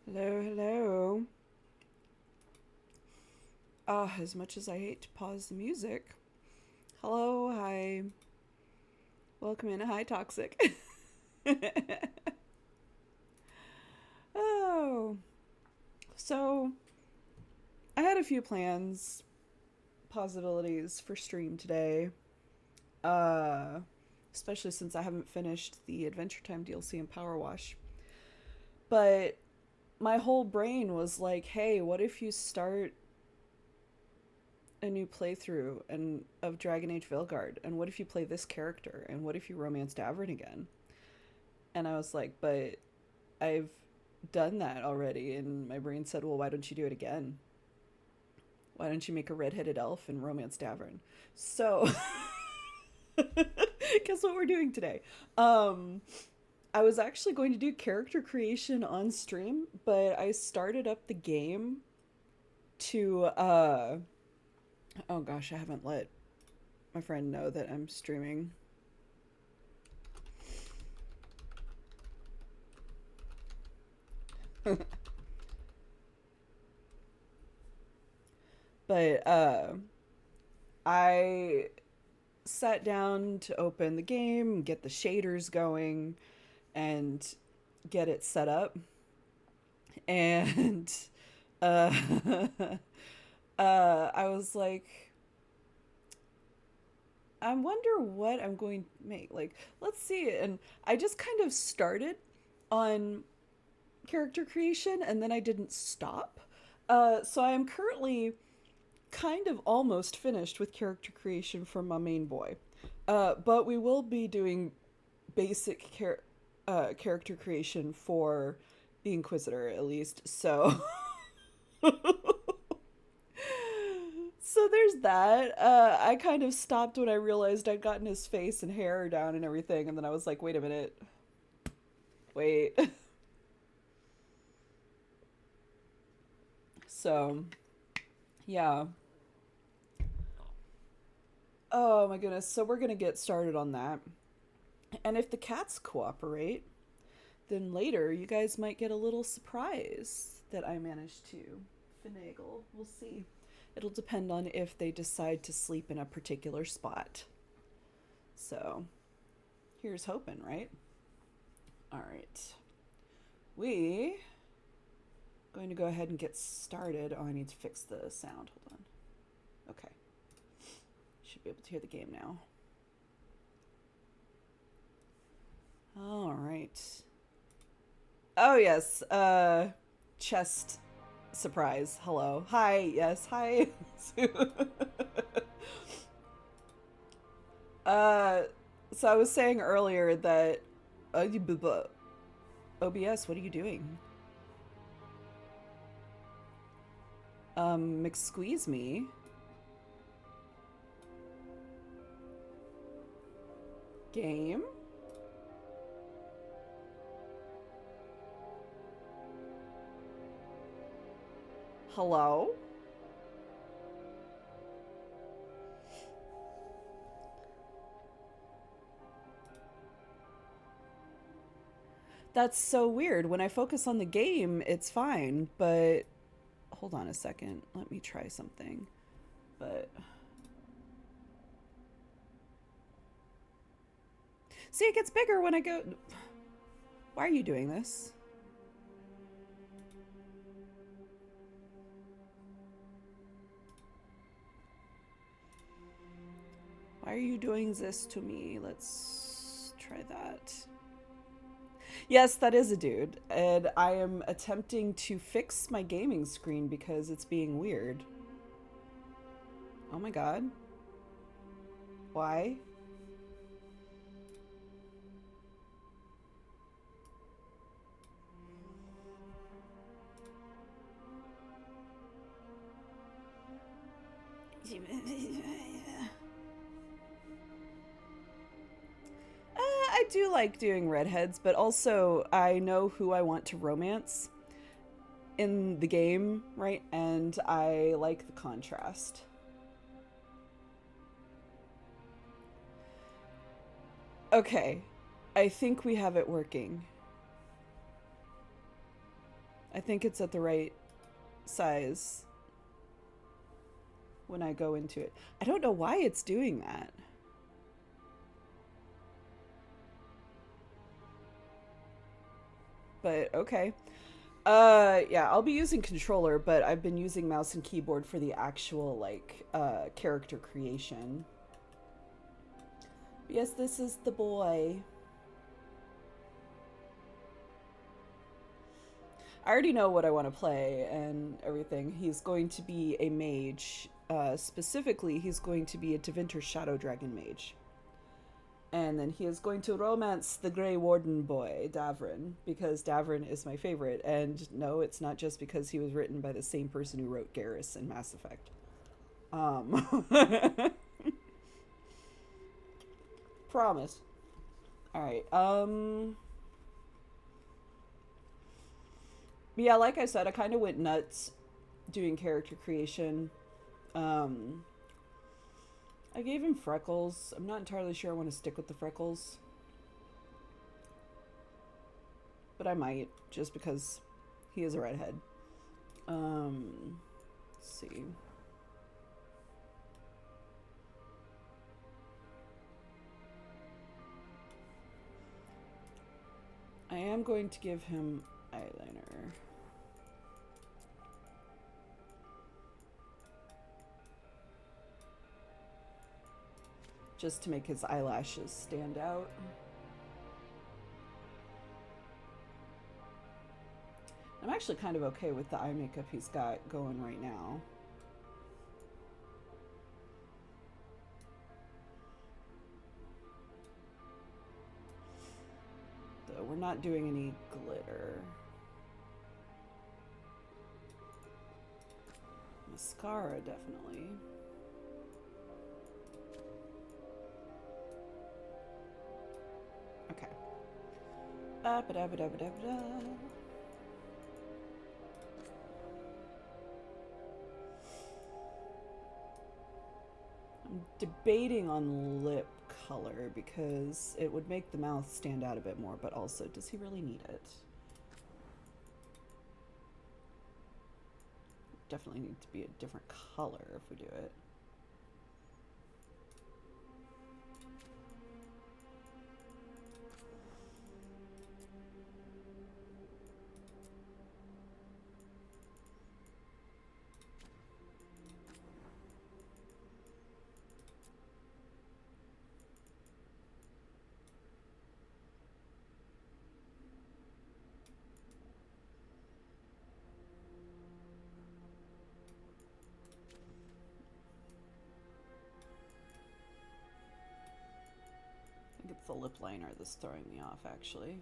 Hello, hello. As much as I hate to pause the music, hello, hi, welcome in, hi, toxic. Oh, so I had a few plans, possibilities for stream today. Uh, Especially since I haven't finished the Adventure Time DLC in Power Wash. But my whole brain was like, hey, what if you start a new playthrough and of Dragon Age Veilguard, and what if you play this character, and what if you romance Davrin again? And I was like, but I've done that already, and my brain said, well, why don't you do it again? Why don't you make a redheaded elf and romance Davrin? So, guess what we're doing today? Um, I was actually going to do character creation on stream, but I started up the game to oh gosh, I haven't let my friend know that I'm streaming. But I sat down to open the game, get the shaders going, and get it set up. And uh, I was like, I wonder what I'm going to make. Like, let's see. And I just kind of started on character creation and then I didn't stop. So I am currently kind of almost finished with character creation for my main boy. But we will be doing basic character creation for the Inquisitor, at least. So, so there's that. I kind of stopped when I realized I'd gotten his face and hair down and everything, and then I was like, wait a minute, wait. So, yeah. Oh my goodness. So we're gonna get started on that. And if the cats cooperate, then later you guys might get a little surprise that I managed to finagle. We'll see. It'll depend on if they decide to sleep in a particular spot. So, here's hoping, right? All right. We going to go ahead and get started. Oh, I need to fix the sound. Hold on. Okay. Should be able to hear the game now. All right. Oh, yes. Chest surprise. Hello. Hi. Yes. Hi. uh, so I was saying earlier that OBS, what are you doing? McSqueeze me. Game? Hello? That's so weird. When I focus on the game, it's fine, but hold on a second. Let me try something. But see, it gets bigger when I go. Why are you doing this? Why are you doing this to me? Let's try that. Yes, that is a dude. And I am attempting to fix my gaming screen because it's being weird. Oh my god. Why? I do like doing redheads, but also I know who I want to romance in the game, right? And I like the contrast. Okay, I think we have it working. I think it's at the right size when I go into it. I don't know why it's doing that. But okay. Yeah, I'll be using controller, but I've been using mouse and keyboard for the actual, like, character creation. Yes, this is the boy. I already know what I want to play and everything. He's going to be a mage. Specifically, he's going to be a Tevinter Shadow Dragon mage. And then he is going to romance the Grey Warden boy, Davrin, because Davrin is my favorite. And no, it's not just because he was written by the same person who wrote Garrus in Mass Effect. Promise. Alright, yeah, like I said, I kind of went nuts doing character creation. I gave him freckles. I'm not entirely sure I want to stick with the freckles. But I might, just because he is a redhead. Let's see. I am going to give him eyeliner. Just to make his eyelashes stand out. I'm actually kind of okay with the eye makeup he's got going right now. Though we're not doing any glitter. Mascara, definitely. Okay. Ba-da-ba-da-ba-da-ba-da. I'm debating on lip color because it would make the mouth stand out a bit more, but also, does he really need it? Definitely need to be a different color if we do it. I think it's the lip liner that's throwing me off, actually.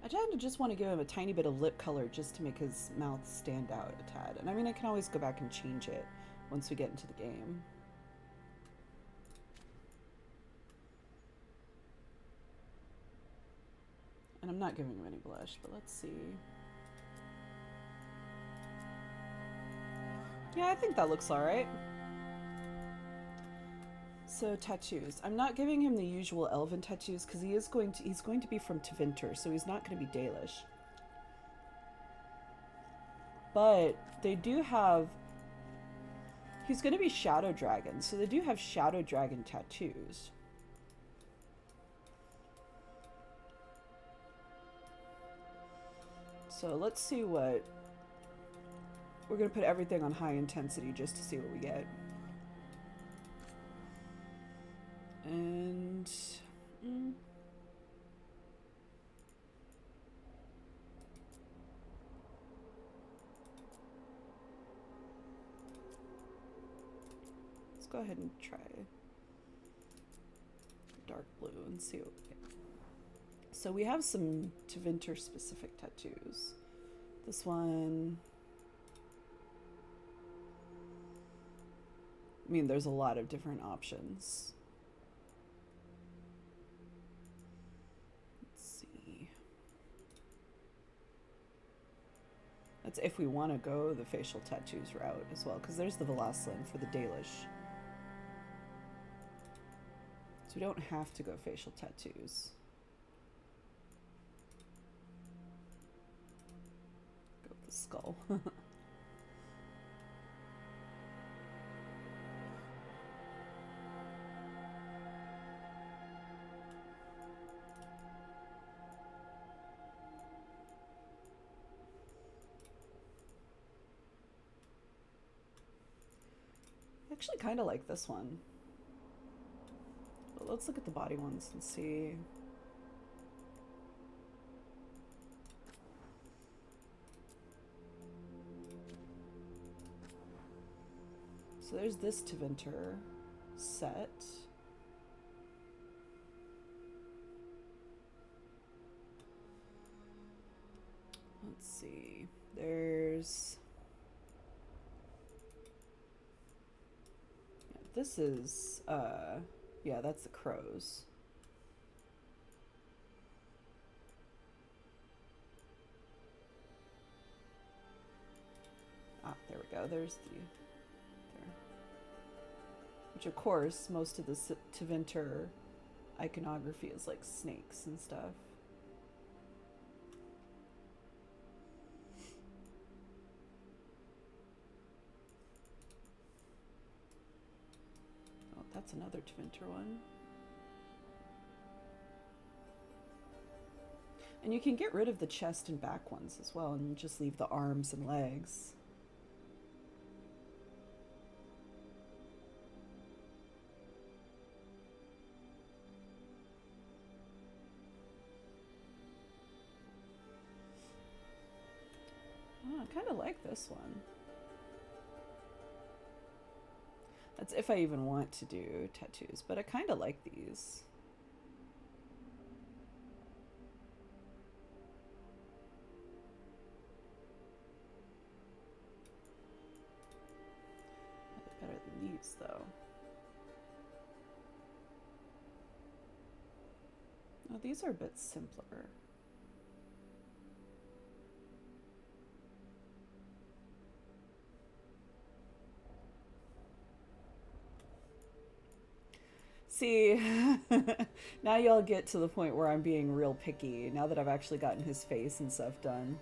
I tend to just want to give him a tiny bit of lip color just to make his mouth stand out a tad. And I mean, I can always go back and change it once we get into the game. And I'm not giving him any blush, but let's see. Yeah, I think that looks alright. So tattoos. I'm not giving him the usual elven tattoos because he's going to be from Tevinter, so he's not going to be Dalish. But they do have, he's going to be Shadow Dragon, so they do have Shadow Dragon tattoos. So let's see what, we're going to put everything on high intensity just to see what we get. And let's go ahead and try dark blue and see what we get. So we have some Tevinter specific tattoos. This one, I mean, there's a lot of different options. Let's see. That's if we want to go the facial tattoos route as well, because there's the Veloslin for the Dalish. So we don't have to go facial tattoos. Go with the skull. I actually kind of like this one. But let's look at the body ones and see. So there's this Tevinter set. Let's see. There's... This is, yeah, that's the crows. Ah, there we go. There's the, there. Which, of course, most of the Tevinter iconography is like snakes and stuff. That's another Tevinter one. And you can get rid of the chest and back ones as well and just leave the arms and legs. Oh, I kind of like this one. That's if I even want to do tattoos, but I kind of like these. Better than these, though. Oh, these are a bit simpler. See, now y'all get to the point where I'm being real picky, now that I've actually gotten his face and stuff done.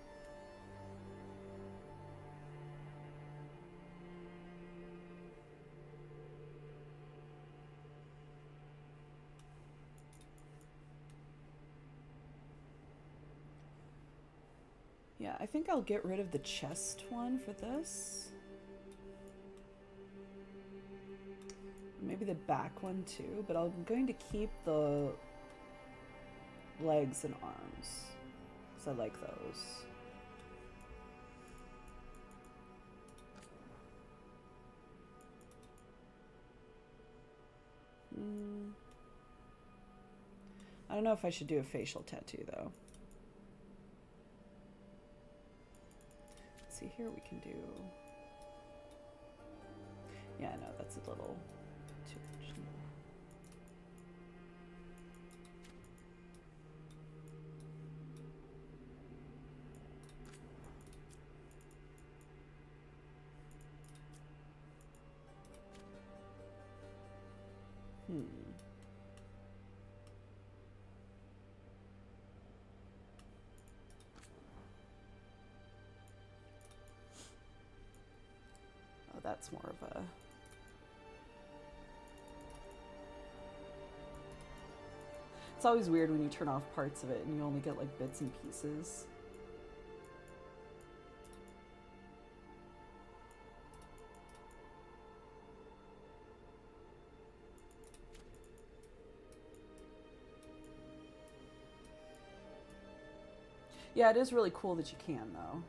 Yeah, I think I'll get rid of the chest one for this. Maybe the back one too, but I'm going to keep the legs and arms because I like those. I don't know if I should do a facial tattoo though. Let's see, here we can do... Yeah, no, that's a little... Oh, that's more of a... It's always weird when you turn off parts of it and you only get like bits and pieces. Yeah, it is really cool that you can, though.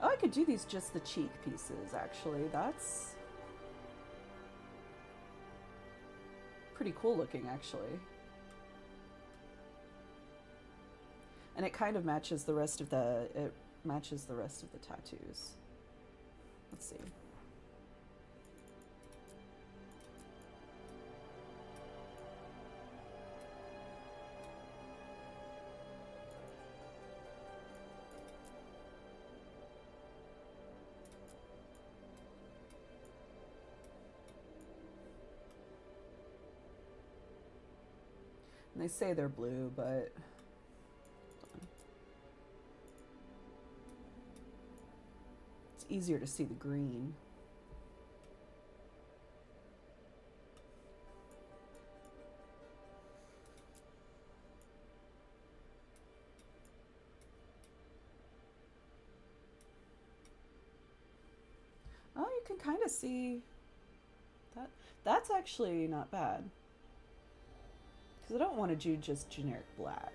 Oh, I could do these just the cheek pieces, actually. That's pretty cool looking, actually. And it kind of matches the rest of the... It matches the rest of the tattoos. Let's see. And they say they're blue, but it's easier to see the green. Oh, you can kind of see that. That's actually not bad. Because I don't want to do just generic black.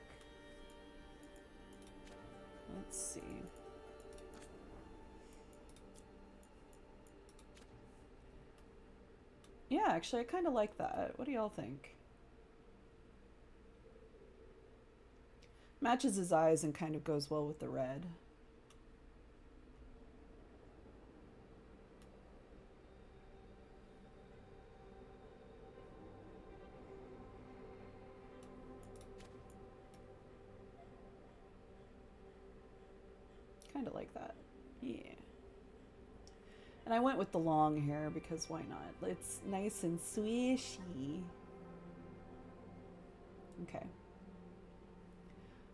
Let's see. Yeah, actually, I kind of like that. What do y'all think? Matches his eyes and kind of goes well with the red. Kind of like that. Yeah. And I went with the long hair because why not? It's nice and swishy. Okay.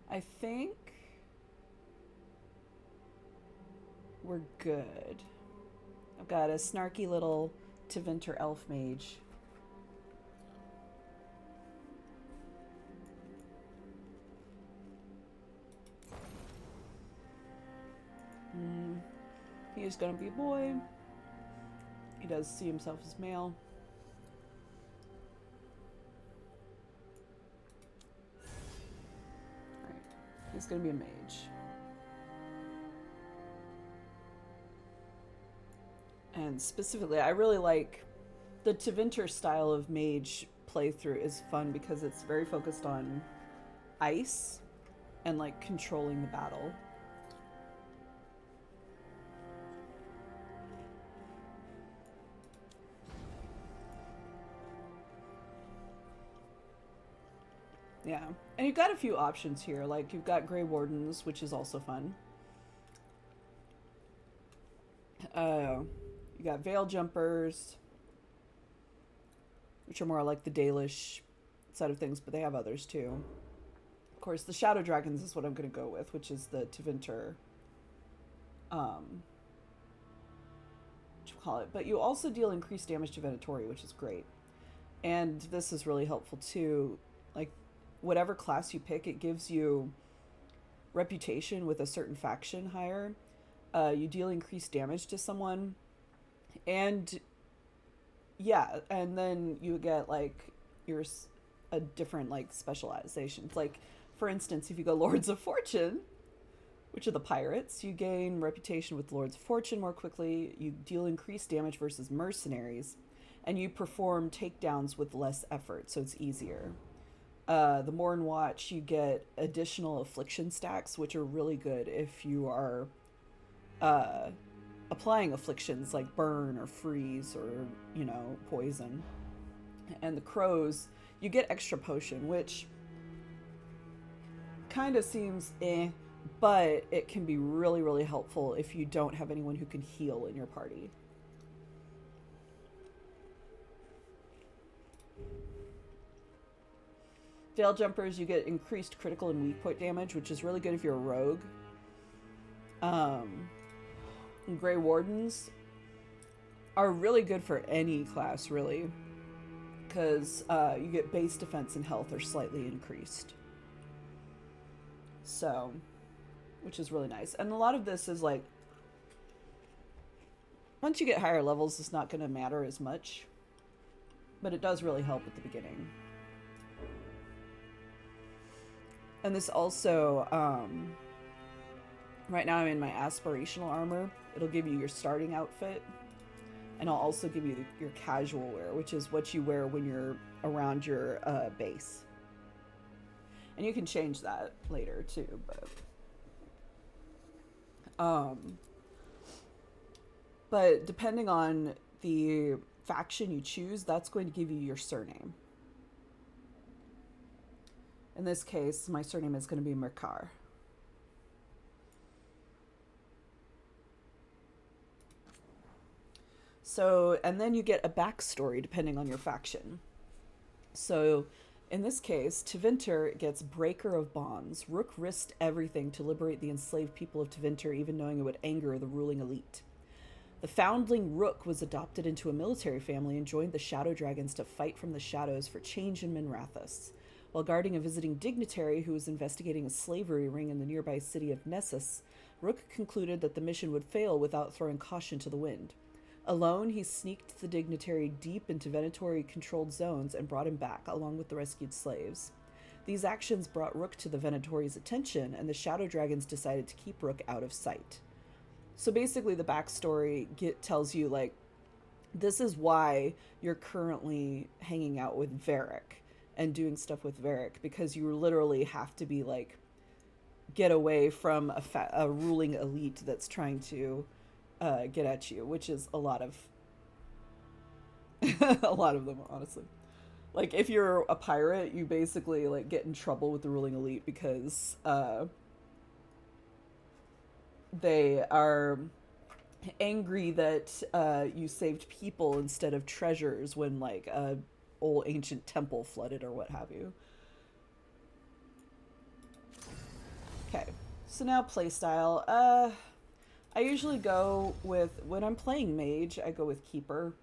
I think we're good. I've got a snarky little Tevinter elf mage. He is gonna be a boy. He does see himself as male. Alright. He's gonna be a mage. And specifically, I really like the Tevinter style of mage playthrough is fun because it's very focused on ice and like controlling the battle. Yeah, and you've got a few options here. Like you've got Grey Wardens, which is also fun. You got Veil Jumpers, which are more like the Dalish side of things, but they have others too. Of course, the Shadow Dragons is what I'm going to go with, which is the Tevinter. What you call it? But you also deal increased damage to Venatori, which is great. And this is really helpful too. Like, whatever class you pick, it gives you reputation with a certain faction higher. You deal increased damage to someone, and yeah, and then you get like your a different like specializations. Like, for instance, if you go Lords of Fortune, which are the pirates, you gain reputation with Lords of Fortune more quickly. You deal increased damage versus mercenaries, and you perform takedowns with less effort, so it's easier. The Mourn Watch, you get additional affliction stacks, which are really good if you are applying afflictions like burn or freeze or, you know, poison. And the Crows, you get extra potion, which kind of seems but it can be really, really helpful if you don't have anyone who can heal in your party. Veil Jumpers, you get increased critical and weak point damage, which is really good if you're a rogue. Grey Wardens are really good for any class, really, because you get base defense and health are slightly increased. So, which is really nice. And a lot of this is like, once you get higher levels, it's not going to matter as much, but it does really help at the beginning. And this also, right now I'm in my aspirational armor. It'll give you your starting outfit. And I'll also give you your casual wear, which is what you wear when you're around your base. And you can change that later too, but depending on the faction you choose, that's going to give you your surname. In this case, my surname is going to be Merkar. So, and then you get a backstory depending on your faction. So, In this case, Tevinter gets Breaker of Bonds. Rook risked everything to liberate the enslaved people of Tevinter, even knowing it would anger the ruling elite. The foundling Rook was adopted into a military family and joined the Shadow Dragons to fight from the shadows for change in Minrathous. While guarding a visiting dignitary who was investigating a slavery ring in the nearby city of Nessus, Rook concluded that the mission would fail without throwing caution to the wind. Alone, he sneaked the dignitary deep into Venatori-controlled zones and brought him back, along with the rescued slaves. These actions brought Rook to the Venatori's attention, and the Shadow Dragons decided to keep Rook out of sight. So basically, the backstory tells you, like, this is why you're currently hanging out with Varric and doing stuff with Varric, because you literally have to be, like, get away from a ruling elite that's trying to get at you, which is a lot of a lot of them, honestly. Like, if you're a pirate, you basically, like, get in trouble with the ruling elite because they are angry that you saved people instead of treasures when, like, a old ancient temple flooded or what have you. Okay, so now playstyle. I usually go with, when I'm playing mage, I go with keeper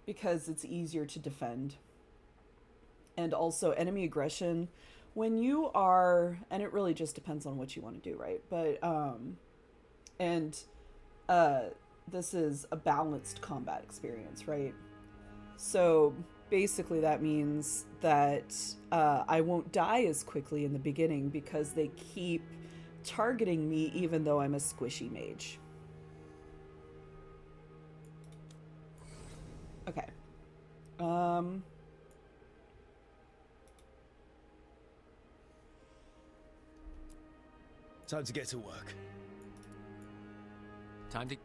because it's easier to defend. And also enemy aggression, when you are, and it really just depends on what you want to do, right? But this is a balanced combat experience, right? So basically that means that I won't die as quickly in the beginning because they keep targeting me even though I'm a squishy mage. Okay. Time to get to work. Time to...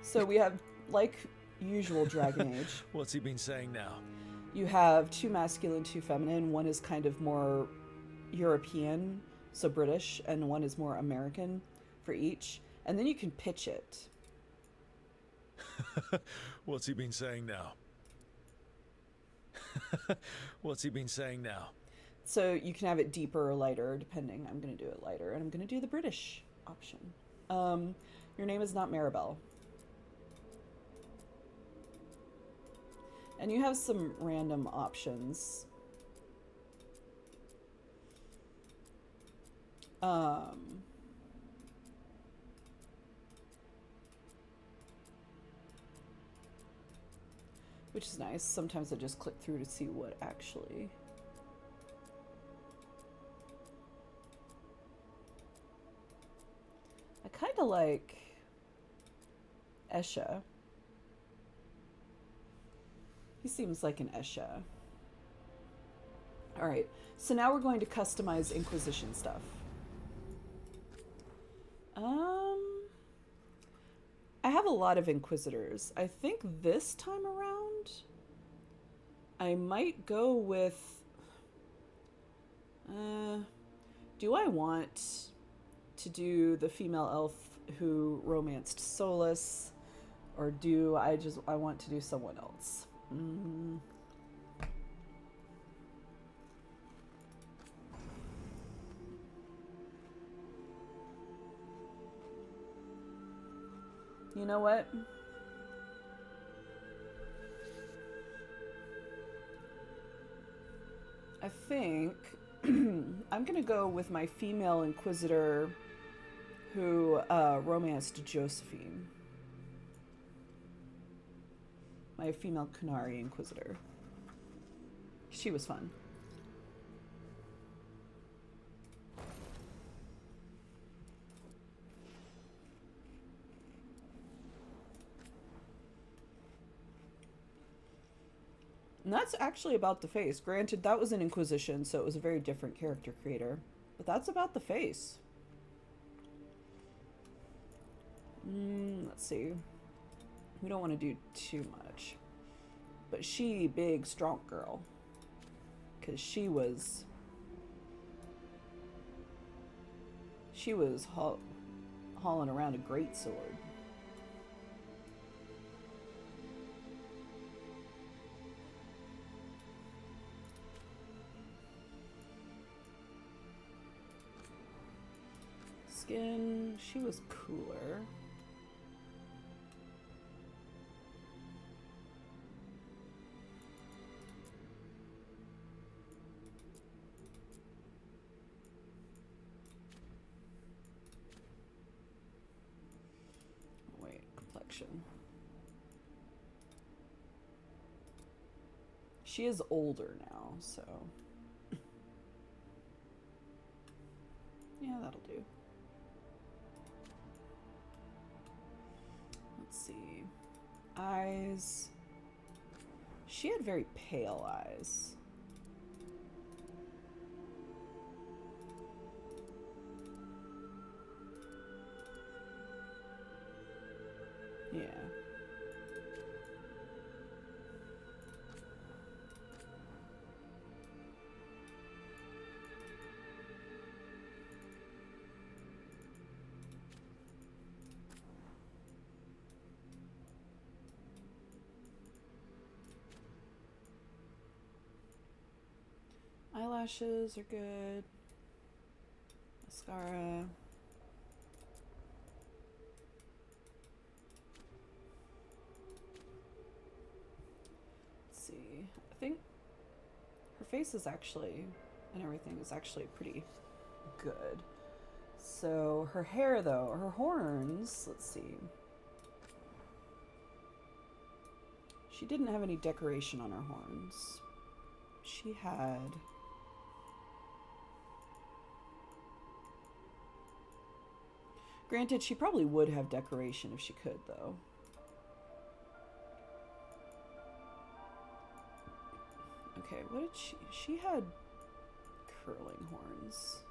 So we have, like usual Dragon Age. What's he been saying now? You have 2 masculine, 2 feminine. One is kind of more European, so British, and one is more American for each. And then you can pitch it. What's he been saying now? What's he been saying now? So you can have it deeper or lighter, depending. I'm going to do it lighter, and I'm going to do the British option. Your name is not Maribel. And you have some random options. Which is nice. Sometimes I just click through to see what actually... I kind of like Esha. He seems like an Esha. Alright, so now we're going to customize Inquisition stuff. I have a lot of Inquisitors. I think this time around, I might go with... do I want to do the female elf who romanced Solus, or do I want to do someone else? You know what? I think I'm gonna go with my female Inquisitor who romanced Josephine. My female Kunari Inquisitor. She was fun. And that's actually about the face. Granted, that was an Inquisition, so it was a very different character creator. But that's about the face. Let's see. We don't want to do too much. But she, big, strong girl. Because she was hauling around a great sword. skin, she was cooler. Wait, complexion. She is older now, so yeah, that'll do. Let's see. Eyes. She had very pale eyes. Yeah. Eyelashes are good. Mascara. Let's see. I think her face is actually, and everything is actually pretty good. So her hair, though, her horns, let's see. She didn't have any decoration on her horns. She had... Granted, she probably would have decoration if she could, though. Okay, what did she... She had curling horns.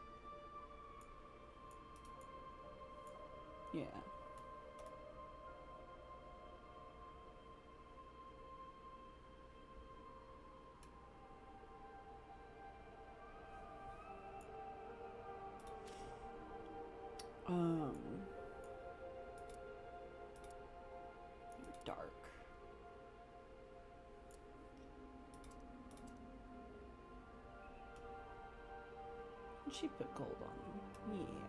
Yeah. Dark. She put gold on them. Yeah.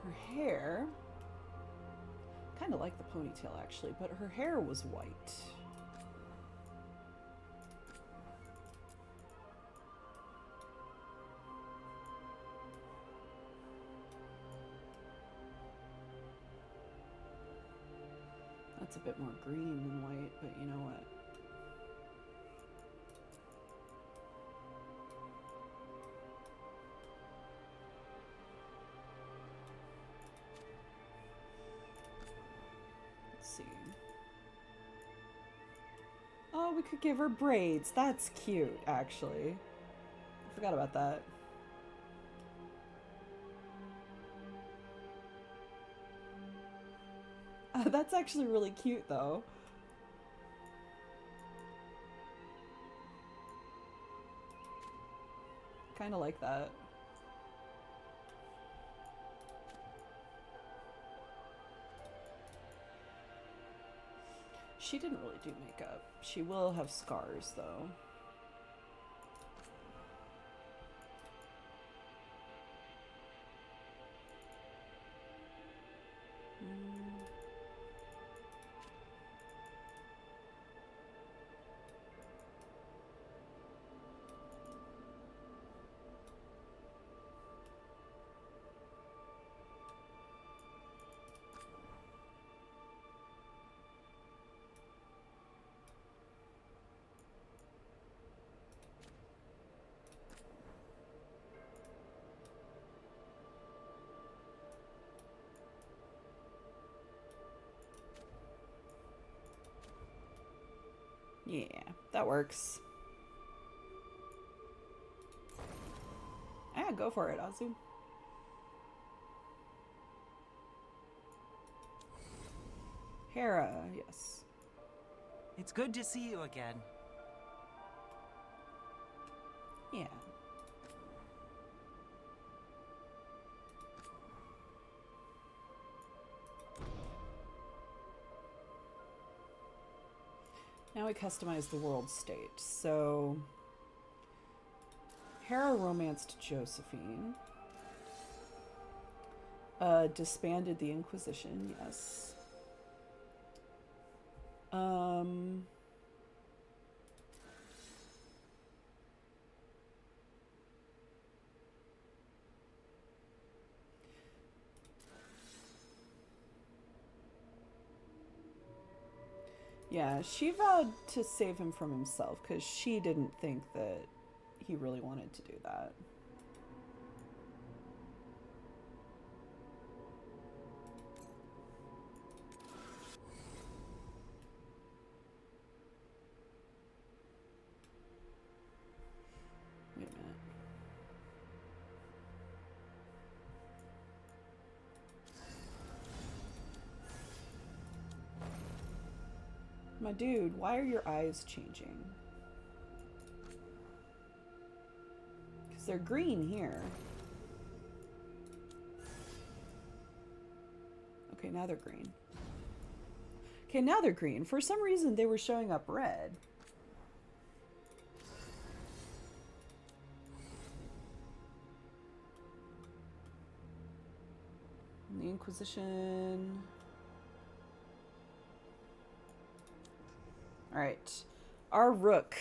Her hair, kind of like the ponytail actually, but her hair was white. That's a bit more green than white, but you know what? Let's see. Oh, we could give her braids. That's cute, actually. I forgot about that. That's actually really cute, though. Kind of like that. She didn't really do makeup. She will have scars, though. Yeah, that works. Yeah, go for it, Azu. Hera, yes. It's good to see you again. Yeah. Now we customize the world state. So Hera romanced Josephine. Disbanded the Inquisition, yes. Um... Yeah, she vowed to save him from himself because she didn't think that he really wanted to do that. Wait a minute. My dude, why are your eyes changing? Because they're green here. Okay, now they're green. Okay, now they're green. For some reason, they were showing up red. The Inquisition. Alright. Our rook.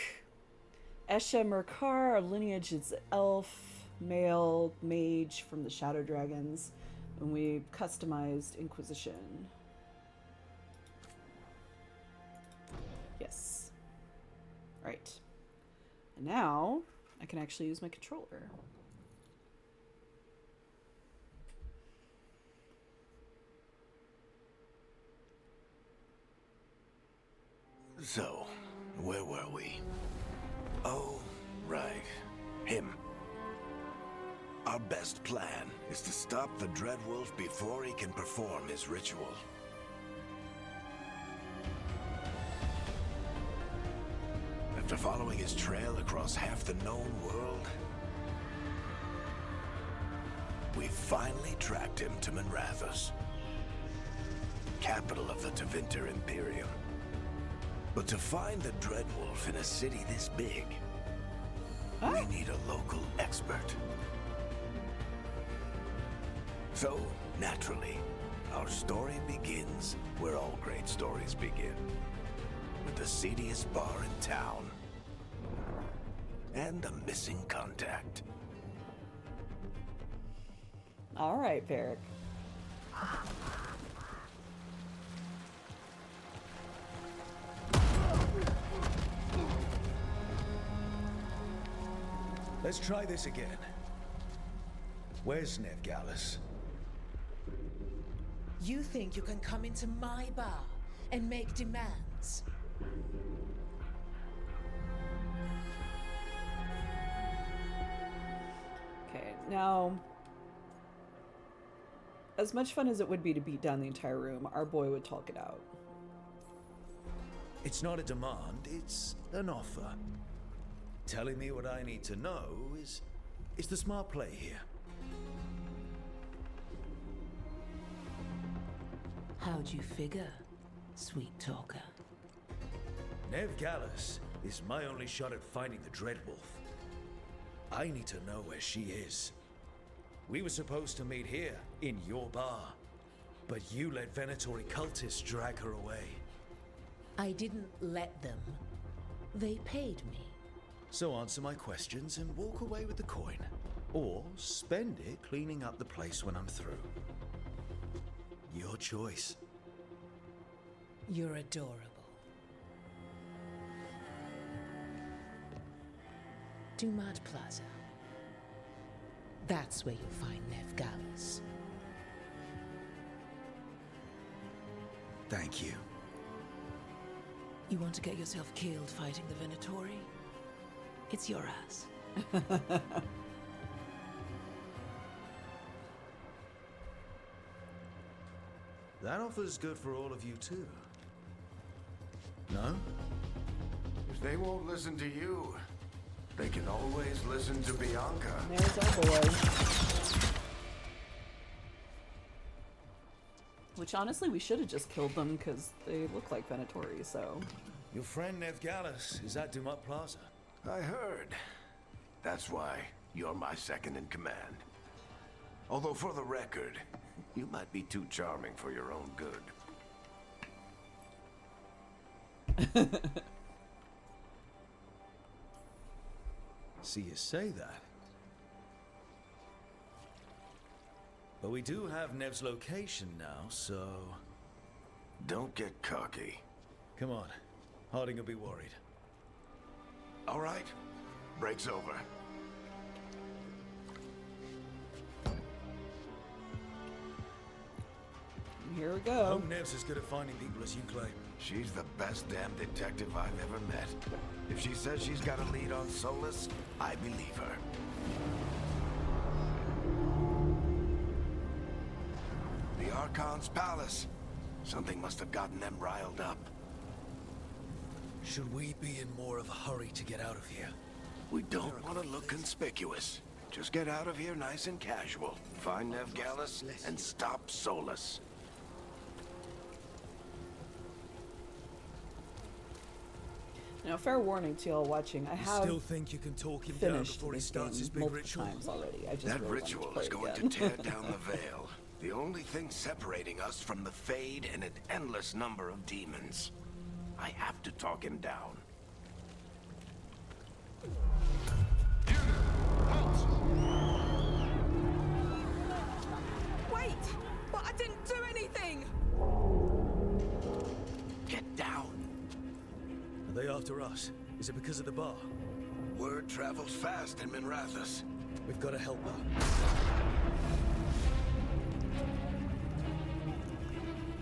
Esha Merkar, our lineage is elf, male, mage from the Shadow Dragons. And we customized Inquisition. Yes. Right. And now I can actually use my controller. So, where were we? Oh, right. Him. Our best plan is to stop the Dreadwolf before he can perform his ritual. After following his trail across half the known world, we finally tracked him to Minrathous, capital of the Tevinter Imperium. But to find the Dreadwolf in a city this big, we need a local expert. So, naturally, our story begins where all great stories begin. With the seediest bar in town. And a missing contact. Alright, Varric. Let's try this again. Where's Nevgalus? You think you can come into my bar and make demands? Okay, now, as much fun as it would be to beat down the entire room, our boy would talk it out. It's not a demand, it's an offer. Telling me what I need to know is the smart play here. How'd you figure, sweet talker? Nevgalus is my only shot at finding the Dreadwolf. I need to know where she is. We were supposed to meet here, in your bar. But you let Venatori cultists drag her away. I didn't let them. They paid me. So answer my questions and walk away with the coin. Or spend it cleaning up the place when I'm through. Your choice. You're adorable. Dumat Plaza. That's where you'll find Nevgalus. Thank you. You want to get yourself killed fighting the Venatori? It's your ass. That offer's good for all of you too. No? If they won't listen to you, they can always listen to Bianca. There's our boy. Which honestly, we should have just killed them because they look like Venatori, so. Your friend Nevgalus is at Dumat Plaza. I heard. That's why you're my second in command. Although for the record, You might be too charming for your own good. See you say that. But we do have Nev's location now, so... Don't get cocky. Come on. Harding will be worried. All right. Break's over. Here we go. Hope Nev's as good at finding people as you claim. She's the best damn detective I've ever met. If she says she's got a lead on Solus, I believe her. The Archon's palace. Something must have gotten them riled up. Should we be in more of a hurry to get out of here? We don't want to look conspicuous. Just get out of here nice and casual. Find Nev Gallus and stop Solus. Now, fair warning to y'all watching. I You have still think you can talk him down finished before he this starts game his big multiple ritual? times already. I just That really ritual wanted to is play going again. to tear down the veil. The only thing separating us from the Fade and an endless number of demons. I have to talk him down. Wait! But I didn't do anything! Get down. Are they after us? Is it because of the bar? Word travels fast in Minrathous. We've got to help her.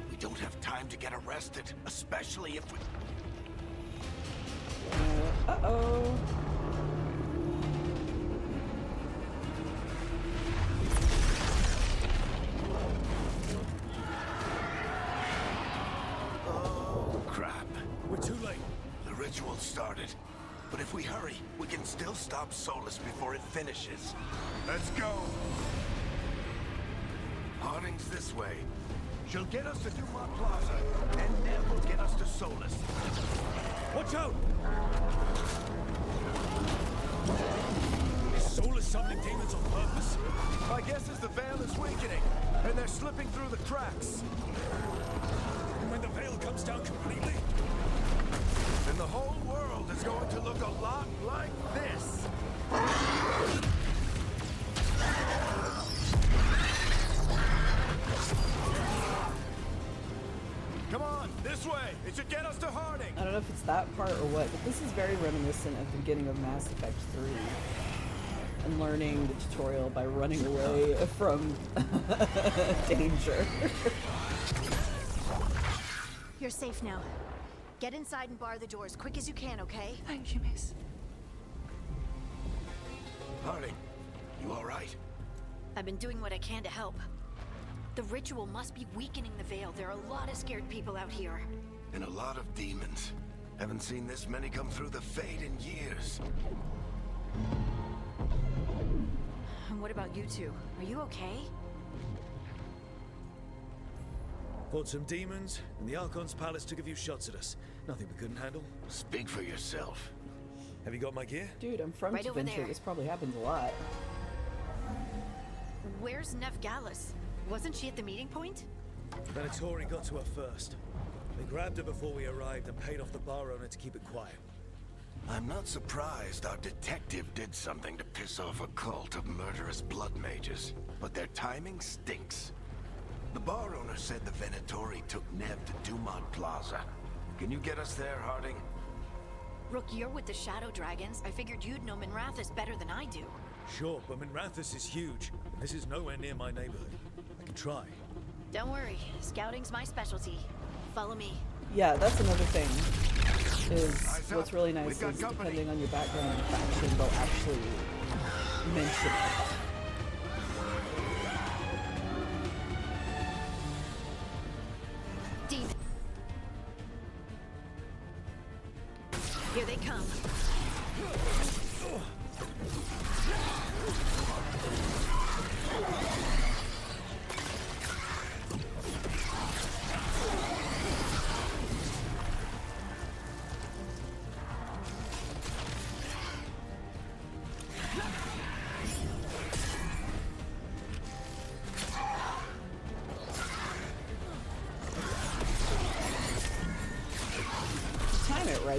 We don't have time to get arrested, especially if we... Uh-oh. Oh, crap. We're too late. The ritual started. But if we hurry, we can still stop Solus before it finishes. Let's go! Harding's this way. She'll get us to Dumont Plaza, and Nev will get us to Solus. Watch out! Is Solus summoning demons on purpose? My guess is the veil is weakening, and they're slipping through the cracks. And when the veil comes down completely? Then the whole world is going to look a lot like this. Come on, this way. It should get us to Harding. I don't know if it's that part or what, but this is very reminiscent of the beginning of Mass Effect 3. And learning the tutorial by running away from danger. You're safe now. Get inside and bar the door as quick as you can, okay? Thank you, miss. Harding, you all right? I've been doing what I can to help. The ritual must be weakening the veil. There are a lot of scared people out here. And a lot of demons. Haven't seen this many come through the Fade in years. And what about you two? Are you okay? Fought some demons, and the Archon's palace took a few shots at us. Nothing we couldn't handle. Speak for yourself. Have you got my gear? Dude, I'm from Right over Adventure. there. This probably happens a lot. Where's Nev Gallus? Wasn't she at the meeting point? Venatori got to her first. They grabbed her before we arrived and paid off the bar owner to keep it quiet. I'm not surprised our detective did something to piss off a cult of murderous blood mages, but their timing stinks. The bar owner said the Venatori took Nev to Dumont Plaza. Can you get us there, Harding? Rook, you're with the Shadow Dragons. I figured you'd know Minrathous better than I do. Sure, but Minrathous is huge, and this is nowhere near my neighborhood. I can try. Don't worry, scouting's my specialty. Follow me. Yeah, that's another thing. Is Eyes what's up. really nice We've got is company. depending on your background and faction, they'll actually mention it. Demon. Here they come.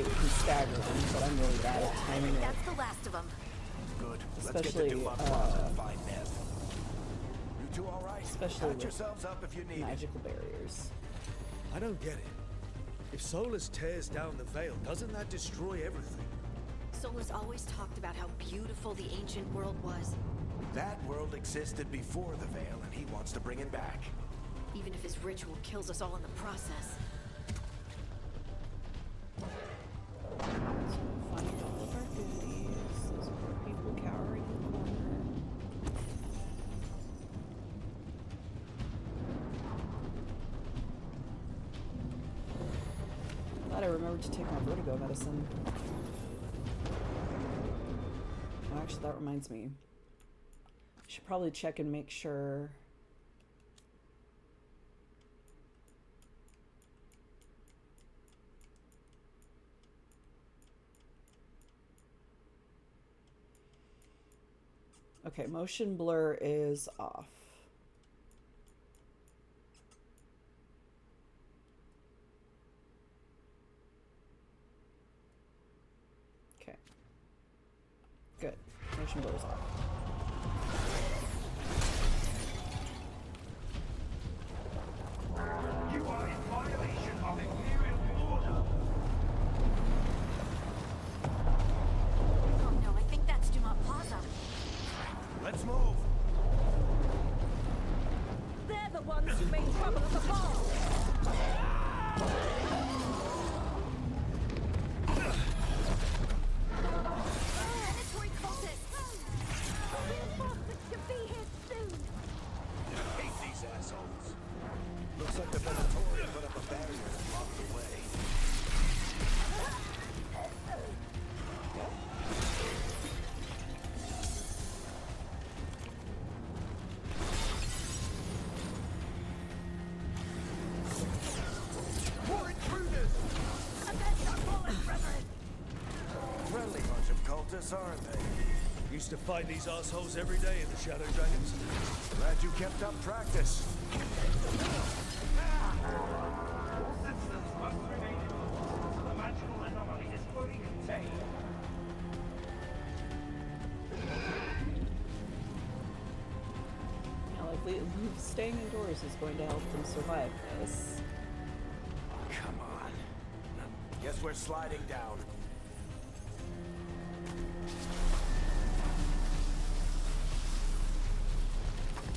right and stagger them, but I'm really bad at timing it. That's the last of them. Good. Let's Especially, get to Dumas Plaza and find Nev. You two all right? especially Patch with yourselves up if you need it. magical barriers. I don't get it. If Solus tears down the veil, doesn't that destroy everything? Solus always talked about how beautiful the ancient world was. That world existed before the veil, and he wants to bring it back. Even if his ritual kills us all in the process. Find all of our goodies. Those poor people cowering in the corner. Glad I remembered to take my vertigo medicine. Oh, actually, that reminds me. I should probably check and make sure. Okay, motion blur is off. Okay. Good. Motion blur is off. You are in violation of Imperial order. Oh no, I think that's Dumas Plaza. Let's move. They're the ones who made trouble at the ball. Predatory cultists! Reinforcements should be here soon. Hate these assholes. Looks like the Venatorian put up a barrier to block the way. More intruders! Friendly bunch of cultists, aren't they? Used to fight these assholes every day in the Shadow Dragons. Glad you kept up practice. All systems must remain in order until the magical anomaly is fully contained. Yeah, like staying indoors is going to help them survive this. Come on. Guess we're sliding down.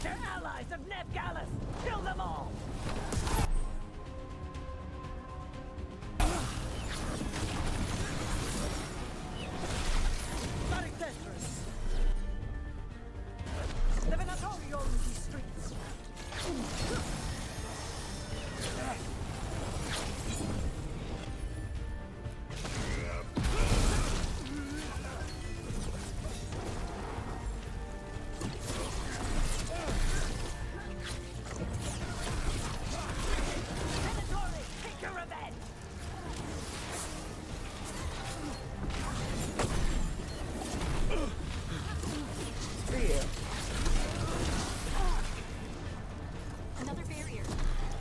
They're allies of Nev Gallus. Kill them all. Sonic Tetris. The Venatori own these streets. Venatori, take your revenge. For you. Another barrier.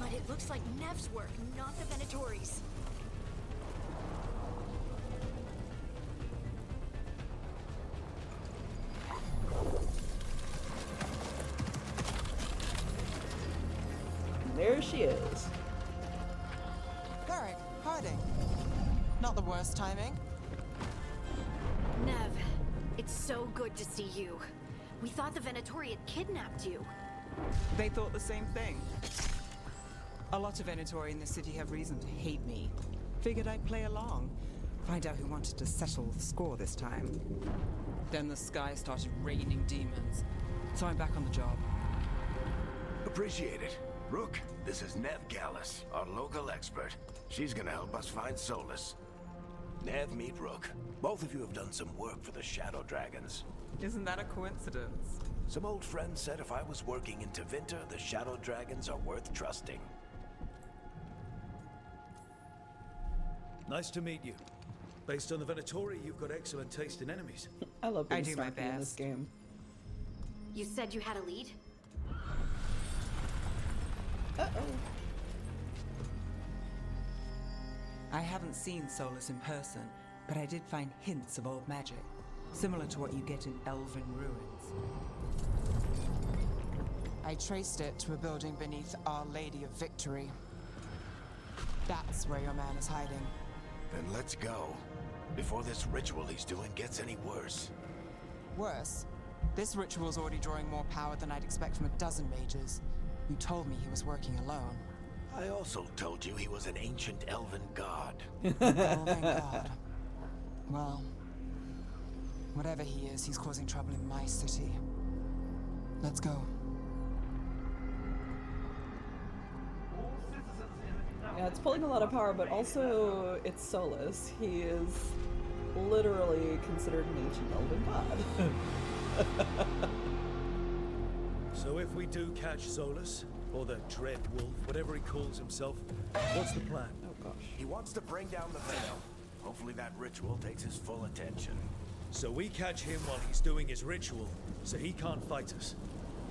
But it looks like Nev's work, not the Venatori's. There she is. Varric, hiding. Not the worst timing. Nev, it's so good to see you. We thought the Venatori had kidnapped you. They thought the same thing. A lot of Venatori in the city have reason to hate me. Figured I'd play along. Find out who wanted to settle the score this time. Then the sky started raining demons. So I'm back on the job. Appreciate it. Rook, this is Nev Gallus, our local expert. She's gonna help us find Solus. Nev, meet Rook. Both of you have done some work for the Shadow Dragons. Isn't that a coincidence? Some old friends said if I was working in Tevinter, the Shadow Dragons are worth trusting. Nice to meet you. Based on the Venatori, you've got excellent taste in enemies. I love being I do my snarky in this best. game. You said you had a lead? Uh-oh. I haven't seen Solus in person, but I did find hints of old magic, similar to what you get in elven ruins. I traced it to a building beneath Our Lady of Victory. That's where your man is hiding. Then let's go, before this ritual he's doing gets any worse. Worse, this ritual's already drawing more power than I'd expect from a dozen mages. You told me he was working alone. I also told you he was an ancient elven god. Elven god. Well, whatever he is, he's causing trouble in my city. Let's go. Yeah, it's pulling a lot of power, but also it's Solus. He is literally considered an ancient elven god. So if we do catch Solus, or the Dread Wolf, whatever he calls himself, what's the plan? Oh gosh. He wants to bring down the veil. Hopefully that ritual takes his full attention. So we catch him while he's doing his ritual, so he can't fight us.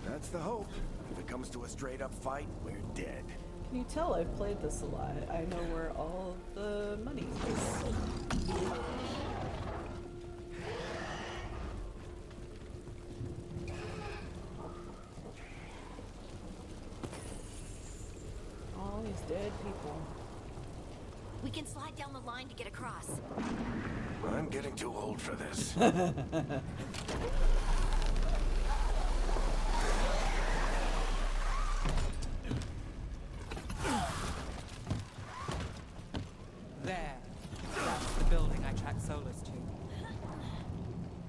That's the hope. If it comes to a straight-up fight, we're dead. Can you tell I've played this a lot? I know where all the money is. All these dead people. We can slide down the line to get across. I'm getting too old for this. There. That's the building I tracked Solus to.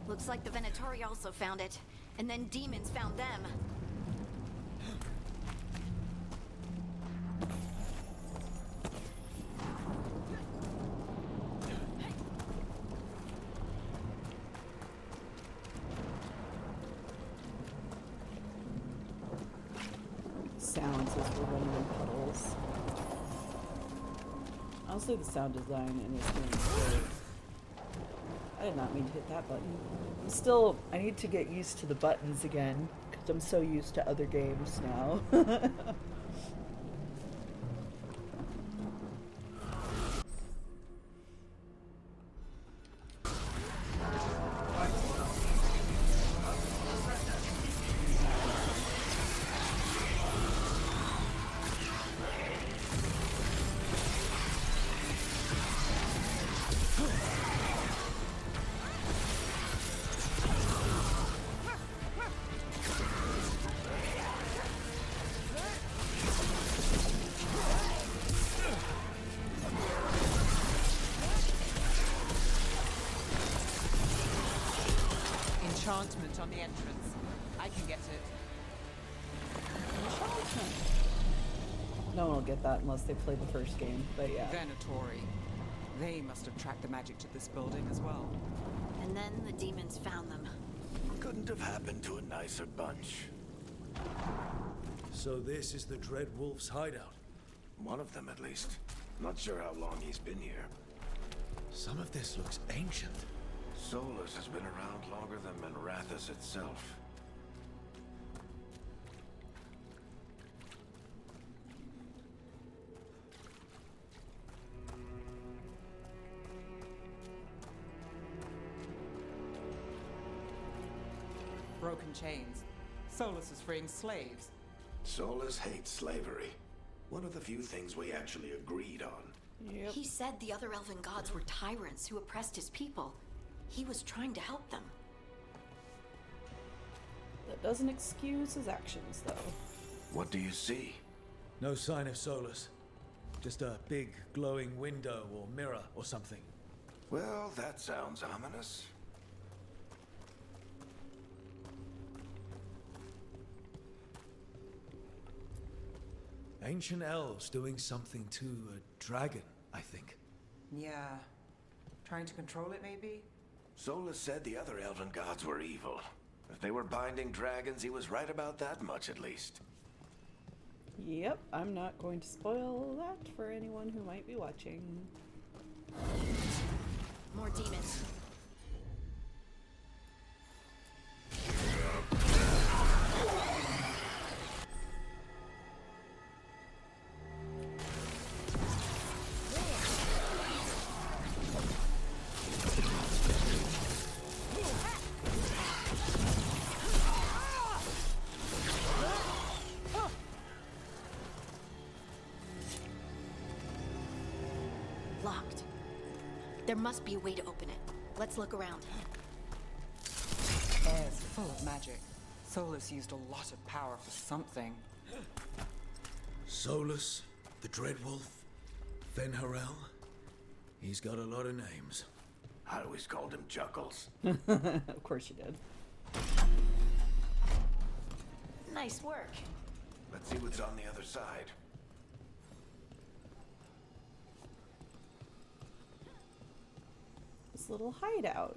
Looks like the Venatori also found it, and then demons found them. Sounds as we're running in puddles. Honestly, the sound design in this game is great. I did not mean to hit that button. I need to get used to the buttons again, because I'm so used to other games now. Enchantment on the entrance. I can get it. No one will get that unless they play the first game, but yeah. Venatori. They must have tracked the magic to this building as well. And then the demons found them. Couldn't have happened to a nicer bunch. So this is the Dread Wolf's hideout. One of them, at least. Not sure how long he's been here. Some of this looks ancient. Solus has been around longer than Manrathus itself. Broken chains. Solus is freeing slaves. Solus hates slavery. One of the few things we actually agreed on. Yep. He said the other elven gods were tyrants who oppressed his people. He was trying to help them. That doesn't excuse his actions, though. What do you see? No sign of Solus. Just a big glowing window or mirror or something. Well, that sounds ominous. Ancient elves doing something to a dragon, I think. Yeah. Trying to control it, maybe? Solus said the other elven gods were evil. If they were binding dragons, he was right about that much, at least. Yep, I'm not going to spoil that for anyone who might be watching. More demons. There must be a way to open it. Let's look around. Air's full of magic. Solus used a lot of power for something. Solus, the Dreadwolf, Fenharel. He's got a lot of names. I always called him Chuckles. Of course you did. Nice work. Let's see what's on the other side. This little hideout.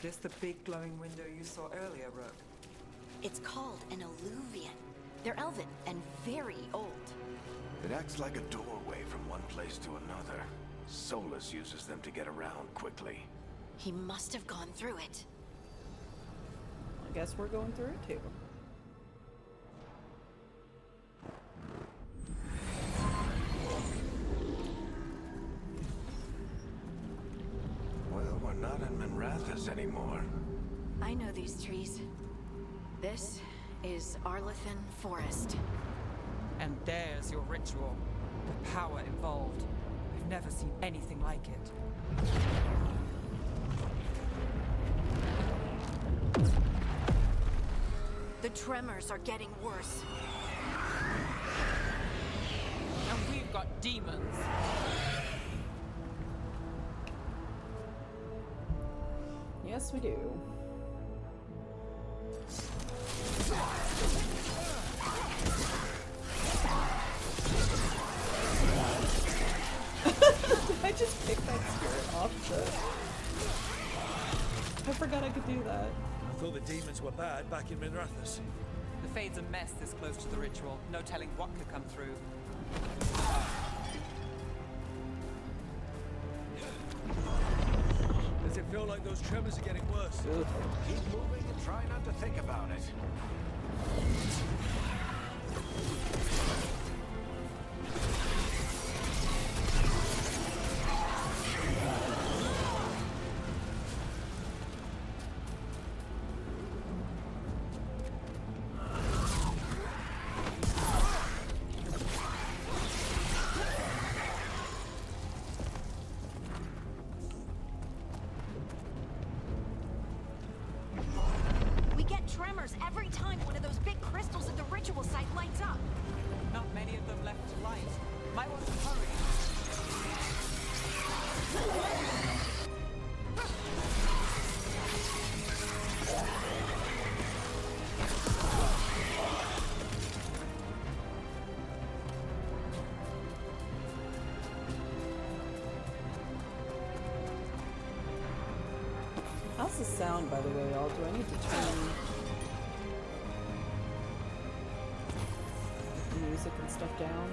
This the big glowing window you saw earlier, Rook? It's called an alluvian. They're elven and very old. It acts like a doorway from one place to another. Solus uses them to get around quickly. He must have gone through it. I guess we're going through it too. Well, we're not in Minrathous anymore. I know these trees. This is Arlethan Forest. And there's your ritual. The power involved. I've never seen anything like it. The tremors are getting worse. And we've got demons. Yes, we do. Did I just pick that spirit off the... I forgot I could do that. I thought the demons were bad back in Minrathous. The Fade's a mess this close to the ritual. No telling what could come through. Does it feel like those tremors are getting worse? Keep moving and try not to think about it. We get tremors every time one of those big crystals at the ritual site lights up. Not many of them left to light. Might want to hurry. How's the sound, by the way, y'all? Do I need to turn the music and stuff down?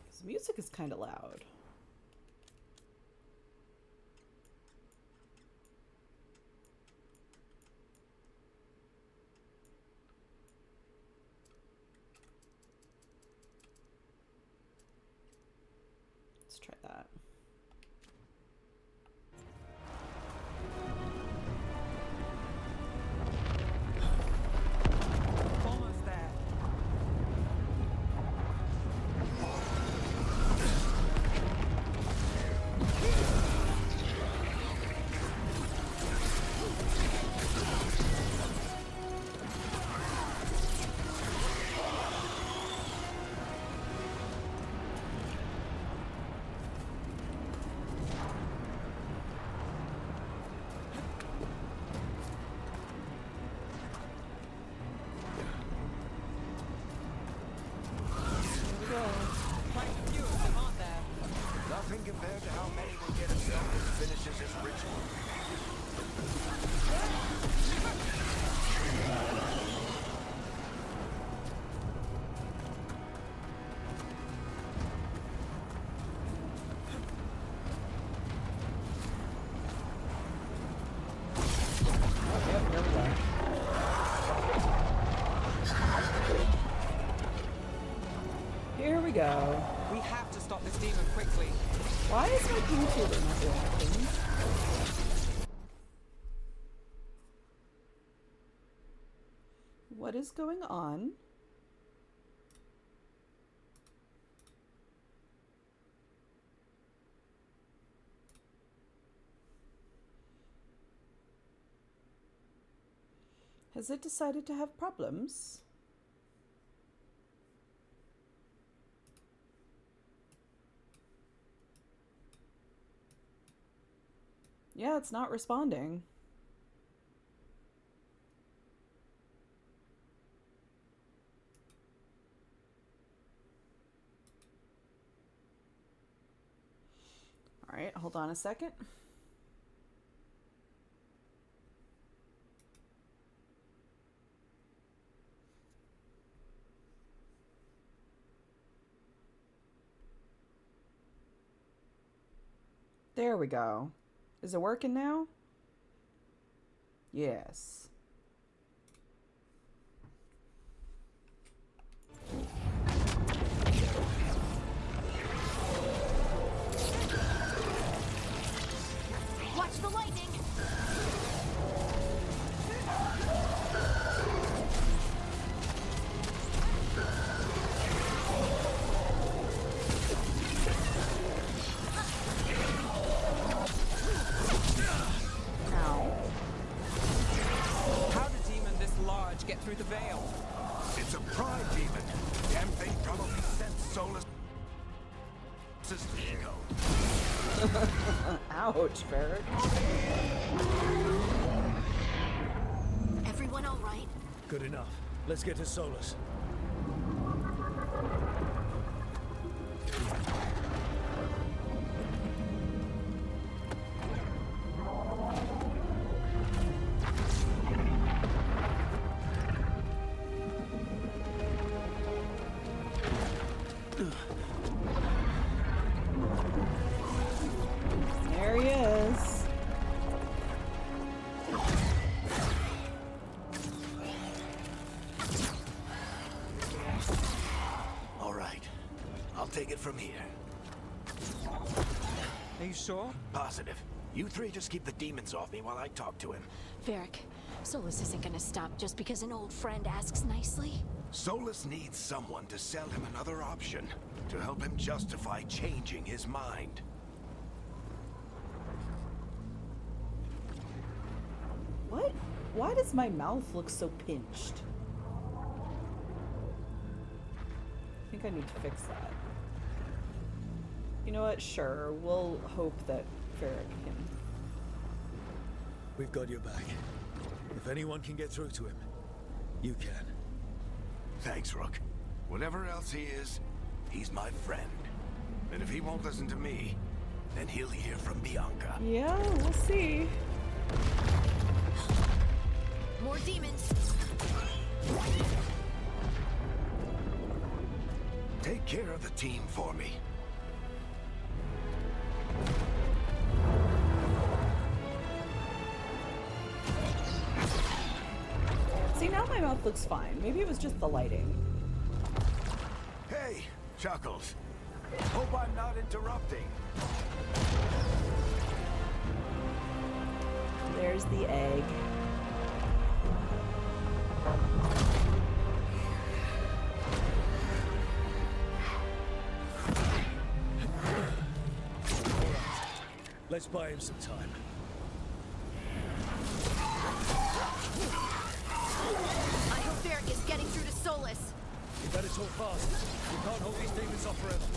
Because music is kind of loud. Let's try that. Almost there. Why is my YouTuber not reacting? What is going on? Has it decided to have problems? Yeah, it's not responding. All right, hold on a second. There we go. Is it working now? Yes. Watch the lightning! How did a demon this large get through the veil? It's a pride demon. Damn thing probably sent Solus' ego. Ouch, Ferret. Everyone all right? Good enough. Let's get to Solus. There he is. All right. I'll take it from here. Are you sure? Positive. You three just keep the demons off me while I talk to him. Varric, Solus isn't gonna stop just because an old friend asks nicely. Solus needs someone to sell him another option, to help him justify changing his mind. What? Why does my mouth look so pinched? I think I need to fix that. You know what? Sure. We'll hope that Ferric can. We've got your back. If anyone can get through to him, you can. Thanks, Rook. Whatever else he is, he's my friend. And if he won't listen to me, then he'll hear from Bianca. Yeah, we'll see. More demons! Take care of the team for me. See, now my mouth looks fine. Maybe it was just the lighting. Hey, Chuckles. Hope I'm not interrupting. There's the egg. Let's buy him some time. I hope Varric is getting through to Solus. We better talk fast. We can't hold these demons off forever.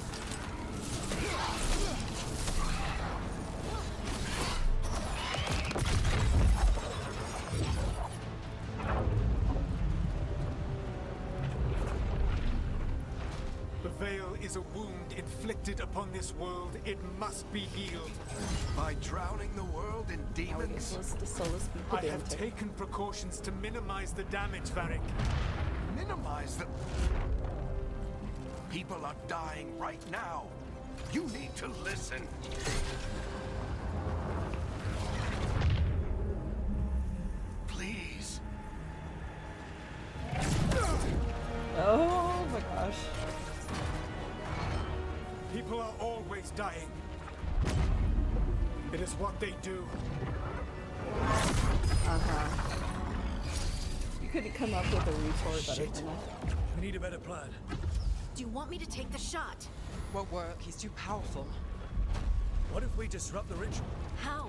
The veil is a wound inflicted upon this world. It must be healed. By drowning the world in demons? The Solus be I have pedantic. taken precautions to minimize the damage, Varric. Minimize the... People are dying right now. You need to listen. Please. Oh my gosh. People are always dying. It is what they do. You could come up with a retort better than that. We need a better plan. Do you want me to take the shot? Won't work. He's too powerful. What if we disrupt the ritual? How?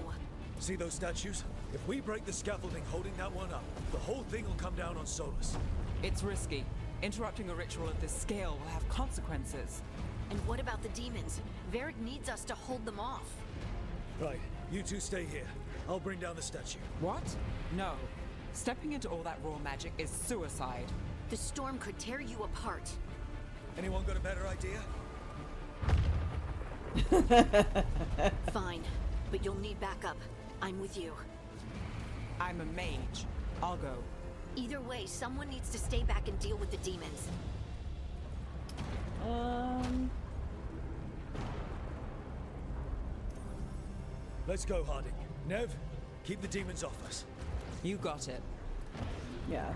See those statues? If we break the scaffolding holding that one up, the whole thing will come down on Solus. It's risky. Interrupting a ritual of this scale will have consequences. And what about the demons? Varric needs us to hold them off. Right, you two stay here. I'll bring down the statue. What? No. Stepping into all that raw magic is suicide. The storm could tear you apart. Anyone got a better idea? Fine, but you'll need backup. I'm with you. I'm a mage. I'll go. Either way, someone needs to stay back and deal with the demons. Let's go, Harding. Nev, keep the demons off us. You got it. Yeah,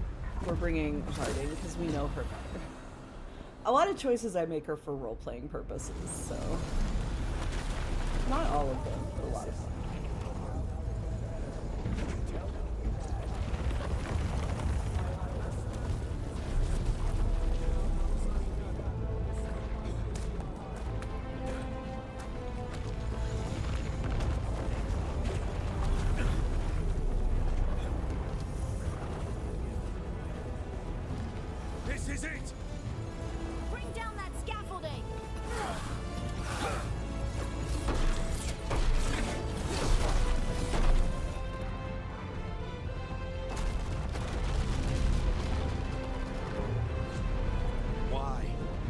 we're bringing Harding because we know her better. A lot of choices I make are for role-playing purposes, so... Not all of them, but a lot of them. This is it! Bring down that scaffolding!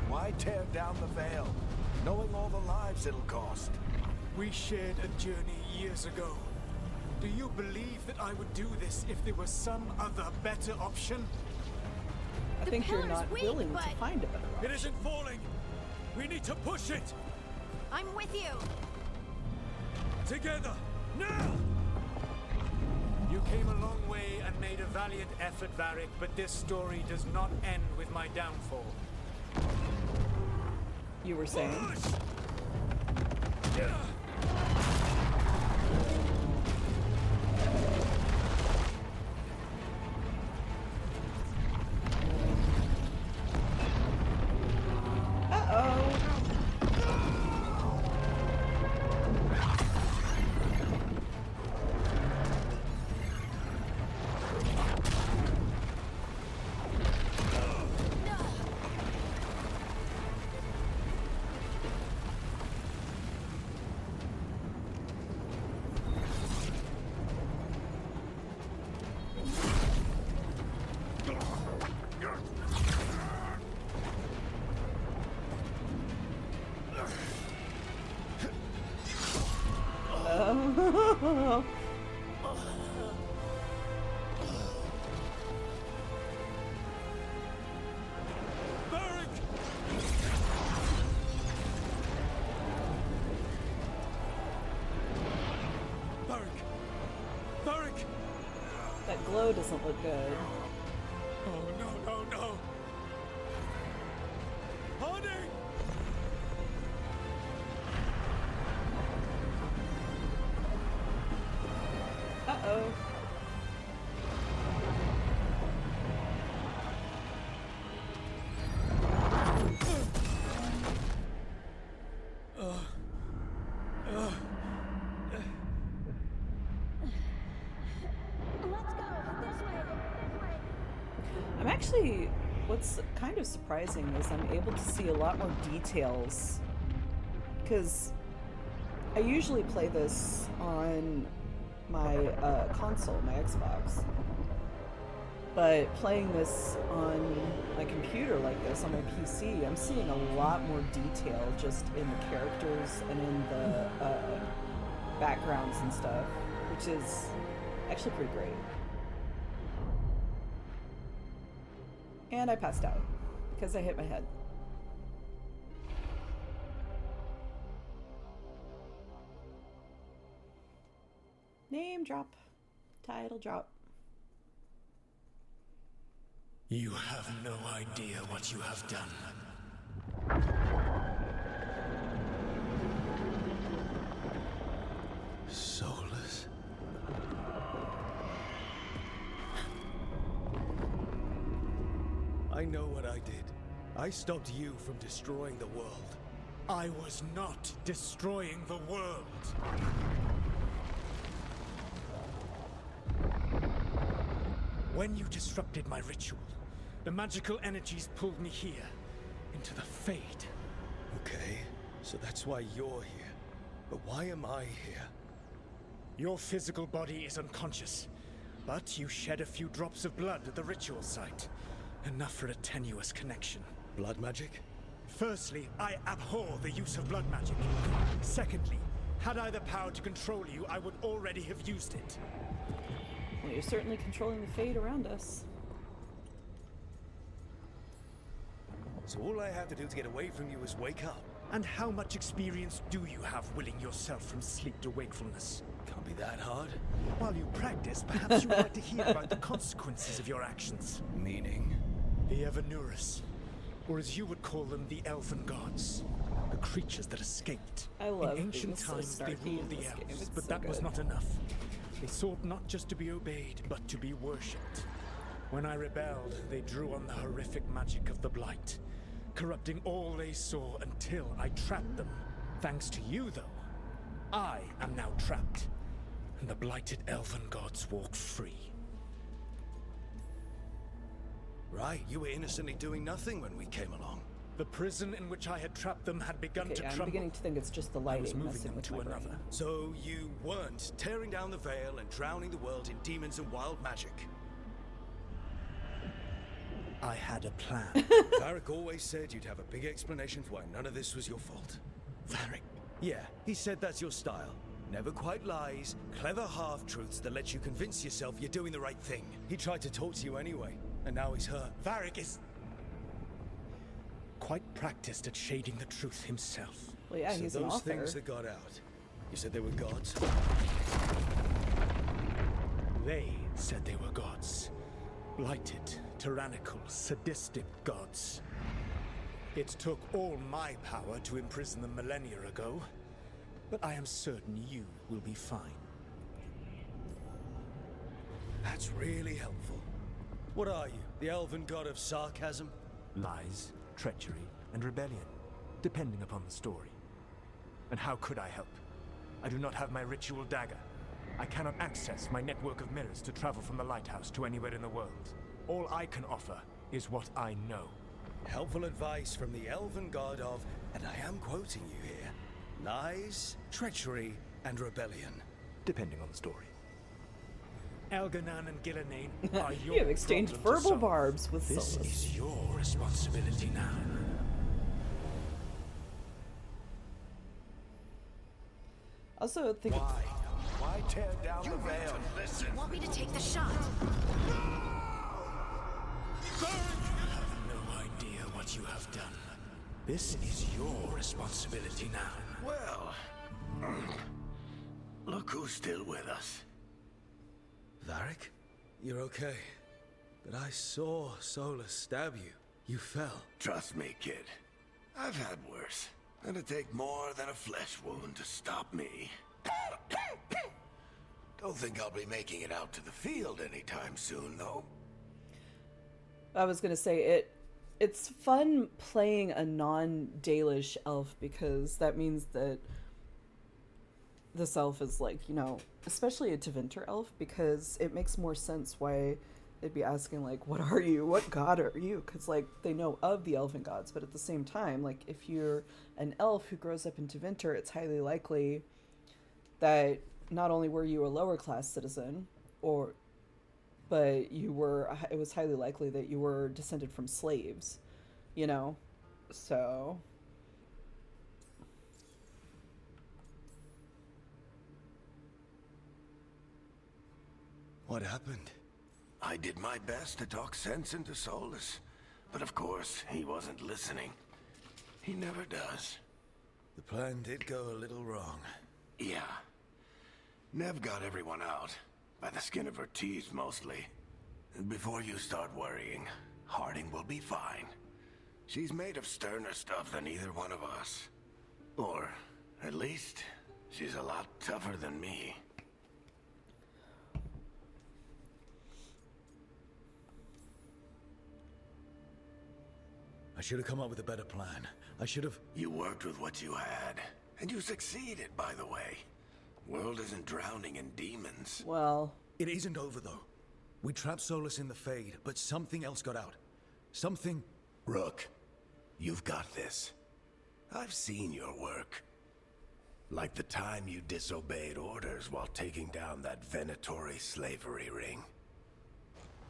Why tear down the Veil, knowing all the lives it'll cost? We shared a journey years ago. Do you believe that I would do this if there was some other better option? I think you're not willing to find a better option. It isn't falling! We need to push it! I'm with you! Together! Now! You came a long way and made a valiant effort, Varric, but this story does not end with my downfall. You were saying? Push! That glow doesn't look good. Oh, no. Harding! Uh-oh. I'm actually, what's kind of surprising is I'm able to see a lot more details, because I usually play this on my console, my Xbox, but playing this on my computer like this, on my PC, I'm seeing a lot more detail just in the characters and in the backgrounds and stuff, which is actually pretty great. And I passed out because I hit my head. Name drop. Title drop. You have no idea what you have done. I know what I did. I stopped you from destroying the world. I was not destroying the world. When you disrupted my ritual, the magical energies pulled me here, into the Fade. Okay, so that's why you're here. But why am I here? Your physical body is unconscious, but you shed a few drops of blood at the ritual site. Enough for a tenuous connection. Blood magic? Firstly, I abhor the use of blood magic. Secondly, had I the power to control you, I would already have used it. Well, you're certainly controlling the fate around us. So all I have to do to get away from you is wake up. And how much experience do you have willing yourself from sleep to wakefulness? Can't be that hard. While you practice, perhaps you would like to hear about the consequences of your actions. Meaning? The Evanurus, or as you would call them, the Elven Gods. The creatures that escaped. I love In ancient being so times, they snarky ruled in the this game. elves, It's but so that was good. not enough. They sought not just to be obeyed, but to be worshipped. When I rebelled, they drew on the horrific magic of the Blight, corrupting all they saw until I trapped them. Thanks to you, though, I am now trapped, and the blighted Elven Gods walk free. Right, you were innocently doing nothing when we came along. The prison in which I had trapped them had begun Okay, to yeah, I'm crumble. beginning to think it's just the I was lighting moving messing them with to my another. brain. So you weren't tearing down the veil and drowning the world in demons and wild magic. I had a plan. Varric always said you'd have a big explanation for why none of this was your fault. Varric. Yeah, he said that's your style. Never quite lies, clever half-truths that let you convince yourself you're doing the right thing. He tried to talk to you anyway, and now he's hurt. Varric is quite practiced at shading the truth himself. Well, yeah, So he's an those author. things that got out, you said they were gods? They said they were gods. Blighted, tyrannical, sadistic gods. It took all my power to imprison them millennia ago, but I am certain you will be fine. That's really helpful. What are you, the elven god of sarcasm? Lies, treachery, and rebellion, depending upon the story. And how could I help? I do not have my ritual dagger. I cannot access my network of mirrors to travel from the lighthouse to anywhere in the world. All I can offer is what I know. Helpful advice from the elven god of, and I am quoting you here, lies, treachery, and rebellion. Depending on the story. Elganan and Gillenane are your You have exchanged problem to verbal solve. barbs with This Solus. is your responsibility now. Also, think Why tear down the veil? Do you want me to take the shot? You have no idea what you have done. This is your responsibility now. Well, look who's still with us. Varric? You're okay. But I saw Solus stab you. You fell. Trust me, kid. I've had worse. It'd take more than a flesh wound to stop me. Don't think I'll be making it out to the field anytime soon, though. I was gonna say it's fun playing a non-Dalish elf because that means that this elf is like, you know, especially a Tevinter elf, because it makes more sense why they'd be asking like, what are you? What god are you? Because like they know of the elven gods, but at the same time, like if you're an elf who grows up in Tevinter, it's highly likely that not only were you a lower class citizen, but it was highly likely that you were descended from slaves, you know? So What happened? I did my best to talk sense into Solus, but of course, he wasn't listening. He never does. The plan did go a little wrong. Yeah. Nev got everyone out, by the skin of her teeth mostly. And before you start worrying, Harding will be fine. She's made of sterner stuff than either one of us. Or, at least, she's a lot tougher than me. should have come up with a better plan. I should have... You worked with what you had, and you succeeded, by the way. World isn't drowning in demons. Well, It isn't over, though. We trapped Solus in the Fade, but something else got out. Something... Rook, you've got this. I've seen your work. Like the time you disobeyed orders while taking down that Venatori slavery ring.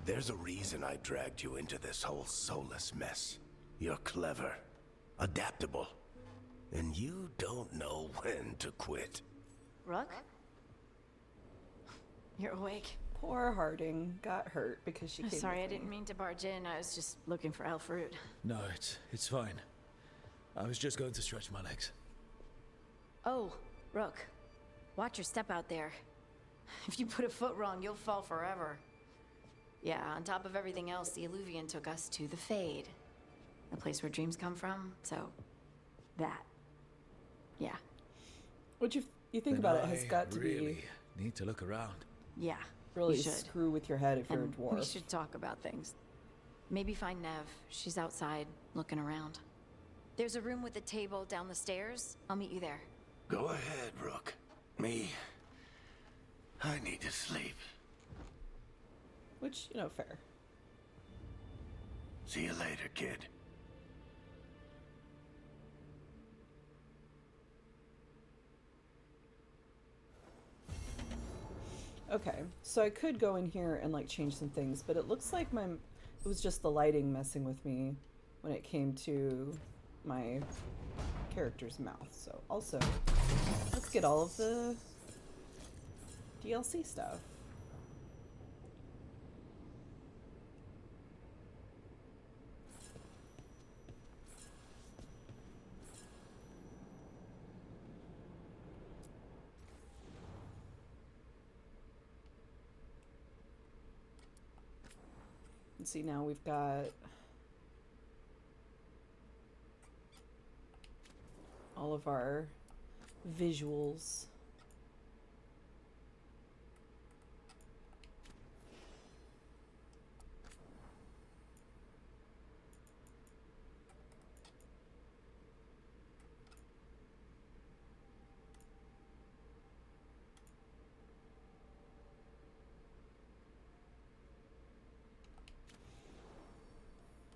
There's a reason I dragged you into this whole Solus mess. You're clever, adaptable, and you don't know when to quit. Rook? You're awake. poor Harding got hurt because she I'm came sorry, I with me. didn't mean to barge in. I was just looking for Alfruit. No, it's fine. I was just going to stretch my legs. Oh, Rook. Watch your step out there. If you put a foot wrong, you'll fall forever. Yeah, on top of everything else, the Illuvian took us to the Fade. The place where dreams come from, so... that. Yeah. What you think Then about it has got to really need to look around. Yeah, be really you should. screw with your head if you're a And dwarf. we should talk about things. Maybe find Nev. She's outside, looking around. There's a room with a table down the stairs. I'll meet you there. Go ahead, Rook. Me, I need to sleep. Which, fair. See you later, kid. Okay, so I could go in here and change some things, but it looks like it was just the lighting messing with me when it came to my character's mouth. So also, let's get all of the DLC stuff. And see, now we've got all of our visuals.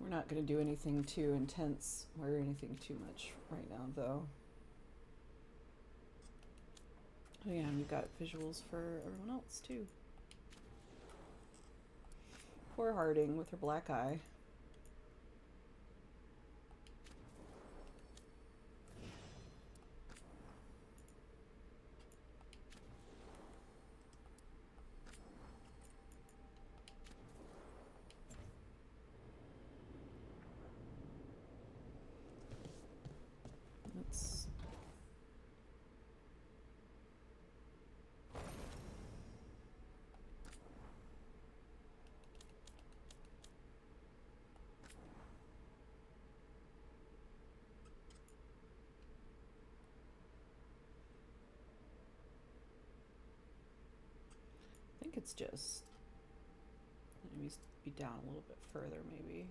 We're not going to do anything too intense or anything too much right now, though. Oh yeah, and we've got visuals for everyone else, too. Poor Harding with her black eye. Let's... I think it's just... Let me be down a little bit further, maybe.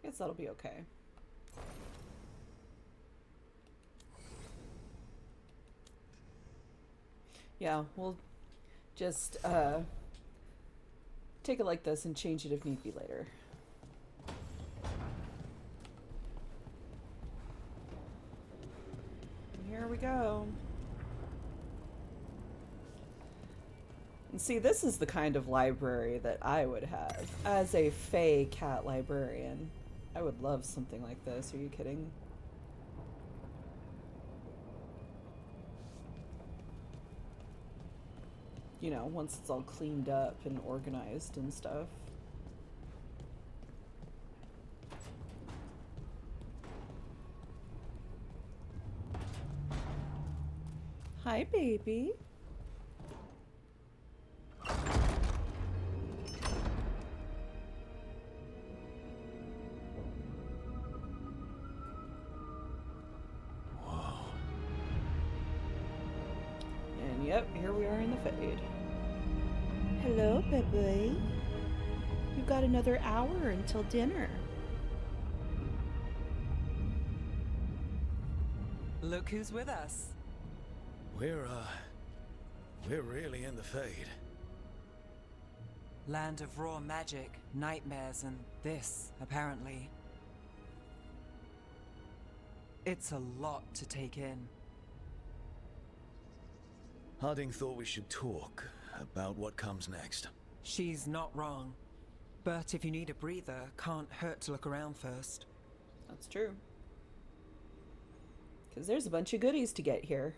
Guess that'll be okay. Yeah, we'll just take it like this and change it if need be later. Here we go. And see, this is the kind of library that I would have. As a Fey cat librarian, I would love something like this. Are you kidding? You know, once it's all cleaned up and organized and stuff. Hi, baby. Whoa. And yep, here we are in the Fade. Hello, baby. You got another hour until dinner. Look who's with us. We're really in the Fade. Land of raw magic, nightmares, and this, apparently. It's a lot to take in. Harding thought we should talk about what comes next. She's not wrong. But if you need a breather, can't hurt to look around first. That's true. Because there's a bunch of goodies to get here.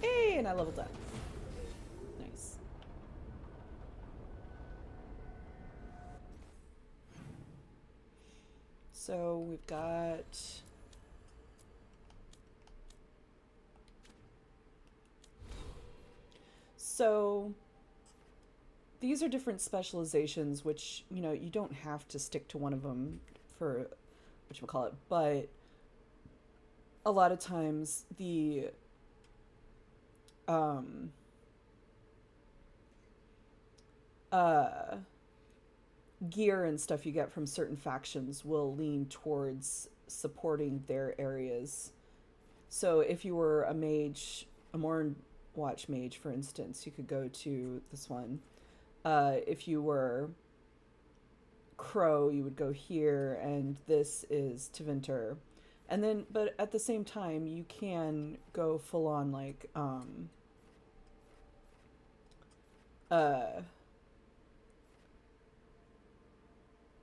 Hey, and I leveled up. Nice. So we've got... So these are different specializations, which, you know, you don't have to stick to one of them for whatchamacallit, but a lot of times the gear and stuff you get from certain factions will lean towards supporting their areas. So if you were a mage, a Morn Watch mage, for instance, you could go to this one. If you were Crow, you would go here, and this is Tevinter. And then, but at the same time, you can go full on, like,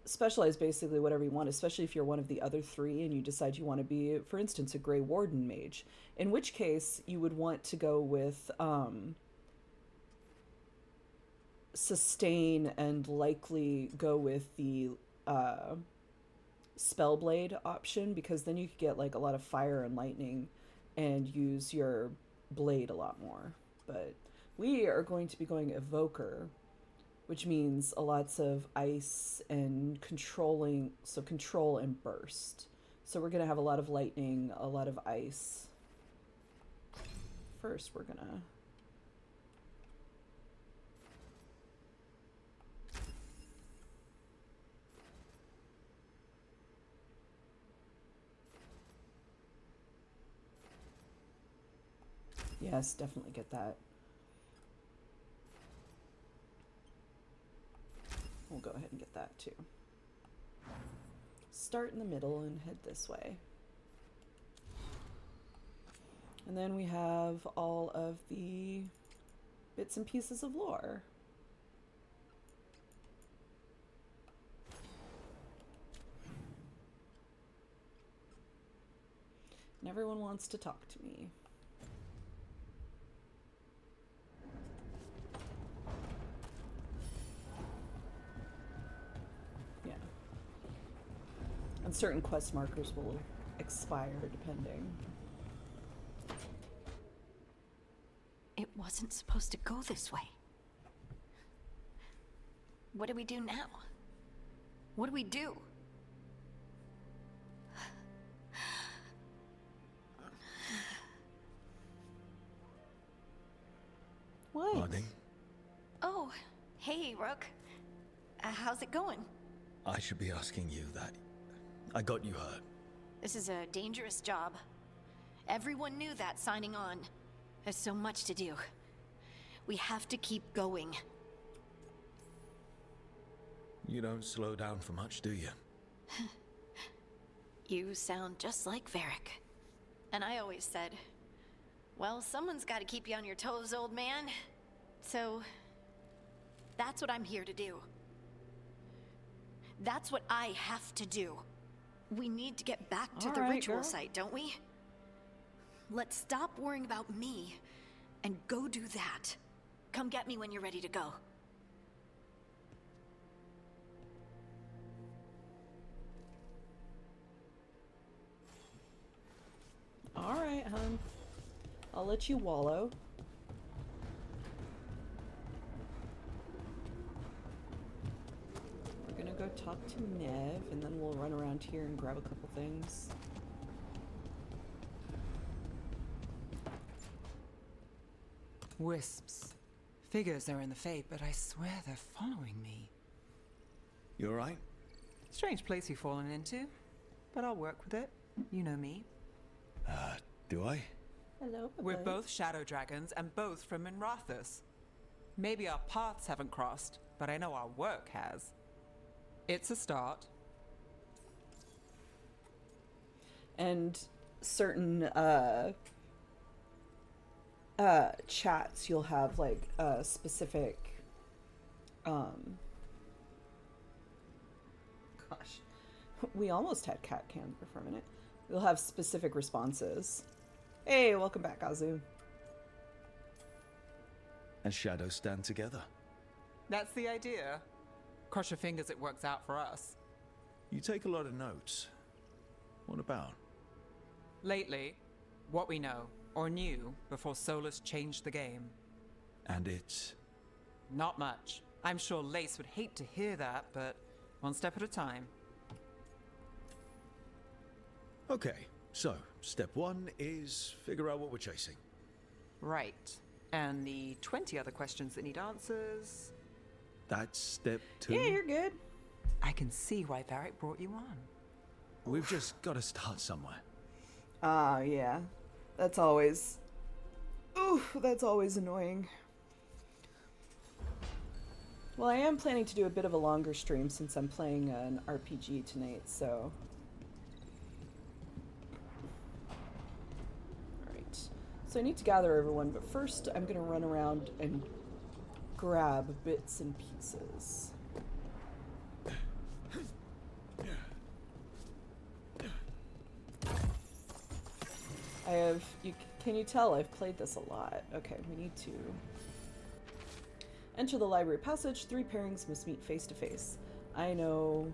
specialize basically whatever you want, especially if you're one of the other three and you decide you want to be, for instance, a Grey Warden mage, in which case you would want to go with sustain and likely go with the Spellblade option, because then you could get like a lot of fire and lightning and use your blade a lot more. But we are going to be going Evoker, which means a lots of ice and controlling, so control and burst. So we're going to have a lot of lightning, a lot of ice. First, we're going to... Yes, definitely get that. We'll go ahead and get that too. Start in the middle and head this way. And then we have all of the bits and pieces of lore. And everyone wants to talk to me. And certain quest markers will expire depending. It wasn't supposed to go this way. What do we do now? What do we do? What? Harding? Oh, hey, Rook. How's it going? I should be asking you that. I got you hurt. This is a dangerous job. Everyone knew that signing on. There's so much to do. We have to keep going. You don't slow down for much, do you? You sound just like Varric. And I always said, Well, someone's got to keep you on your toes, old man. So, that's what I'm here to do. That's what I have to do. We need to get back to the ritual site, don't we? Let's stop worrying about me and go do that. Come get me when you're ready to go. Alright, hon. I'll let you wallow. We're gonna go talk to Nev, and then we'll run around here and grab a couple things. Wisps. Figures they're in the Fate, but I swear they're following me. You alright? Strange place you've fallen into, but I'll work with it. You know me. Do I? Hello, We're both shadow dragons and both from Minrathous. Maybe our paths haven't crossed, but I know our work has. It's a start. And certain chats you'll have like specific gosh, we almost had cat camper for a minute. You'll have specific responses. Hey, welcome back, Azu. And shadows stand together. That's the idea. Cross your fingers it works out for us. You take a lot of notes. What about? Lately, what we know, or knew, before Solus changed the game. And it's... Not much. I'm sure Lace would hate to hear that, but one step at a time. Okay, so step one is figure out what we're chasing. Right. And the 20 other questions that need answers... That's step two? Yeah, you're good. I can see why Varric brought you on. We've just got to start somewhere. Yeah. That's always... Oof, that's always annoying. Well, I am planning to do a bit of a longer stream since I'm playing an RPG tonight, so... Alright. So I need to gather everyone, but first I'm gonna run around and grab bits and pieces. I have... Can you tell I've played this a lot? Okay, we need to... Enter the library passage. 3 pairings must meet face to face. I know...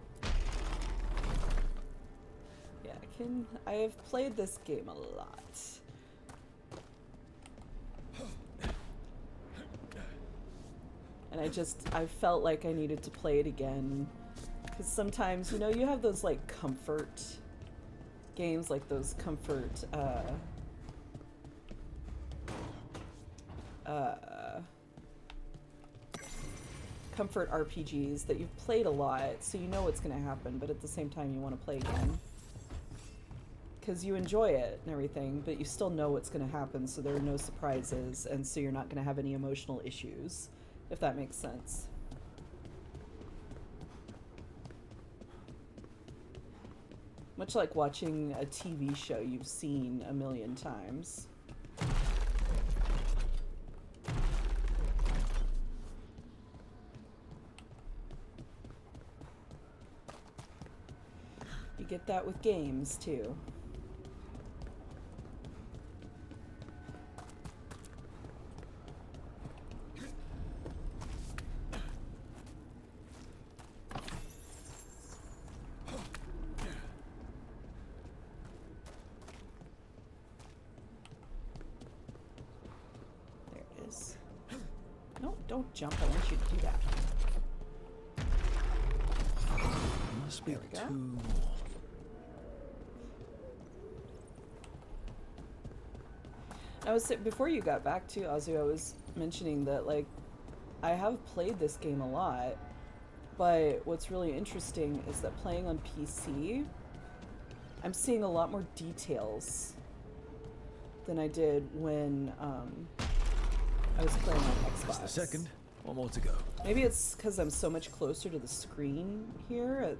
Yeah, I have played this game a lot. And I felt like I needed to play it again. Because sometimes, you know, you have those, like, comfort games, like those comfort, comfort RPGs that you've played a lot, so you know what's going to happen, but at the same time you want to play again. Because you enjoy it and everything, but you still know what's going to happen, so there are no surprises, and so you're not going to have any emotional issues, if that makes sense. Much like watching a TV show you've seen a million times. You get that with games, too. Don't jump, I want you to do that. Must be two more. Before you got back to Azu, I was mentioning that, like, I have played this game a lot, but what's really interesting is that playing on PC, I'm seeing a lot more details than I did when, I was playing on Xbox. That's the second. One more to go. Maybe it's because I'm so much closer to the screen here,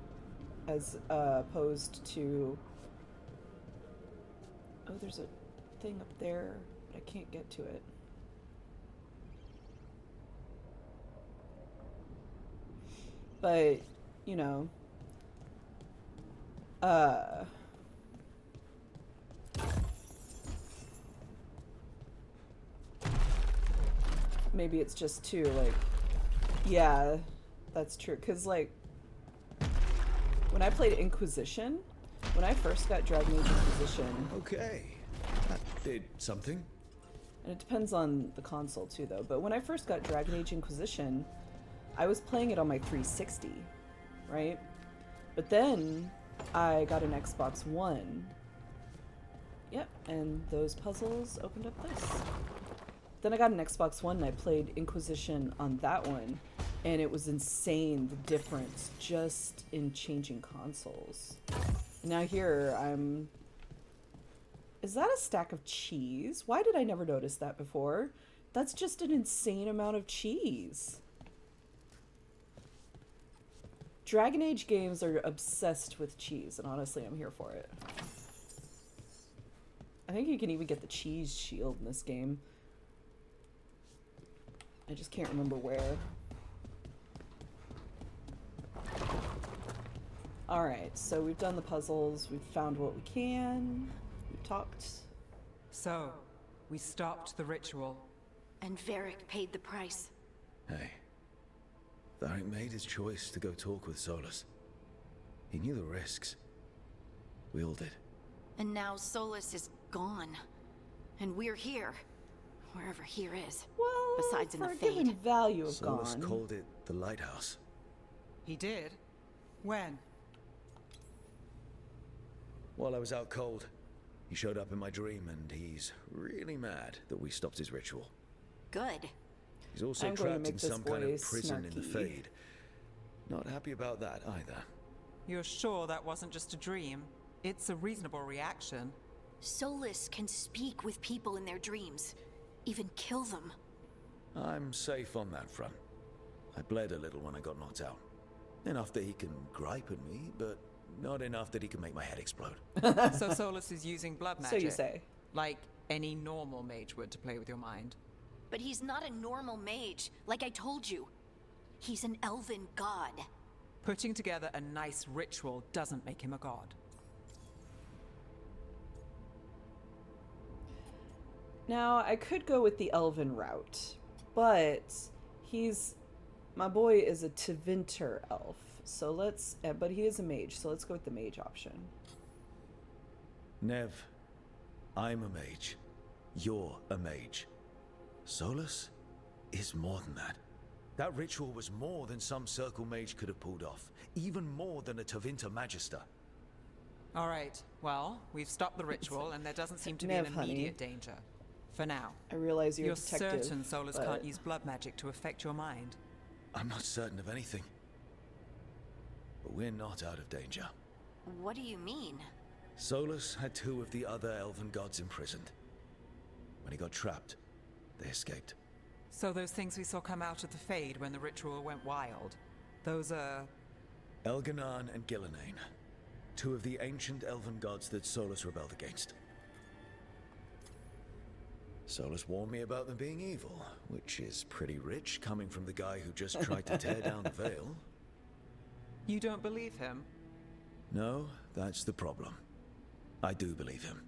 as opposed to... Oh, there's a thing up there. I can't get to it. But, you know, maybe it's just too, like, yeah, that's true. Because, like, when I played Inquisition, when I first got Dragon Age Inquisition... Okay, that did something. And it depends on the console, too, though. But when I first got Dragon Age Inquisition, I was playing it on my 360, right? But then I got an Xbox One. Yep, and those puzzles opened up this. Then I got an Xbox One and I played Inquisition on that one, and it was insane, the difference just in changing consoles. Now here I'm... Is that a stack of cheese? Why did I never notice that before? That's just an insane amount of cheese. Dragon Age games are obsessed with cheese, and honestly, I'm here for it. I think you can even get the cheese shield in this game. I just can't remember where. Alright, so we've done the puzzles, we've found what we can, we've talked. So, we stopped the ritual. And Varric paid the price. Hey, Davrin made his choice to go talk with Solus. He knew the risks. We all did. And now Solus is gone. And we're here. Wherever here is. Well, besides in the for a Fade. given value of Solus gone. called it the lighthouse. He did? When? While I was out cold, he showed up in my dream, and he's really mad that we stopped his ritual. Good. He's also I'm going to trapped make in this some kind boy of prison in the snarky. Fade. Not happy about that either. You're sure that wasn't just a dream? It's a reasonable reaction. Solus can speak with people in their dreams. Even kill them. I'm safe on that front. I bled a little when I got knocked out. Enough that he can gripe at me, but not enough that he can make my head explode. So Solus is using blood So magic? you say. Like any normal mage would to play with your mind? But he's not a normal mage, like I told you. He's an elven god. Putting together a nice ritual doesn't make him a god. Now, I could go with the elven route, but my boy is a Tevinter elf, so but he is a mage, so let's go with the mage option. Nev, I'm a mage. You're a mage. Solus is more than that. That ritual was more than some circle mage could have pulled off. Even more than a Tevinter Magister. All right, well, we've stopped the ritual and there doesn't seem to be Nev, an honey. immediate danger. For now. I realize you're a You're detective, certain Solus but... can't use blood magic to affect your mind? I'm not certain of anything. But we're not out of danger. What do you mean? Solus had 2 of the other elven gods imprisoned. When he got trapped, they escaped. So those things we saw come out of the Fade when the ritual went wild, those are... Elganan and Gillenane. 2 of the ancient elven gods that Solus rebelled against. Solus warned me about them being evil, which is pretty rich coming from the guy who just tried to tear down the veil. You don't believe him? No, that's the problem. I do believe him.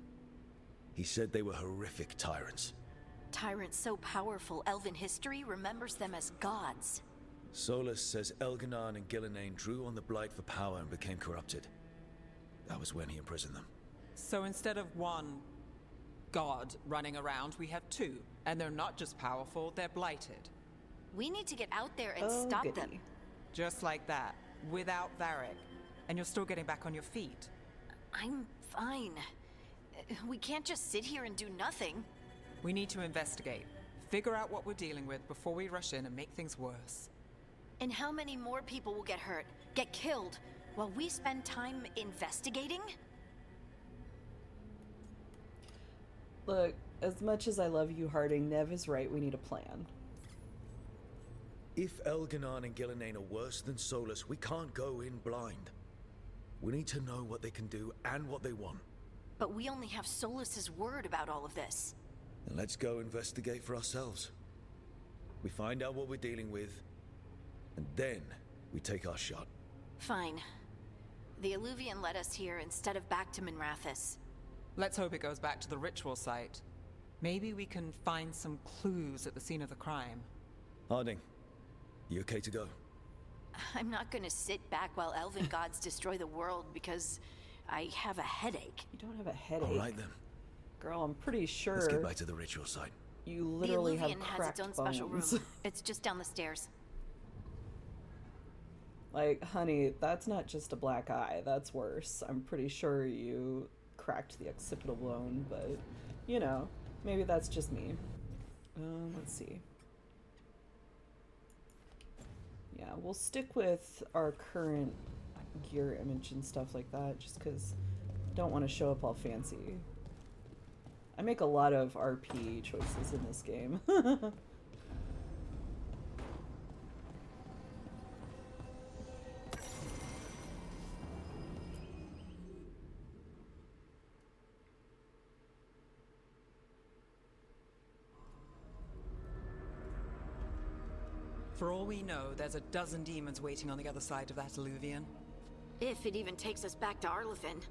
He said they were horrific tyrants. Tyrants so powerful, elven history remembers them as gods. Solus says Elganan and Gillenane drew on the Blight for power and became corrupted. That was when he imprisoned them. So instead of one god running around, we have 2. And they're not just powerful, they're blighted. We need to get out there and Oh, stop goody. them. Just like that, without Varric. And you're still getting back on your feet. I'm fine. We can't just sit here and do nothing. We need to investigate. Figure out what we're dealing with before we rush in and make things worse. And how many more people will get hurt, get killed, while we spend time investigating? Look, as much as I love you, Harding, Nev is right, we need a plan. If Elganan and Gillenane are worse than Solus, we can't go in blind. We need to know what they can do and what they want. But we only have Solus's word about all of this. Then let's go investigate for ourselves. We find out what we're dealing with, and then we take our shot. Fine. The Illuvian led us here instead of back to Minrathous. Let's hope it goes back to the ritual site. Maybe we can find some clues at the scene of the crime. Harding, you okay to go? I'm not gonna sit back while elven gods destroy the world because I have a headache. You don't have a headache. All right then. Girl, I'm pretty sure Let's get back to the ritual site. you literally The have Illuvian has cracked its own special bones. room. It's just down the stairs. Like, honey, that's not just a black eye. That's worse. I'm pretty sure you cracked the occipital bone, but, you know, maybe that's just me. Let's see. Yeah, we'll stick with our current gear image and stuff like that, just because I don't want to show up all fancy. I make a lot of RP choices in this game. For all we know, there's a dozen demons waiting on the other side of that Illuvian. If it even takes us back to Arlathan.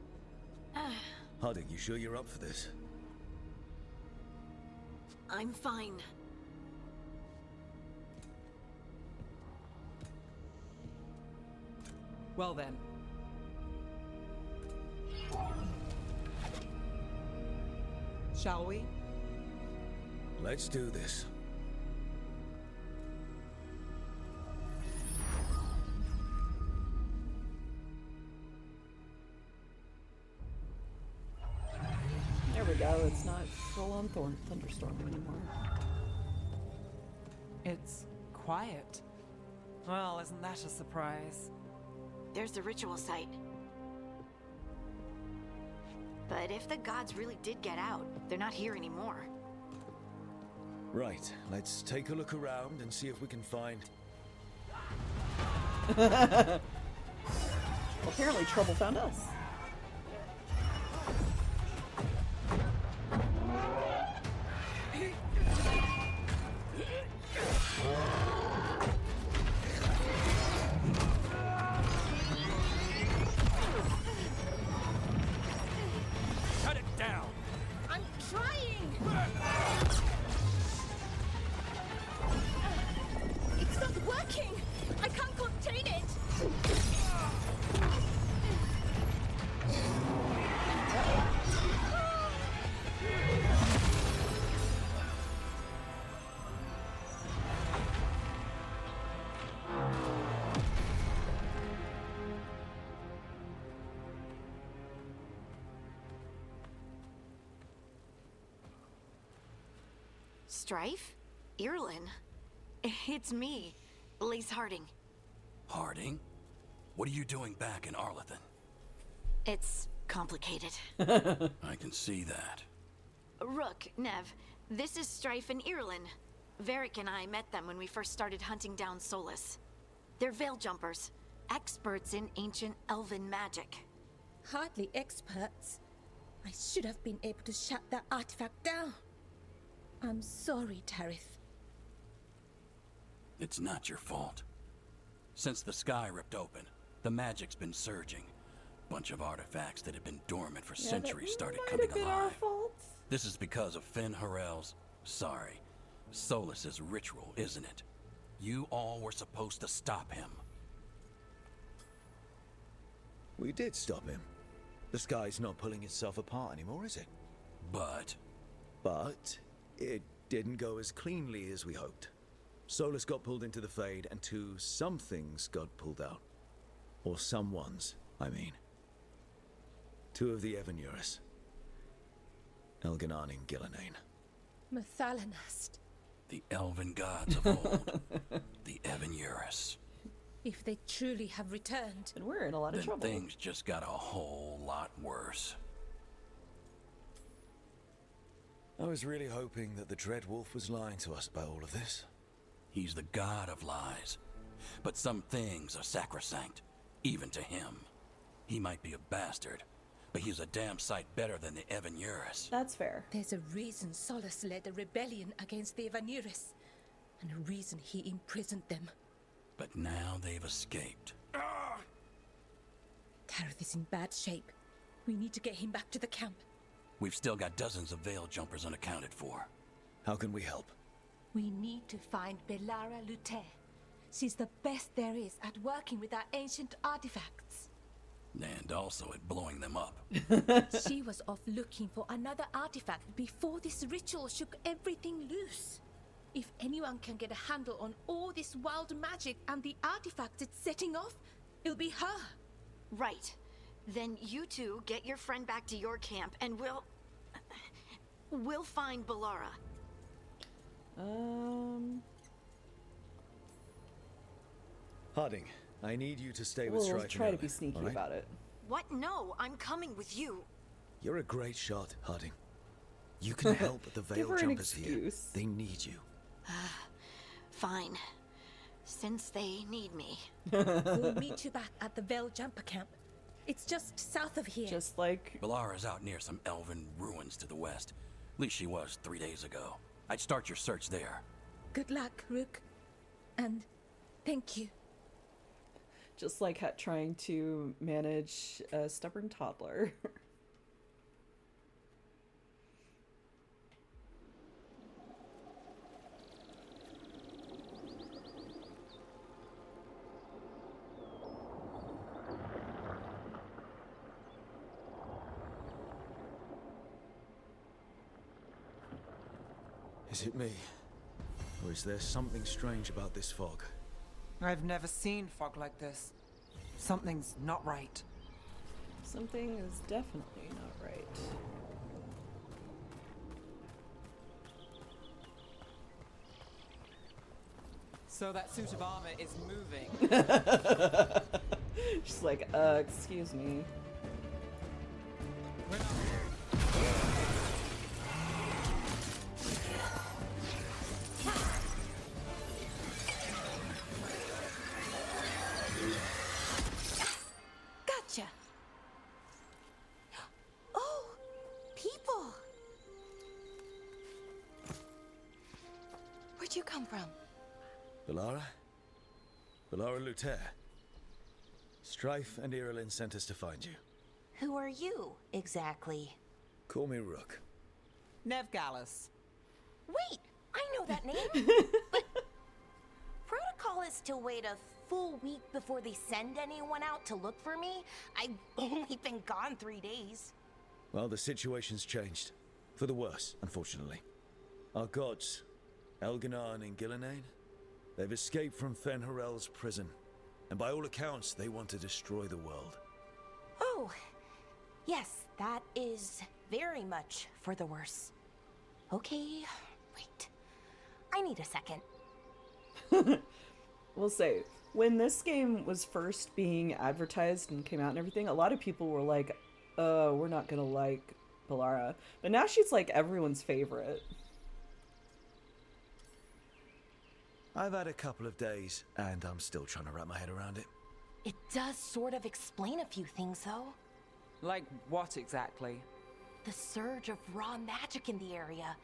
Harding, you sure you're up for this? I'm fine. Well then. Shall we? Let's do this. There we go. It's not full-on thunderstorm anymore. It's quiet. Well, isn't that a surprise? There's the ritual site. But if the gods really did get out, they're not here anymore. Right, let's take a look around and see if we can find... Apparently trouble found us. Cut it down! I'm trying! It's not working! I can't contain it! Strife? Irlin? It's me, Lace Harding. Harding? What are you doing back in Arlathan? It's complicated. I can see that. Rook, Nev, this is Strife and Irlin. Varric and I met them when we first started hunting down Solus. They're veil jumpers, experts in ancient elven magic. Hardly experts. I should have been able to shut that artifact down. I'm sorry, Tarith. It's not your fault. Since the sky ripped open, the magic's been surging. Bunch of artifacts that had been dormant for centuries started coming alive. This is because of Finn Harel's... sorry, Solus's ritual, isn't it? You all were supposed to stop him. We did stop him. The sky's not pulling itself apart anymore, is it? But it didn't go as cleanly as we hoped. Solus got pulled into the Fade, and some things got pulled out. Or someone's, I mean. Two of the Evanurus. Elganan and Gillenane. Mathalanast. the elven gods of old, the Evanurus. If they truly have returned, and we're in a lot of Then trouble. things just got a whole lot worse. I was really hoping that the Dread Wolf was lying to us about all of this. He's the god of lies. But some things are sacrosanct, even to him. He might be a bastard, but he's a damn sight better than the Evanuris. That's fair. There's a reason Solus led a rebellion against the Evanuris, and a reason he imprisoned them. But now they've escaped. Tareth is in bad shape. We need to get him back to the camp. We've still got dozens of Veil jumpers unaccounted for. How can we help? We need to find Belara Lute. She's the best there is at working with our ancient artifacts. And also at blowing them up. She was off looking for another artifact before this ritual shook everything loose. If anyone can get a handle on all this wild magic and the artifacts it's setting off, it'll be her. Right. Then you two get your friend back to your camp and we'll find Belara. Harding, I need you to stay with We'll Strife. try to be sneaky all right? about it. What? No, I'm coming with you. You're a great shot, Harding. You can help the Give Veil her an jumpers here. excuse. They need you. Fine. Since they need me. We'll meet you back at the Veil Jumper Camp. It's just south of here. Just like... Belara's out near some elven ruins to the west. At least she was 3 days ago. I'd start your search there. Good luck, Rook. And thank you. Just like trying to manage a stubborn toddler. Is it me? Or is there something strange about this fog? I've never seen fog like this. Something's not right. Something is definitely not right. So that suit of armor is moving. She's like, excuse me. We're not- Gotcha. Oh, people. Where'd you come from? Belara? Belara Luther. Strife and Irilyn sent us to find you. Who are you, exactly? Call me Rook. Nev Gallus. Wait, I know that name. But protocol is to wait a full week before they send anyone out to look for me. I've only been gone 3 days. Well, the situation's changed. For the worse, unfortunately. Our gods, Elginar and Gillinane, they've escaped from Fen'Harel's prison. And by all accounts, they want to destroy the world. Oh, yes, that is very much for the worse. Okay, wait. I need a second. We'll say, when this game was first being advertised and came out and everything, a lot of people were like, we're not gonna like Belara. But now she's like everyone's favorite. I've had a couple of days, and I'm still trying to wrap my head around it. It does sort of explain a few things, though. Like what exactly? The surge of raw magic in the area.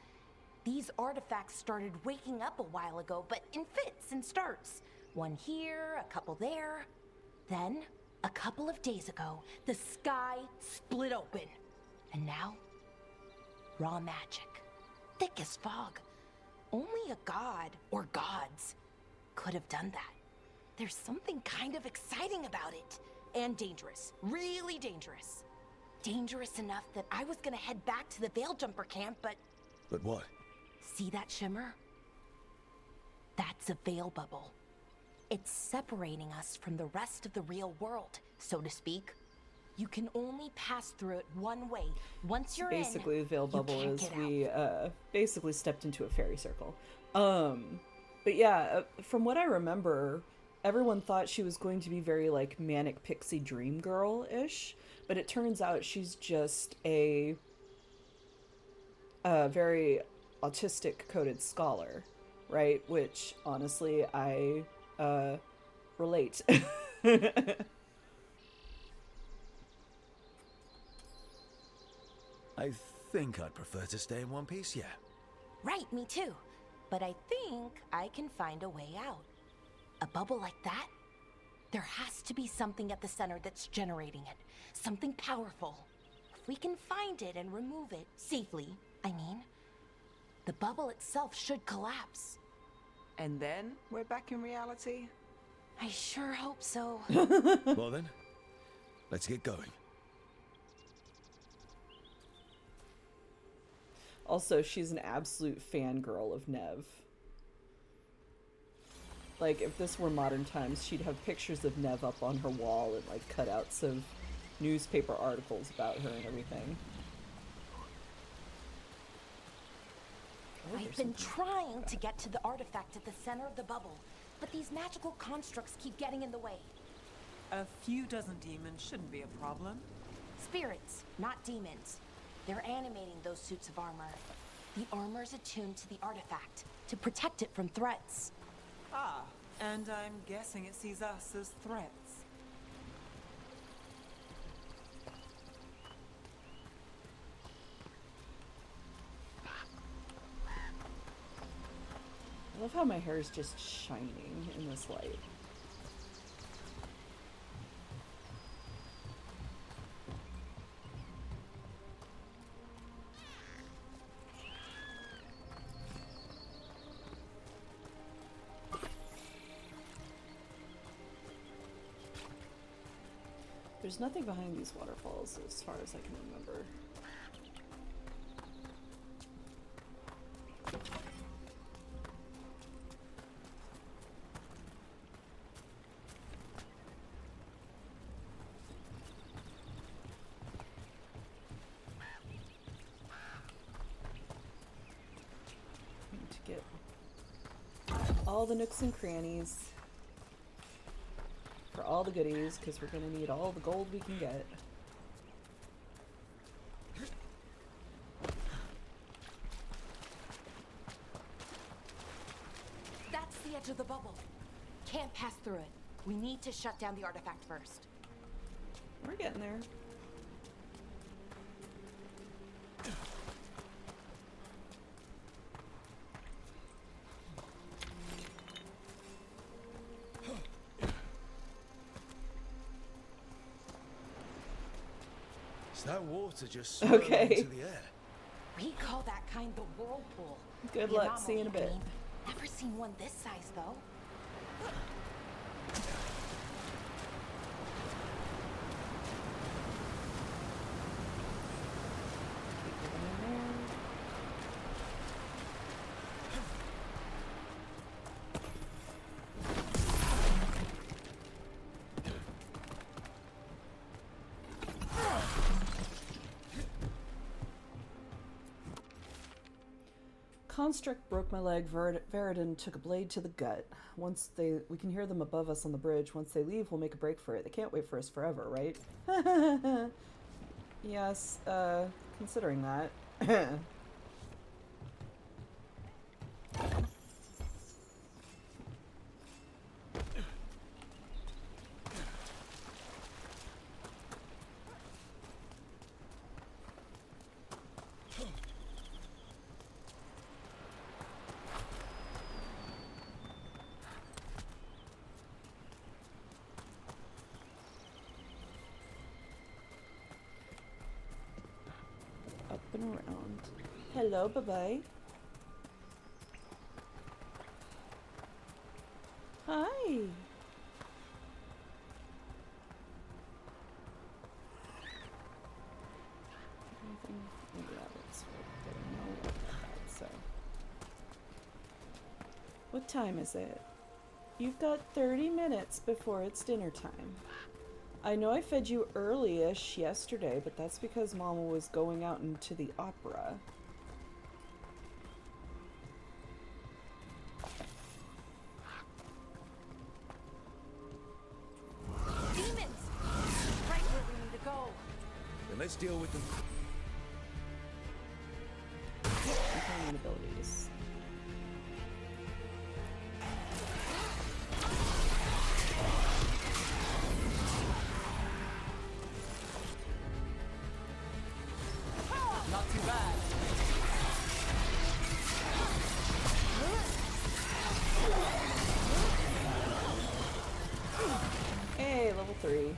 These artifacts started waking up a while ago, but in fits and starts. One here, a couple there. Then, a couple of days ago, the sky split open. And now, raw magic. Thick as fog. Only a god, or gods, could have done that. There's something kind of exciting about it. And dangerous. Really dangerous. Dangerous enough that I was gonna head back to the Veil Jumper camp, but... But what? See that shimmer? That's a veil bubble. It's separating us from the rest of the real world, so to speak. You can only pass through it one way. Once you're Basically, the veil you bubble can't is get we out. basically stepped into a fairy circle. But yeah, from what I remember, everyone thought she was going to be very like manic pixie dream girl-ish, but it turns out she's just a very autistic coded scholar, right? Which honestly I relate. I think I'd prefer to stay in one piece, yeah. Right, me too. But I think I can find a way out. A bubble like that? There has to be something at the center that's generating it. Something powerful. If we can find it and remove it safely, I mean, the bubble itself should collapse. And then we're back in reality? I sure hope so. Well then, let's get going. Also, she's an absolute fangirl of Nev. Like, if this were modern times, she'd have pictures of Nev up on her wall and, like, cutouts of newspaper articles about her and everything. Oh, I've been trying to get to the artifact at the center of the bubble, but these magical constructs keep getting in the way. A few dozen demons shouldn't be a problem. Spirits, not demons. They're animating those suits of armor. The armor's attuned to the artifact to protect it from threats. Ah, and I'm guessing it sees us as threats. I love how my hair is just shining in this light. There's nothing behind these waterfalls as far as I can remember. Need to get all the nooks and crannies for all the goodies, because we're going to need all the gold we can get. That's the edge of the bubble. Can't pass through it. We need to shut down the artifact first. We're getting there. That water just swirling into the air. We call that kind the whirlpool. Good The luck. See you in a anomaly, bit. I mean. Never seen one this size, though. Construct broke my leg. Veridon took a blade to the gut. We can hear them above us on the bridge. Once they leave, we'll make a break for it. They can't wait for us forever, right? Yes, considering that. Up and around. Hello, bye-bye. Hi. Maybe that looks right. Don't know about that, so. What time is it? You've got 30 minutes before it's dinner time. I know I fed you early-ish yesterday, but that's because Mama was going out into the opera. Demons! Right where we need to go. Then let's deal with them. Containment abilities. Not not too bad. Hey, level 3.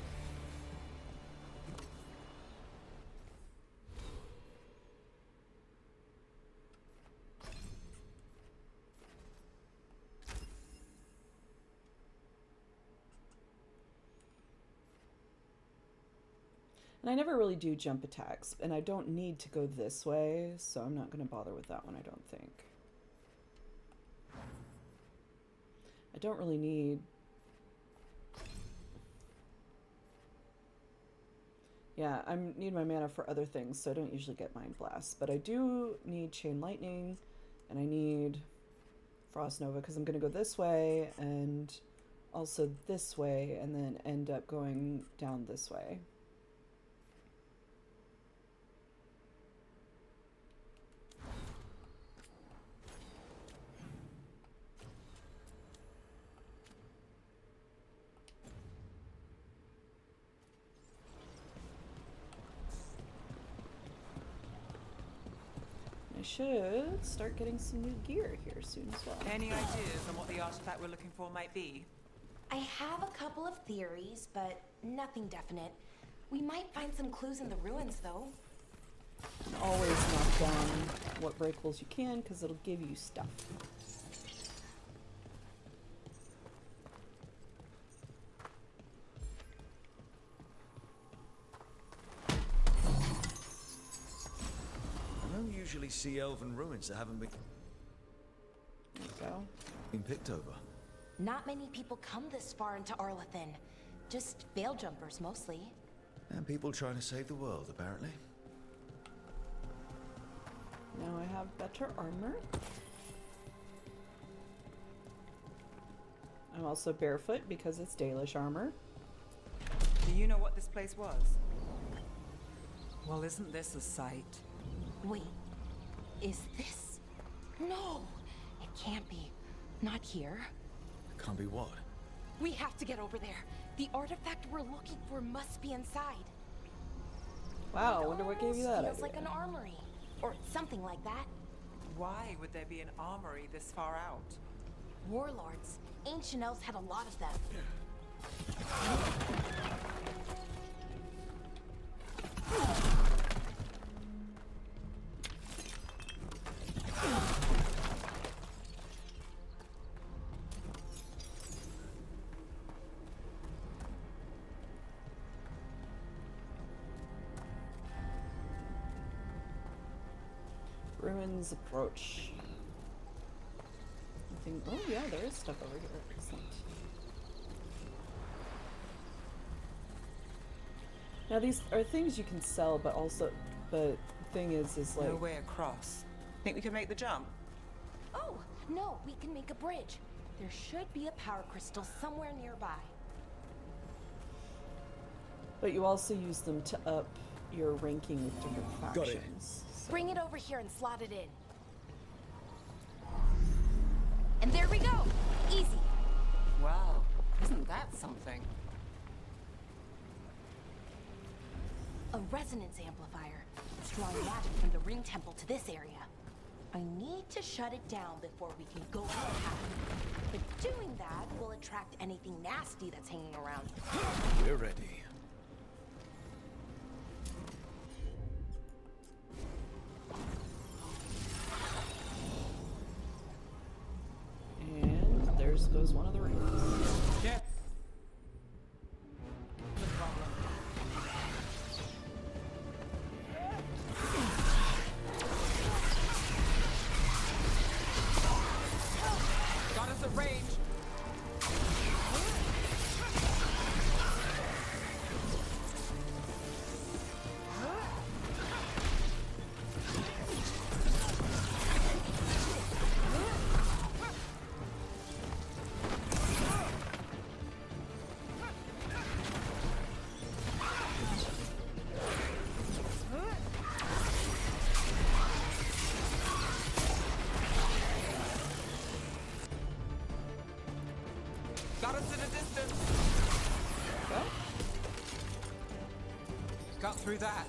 And I never really do jump attacks, and I don't need to go this way, so I'm not going to bother with that one, I don't think. I don't really need... Yeah, I need my mana for other things, so I don't usually get Mind Blast. But I do need Chain Lightning, and I need Frost Nova, because I'm going to go this way, and also this way, and then end up going down this way. Should start getting some new gear here soon as well. Any ideas on what the artifact we're looking for might be? I have a couple of theories, but nothing definite. We might find some clues in the ruins, though. And always knock down what breakables you can, because it'll give you stuff. I don't usually see elven ruins that haven't been picked over. Not many people come this far into Arlathan. Just veil jumpers, mostly. And people trying to save the world, apparently. Now I have better armor. I'm also barefoot because it's Dalish armor. Do you know what this place was? Well, isn't this a sight? Wait, is this? No, it can't be. Not here. Can't be what? We have to get over there. The artifact we're looking for must be inside. Wow, I wonder what gave you that feels idea. like an armory, or something like that. Why would there be an armory this far out? Warlords. Ancient elves had a lot of them. Ruins approach. I think, oh yeah, there is stuff over here. Excellent. Now these are things you can sell, but also, but the thing is like... No way across. Think we can make the jump? Oh, no, we can make a bridge. There should be a power crystal somewhere nearby. But you also use them to up your ranking with different factions. Got it. So. Bring it over here and slot it in. And there we go! Easy. Wow, isn't that something? A resonance amplifier. It's drawing magic from the ring temple to this area. I need to shut it down before we can go to the path. But doing that will attract anything nasty that's hanging around. We're ready. And there's goes one of the rings. Yeah. No problem. Got us at range. Got us at a distance. Okay. Got through that.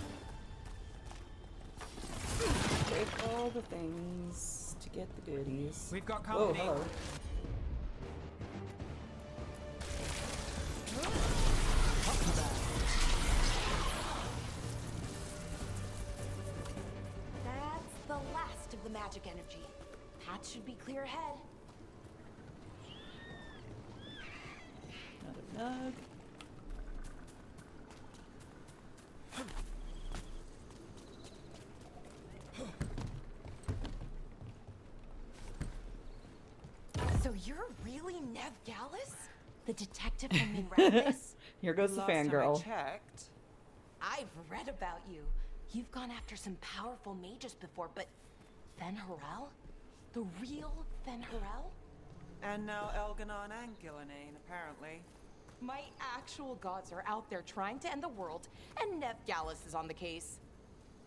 all the things to get the goodies. We've got Whoa, company. hello. That's the last of the magic energy. Path should be clear ahead. Another nug. So you're really Nev Gallus? The detective from Minralis? Here goes the Last time I fangirl. checked. I've read about you. You've gone after some powerful mages before, but Fen Harel? The real Fen Harel? And now Elganon and Gillenane, apparently. My actual gods are out there trying to end the world, and Nev Gallus is on the case.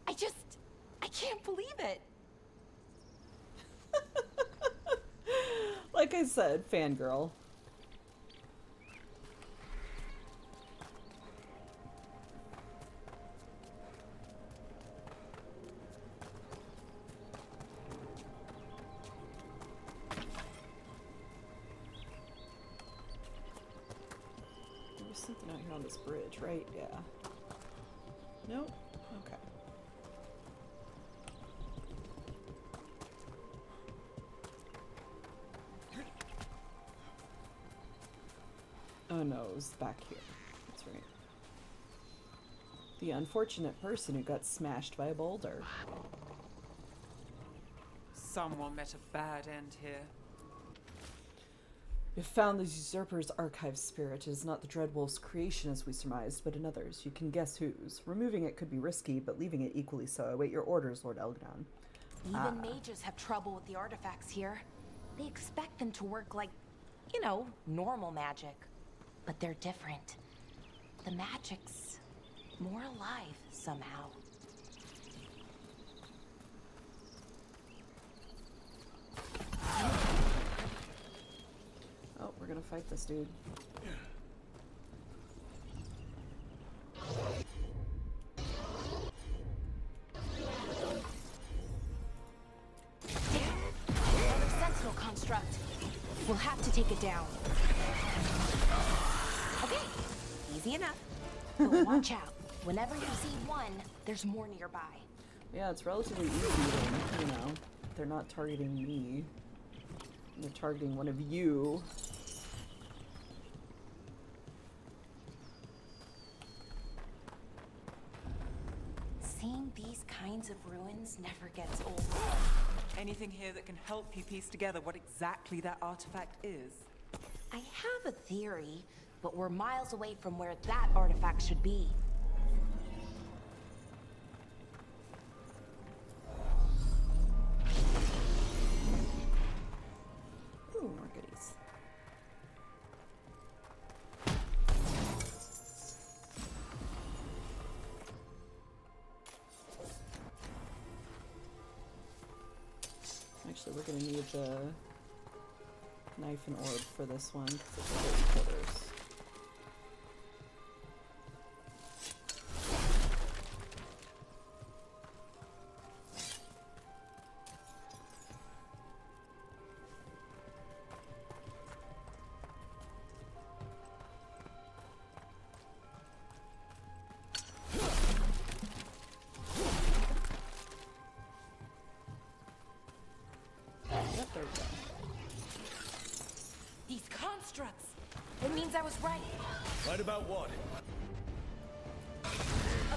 I can't believe it. Like I said, fangirl. There was something out here on this bridge, right? Yeah. Nope. Okay. Oh no, it was back here. That's right. The unfortunate person who got smashed by a boulder. Someone met a bad end here. We found the usurper's archive spirit. It is not the Dreadwolf's creation as we surmised, but another's. You can guess whose. Removing it could be risky, but leaving it equally so. I await your orders, Lord Elganon. Even mages have trouble with the artifacts here. They expect them to work like, you know, normal magic. But they're different. The magic's more alive somehow. Oh, we're gonna fight this dude. Another sentinel construct. We'll have to take it down. Okay, easy enough. But watch out. Whenever you see one, there's more nearby. Yeah, it's relatively easy to, you know, they're not targeting me. They're targeting one of you. Seeing these kinds of ruins never gets old. Anything here that can help you piece together what exactly that artifact is? I have a theory, but we're miles away from where that artifact should be. Ooh, more goodies. Actually, we're gonna need the knife and orb for this one, because it's a bit quarters. Yep, there we go. These constructs! It means I was right. Right about what?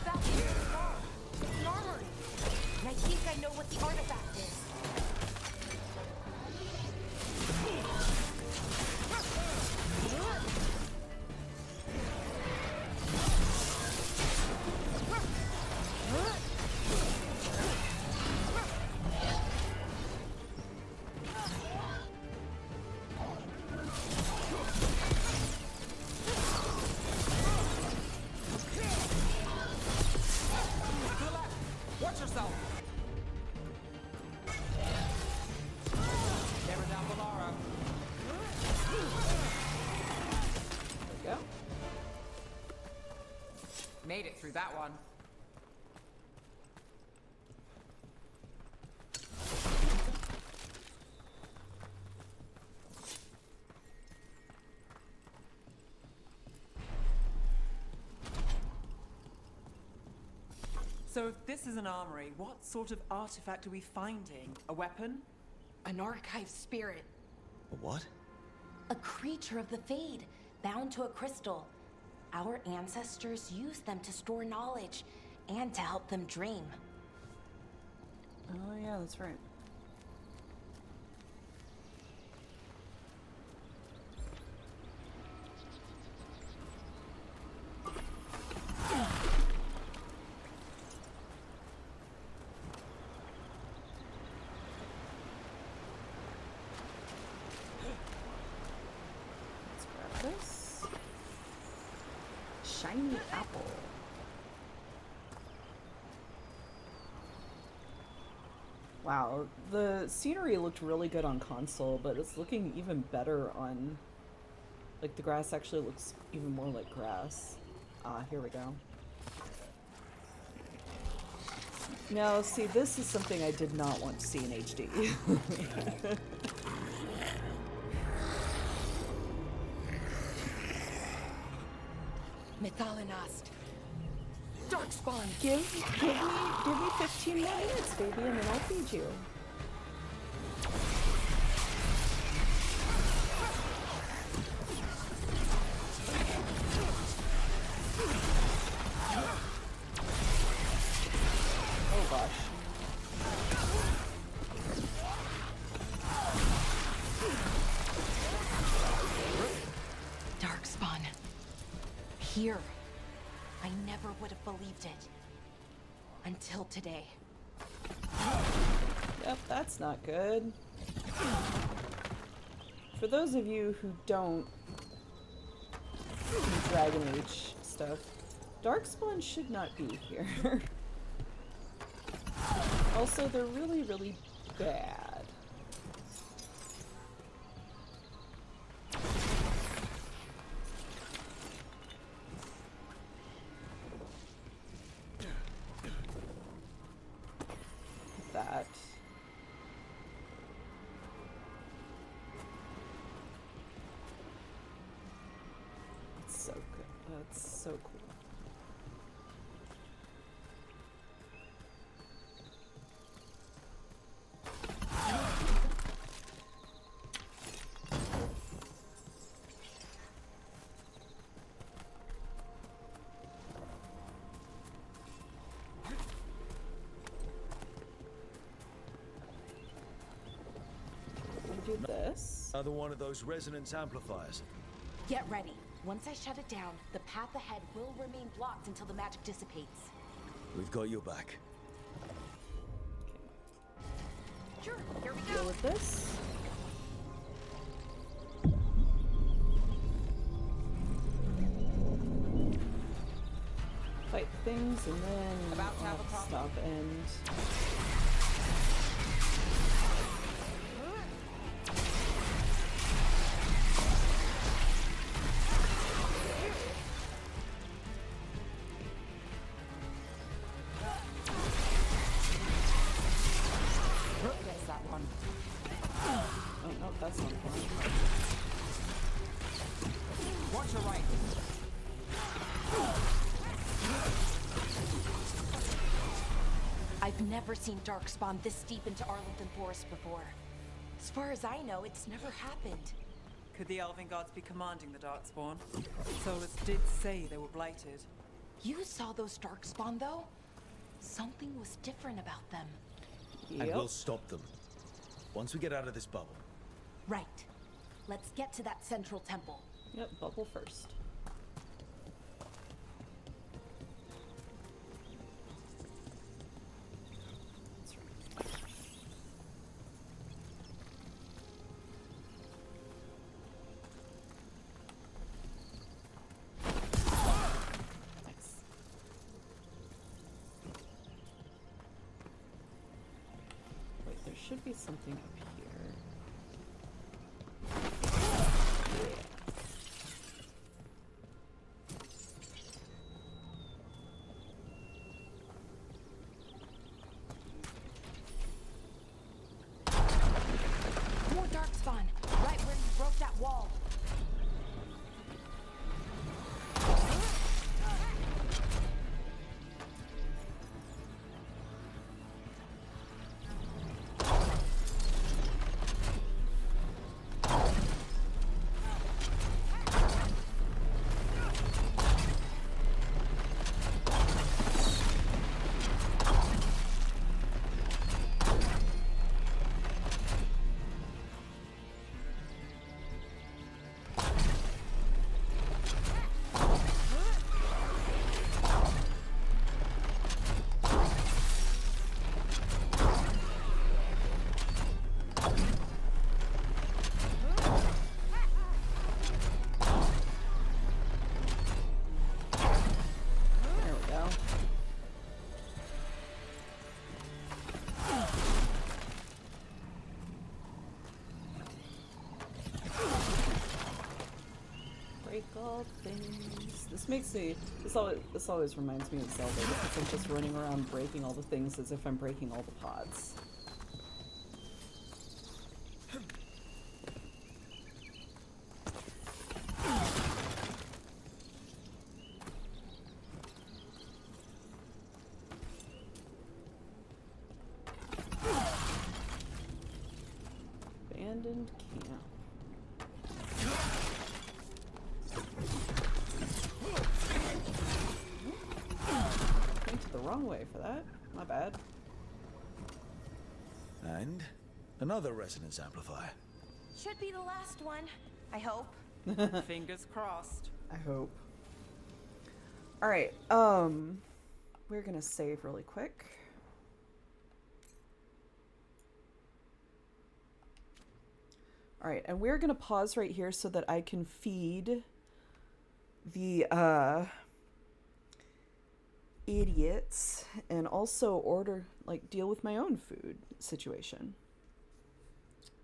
About the armory. And I think I know what the artifact is. Watch yourself! Never down Bolaro. There we go. Made it through that one. So if this is an armory, what sort of artifact are we finding? A weapon? An archive spirit. A what? A creature of the Fade, bound to a crystal. Our ancestors used them to store knowledge and to help them dream. Oh yeah, that's right. Let's grab this. Shiny apple. Wow, the scenery looked really good on console, but it's looking even better on... Like, the grass actually looks even more like grass. Ah, here we go. Now, see, this is something I did not want to see in HD. Mythalinast. Darkspawn. Give me 15 more minutes, baby, and then I'll feed you. Oh gosh. Darkspawn. Here. I never would have believed it. Until today. Yep, that's not good. For those of you who don't do Dragon Age stuff, Darkspawn should not be here. Also, they're really, really bad. That. It's so good. That's so cool. Do this. Another one of those resonance amplifiers. Get ready. Once I shut it down, the path ahead will remain blocked until the magic dissipates. We've got your back. Sure, here we Deal go. with this. Fight things and then About to have a problem. stop and Gets that one. oh no, that's not fun. Watch your right. I've never seen Darkspawn this deep into Arlington Forest before. As far as I know, it's never happened. Could the Elven Guards be commanding the Darkspawn? Solus did say they were blighted. You saw those Darkspawn, though? Something was different about them. Yep. And we'll stop them. Once we get out of this bubble. Right. Let's get to that central temple. Yep, bubble first. That's right. Nice. Wait, there should be something up here. More Darkspawn, right where you broke that wall. all things. This always reminds me of Zelda because I'm just running around breaking all the things as if I'm breaking all the pods. Abandoned camp. Went the wrong way for that. My bad. And another resonance amplifier. Should be the last one, I hope. Fingers crossed. I hope. Alright, we're gonna save really quick. Alright, and we're gonna pause right here so that I can feed the idiots and also order, like, deal with my own food situation.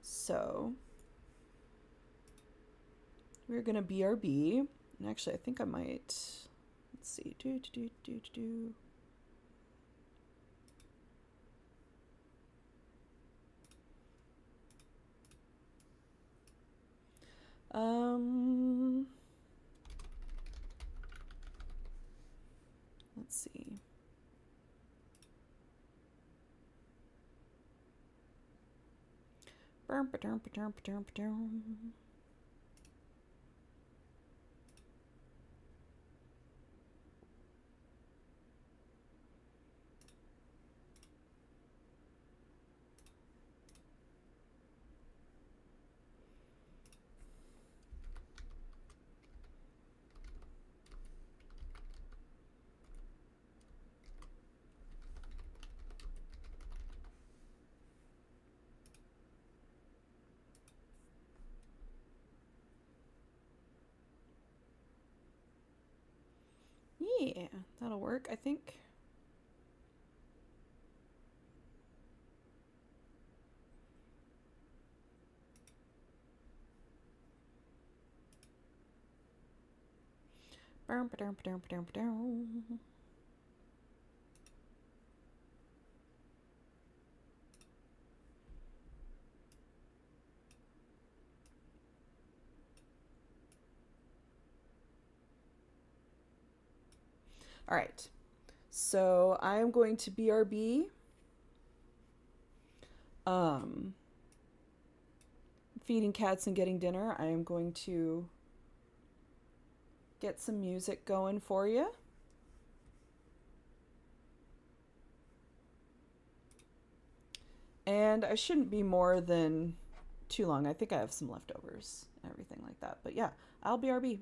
So we're gonna BRB, and actually I think I might, let's see, let's see. Yeah, that'll work, I think. All right, so I am going to BRB. Feeding cats and getting dinner. I am going to get some music going for you. And I shouldn't be more than too long. I think I have some leftovers and everything like that. But yeah, I'll BRB.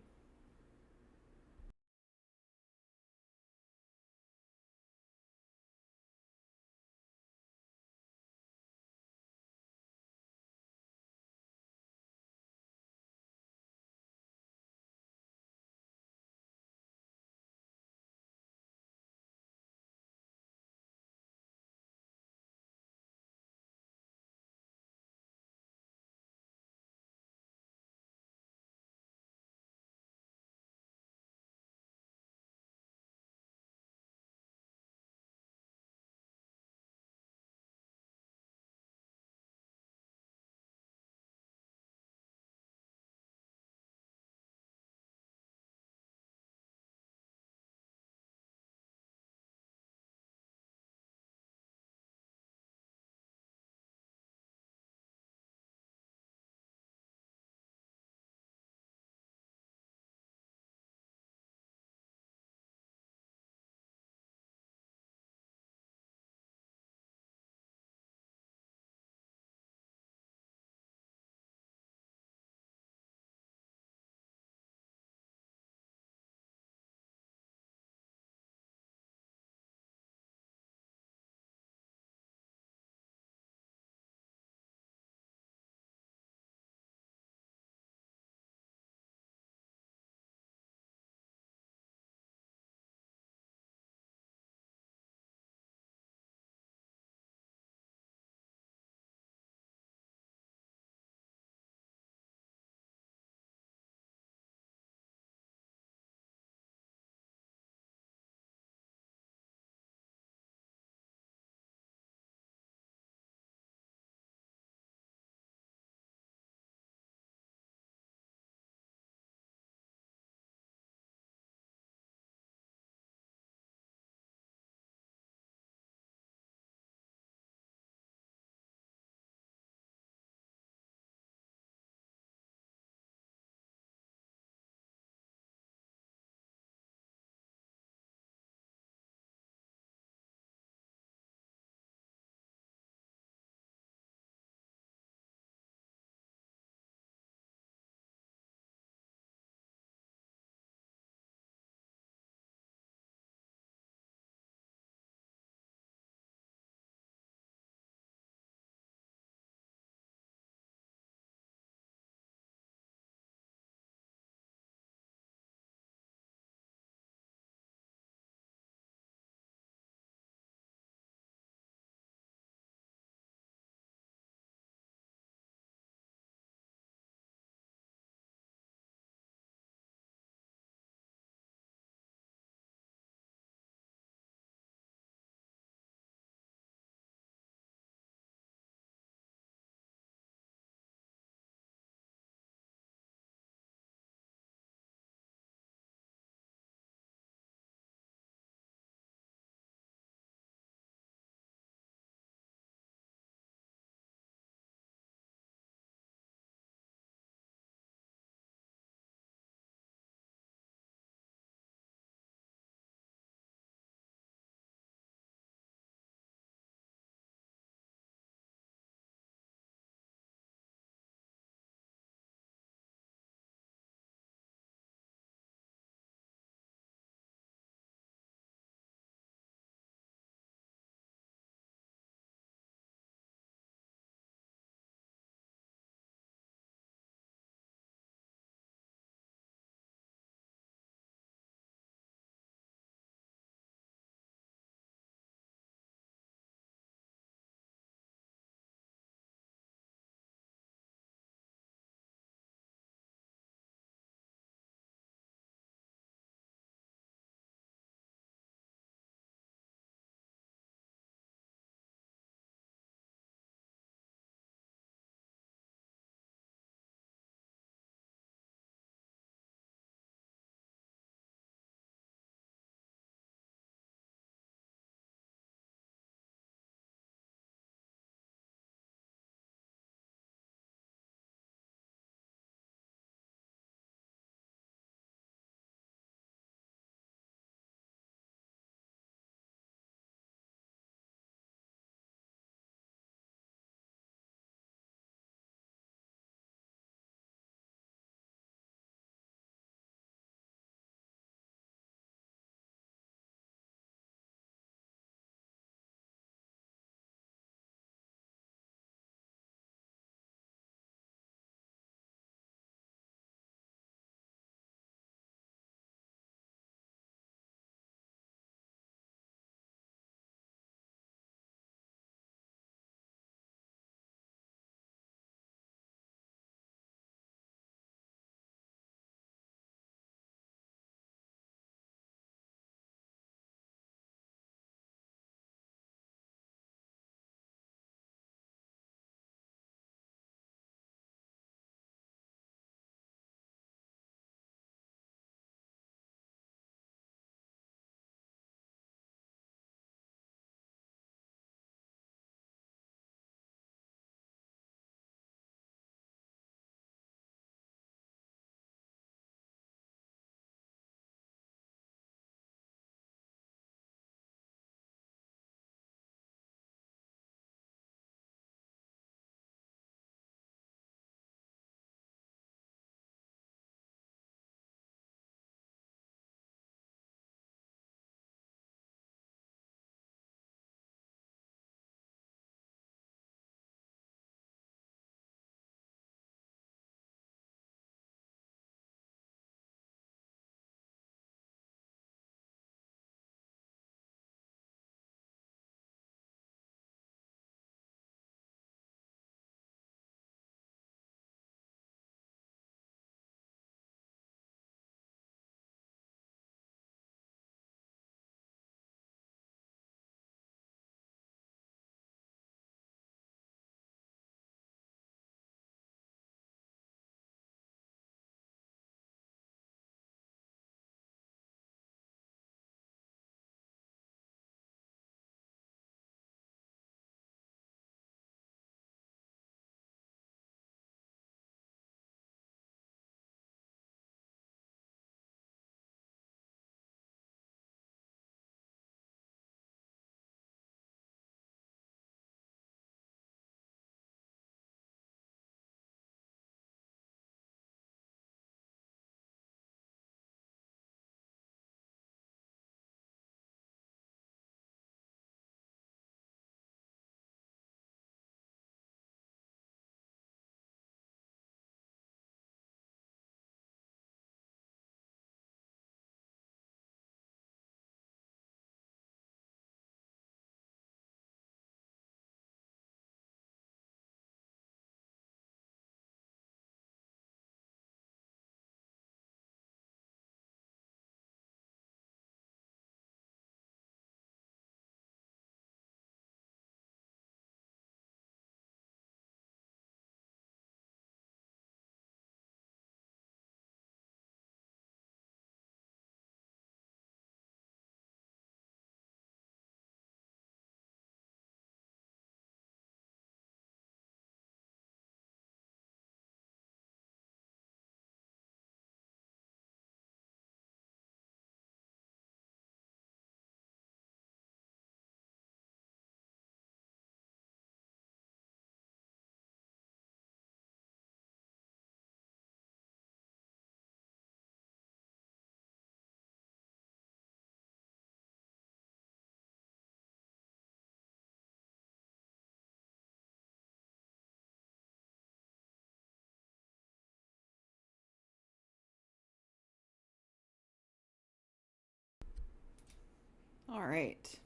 All right.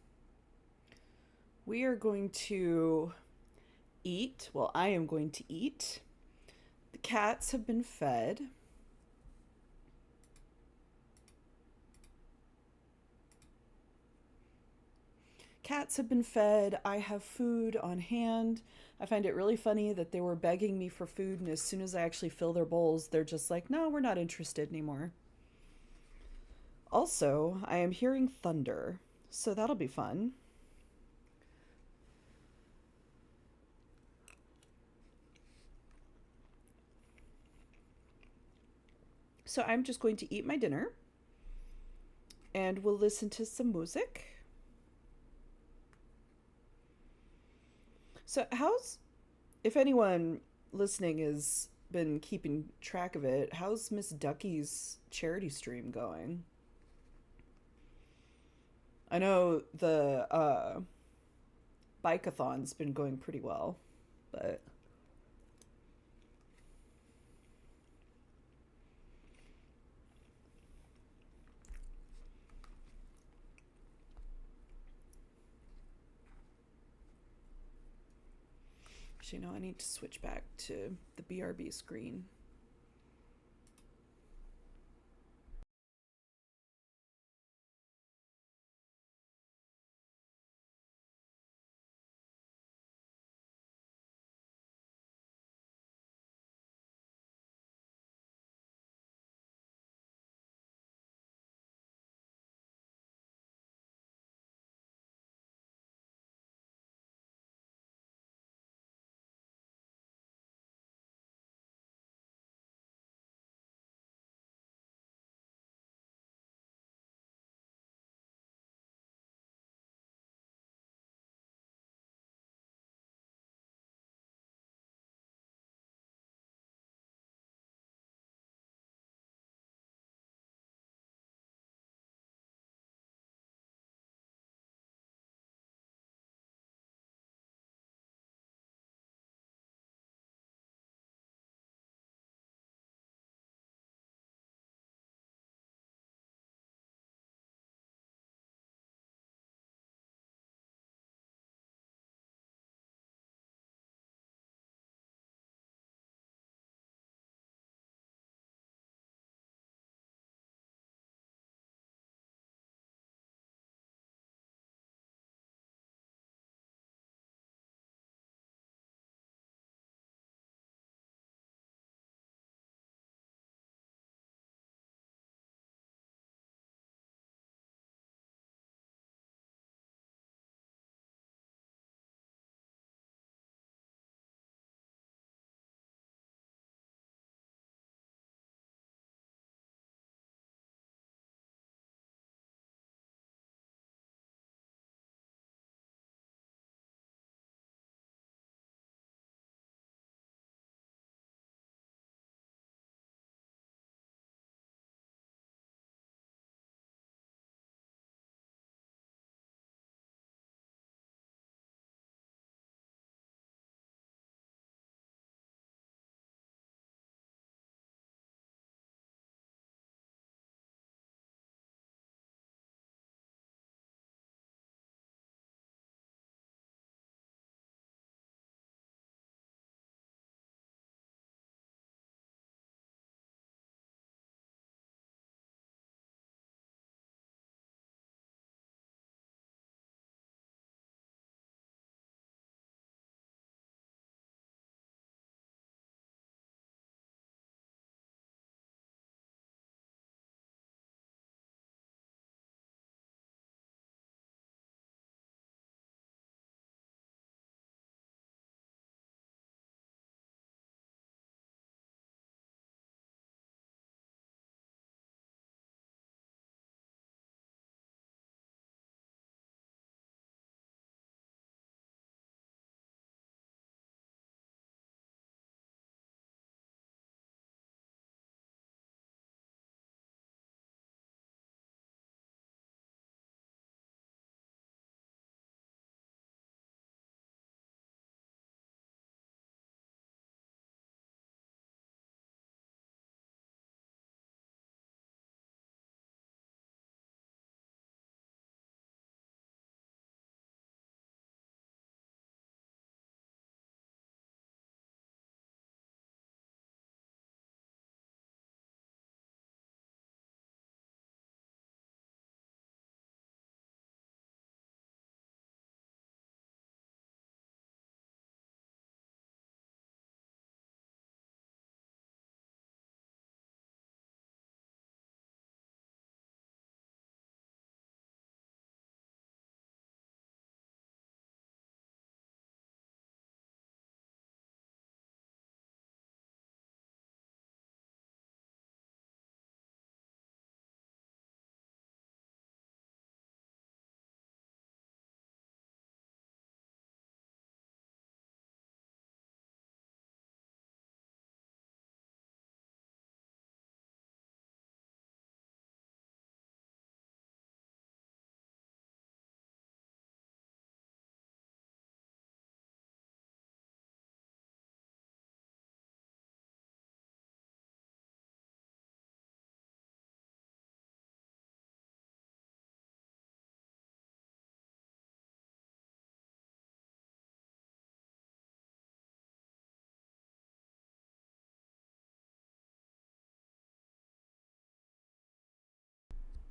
We are going to eat. Well, I am going to eat. The cats have been fed. Cats have been fed. I have food on hand. I find it really funny that they were begging me for food, and as soon as I actually fill their bowls, they're just like, no, we're not interested anymore. Also, I am hearing thunder, so that'll be fun. So I'm just going to eat my dinner, and we'll listen to some music. So if anyone listening has been keeping track of it, how's Miss Ducky's charity stream going? I know the bike-a-thon's been going pretty well, but actually, no, I need to switch back to the BRB screen.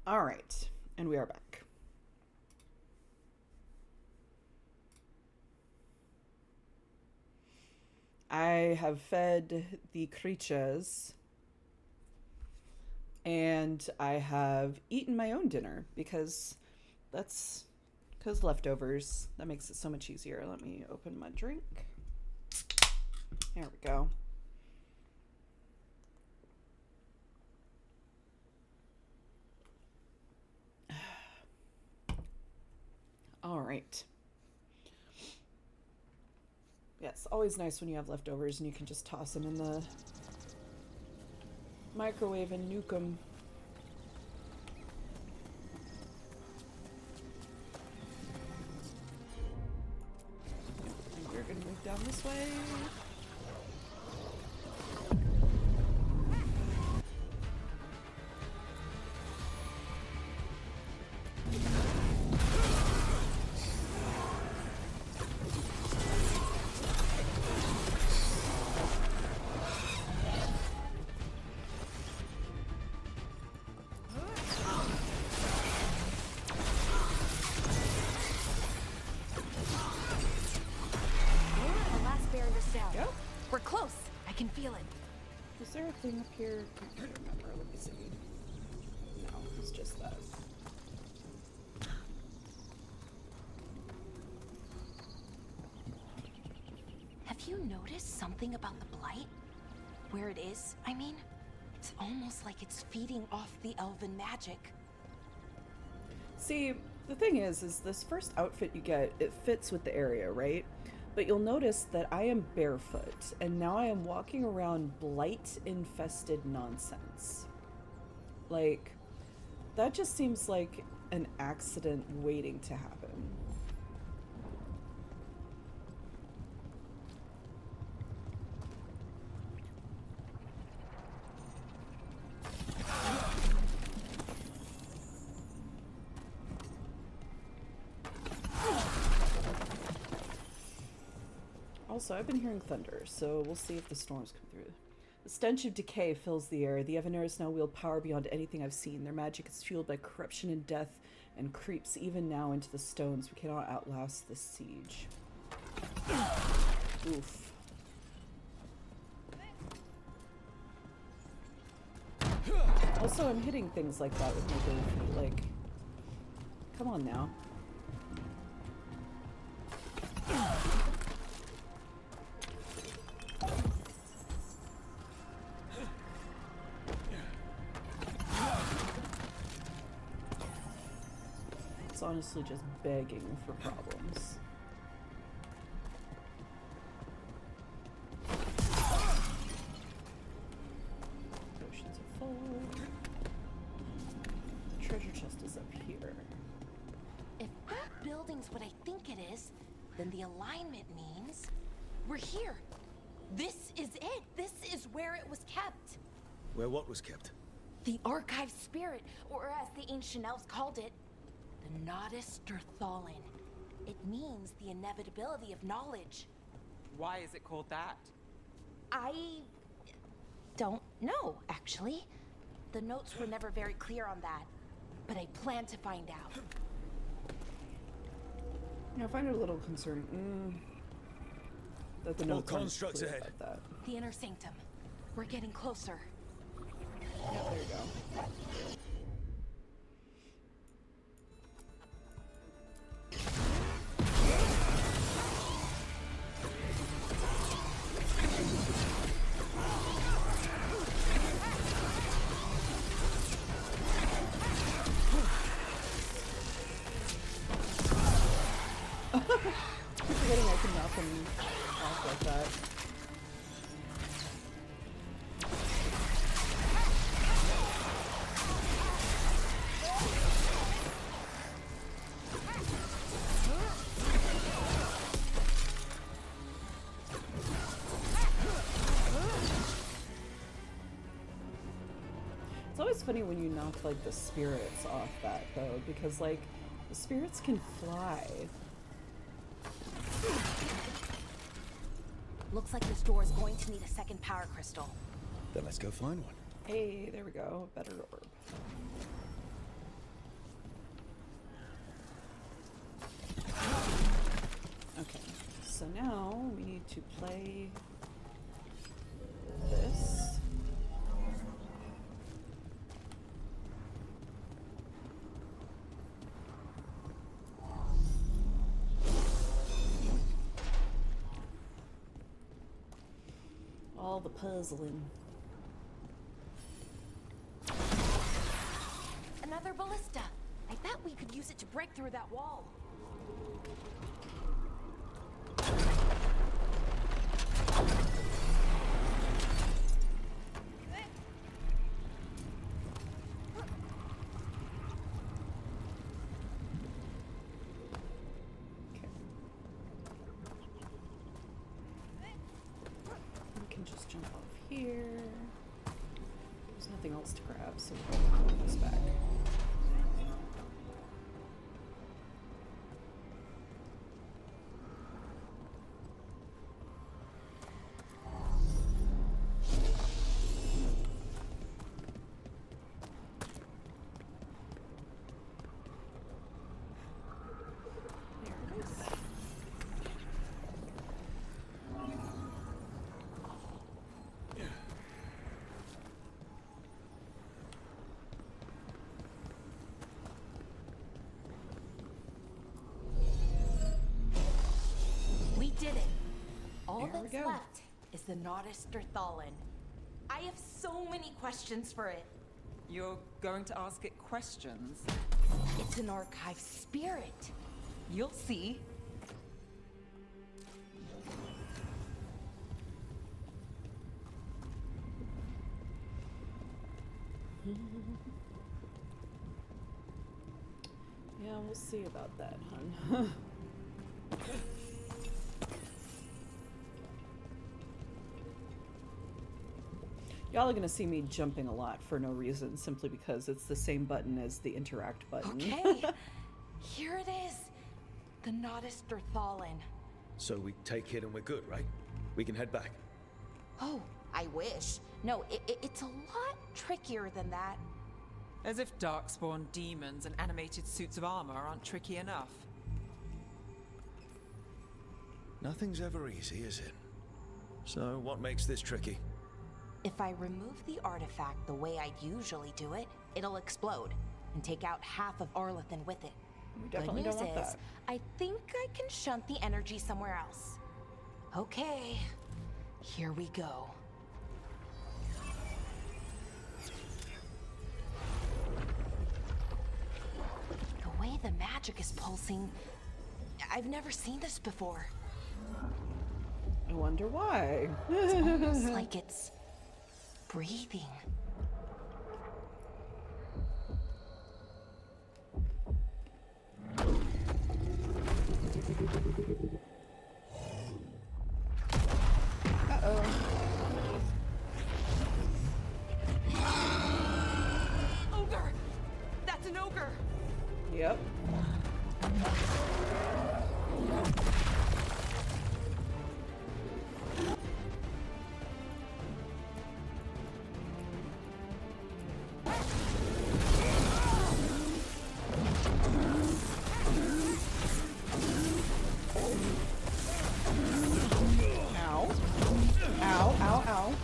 All right, and we are back. I have fed the creatures, and I have eaten my own dinner because leftovers. That makes it so much easier. Let me open my drink. There we go. All right. Yes, always nice when you have leftovers and you can just toss them in the microwave and nuke them. And we're gonna move down this way. We're close. I can feel it. Is there a thing up here? I can't remember. Let me see. No, it's just that. Have you noticed something about the blight? Where it is, I mean? It's almost like it's feeding off the elven magic. See, the thing is this first outfit you get, it fits with the area, right? But you'll notice that I am barefoot, and now I am walking around blight-infested nonsense. Like, that just seems like an accident waiting to happen. Also, I've been hearing thunder, so we'll see if the storms come through. The stench of decay fills the air. The Evaners now wield power beyond anything I've seen. Their magic is fueled by corruption and death, and creeps even now into the stones. We cannot outlast this siege. Oof. Also, I'm hitting things like that with my bare feet. Like, come on now. It's honestly just begging for problems. Potions are full. The treasure chest is up here. If that building's what I think it is, then the alignment means we're here. This is it. This is where it was kept. Where what was kept? The archive spirit, or as the ancient elves called it, the Nodus Derthalin. It means the inevitability of knowledge. Why is it called that? I don't know, actually. The notes were never very clear on that, but I plan to find out. Yeah, I find it a little concerning that the notes aren't constructs clear ahead. about that. The inner sanctum. We're getting closer. Yeah, there you go. I'm forgetting I can knock them off like that. It's always funny when you knock like the spirits off that though, because like the spirits can fly. Looks like this door is going to need a second power crystal. Then let's go find one. Hey, there we go. Better orb. now we need to play this. All the puzzling. Another ballista. I bet we could use it to break through that wall. We can just jump off here. There's nothing else to grab, so we'll put this back. We did it. All There we that's go. left is the Nodus Thalin. I have so many questions for it. You're going to ask it questions? It's an archive spirit. You'll see. Yeah, we'll see about that, hun. Y'all are gonna see me jumping a lot for no reason, simply because it's the same button as the interact button. Okay. Here it is. The Nodus Thalin. So we take it and we're good, right? We can head back. Oh, I wish. No, it's a lot trickier than that. As if darkspawn demons and animated suits of armor aren't tricky enough. Nothing's ever easy, is it? So what makes this tricky? If I remove the artifact the way I'd usually do it, it'll explode and take out half of Arlathan with it. We definitely Good don't news want is, that. I think I can shunt the energy somewhere else. Okay, here we go. The way the magic is pulsing, I've never seen this before. I wonder why. It's almost like it's breathing. Uh-oh. Ogre! That's an ogre! Yep. Ow. Ow, ow, ow.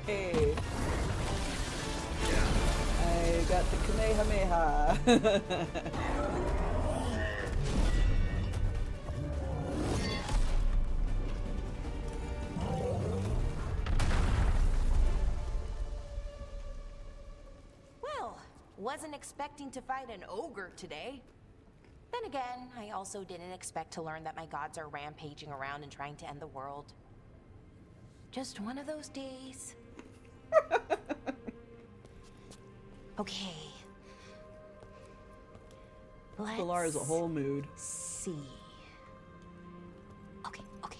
Hey. I got the Kamehameha. Well, wasn't expecting to fight an ogre today. Then again, I also didn't expect to learn that my gods are rampaging around and trying to end the world. Just one of those days. Okay. Pilar is a whole mood. See. Okay, okay.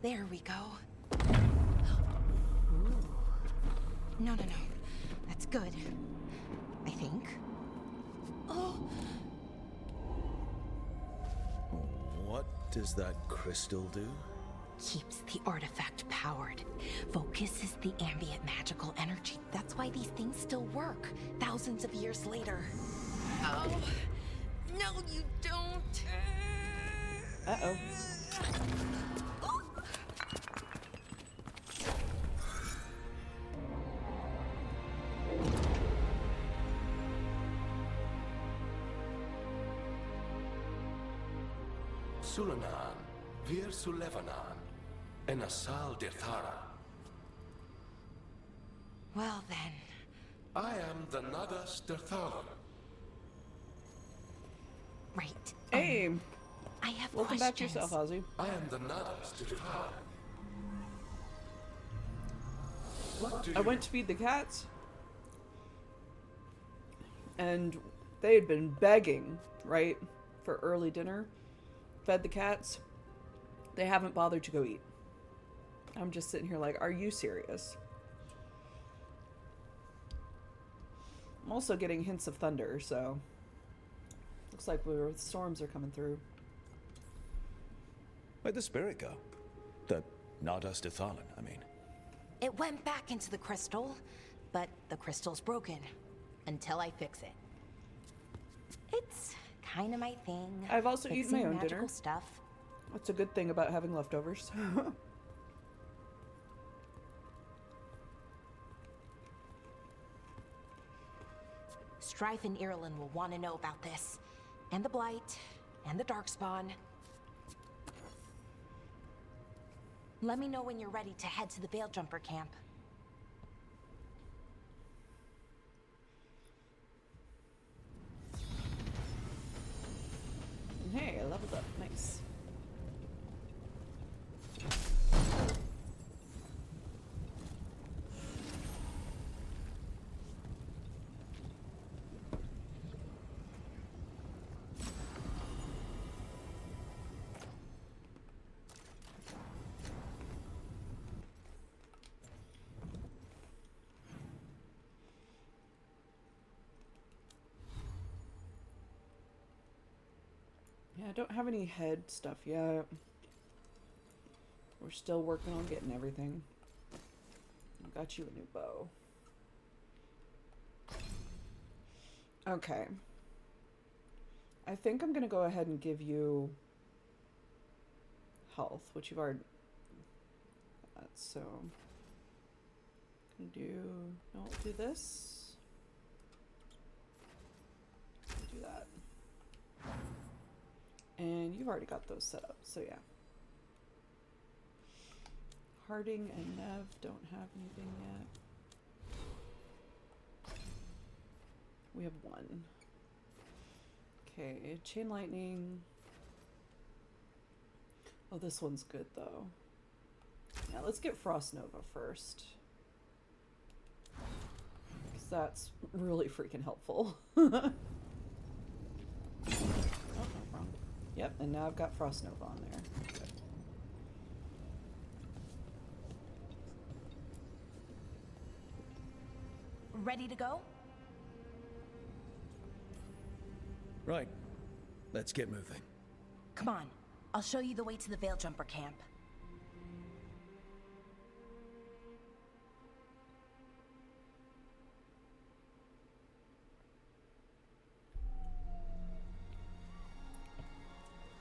There we go. Ooh. No. That's good. I think. Oh, What does that crystal do? keeps the artifact powered. Focuses the ambient magical energy. That's why these things still work, thousands of years later. Oh, no, you don't. Uh-oh. Sulanan, Vir Sulevanan, and Asal Dirthara. Well then. I am the Nadas Dirthalan. Right. Hey. I have Welcome back to yourself, questions. Ozzy. I am the Nadas Dirthalan. What do I you... went to feed the cats, and they had been begging, right, for early dinner. Fed the cats. They haven't bothered to go eat. I'm just sitting here like, are you serious? I'm also getting hints of thunder, so looks like storms are coming through. Where'd the spirit go? The Nadas Dithalan, I mean. It went back into the crystal, but the crystal's broken. Until I fix it. It's kind of my thing. I've also eaten my fixing own magical dinner. stuff. That's a good thing about having leftovers. Strife and Irulan will want to know about this. And the Blight, and the Darkspawn. Let me know when you're ready to head to the Veilguard camp. Hey, I leveled up. Nice. Yeah, I don't have any head stuff yet. We're still working on getting everything. I got you a new bow. Okay. I think I'm gonna go ahead and give you health, which you've already got, so gonna do do this. Do that. And you've already got those set up, so yeah. Harding and Nev don't have anything yet. We have one. Okay, Chain Lightning. Oh, this one's good though. Yeah, let's get Frost Nova first. Because that's really freaking helpful. Oh, wrong. Yep, and now I've got Frost Nova on there. Good. Ready to go? Right. Let's get moving. Come on. I'll show you the way to the Veilguard camp.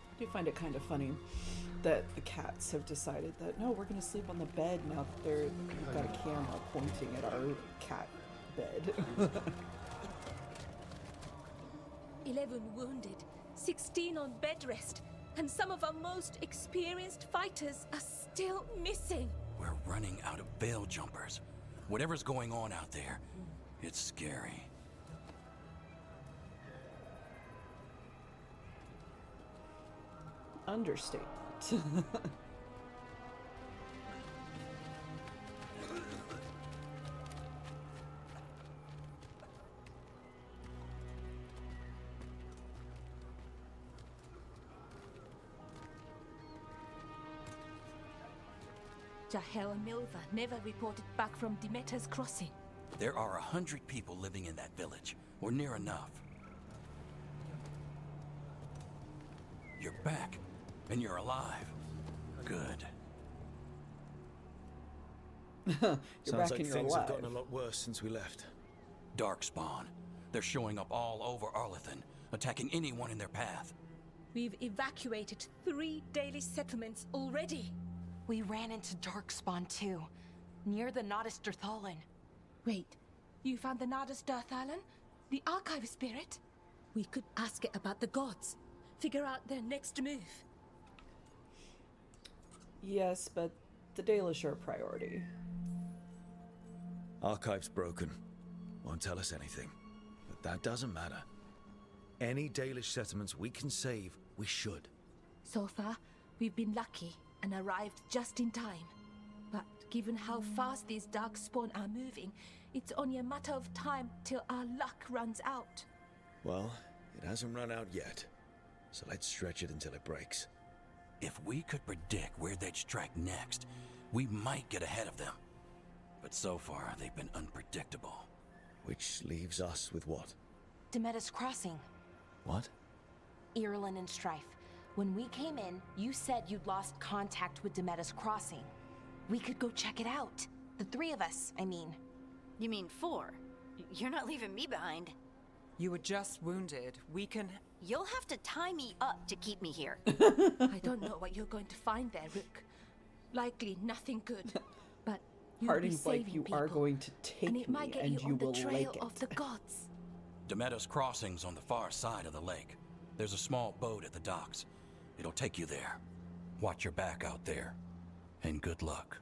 I do find it kind of funny that the cats have decided that no, we're going to sleep on the bed now that we've got a camera pointing at our cat bed. 11 wounded, 16 on bed rest, and some of our most experienced fighters are still missing. We're running out of veil jumpers. Whatever's going on out there, it's scary. Understatement. Jahel and Milva never reported back from Demeter's crossing. There are 100 people living in that village, or near enough. You're back, and you're alive. Good. You're Sounds back like and you're things alive. have gotten a lot worse since we left. Darkspawn. They're showing up all over Arlethan, attacking anyone in their path. We've evacuated 3 daily settlements already. We ran into Darkspawn too, near the Nodus Derthalin. Wait, you found the Nardus Darthalan? The archive spirit? We could ask it about the gods. Figure out their next move. Yes, but the Dalish are a priority. Archive's broken. Won't tell us anything. But that doesn't matter. Any Dalish settlements we can save, we should. So far, we've been lucky and arrived just in time. But given how fast these darkspawn are moving, it's only a matter of time till our luck runs out. Well, it hasn't run out yet. So let's stretch it until it breaks. If we could predict where they'd strike next, we might get ahead of them. But so far, they've been unpredictable. Which leaves us with what? Demetus Crossing. What? Irulan and Strife. When we came in, you said you'd lost contact with Demetus Crossing. We could go check it out. The 3 of us, I mean. You mean 4? You're not leaving me behind. You were just wounded. We can... You'll have to tie me up to keep me here. I don't know what you're going to find there, Rook. Likely nothing good. But you'll be Harding's like, saving you people, are going to take and it might me get and you you on the will trail like it. of the gods. Demetus Crossing's on the far side of the lake. There's a small boat at the docks. It'll take you there. Watch your back out there. And good luck.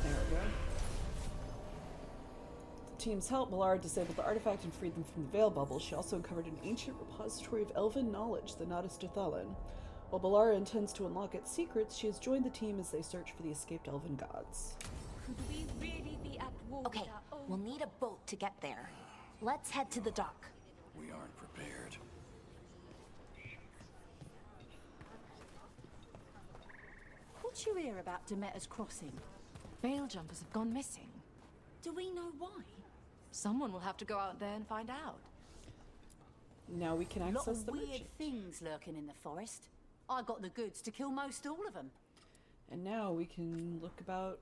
There we go. The team's help, Malara disabled the artifact and freed them from the Veil Bubble. She also uncovered an ancient repository of elven knowledge, the Nodus Derthalin. While Balara intends to unlock its secrets, she has joined the team as they search for the escaped elven gods. Could we really be at war Okay, with our own? we'll need a boat to get there. Let's head to the dock. We aren't prepared. What you hear about Demeter's Crossing? Veil jumpers have gone missing. Do we know why? Someone will have to go out there and find out. Now we can Lot access of the weird merchant. things lurking in the forest. I got the goods to kill most all of them. And now we can look about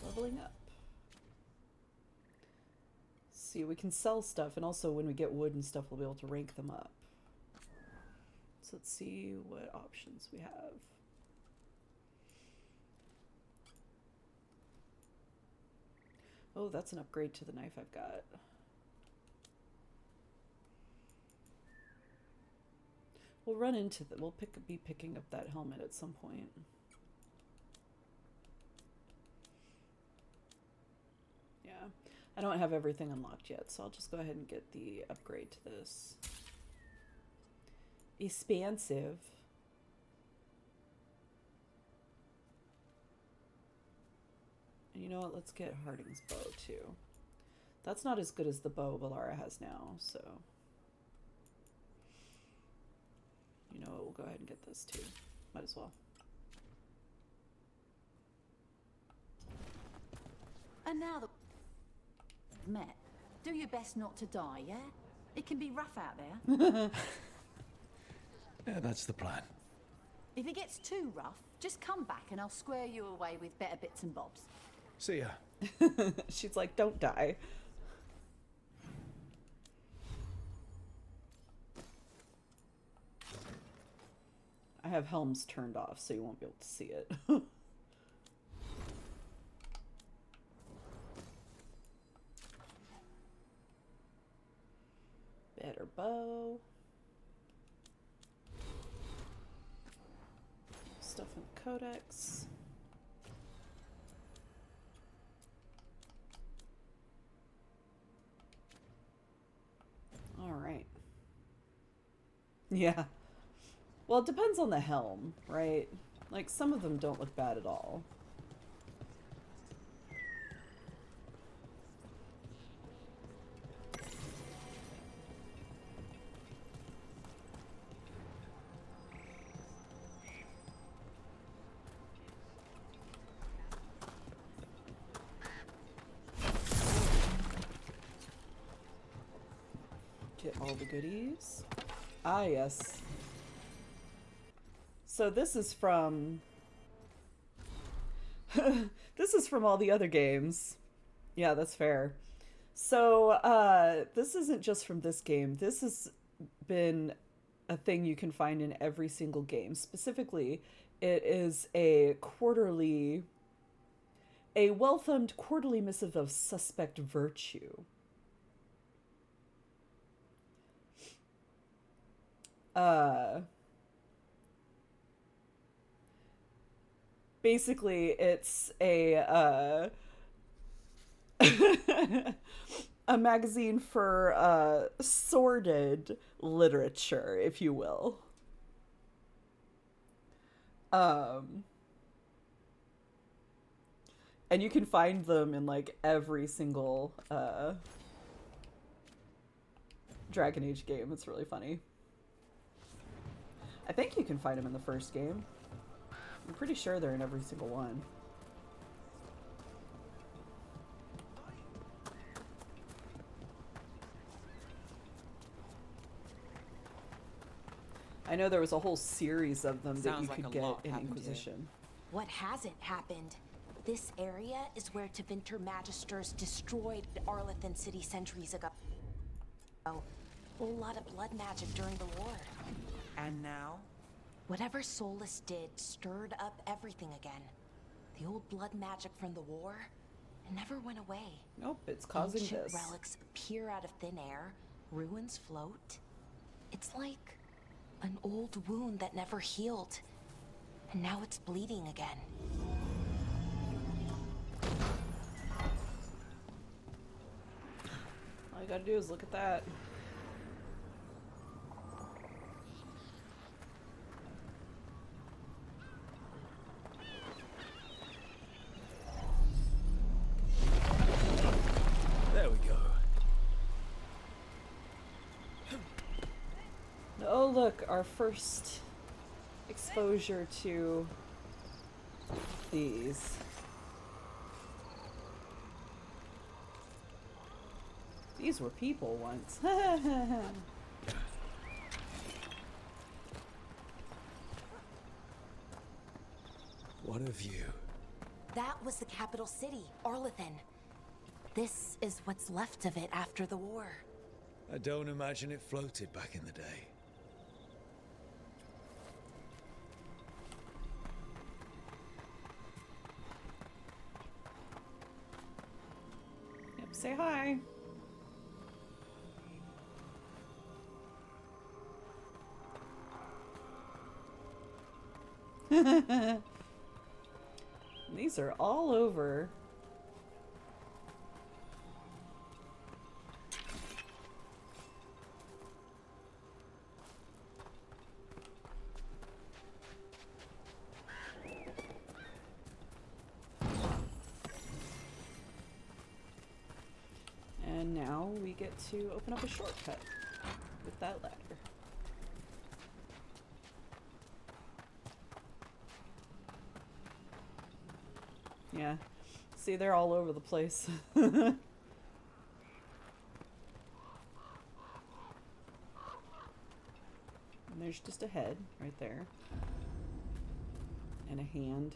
leveling up. See, we can sell stuff, and also when we get wood and stuff, we'll be able to rank them up. So let's see what options we have. Oh, that's an upgrade to the knife I've got. We'll run into that. We'll be picking up that helmet at some point. Yeah, I don't have everything unlocked yet, so I'll just go ahead and get the upgrade to this. Expansive. And you know what? Let's get Harding's bow too. That's not as good as the bow Balara has now, so. You know what? We'll go ahead and get this too. Might as well. And now that we've met, do your best not to die, yeah? It can be rough out there. Yeah, that's the plan. If it gets too rough, just come back and I'll square you away with better bits and bobs. See ya. She's like, don't die. I have helms turned off, so you won't be able to see it. Better bow. Stuff in the codex. All right. Yeah. Well, it depends on the helm, right? Like, some of them don't look bad at all. Get all the goodies. Ah, yes. So this is from... this is from all the other games. Yeah, that's fair. So, this isn't just from this game. This has been a thing you can find in every single game. Specifically, it is a well-thumbed quarterly missive of suspect virtue. Basically, it's a a magazine for sordid literature, if you will. And you can find them in like every single Dragon Age game. It's really funny. I think you can find them in the first game. I'm pretty sure they're in every single one. I know there was a whole series of them that you could get in Inquisition. What hasn't happened? This area is where Tevinter Magisters destroyed Arlathan City centuries ago. A whole lot of blood magic during the war. And now? Whatever Solus did stirred up everything again. The old blood magic from the war, it never went away. Nope, it's causing Ancient this. relics appear out of thin air, ruins float. It's like an old wound that never healed, and now it's bleeding again. All you gotta do is look at that. There we go. Oh look, our first exposure to these. These were people once. What of you? That was the capital city, Arlathan. This is what's left of it after the war. I don't imagine it floated back in the day. Yep, say hi. These are all over. And now we get to open up a shortcut with that ladder. Yeah. See, they're all over the place. And there's just a head right there. And a hand.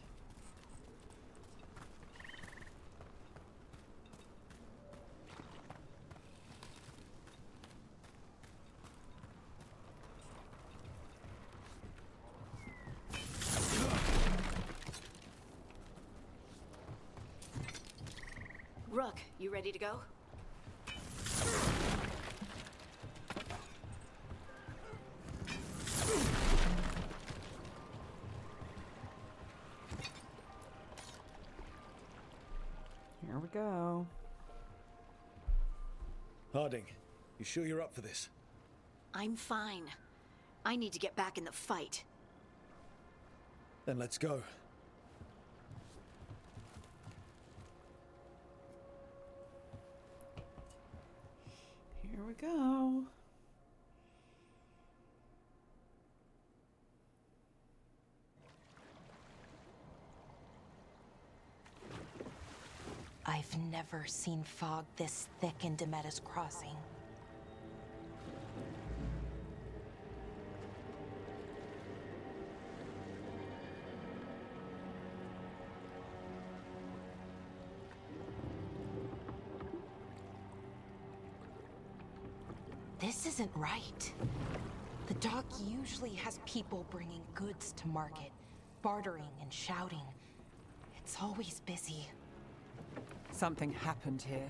Rook, you ready to go? Here we go. Harding, you sure you're up for this? I'm fine. I need to get back in the fight. Then let's go. Here we go. I've never seen fog this thick in Demetta's Crossing. This isn't right. The dock usually has people bringing goods to market, bartering and shouting. It's always busy. Something happened here.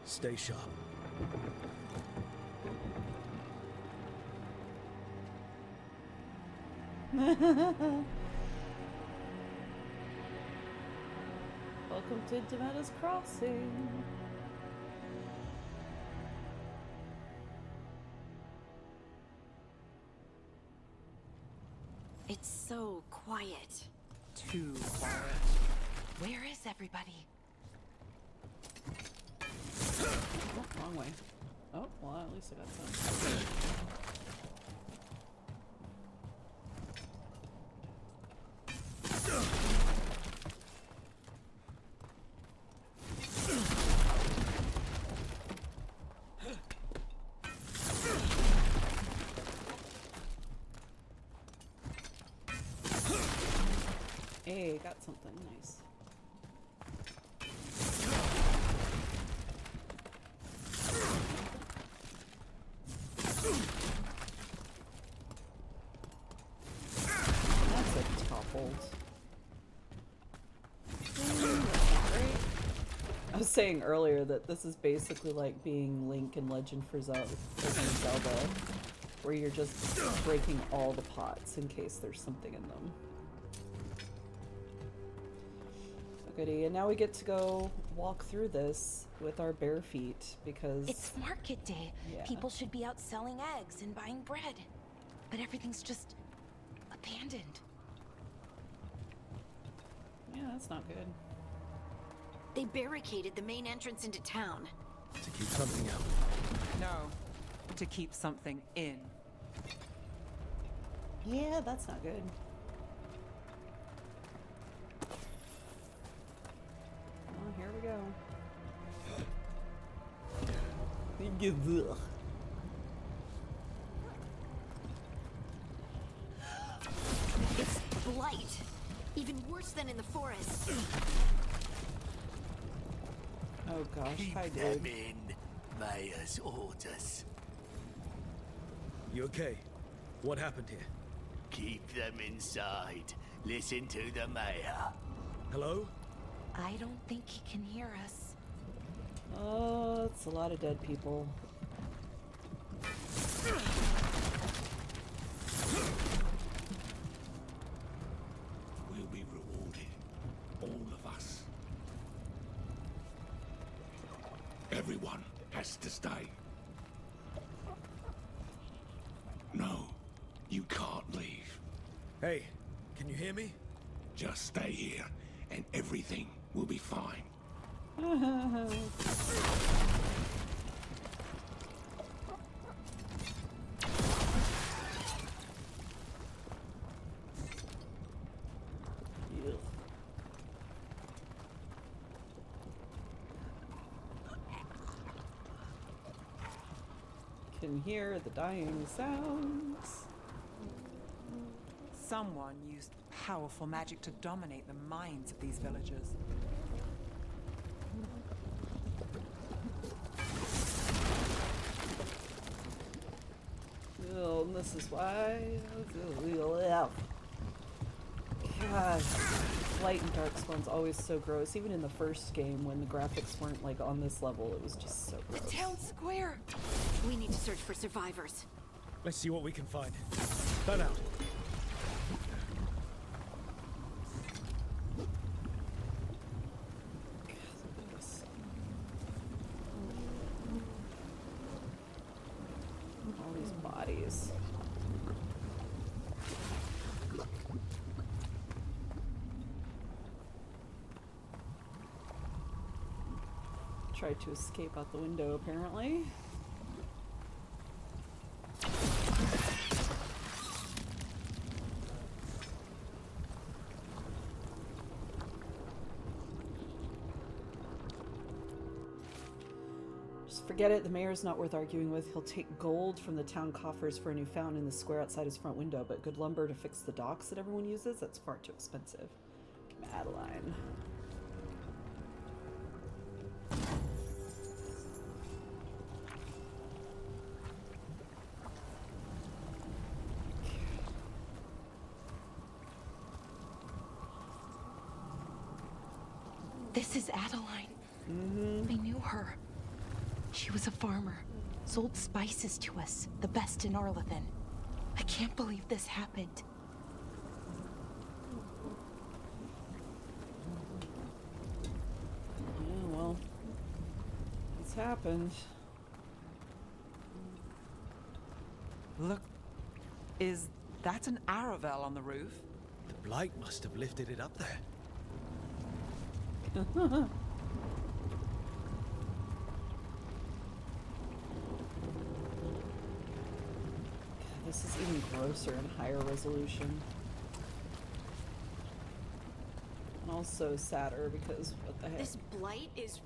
Stay sharp. Welcome to Demetta's Crossing. It's so quiet. Too quiet. Where is everybody? Oh, wrong way. Oh, well, at least I got some. Hey, got something nice. That's a toppled. I was saying earlier that this is basically like being Link in Legend of Zelda, where you're just breaking all the pots in case there's something in them. Goody, and now we get to go walk through this with our bare feet because it's market day. Yeah. People should be out selling eggs and buying bread. But everything's just abandoned. Yeah, that's not good. They barricaded the main entrance into town. To keep something out. No, to keep something in. Yeah, that's not good. Oh, here we go. It's blight. Even worse than in the forest. Oh gosh, Keep hi them dude. in. Mayor's orders. You okay? What happened here? Keep them inside. Listen to the mayor. Hello? I don't think he can hear us. Oh, it's a lot of dead people. We'll be rewarded. All of us. Everyone has to stay. No, you can't leave. Hey, can you hear me? Just stay here, and everything will be fine. Ugh. Can hear the dying sounds. Someone used powerful magic to dominate the minds of these villagers. Oh, and this is why. God, light and dark spawn's always so gross. Even in the first game, when the graphics weren't like on this level, it was just so gross. The town square! We need to search for survivors. Let's see what we can find. Burn out. All these bodies. Tried to escape out the window, apparently. Just forget it. The mayor's not worth arguing with. He'll take gold from the town coffers for a new fountain in the square outside his front window, but good lumber to fix the docks that everyone uses? That's far too expensive. Madeline. This is Adeline. I knew her. She was a farmer, sold spices to us, the best in Arlathan. I can't believe this happened. Yeah, well, it's happened. Look, is that an Aravel on the roof? The blight must have lifted it up there. This is even grosser and higher resolution. And also sadder because what the heck? This blight is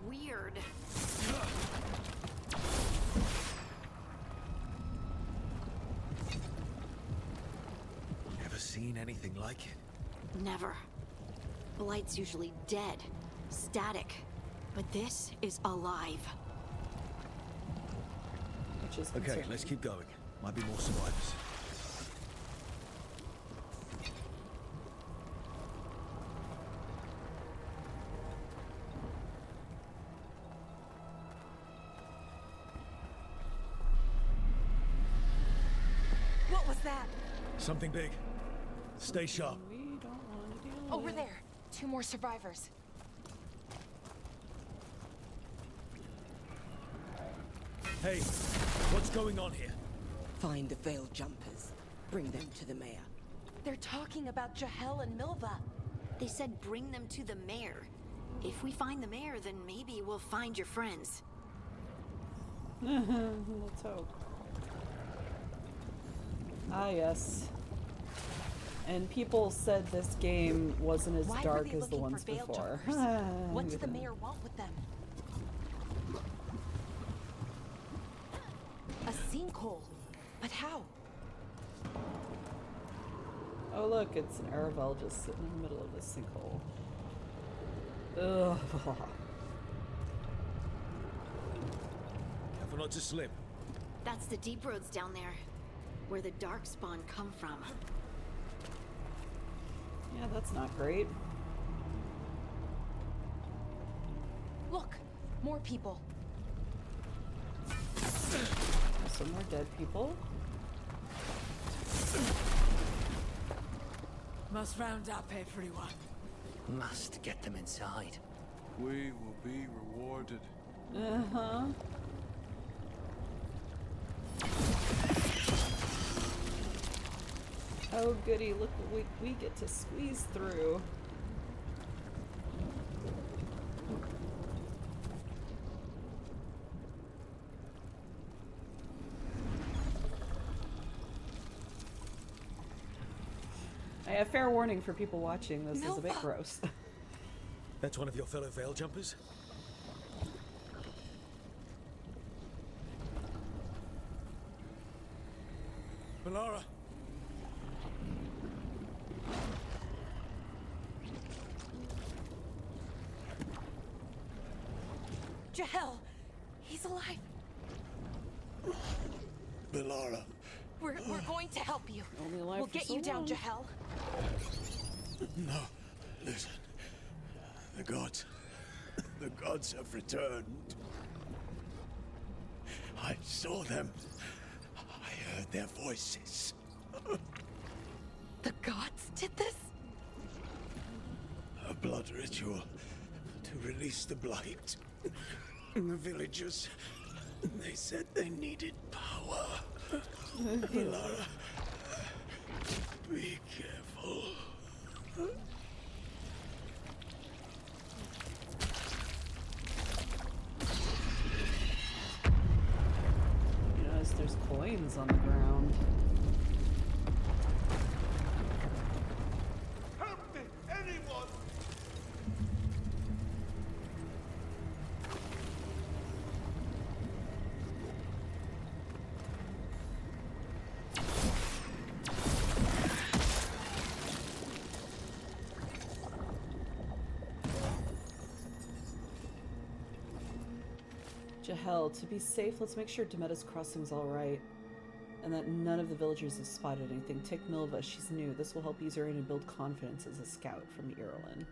weird. Ever seen anything like it? Never. Blight's usually dead, static. But this is alive. Which is Okay, concerning. let's keep going. Might be more survivors. What was that? Something big. Stay sharp. We don't want to deal with Over it. there. 2 more survivors. Hey, what's going on here? Find the veiled jumpers. Bring them to the mayor. They're talking about Jahel and Milva. They said bring them to the mayor. If we find the mayor, then maybe we'll find your friends. Let's hope. Ah, yes. And people said this game wasn't as Why were dark they as the looking ones for veiled before. jumpers? What does the mayor want with them? A sinkhole. But how? Oh look, it's an Aravel just sitting in the middle of this sinkhole. Ugh. Careful not to slip. That's the deep roads down there, where the darkspawn come from. Yeah, that's not great. Look, more people. Some more dead people. Must round up everyone. Must get them inside. We will be rewarded. Uh-huh. Oh goody, look what we get to squeeze through. I have fair warning for people watching, this is a bit gross. That's one of your fellow veil jumpers? Melara! Jahel! He's alive! Melara. We're going to help you. Only alive We'll for get so you down, long. Jahel. No, listen. The gods have returned. I saw them. I heard their voices. The gods did this? A blood ritual to release the blight. The villagers, they said they needed power. Melara, be careful. You notice there's coins on the ground. Help me, anyone! Jahel, to be safe, let's make sure Demetta's crossing's alright. And that none of the villagers have spotted anything. Take Milva, she's new. This will help ease her in and build confidence as a scout from Irulan.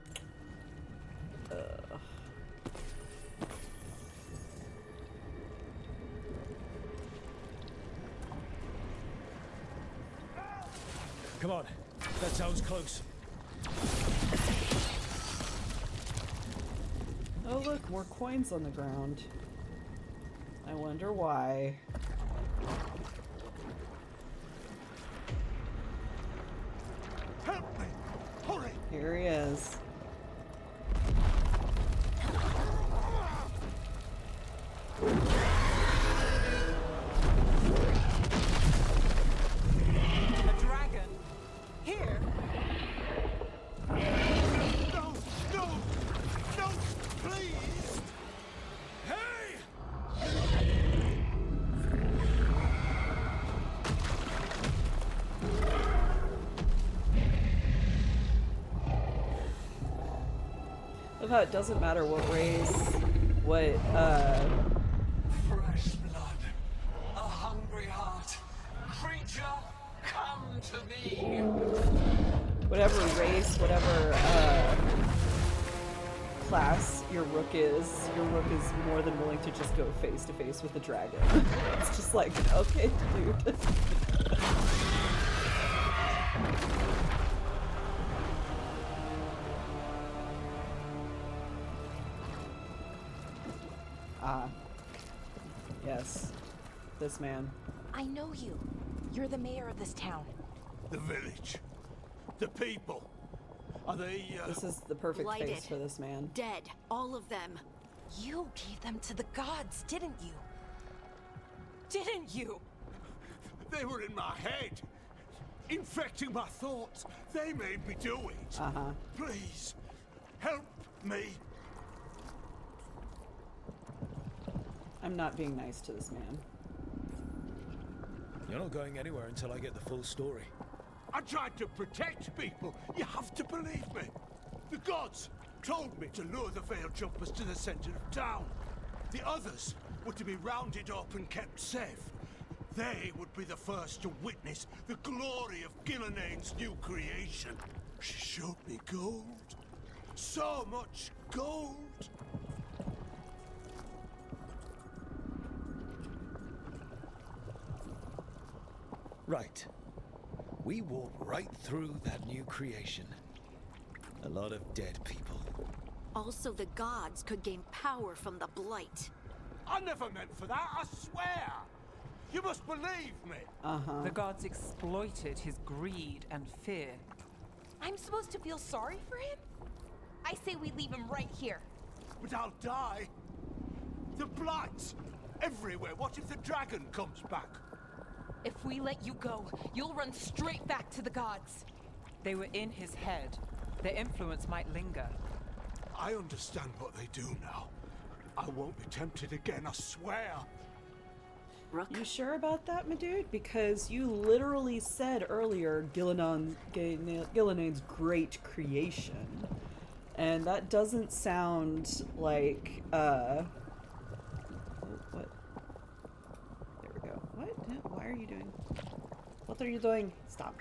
Come on, that sounds close. Oh look, more coins on the ground. I wonder why. Help me! Hurry! Here he is. A dragon? Here? No! No! No! Please! Hey! Love how it doesn't matter what race, what, Fresh blood, a hungry heart. Creature, come to me. whatever race, whatever, class your rook is more than willing to just go face to face with the dragon. It's just like, okay, dude. Ah. Yes. This man. I know you. You're the mayor of this town. The village. The people. Are they, This is the perfect Blighted. face for this man. Dead. All of them. You gave them to the gods, didn't you? Didn't you? They were in my head. Infecting my thoughts. They made me do it. Uh-huh. Please. Help me. I'm not being nice to this man. You're not going anywhere until I get the full story. I tried to protect people. You have to believe me. The gods told me to lure the Veil Jumpers to the center of town. The others were to be rounded up and kept safe. They would be the first to witness the glory of Gillenane's new creation. She showed me gold. So much gold. Right. We walk right through that new creation. A lot of dead people. Also, the gods could gain power from the Blight. I never meant for that, I swear. You must believe me. Uh-huh. The gods exploited his greed and fear. I'm supposed to feel sorry for him? I say we leave him right here. But I'll die. The Blight. Everywhere. What if the dragon comes back? If we let you go, you'll run straight back to the gods. They were in his head. Their influence might linger. I understand what they do now. I won't be tempted again, I swear. You sure about that, my dude? Because you literally said earlier Gillenane's great creation. And that doesn't sound like, what? There we go. What? Why are you doing? What are you doing? Stop.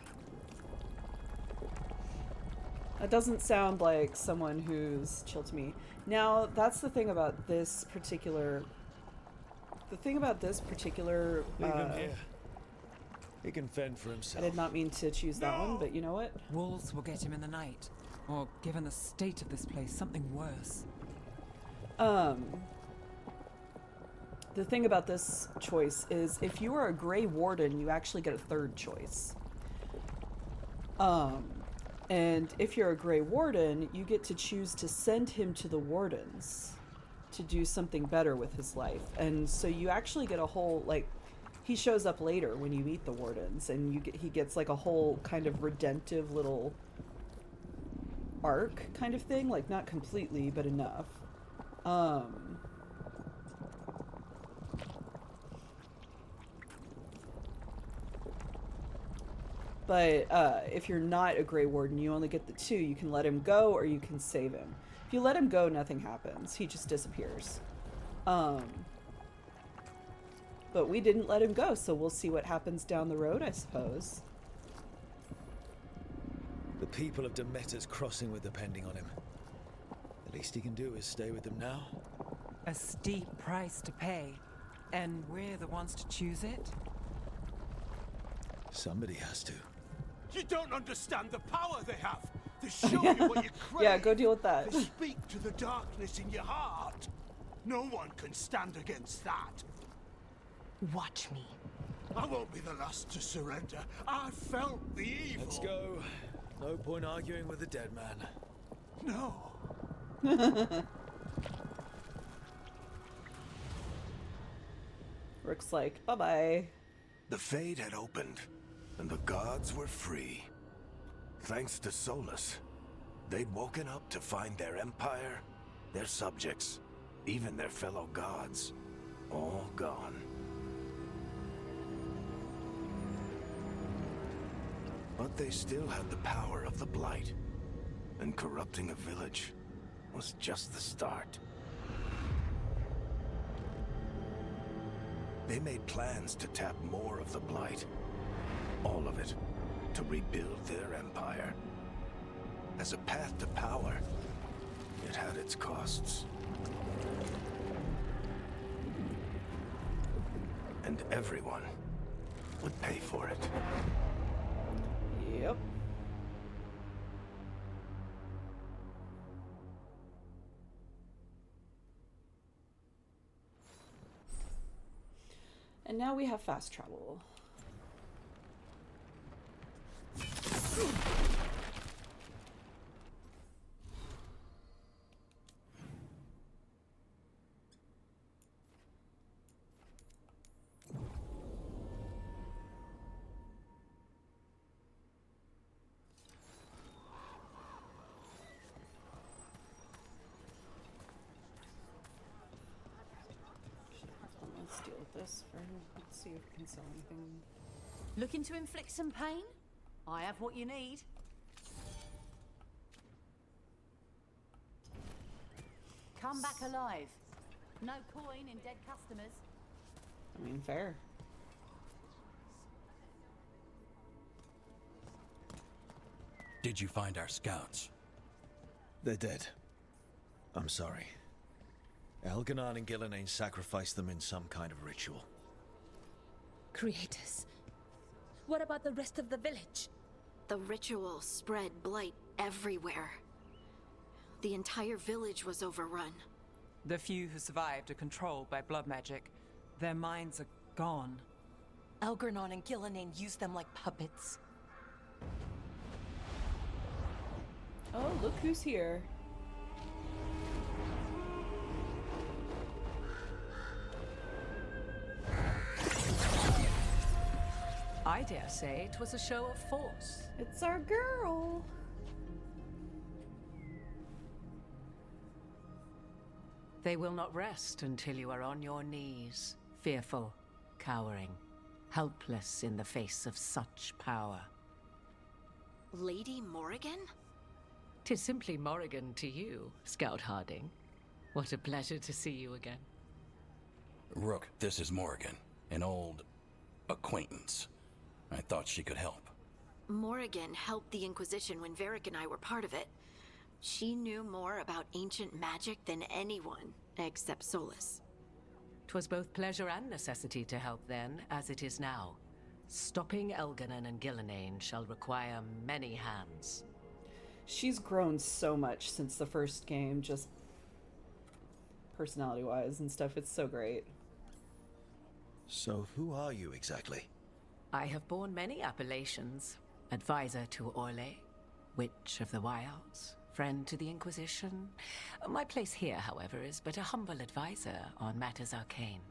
That doesn't sound like someone who's chill to me. Now, that's the thing about this particular... Leave him here. He can fend for himself. I did not mean to choose that one, but you know what? Wolves will get him in the night. Or, given the state of this place, something worse. The thing about this choice is if you are a Grey Warden, you actually get a third choice. And if you're a Grey Warden, you get to choose to send him to the Wardens to do something better with his life. And so you actually get a whole, like, he shows up later when you meet the Wardens, and he gets like a whole kind of redemptive little arc kind of thing, like not completely, but enough. But if you're not a Grey Warden, you only get the two. You can let him go or you can save him. If you let him go, nothing happens. He just disappears. But we didn't let him go, so we'll see what happens down the road, I suppose. The people of Demeter's Crossing were depending on him. The least he can do is stay with them now. A steep price to pay, and we're the ones to choose it? Somebody has to. You don't understand the power they have. They show you what you crave. Yeah, go deal with that. They speak to the darkness in your heart. No one can stand against that. Watch me. I won't be the last to surrender. I felt the evil. Let's go. No point arguing with a dead man. No. Rook's like, bye-bye. The Fade had opened, and the gods were free. Thanks to Solus, they'd woken up to find their empire, their subjects, even their fellow gods, all gone. But they still had the power of the Blight, and corrupting a village was just the start. They made plans to tap more of the Blight, all of it, to rebuild their empire. As a path to power, it had its costs. And everyone would pay for it. Yep. And now we have fast travel. Let's deal with this for, let's see if we can sell anything. Looking to inflict some pain? I have what you need. Come back alive. No coin in dead customers. I mean, fair. Did you find our scouts? They're dead. I'm sorry. Elganon and Gillenane sacrificed them in some kind of ritual. Creators. What about the rest of the village? The ritual spread blight everywhere. The entire village was overrun. The few who survived are controlled by blood magic. Their minds are gone. Elgernon and Gillenane used them like puppets. Oh, look who's here. I dare say it was a show of force. It's our girl. They will not rest until you are on your knees, fearful, cowering, helpless in the face of such power. Lady Morrigan? 'Tis simply Morrigan to you, Scout Harding. What a pleasure to see you again. Rook, this is Morrigan, an old acquaintance. I thought she could help. Morrigan helped the Inquisition when Varric and I were part of it. She knew more about ancient magic than anyone, except Solus. 'Twas both pleasure and necessity to help then, as it is now. Stopping Elganon and Gillenane shall require many hands. She's grown so much since the first game, just personality-wise and stuff. It's so great. So who are you exactly? I have borne many appellations. Advisor to Orlais, Witch of the Wilds, friend to the Inquisition. My place here, however, is but a humble advisor on matters arcane.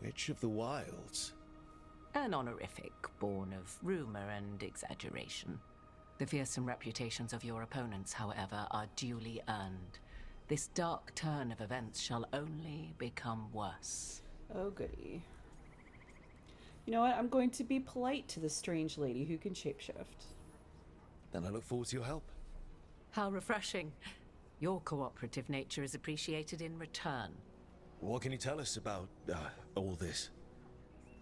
Witch of the Wilds? An honorific born of rumor and exaggeration. The fearsome reputations of your opponents, however, are duly earned. This dark turn of events shall only become worse. Oh, goody. You know what? I'm going to be polite to this strange lady who can shapeshift. Then I look forward to your help. How refreshing. Your cooperative nature is appreciated in return. What can you tell us about, all this?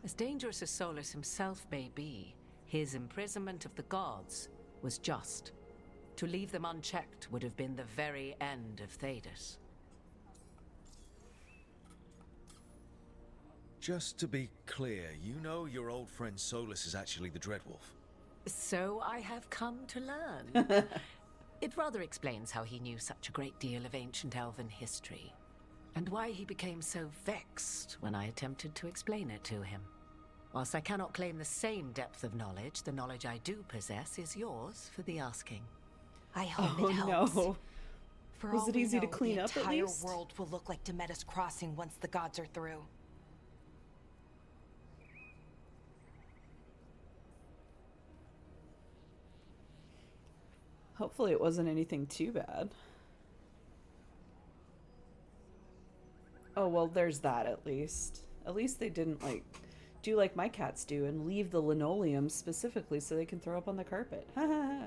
As dangerous as Solus himself may be, his imprisonment of the gods was just. To leave them unchecked would have been the very end of Thedas. Just to be clear, you know your old friend Solus is actually the Dreadwolf. So I have come to learn. It rather explains how he knew such a great deal of ancient elven history, and why he became so vexed when I attempted to explain it to him. Whilst I cannot claim the same depth of knowledge, the knowledge I do possess is yours for the asking. I hope Oh it helps. no. For Was all it we easy to know, clean up the at entire least? world will look like Demeter's Crossing once the gods are through. Hopefully it wasn't anything too bad. Oh, well, there's that at least. At least they didn't, like, do like my cats do and leave the linoleum specifically so they can throw up on the carpet. Ha ha ha.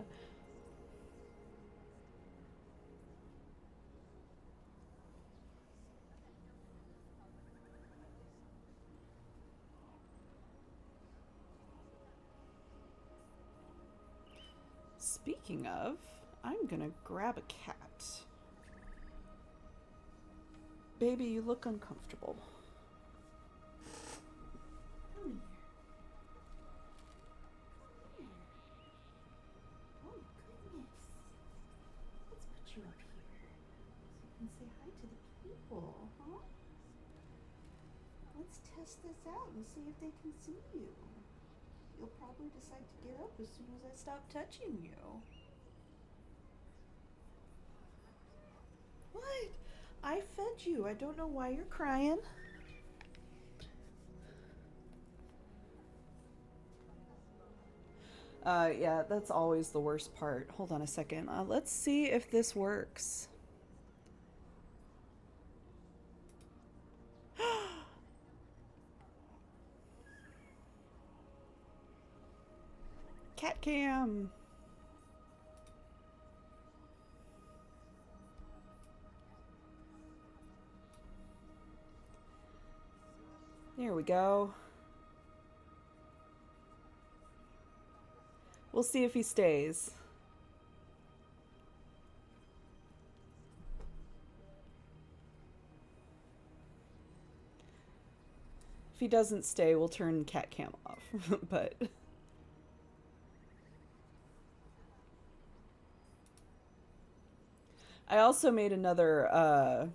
Speaking of, I'm gonna grab a cat. Baby, you look uncomfortable. Come here. Here. Oh, goodness. Let's put you up here so you can say hi to the people, huh? Let's test this out and see if they can see you. You'll probably decide to get up as soon as I stop touching you. What? I fed you. I don't know why you're crying. Yeah, that's always the worst part. Hold on a second. Let's see if this works. Cat cam. There we go. We'll see if he stays. If he doesn't stay, we'll turn cat cam off. But I also made another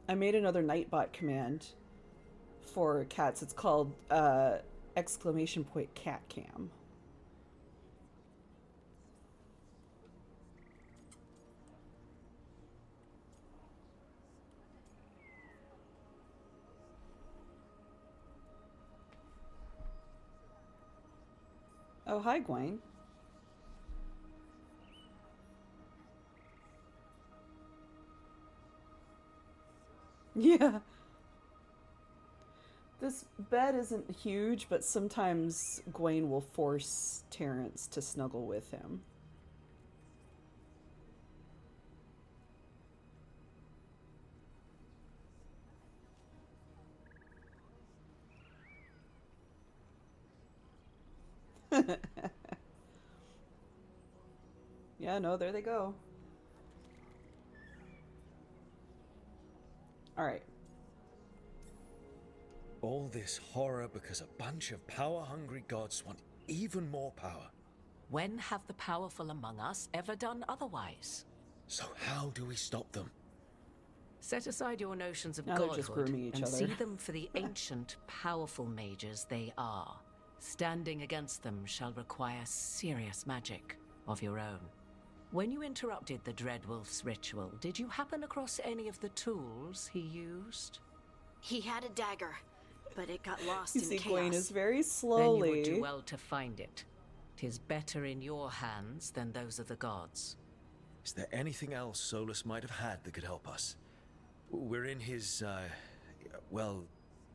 I made another Nightbot command for cats. It's called exclamation point cat cam. Oh, hi, Gwen. Yeah. This bed isn't huge, but sometimes Gwen will force Terrence to snuggle with him. Yeah, no, there they go. All right. All this horror because a bunch of power-hungry gods want even more power. When have the powerful among us ever done otherwise? So how do we stop them? Set aside your notions of Now they're just godhood grooming each and other. see them for the ancient, powerful mages they are. Standing against them shall require serious magic of your own. When you interrupted the Dreadwolf's ritual, did you happen across any of the tools he used? He had a dagger, but it got lost You in see, chaos. Gwen is very Then slowly. you would do well to find it. 'Tis better in your hands than those of the gods. Is there anything else Solus might have had that could help us? We're in his, well,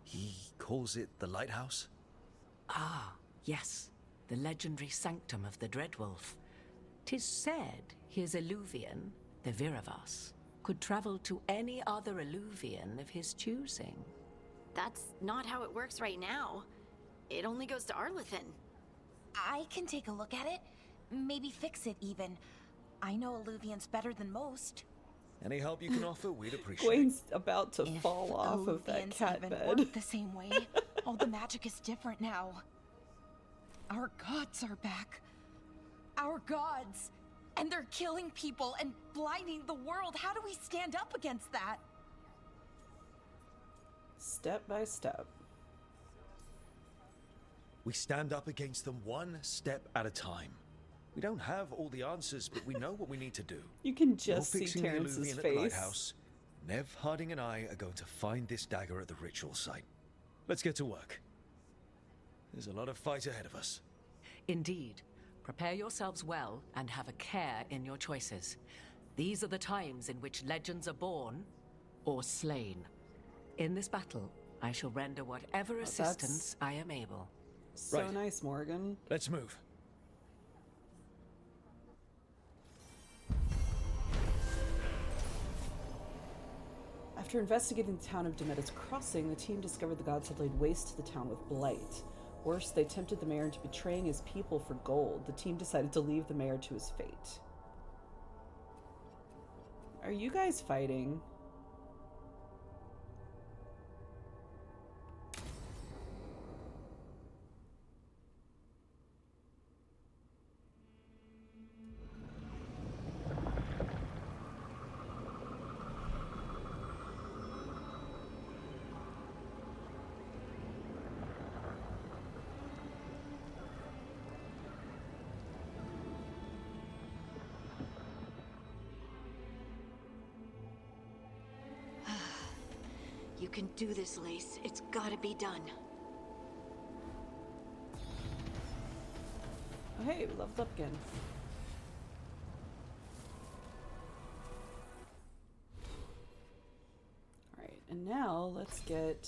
he calls it the lighthouse? Ah, yes, the legendary sanctum of the Dreadwolf. 'Tis said his Illuvian, the Viravas, could travel to any other Illuvian of his choosing. That's not how it works right now. It only goes to Arlethan. I can take a look at it. Maybe fix it, even. I know Illuvians better than most. Any help you can offer, we'd appreciate. Gwen's about to fall off of that Illuvians cat even bed. work the same way. All the magic is different now. Our gods are back. Our gods. And they're killing people and blinding the world. How do we stand up against that? Step by step. We stand up against them one step at a time. We don't have all the answers, but we know what we need to do. You can You're just see fixing the Terrence's Illuvian at the face. lighthouse. Nev, Harding, and I are going to find this dagger at the ritual site. Let's get to work. There's a lot of fight ahead of us. Indeed. Prepare yourselves well and have a care in your choices. These are the times in which legends are born or slain. In this battle, I shall render whatever assistance I am able. So Right. nice, Morgan. Let's move. After investigating the town of Demetta's Crossing, the team discovered the gods had laid waste to the town with blight. Worse, they tempted the mayor into betraying his people for gold. The team decided to leave the mayor to his fate. Are you guys fighting? You can do this, Lace. It's gotta be done. Oh, hey, we leveled up again. Alright, and now let's get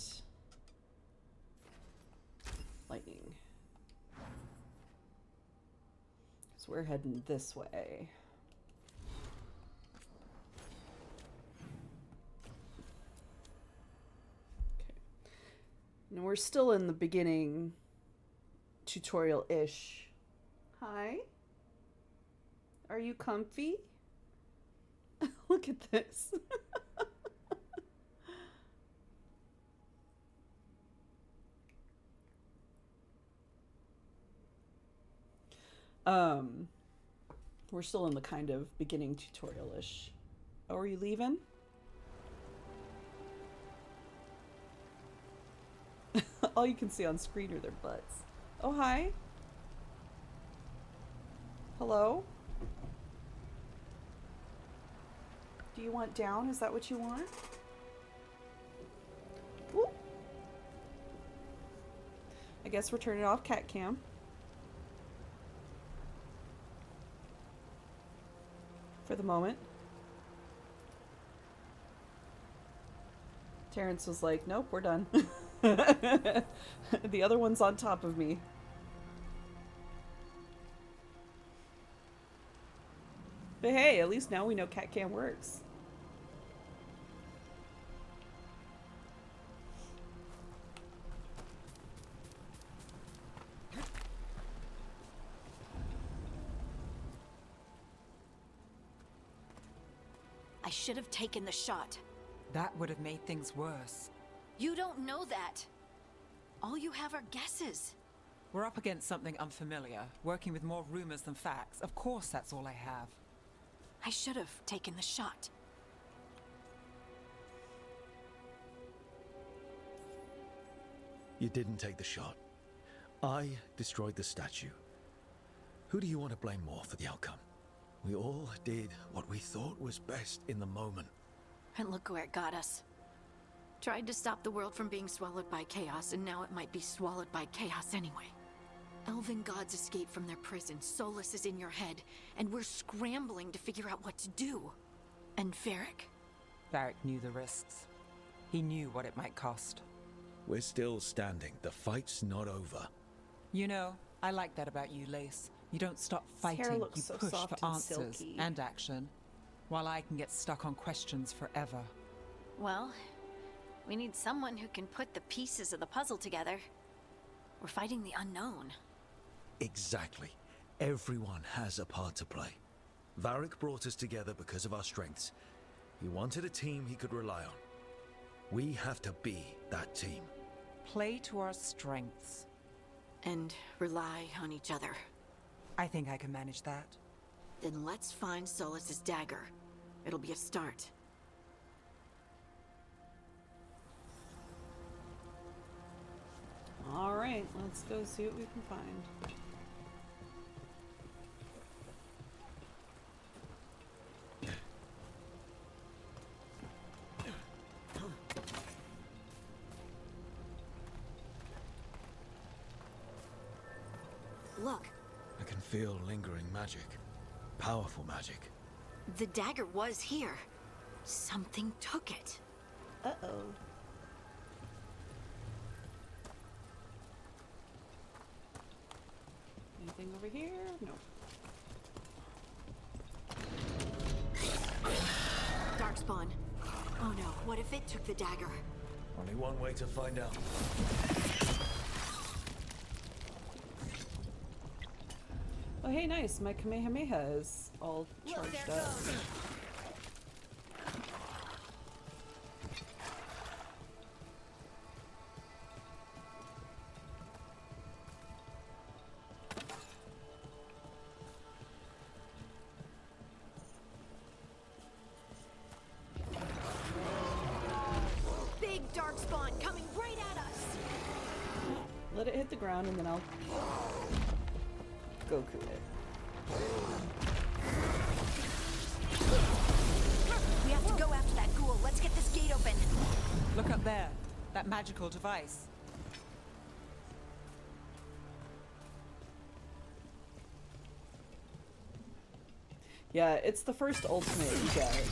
lightning. So we're heading this way. And we're still in the beginning tutorial-ish. Hi? Are you comfy? Look at this. We're still in the kind of beginning tutorial-ish. Oh, are you leaving? All you can see on screen are their butts. Oh, hi. Hello? Do you want down? Is that what you want? Ooh. I guess we're turning off cat cam. For the moment. Terrence was like, nope, we're done. The other one's on top of me. But hey, at least now we know cat cam works. I should have taken the shot. That would have made things worse. You don't know that. All you have are guesses. We're up against something unfamiliar, working with more rumors than facts. Of course that's all I have. I should have taken the shot. You didn't take the shot. I destroyed the statue. Who do you want to blame more for the outcome? We all did what we thought was best in the moment. And look where it got us. Tried to stop the world from being swallowed by chaos, and now it might be swallowed by chaos anyway. Elven gods escaped from their prison, Solus is in your head, and we're scrambling to figure out what to do. And Varric? Varric knew the risks. He knew what it might cost. We're still standing. The fight's not over. You know, I like that about you, Lace. You don't stop fighting, you looks so push soft for and answers silky. and action, while I can get stuck on questions forever. Well, we need someone who can put the pieces of the puzzle together. We're fighting the unknown. Exactly. Everyone has a part to play. Varric brought us together because of our strengths. He wanted a team he could rely on. We have to be that team. Play to our strengths. And rely on each other. I think I can manage that. Then let's find Solus's dagger. It'll be a start. Alright, let's go see what we can find. Look, I can feel lingering magic. Powerful magic. the dagger was here. Something took it. Uh-oh. Anything over here? No. Darkspawn. Oh no, what if it took the dagger? Only one way to find out. Oh, hey, nice. My Kamehameha is all charged up. Big Darkspawn coming right at us. Let it hit the ground and then I'll Goku it. We have to go after that ghoul. Let's get this gate open. Look up there. That magical device. Yeah, it's the first ultimate you get.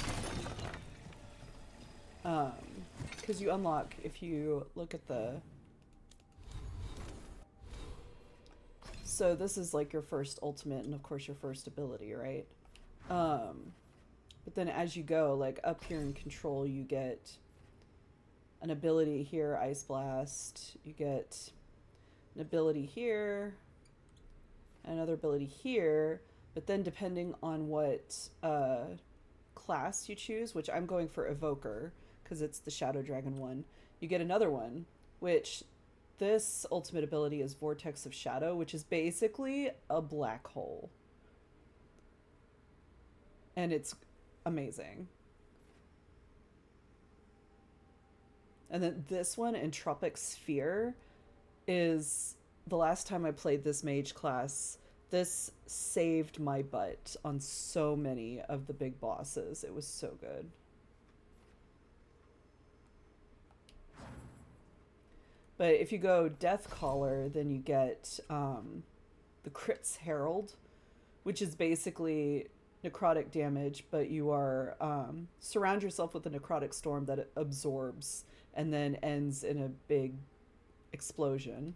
Because you unlock if you look at the... So this is like your first ultimate and of course your first ability, right? But then as you go, like up here in control, you get an ability here, Ice Blast. You get an ability here, another ability here. But then depending on what class you choose, which I'm going for Evoker because it's the Shadow Dragon one, you get another one, which this ultimate ability is Vortex of Shadow, which is basically a black hole. And it's amazing. And then this one, Entropic Sphere, is the last time I played this mage class. This saved my butt on so many of the big bosses. It was so good. But if you go Death Caller, then you get the Crypt's Herald, which is basically necrotic damage, but you are surround yourself with a necrotic storm that it absorbs and then ends in a big explosion.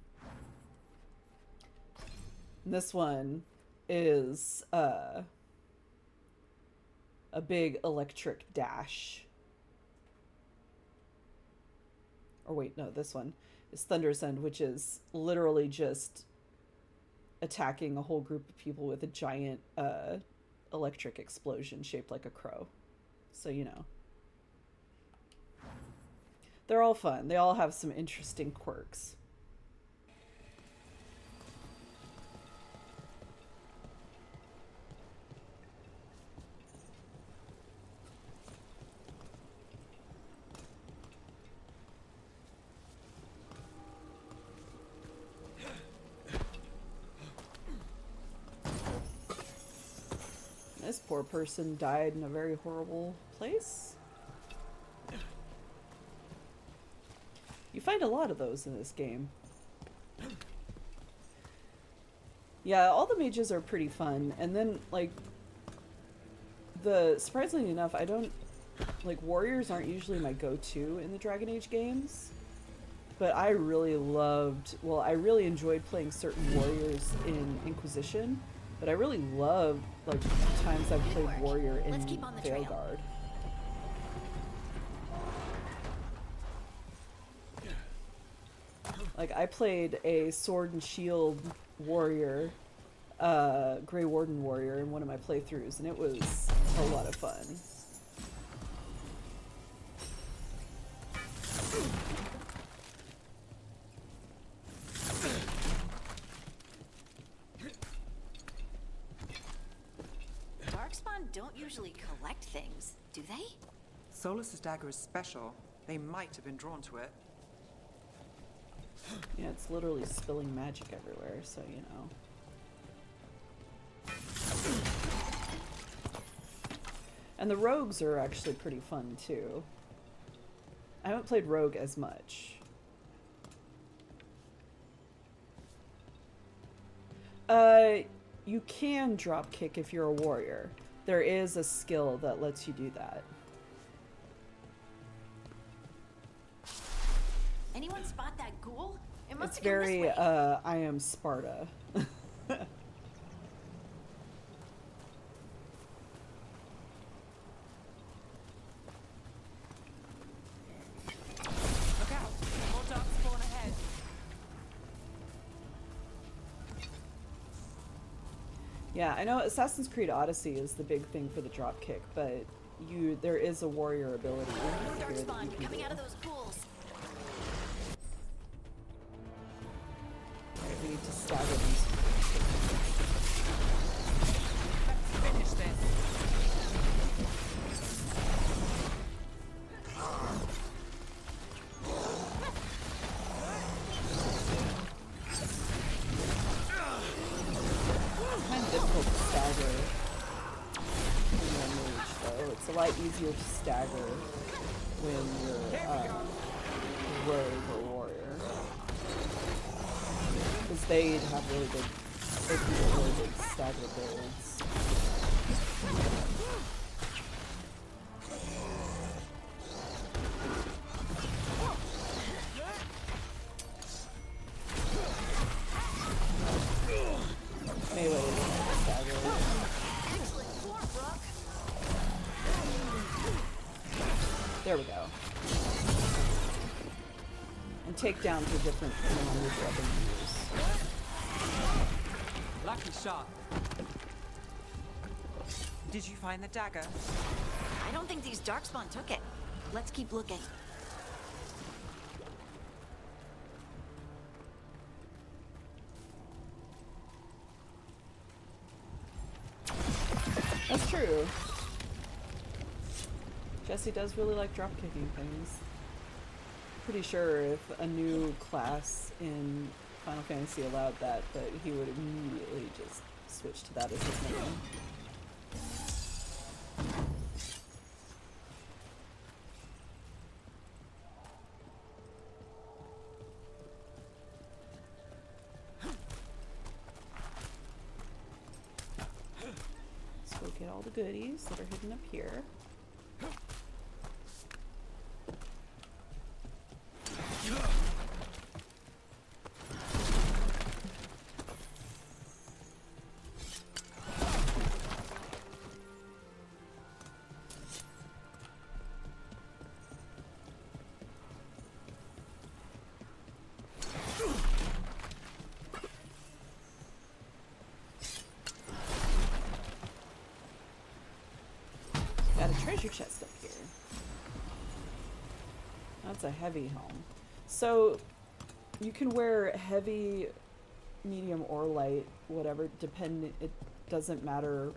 And this one is a big electric dash. Or wait, no, this one is Thunder Ascend, which is literally just attacking a whole group of people with a giant electric explosion shaped like a crow. So, you know. They're all fun. They all have some interesting quirks. This poor person died in a very horrible place. You find a lot of those in this game. Yeah, all the mages are pretty fun. And then, like, surprisingly enough, warriors aren't usually my go-to in the Dragon Age games. But I really enjoyed playing certain warriors in Inquisition. But I really love, like, times I've played warrior in Veilguard. Like, I played a sword and shield warrior, Grey Warden warrior in one of my playthroughs, and it was a lot of fun. Darkspawn don't usually collect things, do they? Solus's dagger is special. They might have been drawn to it. Yeah, it's literally spilling magic everywhere, so you know. And the rogues are actually pretty fun too. I haven't played rogue as much. You can drop kick if you're a warrior. There is a skill that lets you do that. Anyone spot that ghoul? It must It's have come this very, way. I am Sparta. Look out! More dark spawn ahead. Yeah, I know Assassin's Creed Odyssey is the big thing for the dropkick, but there is a warrior ability here that you Darkspawn can coming do. out of those ghouls. Alright, we need to stagger these. Let's finish this. It's kind of difficult to stagger when you're a mage, though. It's a lot easier to stagger when you're rogue or warrior. Because they have really big, they can get really big stagger builds. Melee is stagger. There we go. And takedowns are different depending on which weapon you use. Lucky shot. Did you find the dagger? I don't think these Darkspawn took it. Let's keep looking. That's true. Jesse does really like drop-kicking things. Pretty sure if a new class in Final Fantasy allowed that he would immediately just switch to that as his name. Let's go get all the goodies that are hidden up here. Got a treasure chest up here. That's a heavy helm. So you can wear heavy, medium, or light, whatever, it doesn't matter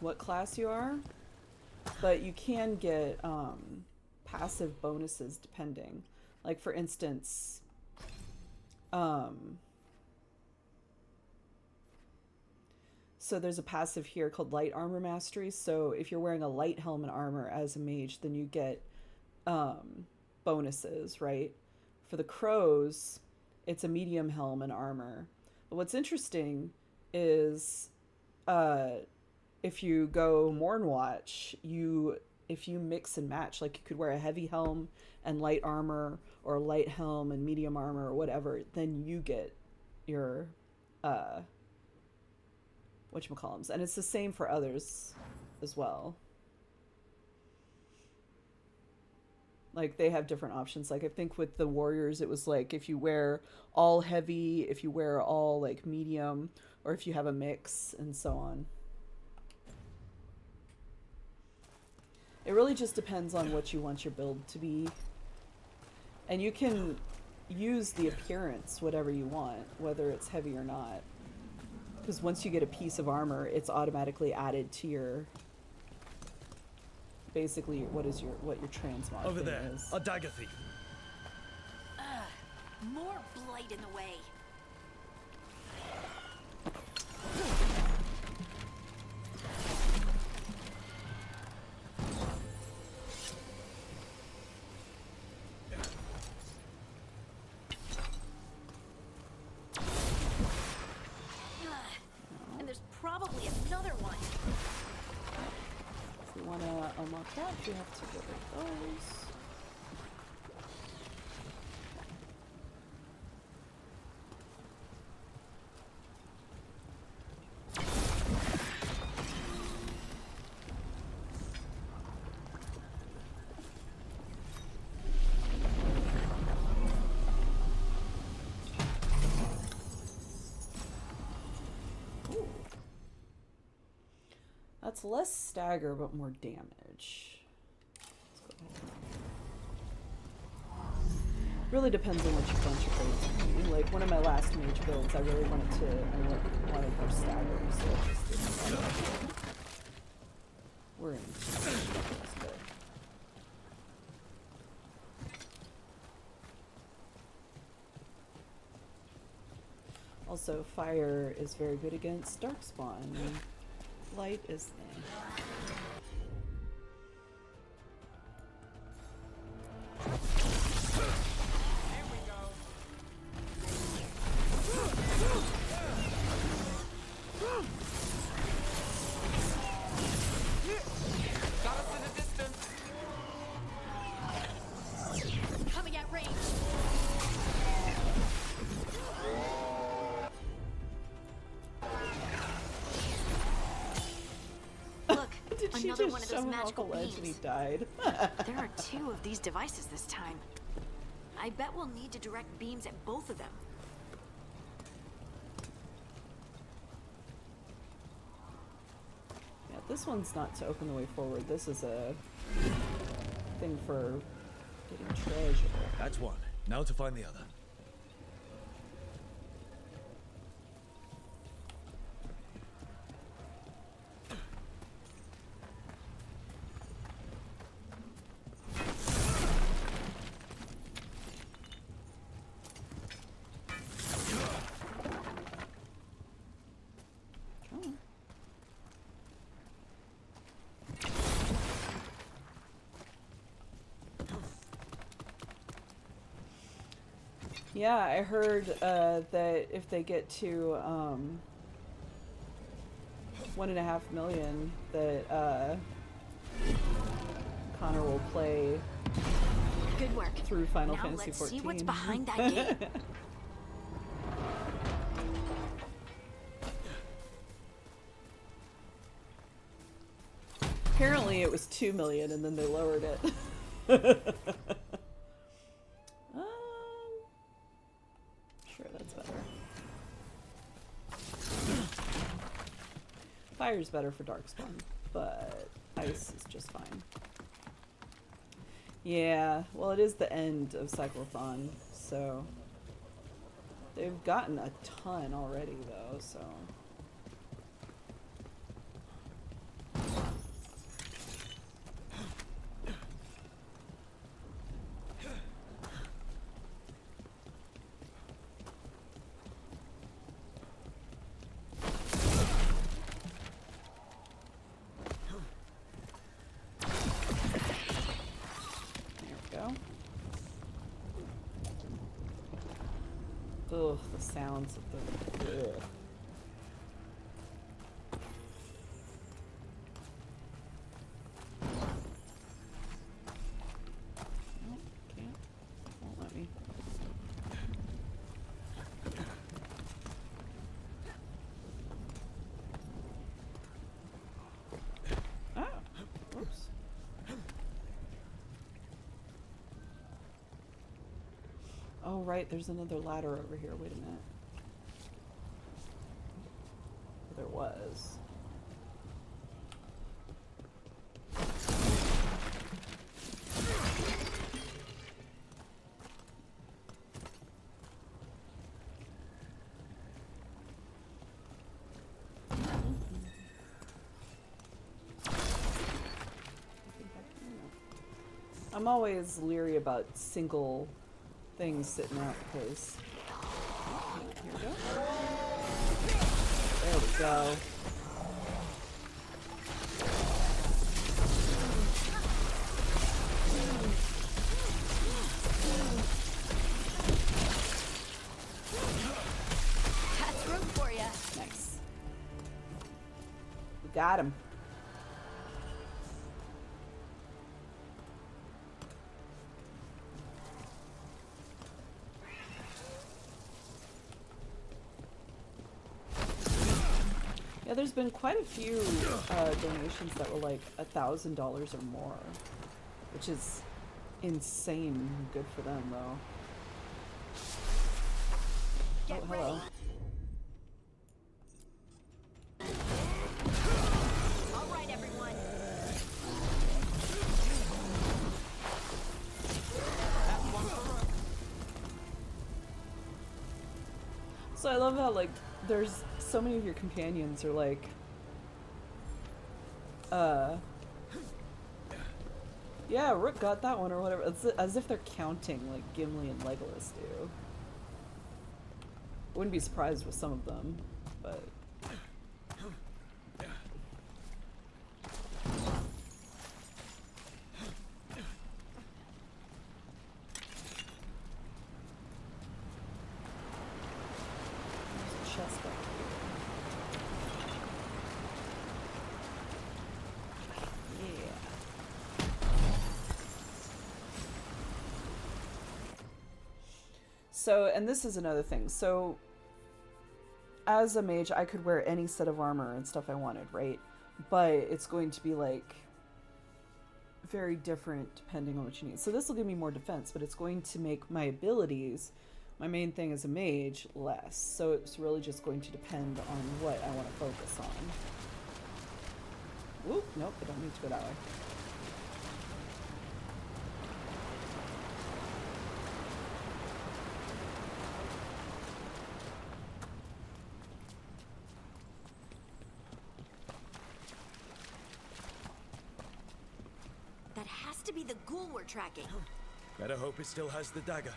what class you are, but you can get passive bonuses depending. Like for instance, so there's a passive here called Light Armor Mastery. So if you're wearing a light helm and armor as a mage, then you get bonuses, right? For the crows, it's a medium helm and armor. But what's interesting is if you go Mornwatch, if you mix and match, like you could wear a heavy helm and light armor, or a light helm and medium armor, or whatever, then you get your whatchamacallums. And it's the same for others as well. Like, they have different options. Like, I think with the warriors, it was like if you wear all heavy, if you wear all like medium, or if you have a mix, and so on. It really just depends on what you want your build to be. And you can use the appearance, whatever you want, whether it's heavy or not. Because once you get a piece of armor, it's automatically added to your... Basically, what your transmog Over thing there, is. a dagger thief. More blight in the way. And there's probably another one. If we want to unlock that, we have to get rid of those. That's less stagger, but more damage. Let's go ahead. Really depends on what you want your builds to be. Like, one of my last mage builds, I really wanted more stagger, so I just did that. We're in. But... Also, fire is very good against darkspawn. Light is Got us in the distance. Coming at range. Look, Did she another just one of show those him off magical the ledge and he beams. died? There are 2 of these devices this time. I bet we'll need to direct beams at both of them. Yeah, this one's not to open the way forward. This is a thing for getting treasure. That's one. Now to find the other. Yeah, I heard that if they get to 1.5 million, that Connor will play Good work. through Final Now Fantasy let's 14. see what's behind that gate. Apparently it was 2 million and then they lowered it. Sure, that's better. Fire's better for Darkspawn, but ice is just fine. Yeah, well, it is the end of Cyclothon, so they've gotten a ton already, though, so... Ugh, the sounds of the... Ugh. Nope, can't. Won't let me. Ah! Whoops. Oh, right, there's another ladder over here. Wait a minute. There was. I'm always leery about single things sitting out because... Here we go. There we go. That's room for ya. Nice. We got him. Yeah, there's been quite a few donations that were like $1,000 or more, which is insane good for them, though. Get oh, hello. All right, everyone. So I love how, like, there's so many of your companions are like, yeah, Rook got that one or whatever. It's as if they're counting like Gimli and Legolas do. Wouldn't be surprised with some of them, but... There's a chest back here. Yeah. So, and this is another thing. So, as a mage, I could wear any set of armor and stuff I wanted, right? But it's going to be, like, very different depending on what you need. So this will give me more defense, but it's going to make my abilities, my main thing as a mage, less. So it's really just going to depend on what I want to focus on. Oop, nope, I don't need to go that way. That has to be the ghoul we're tracking. Better hope it still has the dagger.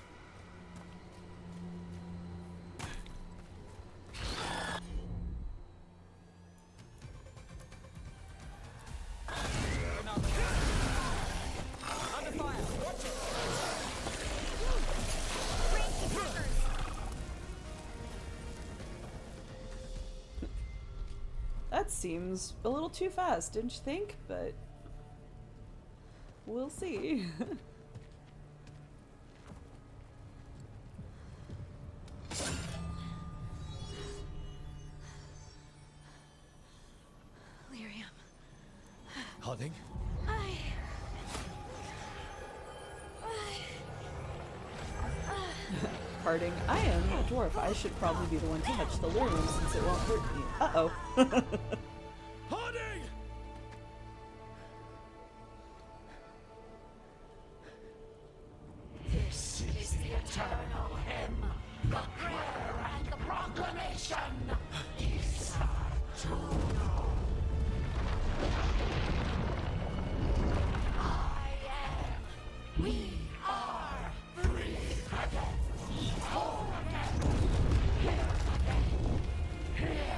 That seems a little too fast, didn't you think? But we'll see. Lyrium. Harding? Harding, I am a dwarf. I should probably be the one to touch the lyrium since it won't hurt me. Uh-oh. Harding! This is the eternal hymn, the prayer and the proclamation. Isa to know. I am. We are free again. Whole again. Here again. Here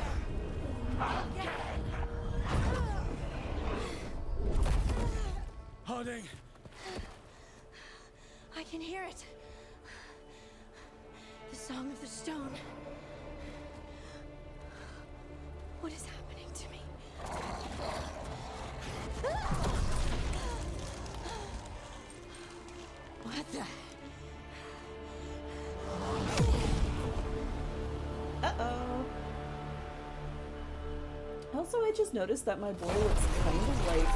again. Harding! I can hear it. The song of the stone. What is happening to me? What the? Uh-oh. Also, I just noticed that my boy looks kind of like,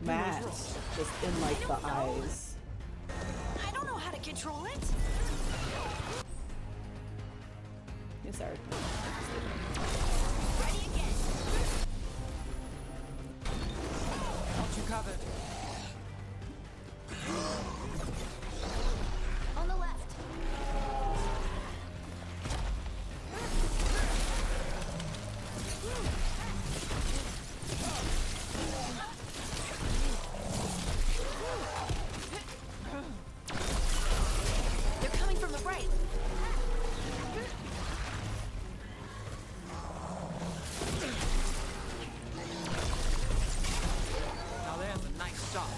Matt just in like the eyes. I don't know how to control it. Yes, Eric. Ready again. Got you covered. On the left. They're coming from the right. Now there's a nice shot.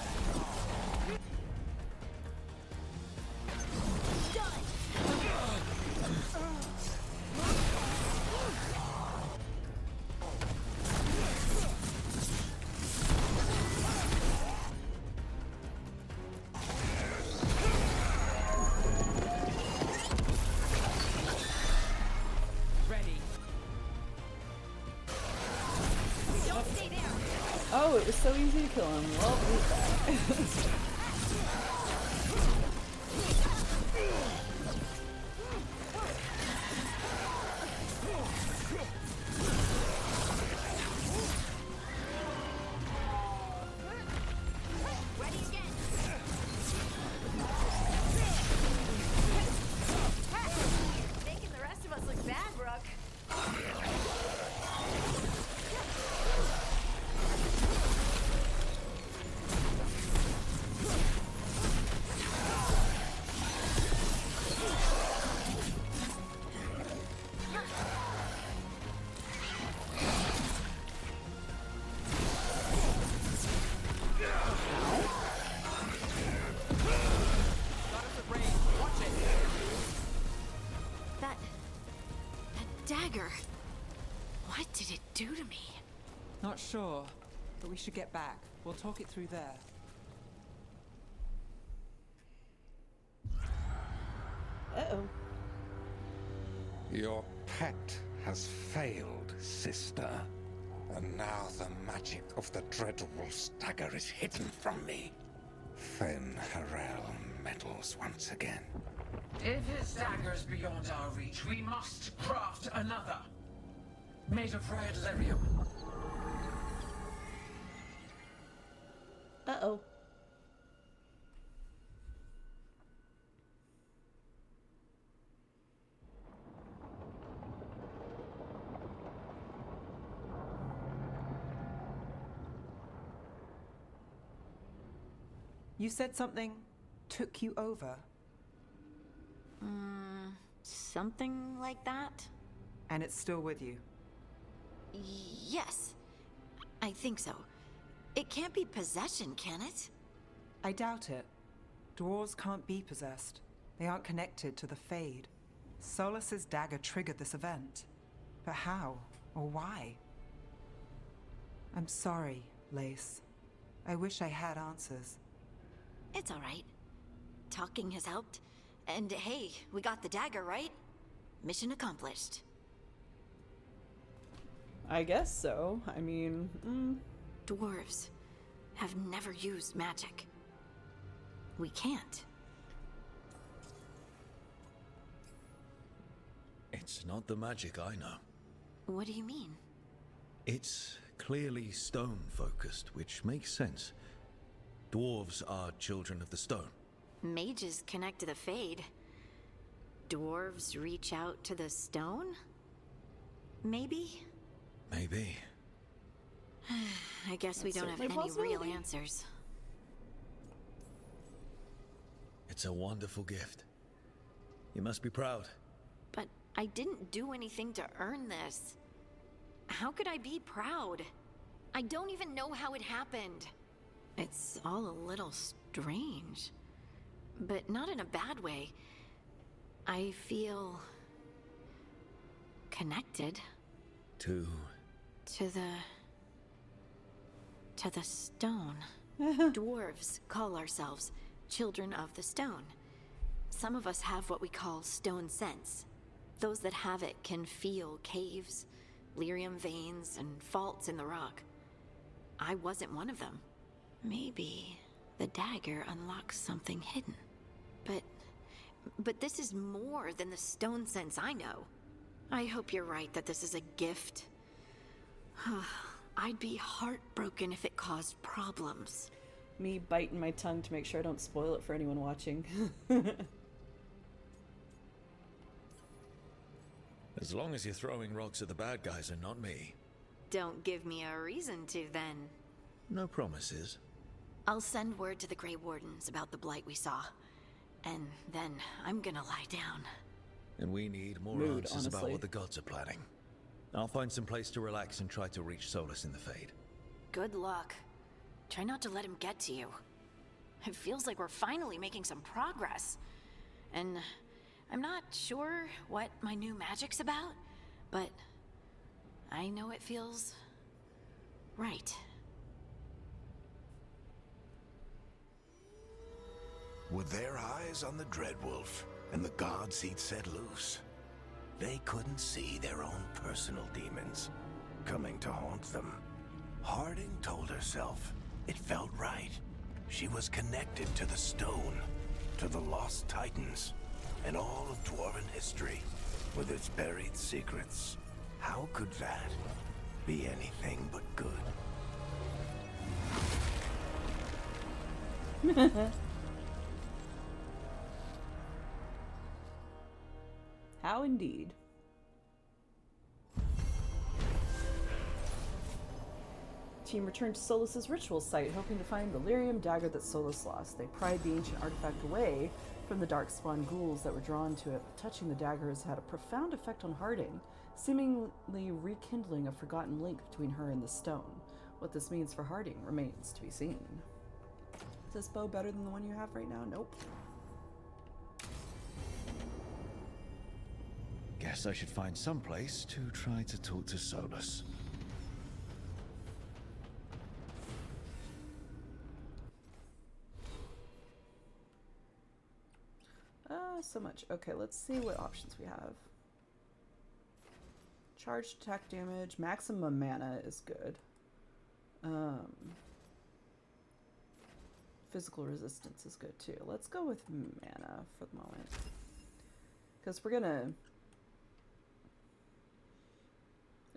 Ready. Don't stay there. Oh, it was so easy to kill him. Well, eat that. Ready again. Making the rest of us look bad, Brooke. That dagger. What did it do to me? Not sure, but we should get back. We'll talk it through there. Uh-oh. Your pet has failed, sister. And now the magic of the Dreadwolf's dagger is hidden from me. Fen Harel meddles once again. If his dagger's beyond our reach, we must craft another. Made of red lyrium. Uh-oh. You said something took you over, Something like that? and it's still with you. Yes. I think so. It can't be possession, can it? I doubt it. Dwarves can't be possessed. They aren't connected to the Fade. Solus's dagger triggered this event. But how? Or why? I'm sorry, Lace. I wish I had answers. It's all right. Talking has helped. And hey, we got the dagger, right? Mission accomplished. I guess so. I mean, Dwarves have never used magic. We can't. It's not the magic I know. What do you mean? It's clearly stone-focused, which makes sense. Dwarves are children of the stone. Mages connect to the Fade. Dwarves reach out to the stone? Maybe? Maybe. I guess we That's don't have certainly a any real possibility. answers. It's a wonderful gift. You must be proud. But I didn't do anything to earn this. How could I be proud? I don't even know how it happened. It's all a little strange. But not in a bad way. I feel connected To to the stone. Dwarves call ourselves children of the stone. Some of us have what we call stone sense. Those that have it can feel caves, lyrium veins, and faults in the rock. I wasn't one of them. Maybe the dagger unlocks something hidden. But this is more than the stone sense I know. I hope you're right that this is a gift. I'd be heartbroken if it caused problems. Me biting my tongue to make sure I don't spoil it for anyone watching. As long as you're throwing rocks at the bad guys and not me. Don't give me a reason to, then. No promises. I'll send word to the Grey Wardens about the blight we saw. And then I'm gonna lie down. And we need more answers about what the gods are planning. I'll find some place to relax and try to reach Solus in the Fade. Good luck. Try not to let him get to you. It feels like we're finally making some progress. And I'm not sure what my new magic's about, but I know it feels right. With their eyes on the Dreadwolf and the gods he'd set loose, they couldn't see their own personal demons coming to haunt them. Harding told herself it felt right. She was connected to the stone, to the lost titans, and all of Dwarven history with its buried secrets. How could that be anything but good? How indeed. Team returned to Solus's ritual site, hoping to find the lyrium dagger that Solus lost. They pried the ancient artifact away from the darkspawn ghouls that were drawn to it, but touching the dagger has had a profound effect on Harding, seemingly rekindling a forgotten link between her and the stone. What this means for Harding remains to be seen. Is this bow better than the one you have right now? Nope. Guess I should find some place to try to talk to Solus. So much. Okay, let's see what options we have. Charged attack damage, maximum mana is good. Physical resistance is good too. Let's go with mana for the moment. Because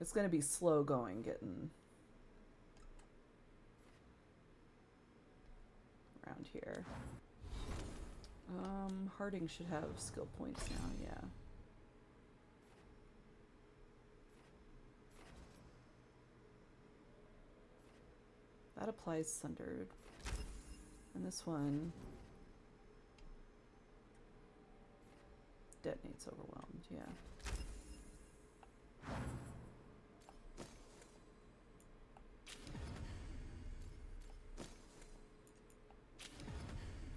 it's gonna be slow going getting around here. Harding should have skill points now, yeah. That applies Sundered. And this one detonates Overwhelmed, yeah.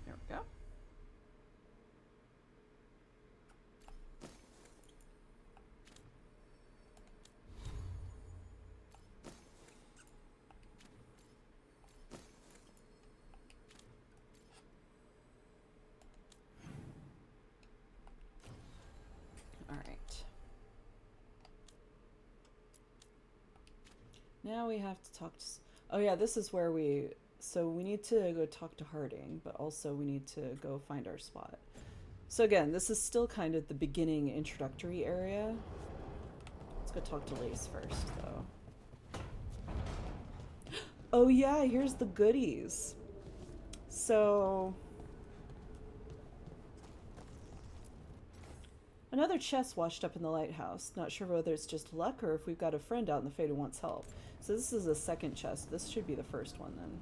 There we go. Now we have to talk to... Oh yeah, this is where we... So we need to go talk to Harding, but also we need to go find our spot. So again, this is still kind of the beginning introductory area. Let's go talk to Lace first, though. Oh yeah, here's the goodies. So... Another chest washed up in the lighthouse. Not sure whether it's just luck or if we've got a friend out in the Fade who wants help. So this is a second chest. This should be the first one then.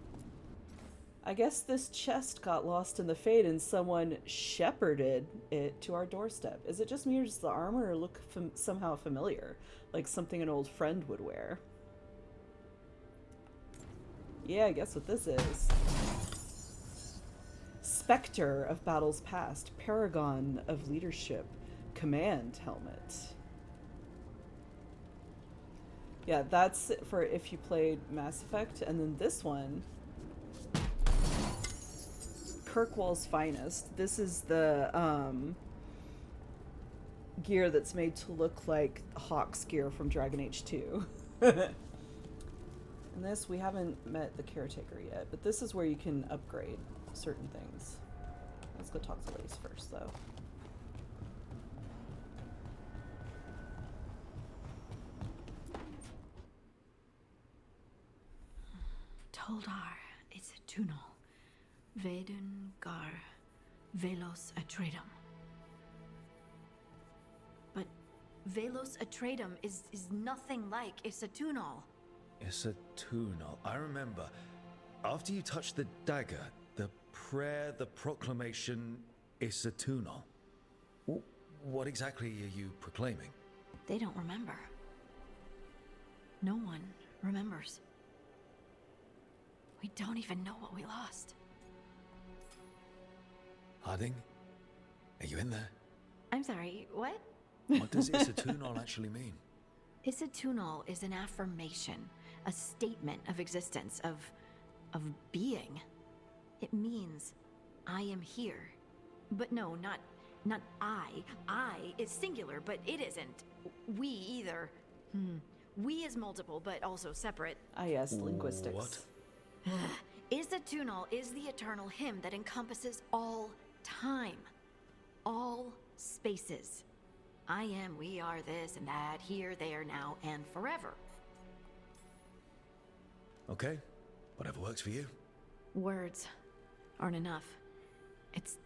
I guess this chest got lost in the Fade and someone shepherded it to our doorstep. Is it just me or does the armor look somehow familiar? Like something an old friend would wear? Yeah, I guess what this is. Spectre of Battles Past. Paragon of Leadership. Command helmet. Yeah, that's for if you played Mass Effect. And then this one, Kirkwall's Finest. This is the gear that's made to look like Hawk's gear from Dragon Age 2. In this, we haven't met the caretaker yet, but this is where you can upgrade certain things. Let's go talk to Lace first, though. Toldar, it's a tunnel. Veilguard, Velos Atreidim. But Velos Atreidim is nothing like Isatunal. Isatunal. I remember. After you touched the dagger, the prayer, the proclamation, Isatunal. What exactly are you proclaiming? They don't remember. No one remembers. We don't even know what we lost. Harding? Are you in there? I'm sorry, what? What does Isatunal actually mean? Isatunal is an affirmation, a statement of existence, of being. It means, I am here. But no, not I. I is singular, but it isn't. We either. We is multiple, but also separate. Ah, yes, linguistics. What? Isatunal is the eternal hymn that encompasses all time, all spaces. I am, we are, this and that, here, there, now, and forever. Okay, whatever works for you. Words aren't enough. It's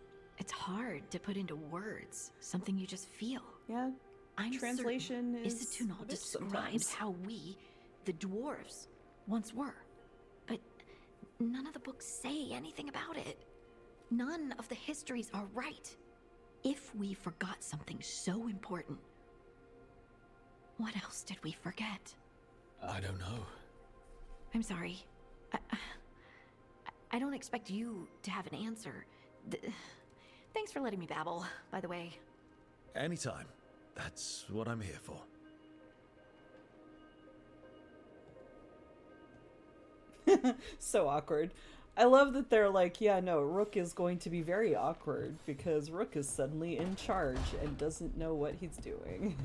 hard to put into words something you just feel. Yeah, I'm translation certain is Isatunal a bit describes sometimes. how we, the dwarves, once were. But none of the books say anything about it. None of the histories are right. If we forgot something so important, what else did we forget? I don't know. I'm sorry. I don't expect you to have an answer. Thanks for letting me babble, by the way. Anytime. That's what I'm here for. So awkward. I love that they're like, yeah, no, Rook is going to be very awkward because Rook is suddenly in charge and doesn't know what he's doing.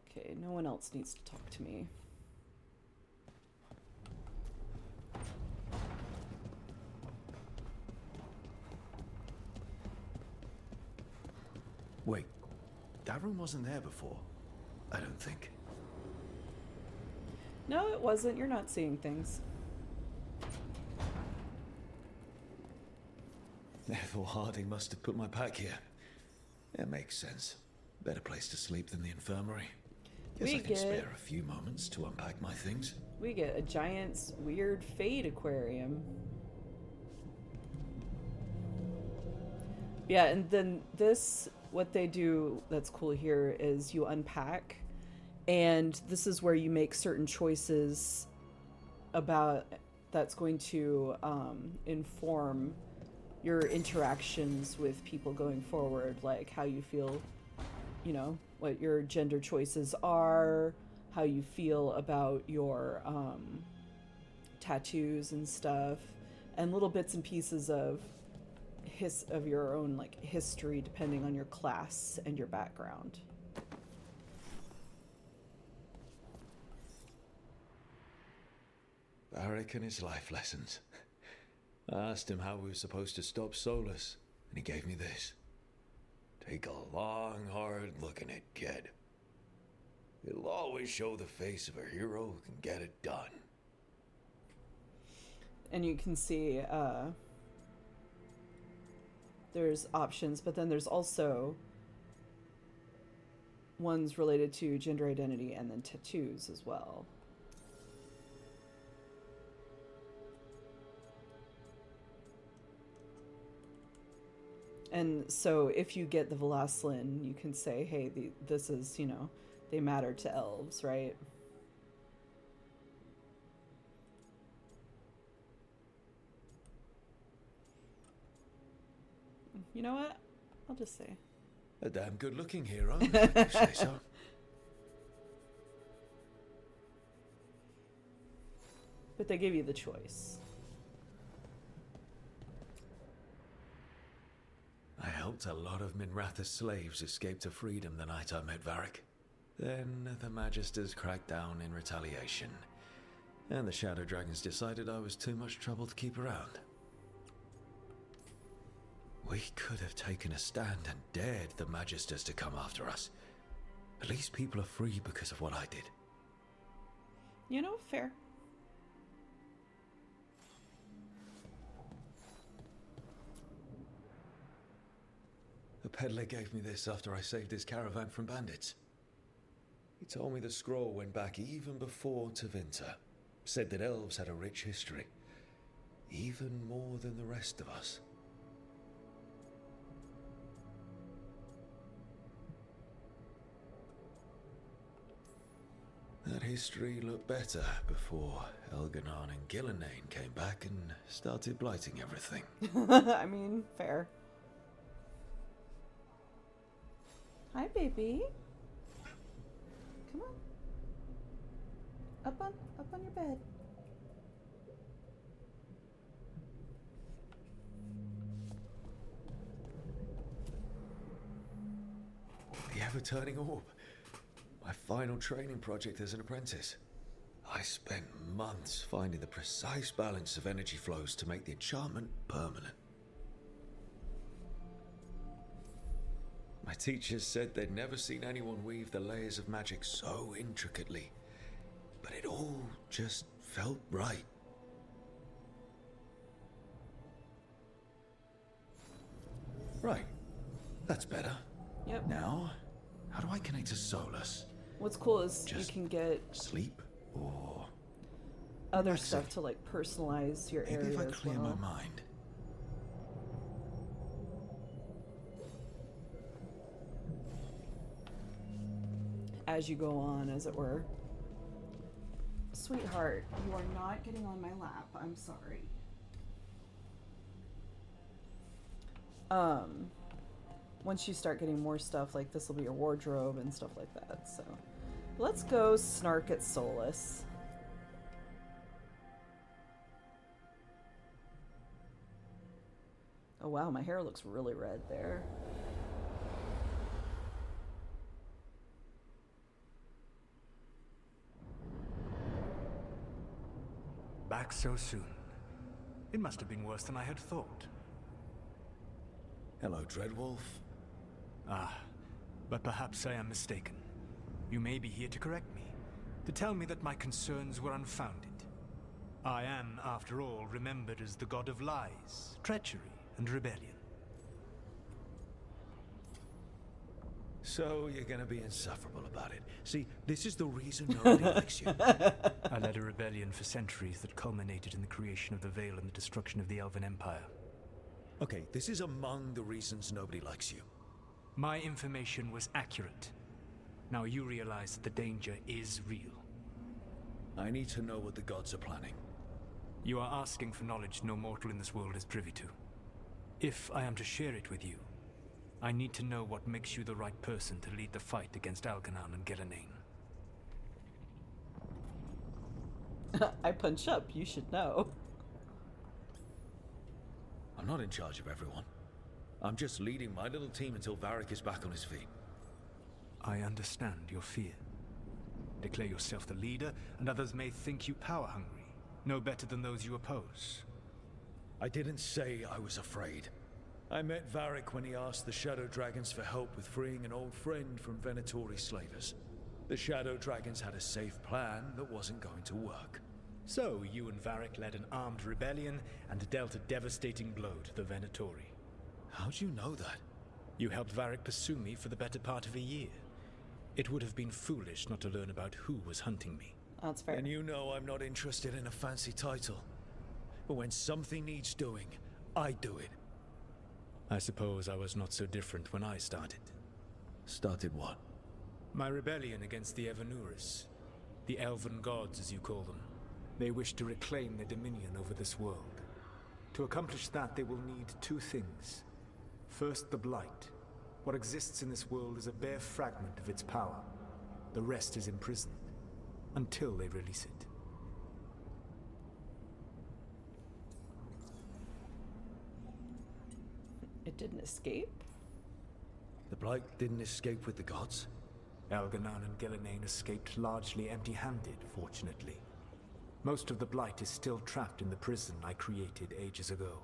Okay, no one else needs to talk to me. Wait, Davrin wasn't there before, I don't think. No, it wasn't. You're not seeing things. Therefore, Harding must have put my pack here. It makes sense. Better place to sleep than the infirmary. Guess I can spare a few moments to unpack my things. We get a giant, weird Fade aquarium. Yeah, and then this, what they do that's cool here is you unpack, and this is where you make certain choices about that's going to inform your interactions with people going forward, like how you feel, you know, what your gender choices are, how you feel about your tattoos and stuff, and little bits and pieces of your own like history depending on your class and your background. Barrick and his life lessons. I asked him how we were supposed to stop Solus, and he gave me this. Take a long, hard look at it, kid. It'll always show the face of a hero who can get it done. And you can see there's options, but then there's also ones related to gender identity and then tattoos as well. And so if you get the Veloslin, you can say, hey, this is, you know, they matter to elves, right? You know what? I'll just say. A damn good-looking hero, if you say so. But they give you the choice. I helped account, a lot of Minratha's slaves escaped to freedom the night I met Varric. Then the Magisters cracked down in retaliation, and the Shadow Dragons decided I was too much trouble to keep around. We could have taken a stand and dared the Magisters to come after us. At least people are free because of what I did. You know, fair. The peddler gave me this after I saved his caravan from bandits. He told me the scroll went back even before Tevinter. Said that elves had a rich history, even more than the rest of us. That history looked better before Elganon and Gillenane came back and started blighting everything. I mean, fair. Hi, baby. Come on. Up on your bed. The ever-turning orb. My final training project as an apprentice. I spent months finding the precise balance of energy flows to make the enchantment permanent. My teachers said they'd never seen anyone weave the layers of magic so intricately, but it all just felt right. Right. That's better. Yep. Now, how do I connect to Solus? What's cool is Just you can get sleep or other stuff to like personalize your area. Maybe if I as clear well. my mind. As you go on, as it were. Sweetheart, you are not getting on my lap. I'm sorry. Once you start getting more stuff, like this will be your wardrobe and stuff like that. So let's go snark at Solus. Oh wow, my hair looks really red there. Back so soon. It must have been worse than I had thought. Hello, Dreadwolf. Ah, but perhaps I am mistaken. You may be here to correct me, to tell me that my concerns were unfounded. I am, after all, remembered as the god of lies, treachery, and rebellion. So you're gonna be insufferable about it. See, this is the reason nobody likes you. I led a rebellion for centuries that culminated in the creation of the Veil and the destruction of the Elven Empire. Okay, this is among the reasons nobody likes you. My information was accurate. Now you realize that the danger is real. I need to know what the gods are planning. You are asking for knowledge no mortal in this world is privy to. If I am to share it with you, I need to know what makes you the right person to lead the fight against Algernon and Gillenane. I punch up, you should know. I'm not in charge of everyone. I'm just leading my little team until Varric is back on his feet. I understand your fear. Declare yourself the leader, and others may think you power-hungry, no better than those you oppose. I didn't say I was afraid. I met Varric when he asked the Shadow Dragons for help with freeing an old friend from Venatori slavers. The Shadow Dragons had a safe plan that wasn't going to work. So, you and Varric led an armed rebellion and dealt a devastating blow to the Venatori. How'd you know that? You helped Varric pursue me for the better part of a year. It would have been foolish not to learn about who was hunting me. That's fair. And you know I'm not interested in a fancy title. But when something needs doing, I do it. I suppose I was not so different when I started. Started what? My rebellion against the Evanuris. The Elven gods, as you call them. They wish to reclaim their dominion over this world. To accomplish that, they will need two things. First, the Blight. What exists in this world is a bare fragment of its power. The rest is imprisoned, until they release it. It didn't escape? The Blight didn't escape with the gods? Elganon and Gillenane escaped largely empty-handed, fortunately. Most of the Blight is still trapped in the prison I created ages ago.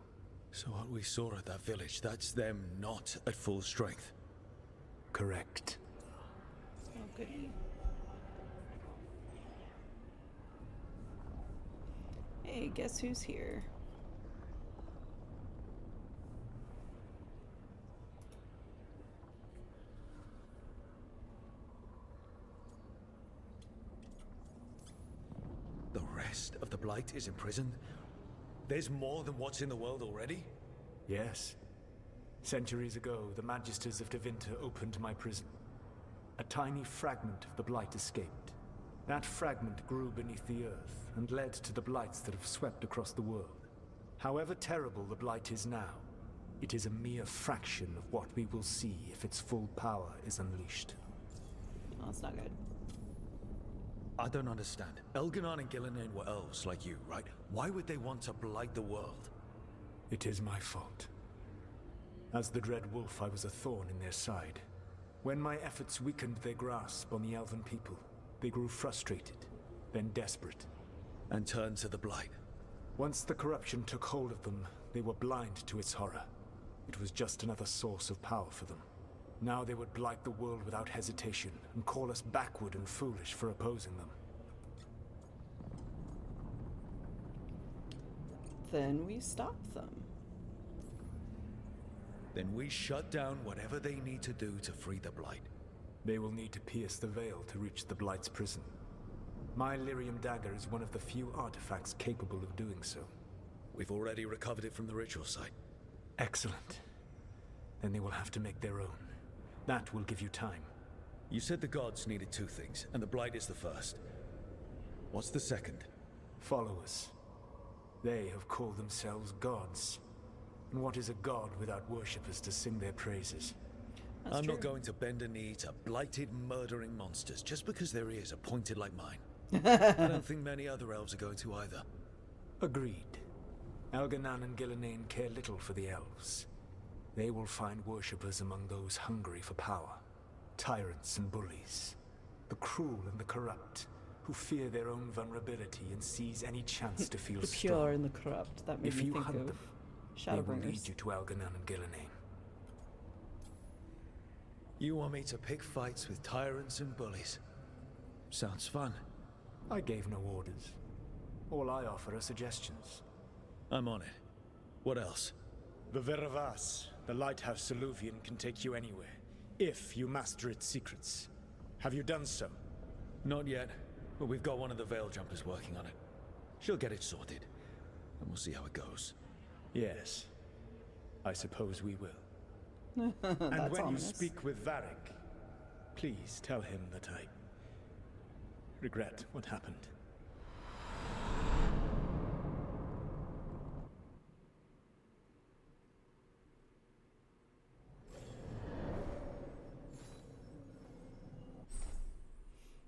So what we saw at that village, that's them not at full strength? Correct. Oh, goody. Hey, guess who's here? The rest of the Blight is imprisoned? There's more than what's in the world already? Yes. Centuries ago, the Magisters of Tevinter opened my prison. A tiny fragment of the Blight escaped. That fragment grew beneath the earth and led to the Blights that have swept across the world. However terrible the Blight is now, it is a mere fraction of what we will see if its full power is unleashed. Oh, that's not good. I don't understand. Elganon and Gillenane were elves like you, right? Why would they want to blight the world? It is my fault. As the Dread Wolf, I was a thorn in their side. When my efforts weakened their grasp on the Elven people, they grew frustrated, then desperate. And turned to the Blight. Once the corruption took hold of them, they were blind to its horror. It was just another source of power for them. Now they would blight the world without hesitation, and call us backward and foolish for opposing them. Then we stop them. Then we shut down whatever they need to do to free the Blight. They will need to pierce the veil to reach the Blight's prison. My Lyrium dagger is one of the few artifacts capable of doing so. We've already recovered it from the ritual site. Excellent. Then they will have to make their own. That will give you time. You said the gods needed two things, and the Blight is the first. What's the second? Followers. They have called themselves gods. And what is a god without worshippers to sing their praises? That's I'm true. not going to bend a knee to blighted, murdering monsters just because their ears are pointed like mine. I don't think many other elves are going to either. Agreed. Elganon and Gillenane care little for the elves. They will find worshippers among those hungry for power. Tyrants and bullies. The cruel and the corrupt, who fear their own vulnerability and seize any chance to feel The strong. pure and the corrupt. That made If me you think hunt of them, they will lead Shadowbringers. you to Elganon and Gillenane. You want me to pick fights with tyrants and bullies? Sounds fun. I gave no orders. All I offer are suggestions. I'm on it. What else? The Veravas, the lighthouse Soluvian, can take you anywhere, if you master its secrets. Have you done so? Not yet, but we've got one of the Veil Jumpers working on it. She'll get it sorted, and we'll see how it goes. Yes. I suppose we will. That's And when ominous. you speak with Varric, please tell him that I regret what happened.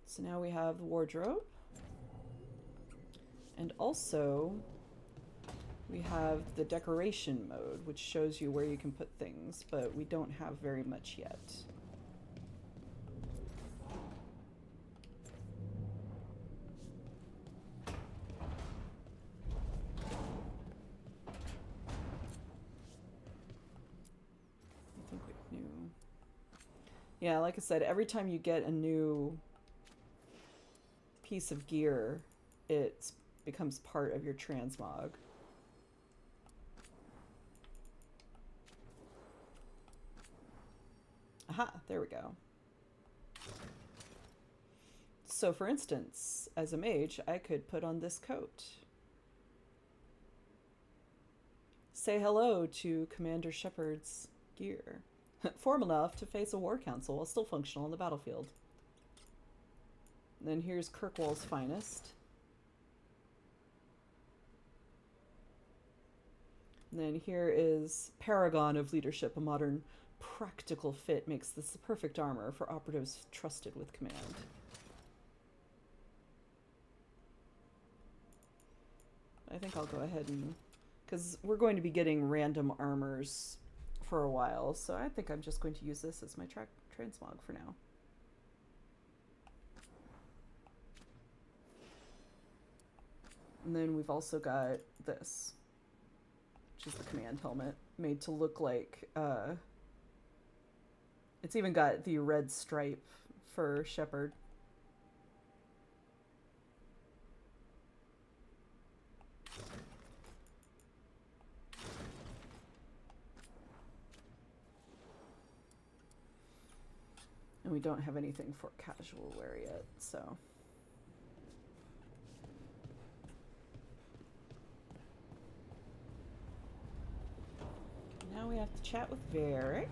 So now we have the wardrobe. And also, we have the decoration mode, which shows you where you can put things, but we don't have very much yet. I think we knew. Yeah, like I said, every time you get a new piece of gear, it becomes part of your transmog. Aha, there we go. So for instance, as a mage, I could put on this coat. Say hello to Commander Shepard's gear. Form enough to face a war council while still functional on the battlefield. Then here's Kirkwall's finest. And then here is Paragon of Leadership, a modern practical fit makes this the perfect armor for operatives trusted with command. I think I'll go ahead and... because we're going to be getting random armors for a while, so I think I'm just going to use this as my transmog for now. And then we've also got this, which is the command helmet, made to look like, it's even got the red stripe for Shepard. And we don't have anything for casual wear yet, so. Now we have to chat with Varric.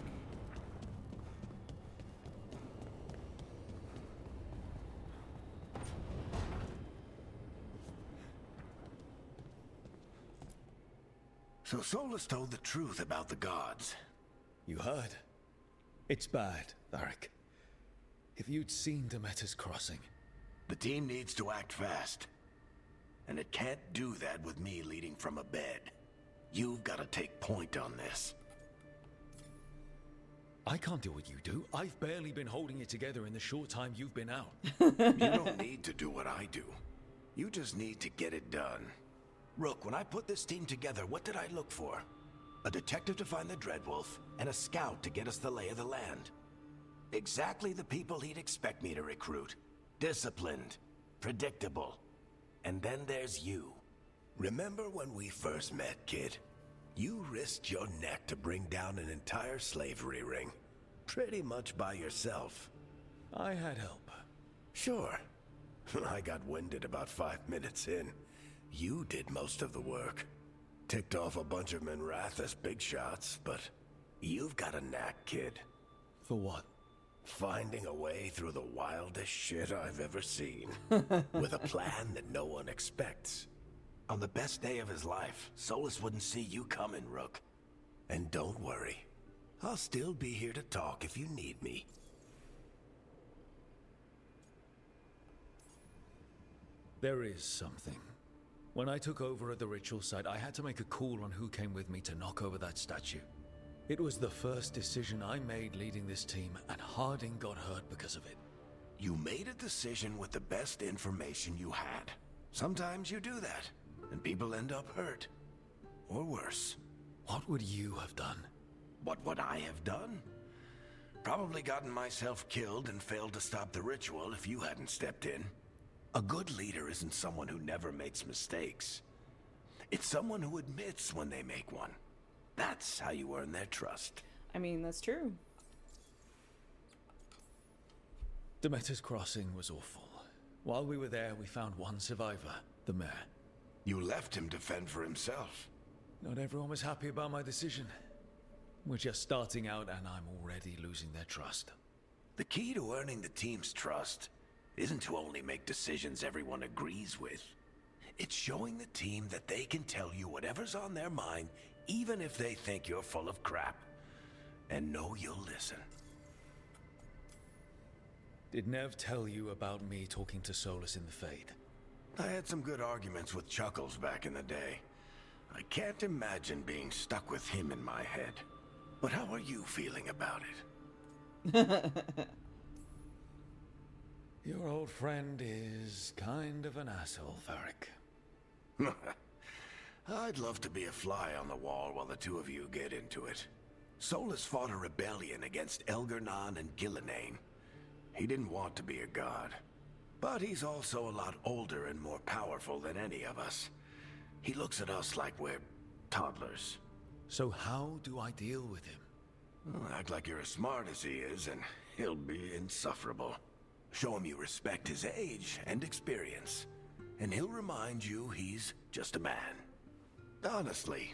So Solus told the truth about the gods. You heard? It's bad, Varric. If you'd seen Demeter's crossing. The team needs to act fast. And it can't do that with me leading from a bed. You've got to take point on this. I can't do what you do. I've barely been holding it together in the short time you've been out. You don't need to do what I do. You just need to get it done. Rook, when I put this team together, what did I look for? A detective to find the Dreadwolf, and a scout to get us the lay of the land. Exactly the people he'd expect me to recruit. Disciplined, predictable. And then there's you. Remember when we first met, kid? You risked your neck to bring down an entire slavery ring. Pretty much by yourself. I had help. Sure. I got winded about 5 minutes in. You did most of the work. Ticked off a bunch of Minrathous big shots, but you've got a knack, kid. For what? Finding a way through the wildest shit I've ever seen. With a plan that no one expects. On the best day of his life, Solus wouldn't see you coming, Rook. And don't worry. I'll still be here to talk if you need me. There is something. When I took over at the ritual site, I had to make a call on who came with me to knock over that statue. It was the first decision I made leading this team, and Harding got hurt because of it. You made a decision with the best information you had. Sometimes you do that, and people end up hurt. Or worse. What would you have done? What would I have done? Probably gotten myself killed and failed to stop the ritual if you hadn't stepped in. A good leader isn't someone who never makes mistakes. It's someone who admits when they make one. That's how you earn their trust. I mean, that's true. Demeter's crossing was awful. While we were there, we found one survivor, the mayor. You left him to fend for himself. Not everyone was happy about my decision. We're just starting out, and I'm already losing their trust. The key to earning the team's trust isn't to only make decisions everyone agrees with. It's showing the team that they can tell you whatever's on their mind, even if they think you're full of crap. And know you'll listen. Did Nev tell you about me talking to Solus in the Fade? I had some good arguments with Chuckles back in the day. I can't imagine being stuck with him in my head. But how are you feeling about it? Your old friend is kind of an asshole, Varric. I'd love to be a fly on the wall while the two of you get into it. Solus fought a rebellion against Elgar'nan and Gillenane. He didn't want to be a god. But he's also a lot older and more powerful than any of us. He looks at us like we're toddlers. So how do I deal with him? Well, act like you're as smart as he is, and he'll be insufferable. Show him you respect his age and experience, and he'll remind you he's just a man. Honestly,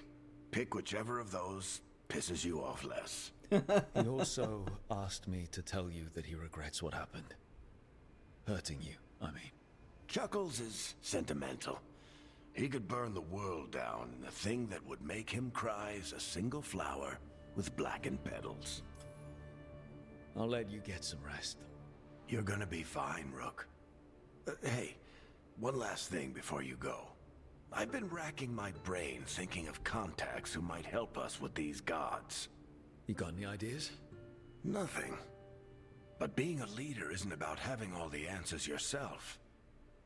pick whichever of those pisses you off less. He also asked me to tell you that he regrets what happened. Hurting you, I mean. Chuckles is sentimental. He could burn the world down, and the thing that would make him cry is a single flower with blackened petals. I'll let you get some rest. You're gonna be fine, Rook. Hey, one last thing before you go. I've been racking my brain thinking of contacts who might help us with these gods. You got any ideas? Nothing. But being a leader isn't about having all the answers yourself.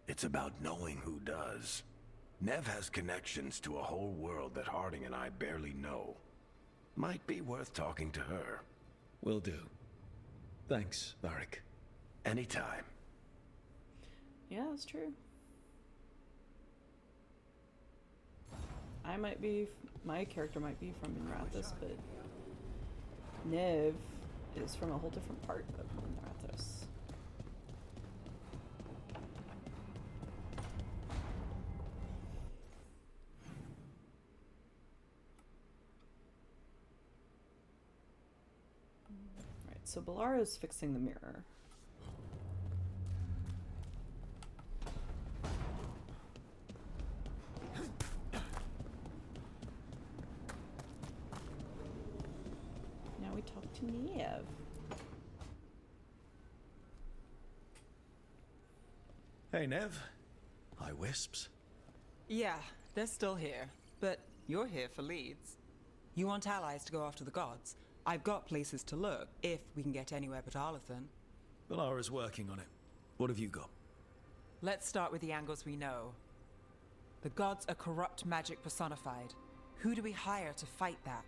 It's about knowing who does. Nev has connections to a whole world that Harding and I barely know. Might be worth talking to her. Will do. Thanks, Varric. Anytime. Yeah, that's true. My character might be from Minrathous, but Nev is from a whole different part of Minrathous. Right, so Balara's fixing the mirror. Now we talk to Nev. Hey, Nev. Hi, Wisps. Yeah, they're still here, but you're here for leads. You want allies to go after the gods? I've got places to look, if we can get anywhere but Arlathan. Balara's working on it. What have you got? Let's start with the angles we know. The gods are corrupt magic personified. Who do we hire to fight that?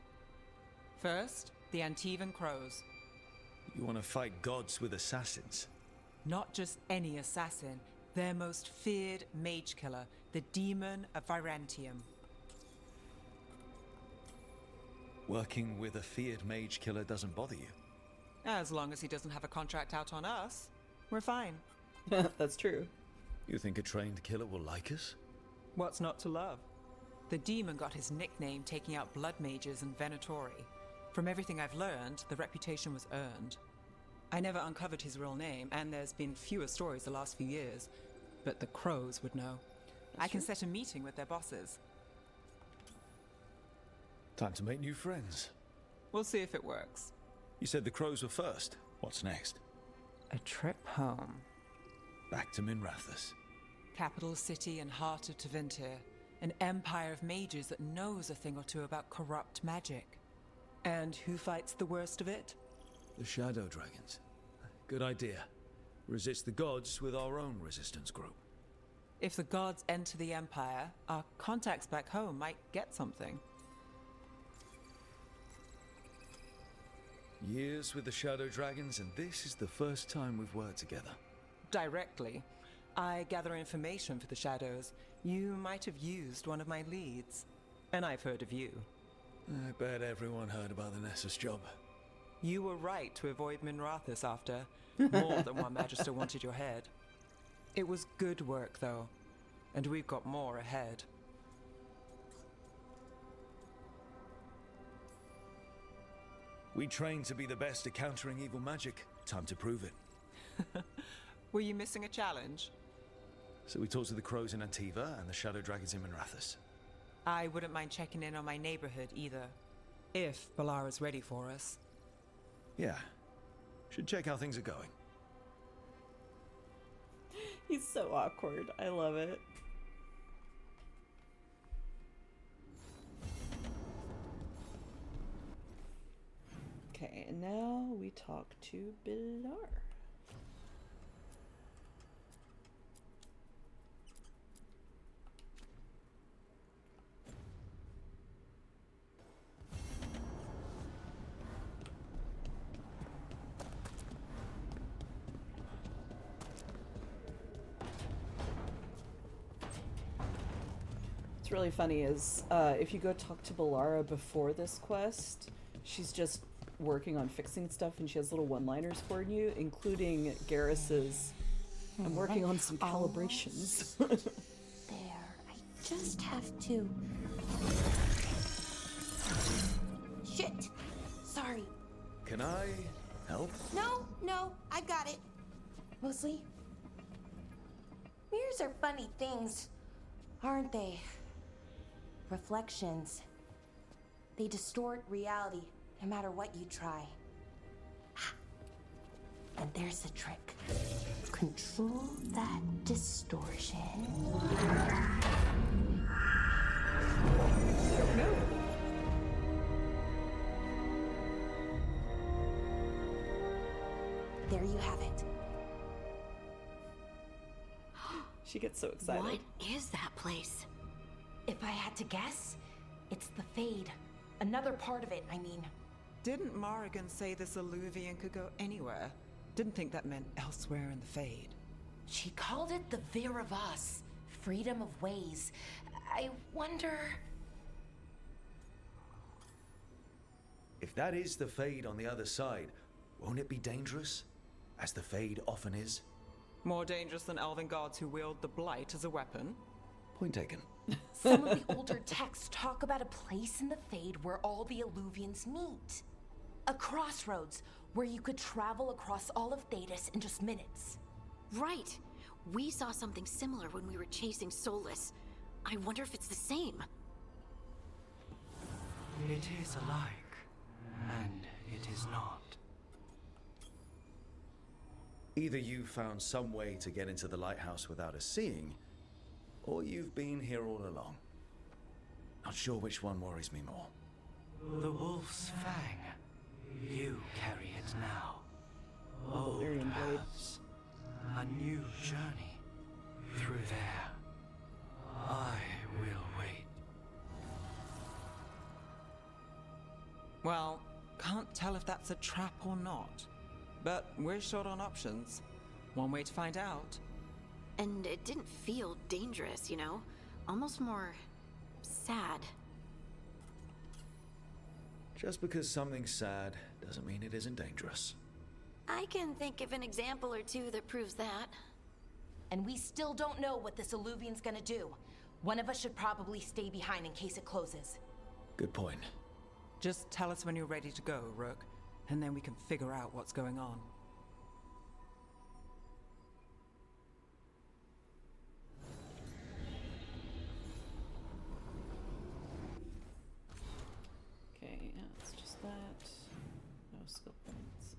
First, the Antivan Crows. You want to fight gods with assassins? Not just any assassin, their most feared mage killer, the Demon of Virantium. Working with a feared mage killer doesn't bother you? As long as he doesn't have a contract out on us, we're fine. That's true. You think a trained killer will like us? What's not to love? The demon got his nickname taking out blood mages and Venatori. From everything I've learned, the reputation was earned. I never uncovered his real name, and there's been fewer stories the last few years, but the Crows would know. I can set a meeting with their bosses. Time to make new friends. We'll see if it works. You said the Crows were first. What's next? A trip home. Back to Minrathous. Capital city and heart of Tevinter. An empire of mages that knows a thing or two about corrupt magic. And who fights the worst of it? The Shadow Dragons. Good idea. Resist the gods with our own resistance group. If the gods enter the empire, our contacts back home might get something. Years with the Shadow Dragons, and this is the first time we've worked together. Directly. I gather information for the Shadows. You might have used one of my leads. And I've heard of you. I bet everyone heard about the Nessus job. You were right to avoid Minrathous after. More than one Magister wanted your head. It was good work, though. And we've got more ahead. We trained to be the best at countering evil magic. Time to prove it. Were you missing a challenge? So we talked to the Crows in Antiva and the Shadow Dragons in Minrathous. I wouldn't mind checking in on my neighborhood either. If Balara's ready for us. Yeah. Should check how things are going. He's so awkward. I love it. Okay, and now we talk to Bilar. What's really funny is if you go talk to Balara before this quest, she's just working on fixing stuff and she has little one-liners for you, including Garrus's, I'm working on some calibrations. There, I just have to... Shit! Sorry. Can I help? No, I got it. Mostly, mirrors are funny things, aren't they? Reflections. They distort reality, no matter what you try. And there's the trick. Control that distortion. There you have it. She gets so excited. What is that place? If I had to guess, it's the Fade. Another part of it, I mean. Didn't Morrigan say this Illuvian could go anywhere? Didn't think that meant elsewhere in the Fade. She called it the Vir of Us. Freedom of ways. I wonder... If that is the Fade on the other side, won't it be dangerous? As the Fade often is? More dangerous than elven gods who wield the Blight as a weapon? Point taken. Some of the older texts talk about a place in the Fade where all the Illuvians meet. A crossroads where you could travel across all of Thedas in just minutes. Right. We saw something similar when we were chasing Solus. I wonder if it's the same. It is alike, and it is not. Either you found some way to get into the lighthouse without us seeing, or you've been here all along. Not sure which one worries me more. The wolf's fang. You carry it now. Old Valyrian blade. paths. A new journey. Through there. I will wait. Well, can't tell if that's a trap or not. But we're short on options. One way to find out. And it didn't feel dangerous, you know? Almost more... sad. Just because something's sad doesn't mean it isn't dangerous. I can think of an example or two that proves that. And we still don't know what this Illuvian's gonna do. One of us should probably stay behind in case it closes. Good point. Just tell us when you're ready to go, Rook, and then we can figure out what's going on. Okay, yeah, it's just that. No skill points.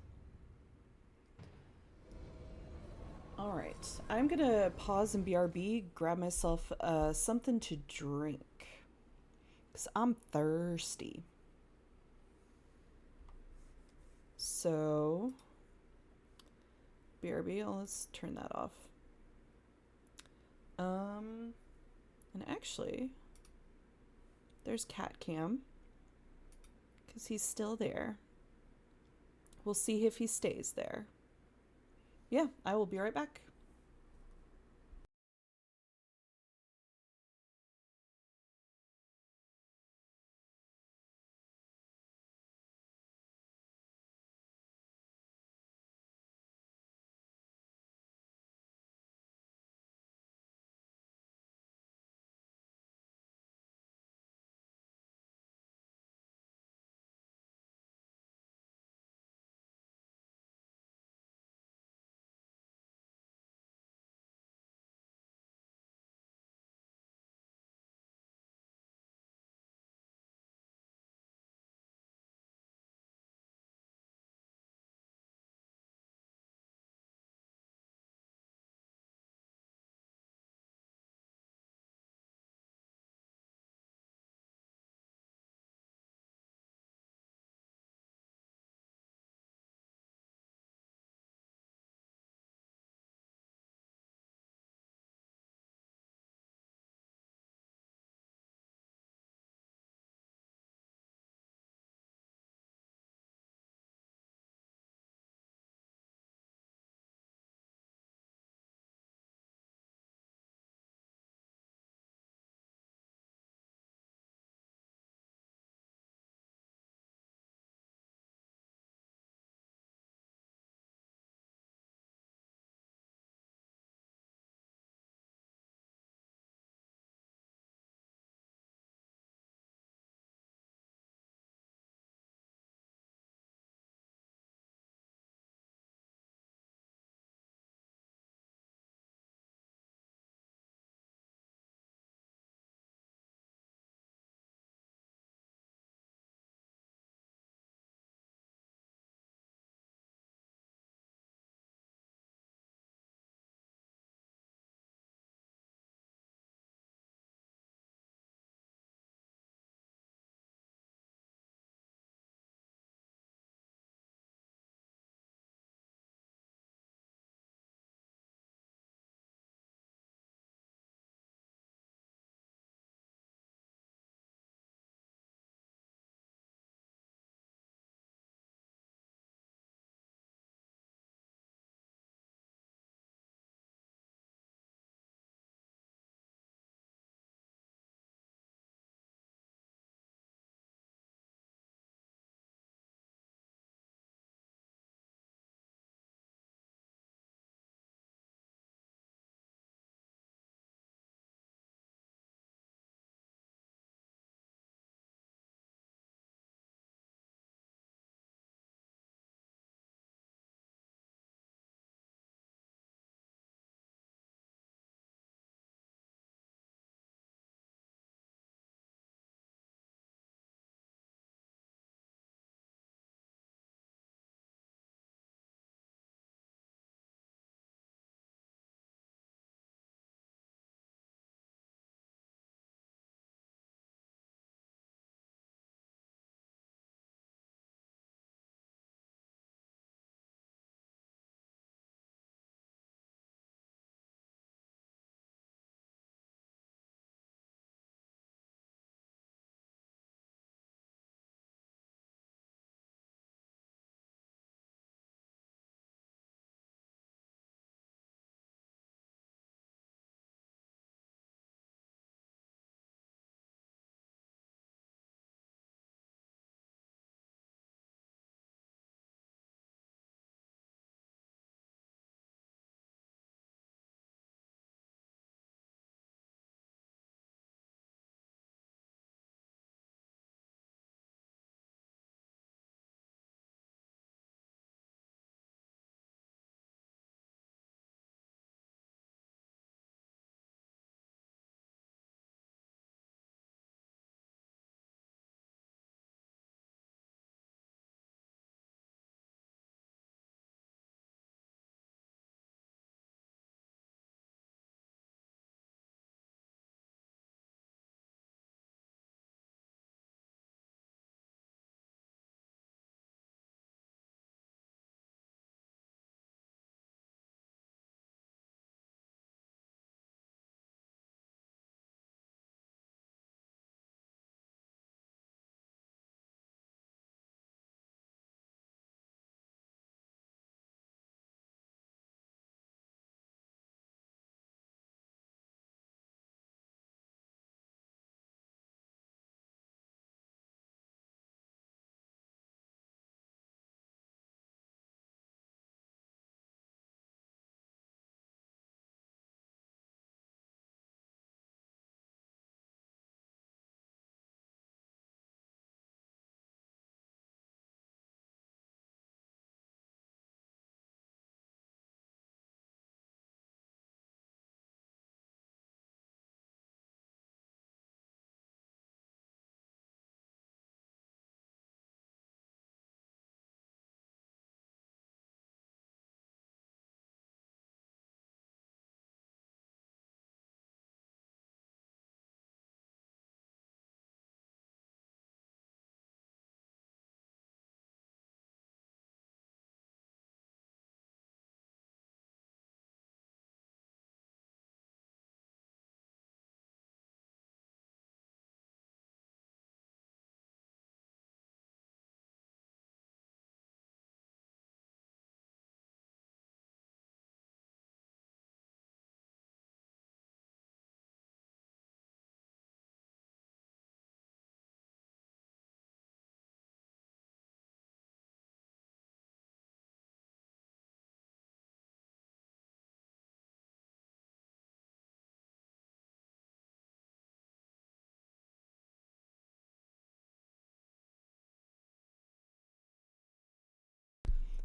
Alright, I'm gonna pause and BRB, grab myself something to drink. Because I'm thirsty. So, BRB, let's turn that off. And actually, there's Cat Cam. Because he's still there. We'll see if he stays there. Yeah, I will be right back.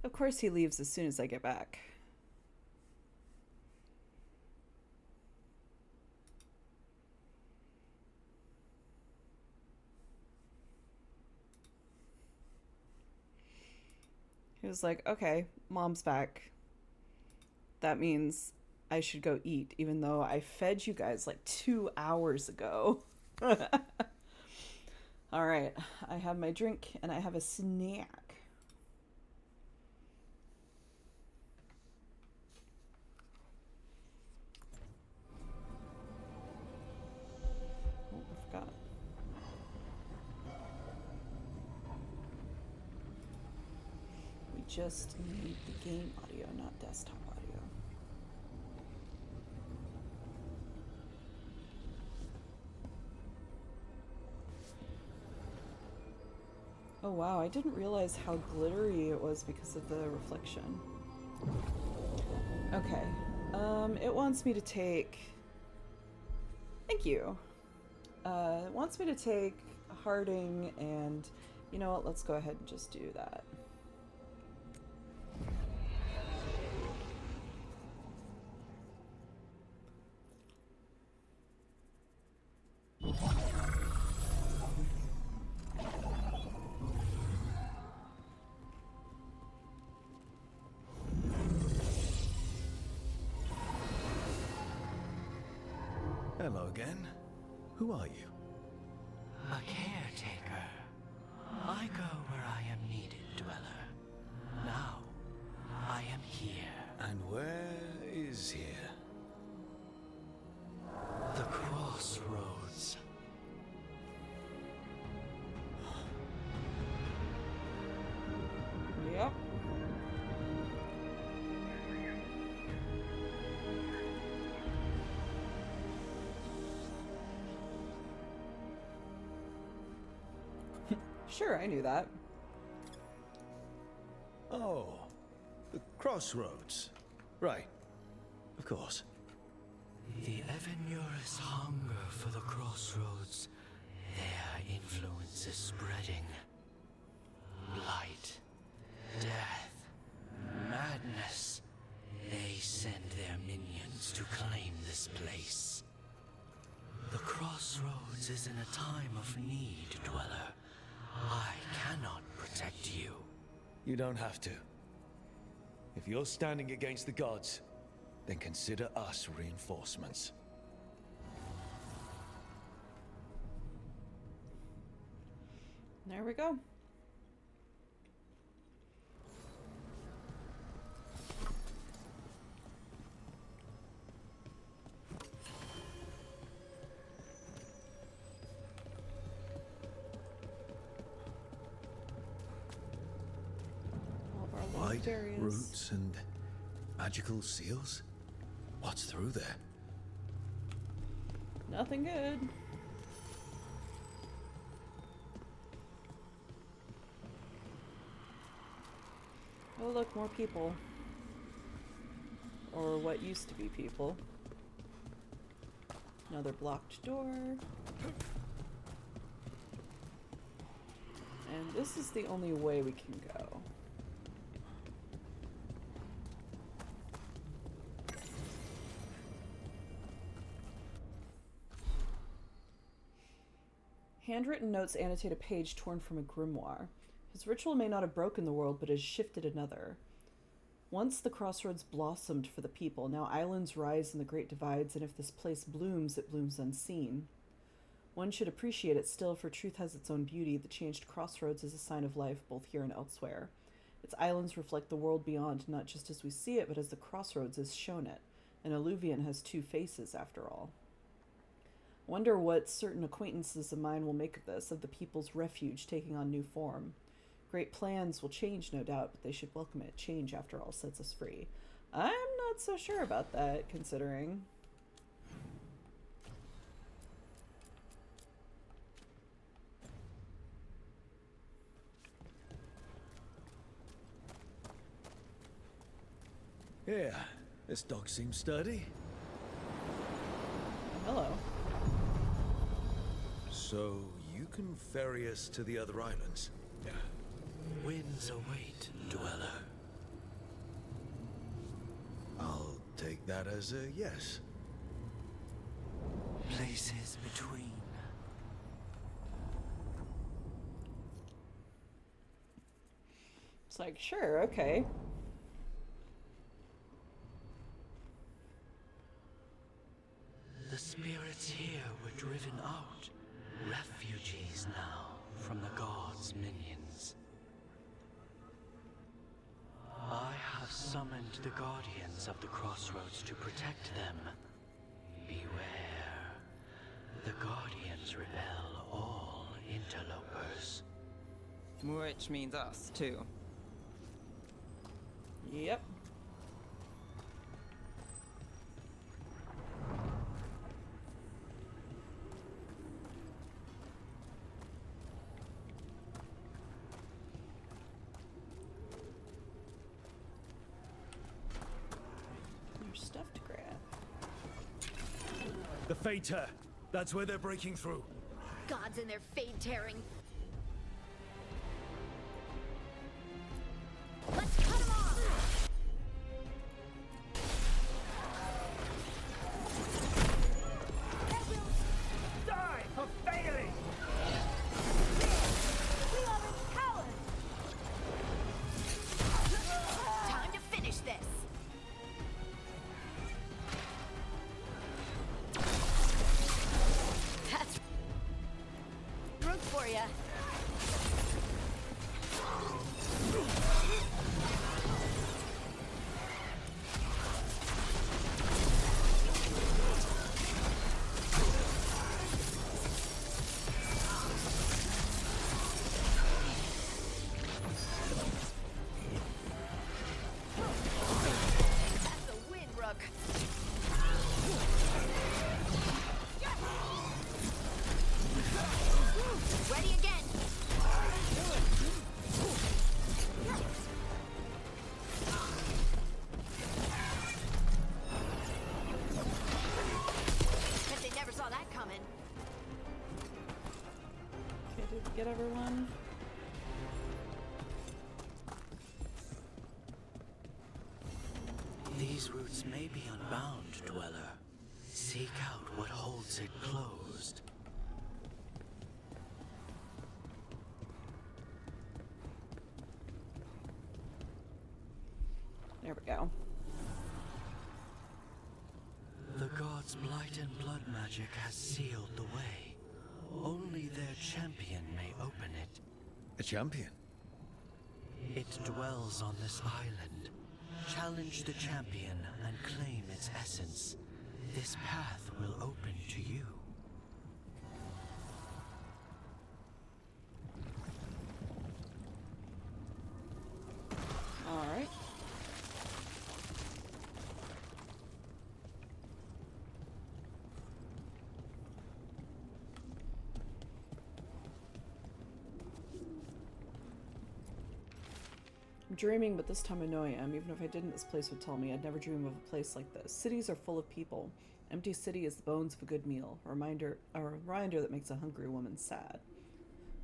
Of course he leaves as soon as I get back. He was like, okay, Mom's back. That means I should go eat, even though I fed you guys like 2 hours ago. All right, I have my drink and I have a snack. Oh, I forgot. We just need the game audio, not desktop audio. Oh wow, I didn't realize how glittery it was because of the reflection. Okay, it wants me to take... Thank you. It wants me to take Harding, and you know what, let's go ahead and just do that. Hello again. Who are you? A caretaker. I go where I am needed, Dweller. Now, I am here. And where is here? The crossroads. Yep. Sure, I knew that. Oh, the crossroads. Right. Of course. The Evanurus hunger for the crossroads. Their influence is spreading. Blight, death, madness. They send their minions to claim this place. The crossroads is in a time of need, Dweller. I cannot protect you. You don't have to. If you're standing against the gods, then consider us reinforcements. There we go. White roots and magical seals? What's through there? Nothing good. Oh look, more people. Or what used to be people. Another blocked door. And this is the only way we can go. Handwritten notes annotate a page torn from a grimoire. His ritual may not have broken the world, but has shifted another. Once the crossroads blossomed for the people, now islands rise in the great divides, and if this place blooms, it blooms unseen. One should appreciate it still, for truth has its own beauty. The changed crossroads is a sign of life, both here and elsewhere. Its islands reflect the world beyond, not just as we see it, but as the crossroads has shown it. An alluvion has two faces, after all. Wonder what certain acquaintances of mine will make of this, of the people's refuge taking on new form. Great plans will change, no doubt, but they should welcome it. Change, after all, sets us free. I'm not so sure about that, considering. Yeah, this dog seems sturdy. Hello. So, you can ferry us to the other islands? Winds await, Dweller. that as a yes. Places between. It's like, sure, okay. The spirits here were driven out. Refugees now from the gods' minions. I have summoned the guardians of the crossroads to protect them. Beware. The guardians repel all interlopers. Which means us, too. Yep. There's stuff to grab. The Fater. That's where they're breaking through. Gods and their fade tearing. Let's cut them off! Die for failing! We are empowered! Time to finish this! That's root for ya. That's a win, Rook. Ready again. Bet they never saw that coming. Okay, did we get everyone? These roots may be unbound, Dweller. Seek out what holds it closed. There we go. The gods' blight and blood magic has sealed the way. Only their champion may open it. A champion? It dwells on this island. Challenge the champion and claim its essence. This path will open to you. All right. I'm dreaming, but this time I know I am. Even if I didn't, this place would tell me. I'd never dream of a place like this. Cities are full of people. Empty city is the bones of a good meal. A reminder that makes a hungry woman sad.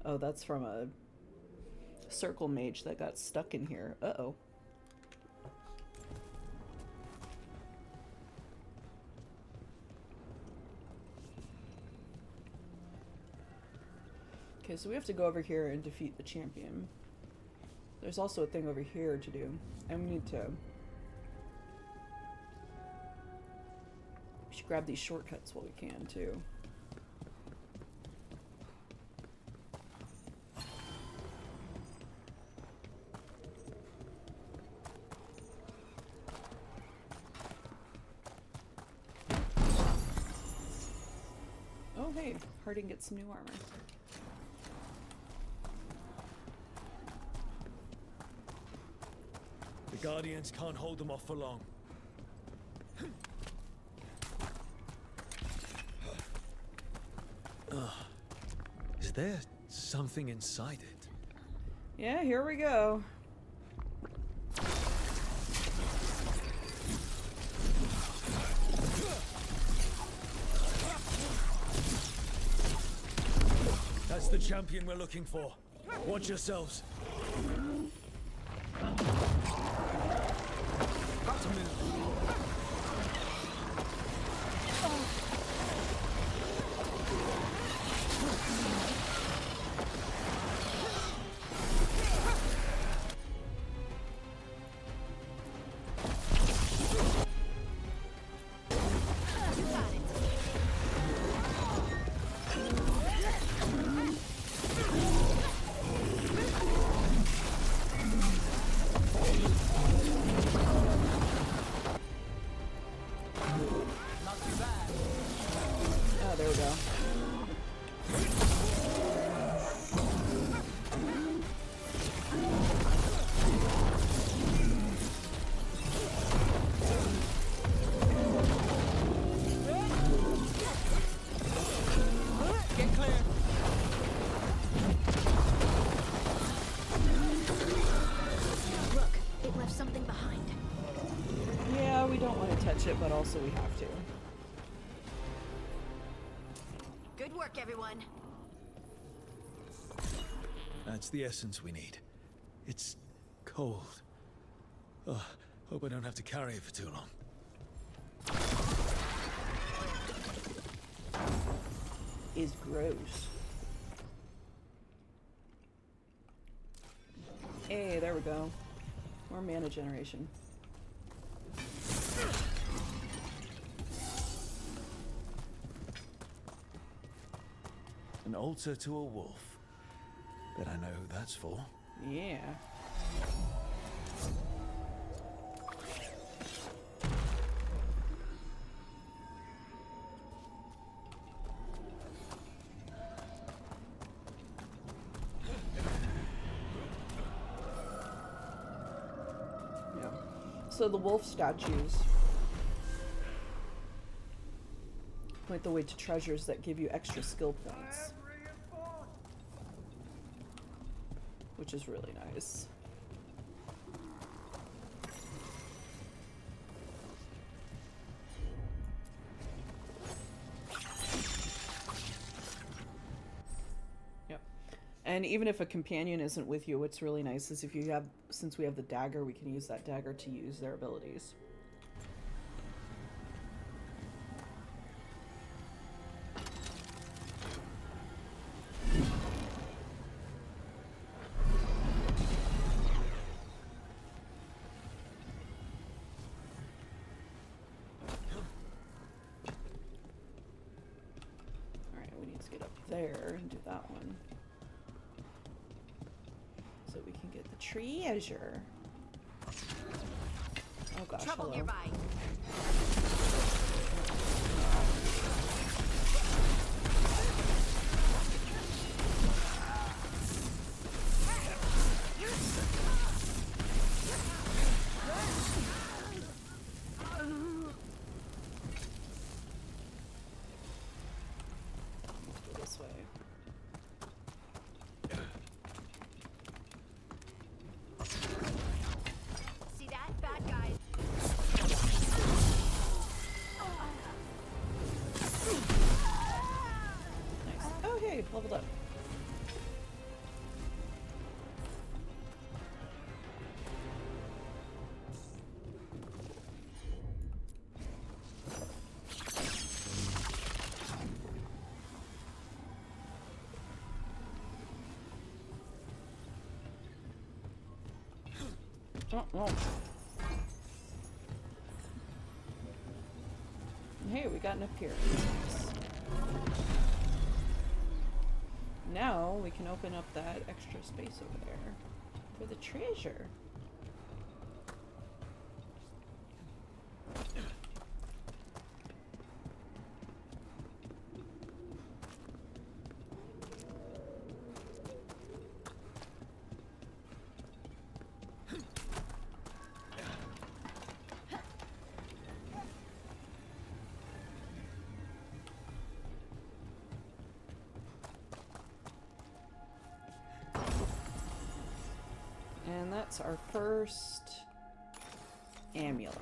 Oh, that's from a circle mage that got stuck in here. Uh-oh. Okay, so we have to go over here and defeat the champion. There's also a thing over here to do. And we need to... We should grab these shortcuts while we can, too. Oh, hey. Harding gets some new armor. The Guardians can't hold them off for long. Is there something inside it? Yeah, here we go. That's the champion we're looking for. Watch yourselves. Got to move. can't touch it, but also we have to. Good work, everyone. That's the essence we need. It's cold. Oh, hope I don't have to carry it for too long. Is gross. Hey, there we go. More mana generation. An altar to a wolf. Bet I know who that's for. Yeah. So the wolf statues point the way to treasures that give you extra skill points, which is really nice. Yep. And even if a companion isn't with you, what's really nice is if you have, since we have the dagger, we can use that dagger to use their abilities. Alright, we need to get up there and do that one. So we can get the treasure. Oh gosh, Trouble hello. nearby. Go this way. See that? Bad guys. Nice. Oh hey, leveled up. Oh, oh. Hey, we got enough here. Now we can open up that extra space over there for the treasure. And that's our first amulet.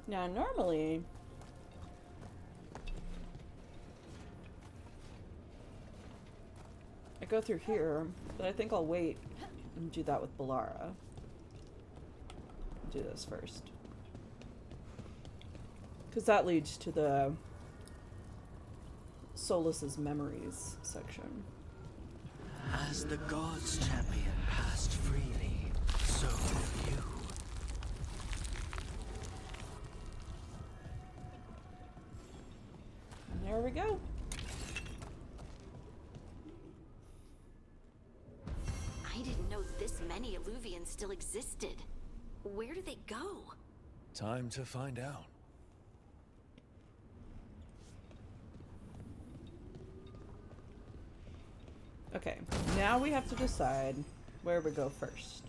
Now, normally, I go through here, but I think I'll wait and do that with Balara. Do this first, because that leads to the Solus's memories section. As the gods' champion passed freely, so will you. And there we go. I didn't know this many Illuvians still existed. Where do they go? Time to find out. Okay, now we have to decide where we go first.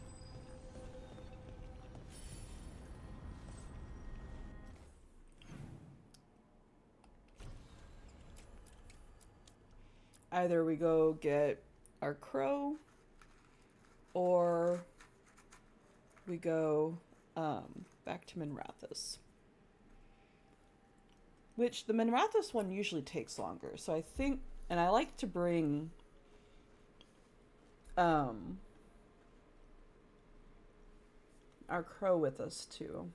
either we go get our crow, or we go back to Minrathous. Which the Minrathous one usually takes longer, so I think, and I like to bring our crow with us too.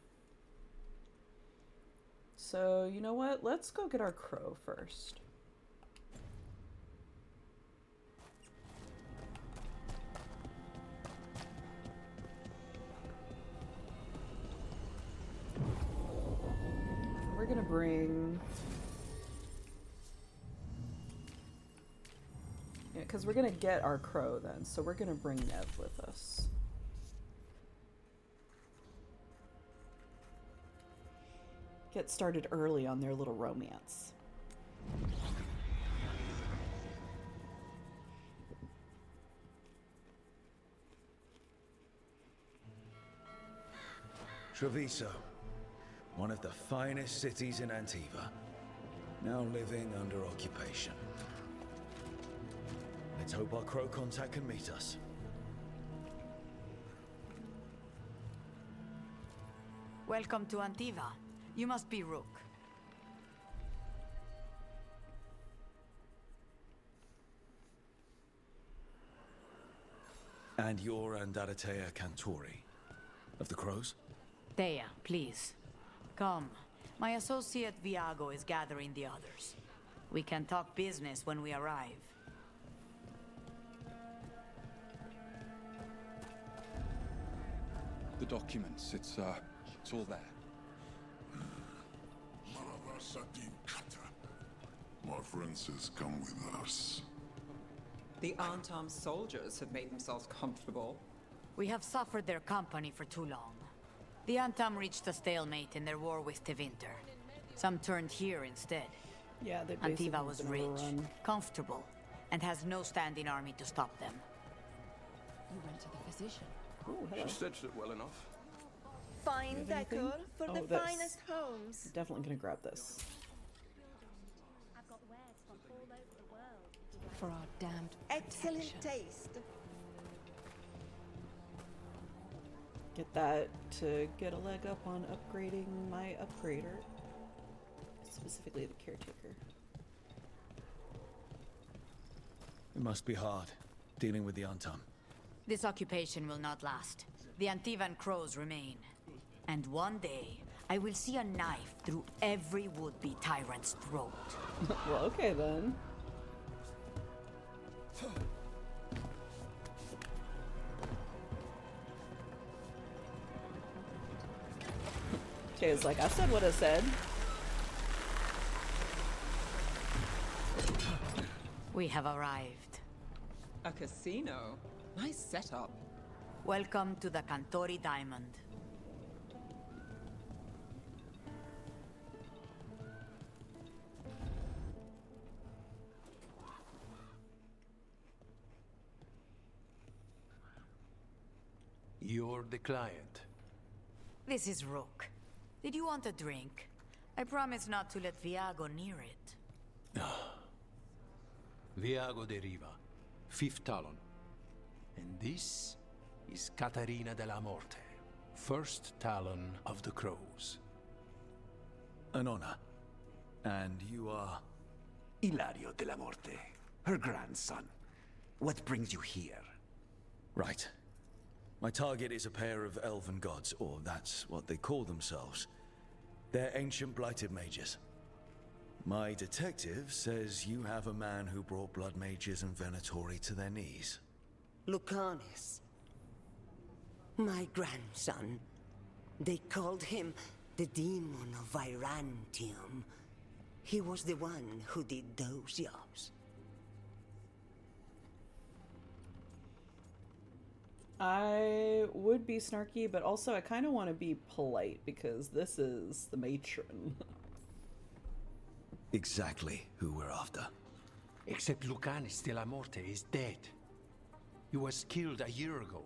So, you know what? Let's go get our crow first. We're gonna bring... Yeah, because we're gonna get our crow then, so we're gonna bring Nev with us. Get started early on their little romance. Treviso, one of the finest cities in Antiva, now living under occupation. Let's hope our crow contact can meet us. Welcome to Antiva. You must be Rook. And you're Andaratea Cantori, of the Crows? Thea, please. Come. My associate Viago is gathering the others. We can talk business when we arrive. The documents, it's all there. My friend says come with us. The Antam soldiers have made themselves comfortable. We have suffered their company for too long. The Antam reached a stalemate in their war with Tevinter. Some turned here instead. Yeah, they basically Antiva was been rich, overrun. comfortable, and has no standing army to stop them. You went to the physician. Ooh, She stitched it well enough. Fine You have anything? decor for Oh, the this. finest homes. Definitely gonna grab this. For our damned Excellent protection. taste. Get that to get a leg up on upgrading my upgrader. Specifically the caretaker. It must be hard, dealing with the Antam. This occupation will not last. The Antivan crows remain. And one day, I will see a knife through every would-be tyrant's throat. Well, okay then. Jay's like, I said what I said. We have arrived. A casino? Nice setup. Welcome to the Cantori Diamond. You're the client. This is Rook. Did you want a drink? I promise not to let Viago near it. Viago de Riva, fifth talon. And this is Catarina de la Morte, first talon of the Crows. An honor. And you are? Ilario de la Morte, her grandson. What brings you here? Right. My target is a pair of elven gods, or that's what they call themselves. They're ancient blighted mages. My detective says you have a man who brought blood mages and Venatori to their knees. Lucanis. My grandson. They called him the Demon of Virantium. He was the one who did those jobs. I would be snarky, but also I kind of want to be polite because this is the matron. Exactly who we're after. Except Lucanis de la Morte is dead. He was killed a year ago.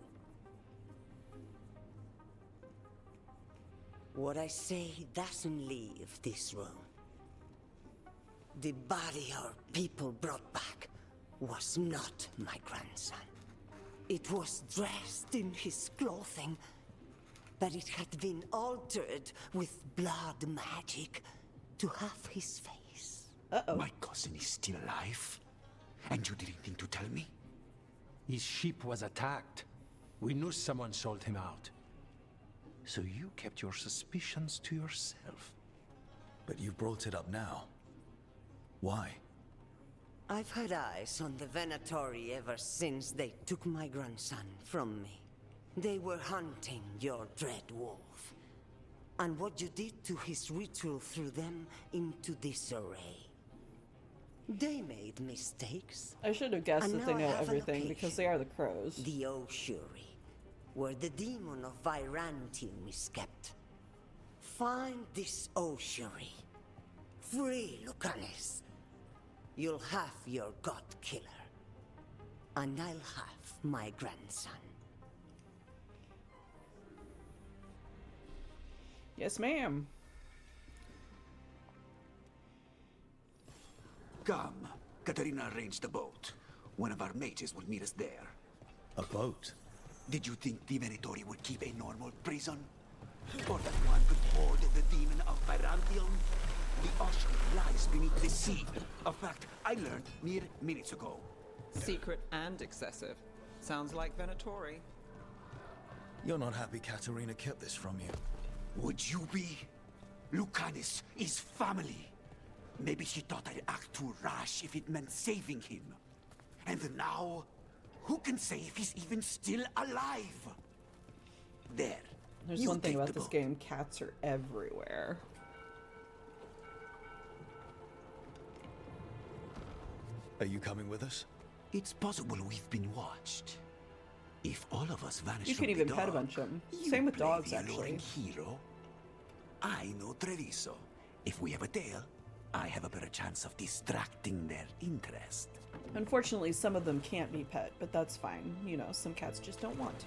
What I say doesn't leave this room. The body our people brought back was not my grandson. It was dressed in his clothing, but it had been altered with blood magic to have his face. My cousin is still alive? And you didn't think to tell me? His ship was attacked. We knew someone sold him out. So you kept your suspicions to yourself. But you've brought it up now. Why? I've had eyes on the Venatori ever since they took my grandson from me. They were hunting your dread wolf. And what you did to his ritual threw them into disarray. They made mistakes. I should have guessed And that they now I know have an everything because they are the crows. The Ossuary, where the demon of Virantium is kept. Find this ossuary. Free Lucanus. You'll have your god killer. And I'll have my grandson. Yes, ma'am. Come. Katarina arranged a boat. One of our mages will meet us there. A boat? Did you think the Venatori would keep a normal prison? Or that one could hold the demon of Virantium? The ossuary lies beneath the sea. A fact I learned mere minutes ago. Secret and excessive. Sounds like Venatori. You're not happy Katarina kept this from you. Would you be? Lucanus is family. Maybe she thought I'd act too rash if it meant saving him. And now, who can say if he's even still alive? There. There's you one thing take about the this boat. game, cats are everywhere. Are you coming with us? It's possible we've been watched. If all of us vanish You from can the even pet a dog, bunch of them. you Same with play dogs, the actually. alluring hero. I know Treviso. If we have a tail, I have a better chance of distracting their interest. Unfortunately, some of them can't be pet, but that's fine. You know, some cats just don't want to.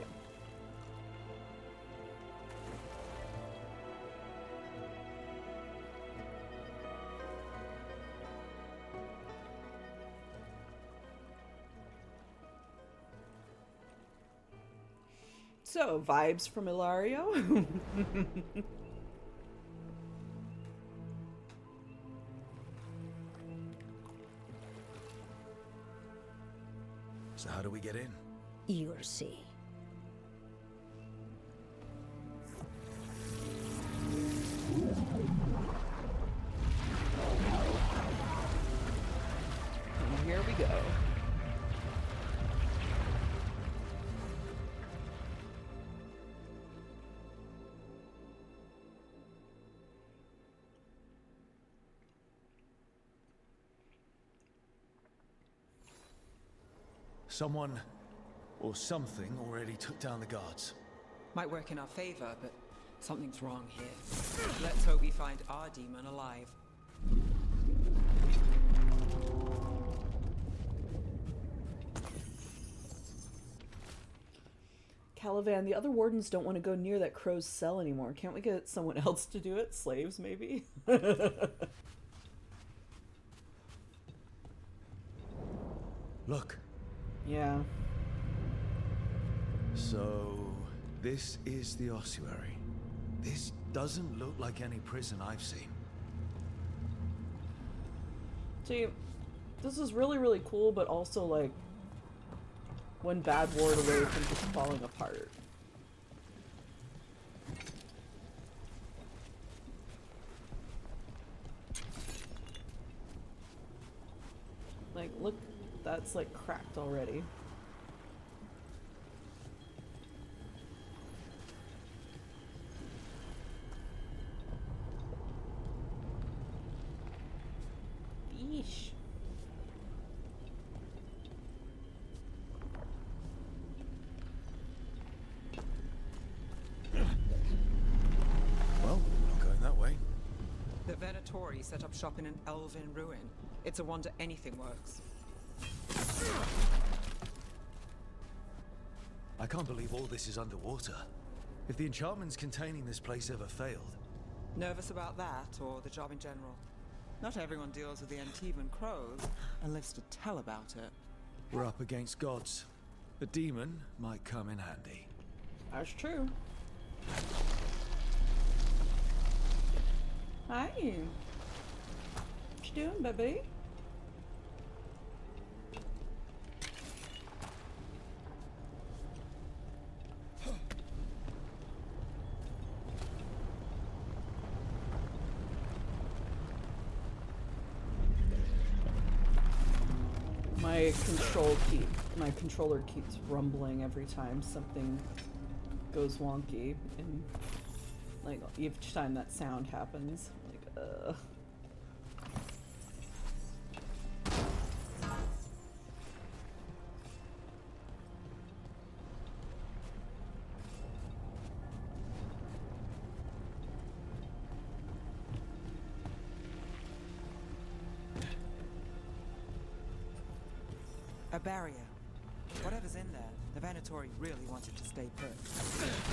So, vibes from Ilario? So how do we get in? You'll see. And here we go. Someone or something already took down the guards. Might work in our favor, but something's wrong here. Let's hope we find our demon alive. Calivan, the other wardens don't want to go near that crow's cell anymore. Can't we get someone else to do it? Slaves, maybe? Look. Yeah. So, this is the ossuary. This doesn't look like any prison I've seen. See, this is really, really cool, but also, like, one bad ward away from just falling apart. Like, look, that's, like, cracked already. Yeesh. Well, not going that way. The Venatori set up shop in an elven ruin. It's a wonder anything works. I can't believe all this is underwater. If the enchantments containing this place ever failed. Nervous about that, or the job in general? Not everyone deals with the Antivan crows and lives to tell about it. We're up against gods. A demon might come in handy. That's true. Hi. What you doing, baby? My controller keeps rumbling every time something goes wonky, and like each time that sound happens, like A barrier. Whatever's in there, the Venatori really wanted to stay put.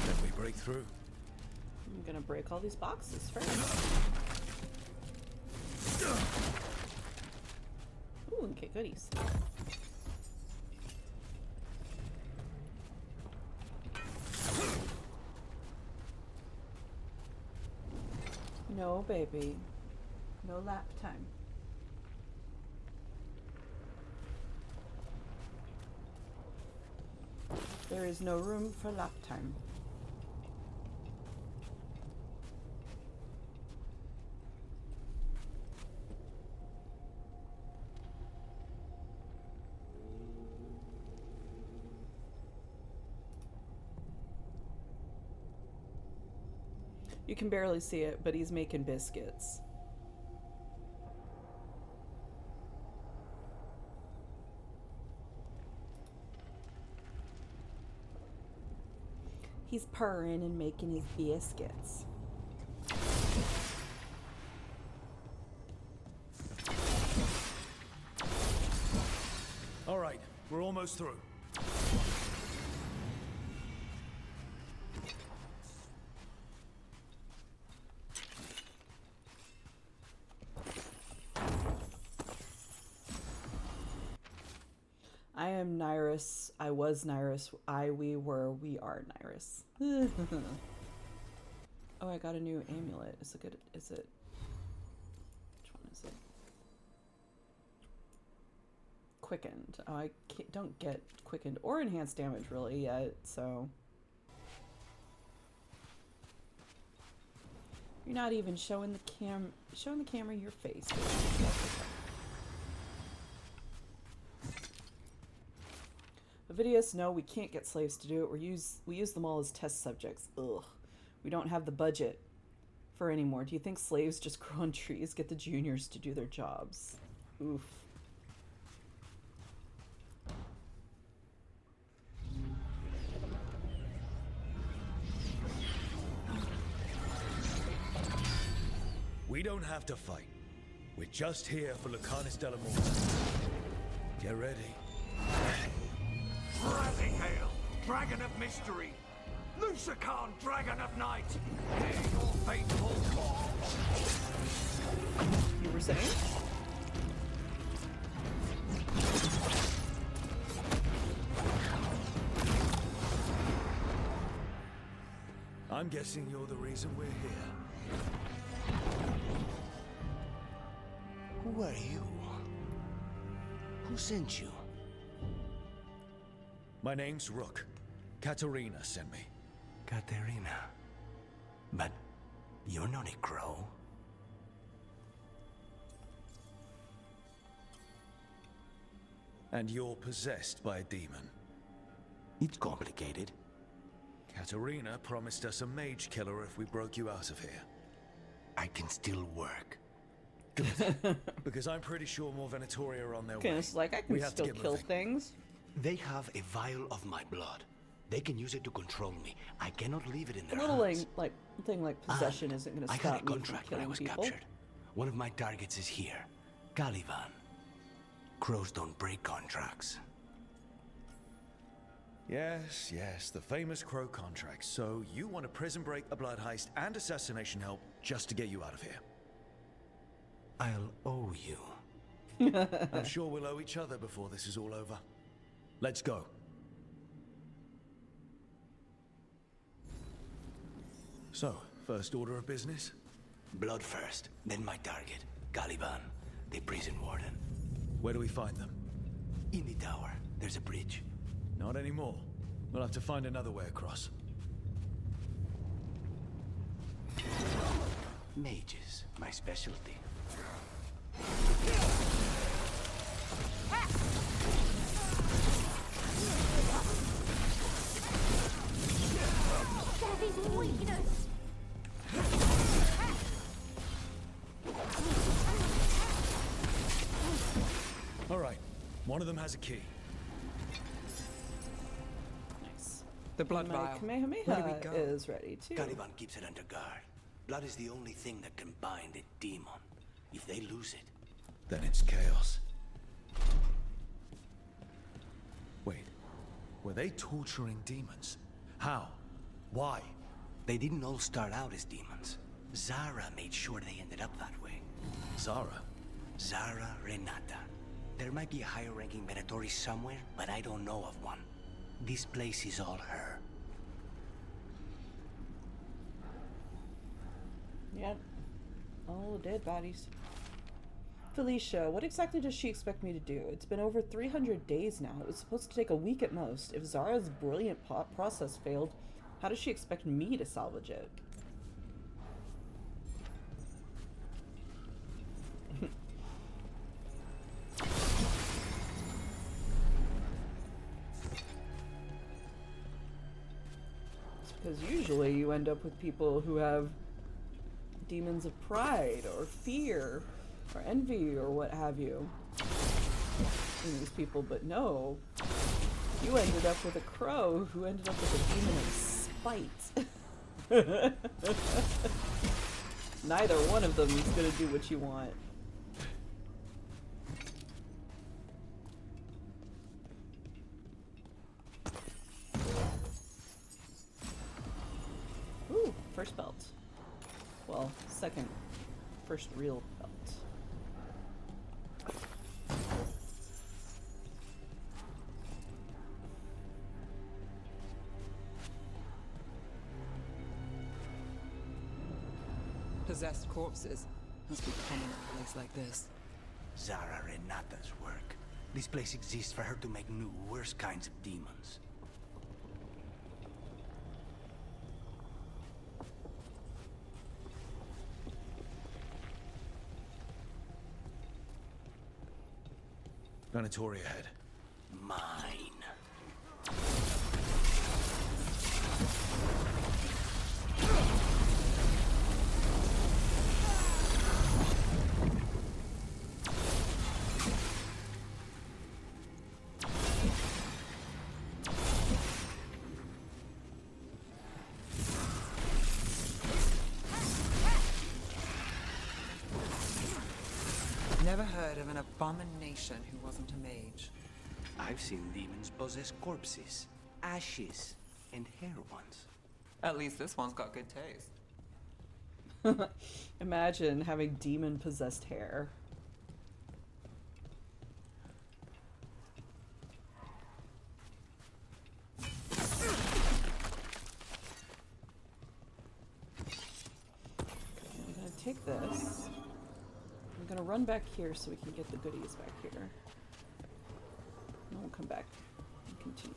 Then we break through. I'm gonna break all these boxes first. Ooh, okay, goodies. No, baby. No lap time. There is no room for lap time. You can barely see it, but he's making biscuits. He's purring and making his biscuits. All right, we're almost through. I am Nyrus. I was Nyrus. We were. We are Nyrus. Oh, I got a new amulet. Is it good? Is it? Which one is it? Quickened. Oh, I don't get quickened or enhanced damage really yet, so. You're not even showing the camera your face. Vidius, no, we can't get slaves to do it. We use them all as test subjects. Ugh. We don't have the budget for anymore. Do you think slaves just grow on trees? Get the juniors to do their jobs. Oof. We don't have to fight. We're just here for Lucanus de la Morte. Get ready. Rising Hail, Dragon of Mystery! Lucican, Dragon of Night! Hear your fateful call! You were saying? I'm guessing you're the reason we're here. Who are you? Who sent you? My name's Rook. Katerina sent me. Katerina. But you're not a crow. And you're possessed by a demon. It's complicated. Katerina promised us a mage killer if we broke you out of here. I can still work. Good. Because I'm pretty sure more Venatori are on their way. It's like I can still kill things. They have a vial of my blood. They can use it to control me. I cannot leave it in their A little hands. thing like possession isn't going to I stop got a me from contract when I killing was people. captured. One of my targets is here. Caliban. Crows don't break contracts. Yes, the famous Crow contract. So you want a prison break, a blood heist, and assassination help just to get you out of here. I'll owe you. I'm sure we'll owe each other before this is all over. Let's go. So, first order of business? Blood first, then my target. Caliban, the prison warden. Where do we find them? In the tower. There's a bridge. Not anymore. We'll have to find another way across. Mages, my specialty. Daddy's weakness! All right. One of them has a key. Nice. The blood My vial. Kamehameha Where do we go? is ready too. Caliban keeps it under guard. Blood is the only thing that can bind a demon. If they lose it, Then it's chaos. Wait. Were they torturing demons? How? Why? they didn't all start out as demons. Zara made sure they ended up that way. Zara? Zara Renata. There might be a higher-ranking Venatori somewhere, but I don't know of one. This place is all her. Yep. All dead bodies. Felicia, what exactly does she expect me to do? It's been over 300 days now. It was supposed to take a week at most. If Zara's brilliant process failed, how does she expect me to salvage it? Because usually you end up with people who have demons of pride or fear or envy or what have you in these people, but no, you ended up with a crow who ended up with a demon of spite. Neither one of them is going to do what you want. Ooh, first belt. Well, second, first real belt. Possessed corpses must be common in a place like this. Zara Renata's work. This place exists for her to make new, worse kinds of demons. Venatori ahead. Mine. Never heard of an abomination who wasn't a mage. I've seen demons possess corpses, ashes, and hair ones. At least this one's got good taste. Imagine having demon-possessed hair. I'm gonna take this. I'm gonna run back here so we can get the goodies back here. And we'll come back and continue.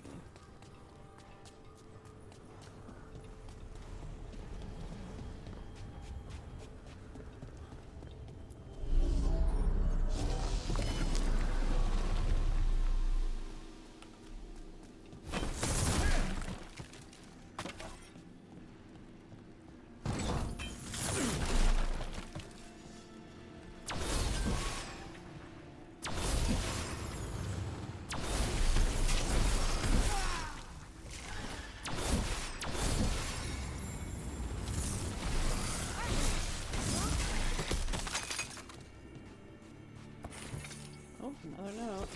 Another note.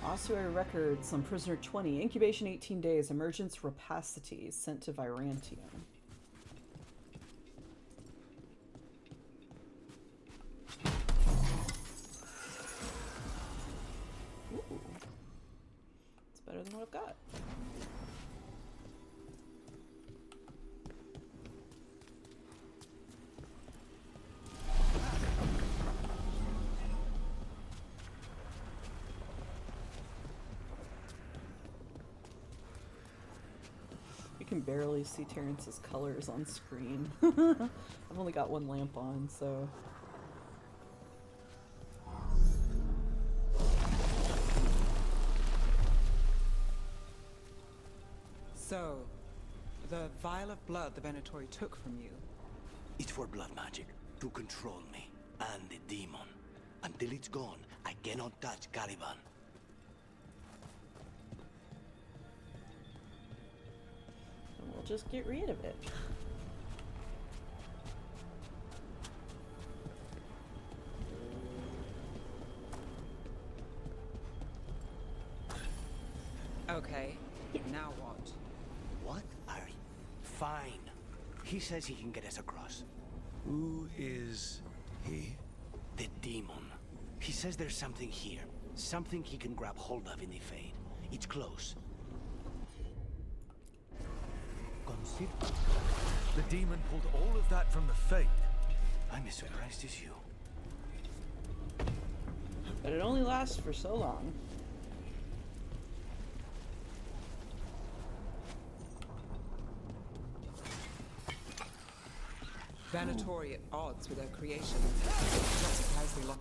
Ossuary records on prisoner 20. Incubation 18 days. Emergence rapacity. Sent to Virantium. Ooh. barely see Terrence's colors on screen. I've only got one lamp on, so... So, the vial of blood the Venatori took from you. It's for blood magic, to control me, and the demon. Until it's gone, I cannot touch Caliban. And we'll just get rid of it. Okay, now what? What? Fine. He says he can get us across. Who is he? The demon. He says there's something here. Something he can grab hold of in the Fade. It's close. Consider... The demon pulled all of that from the Fade. I'm as surprised as you. But it only lasts for so long. Venatori at odds with their creation. Not surprised they lost.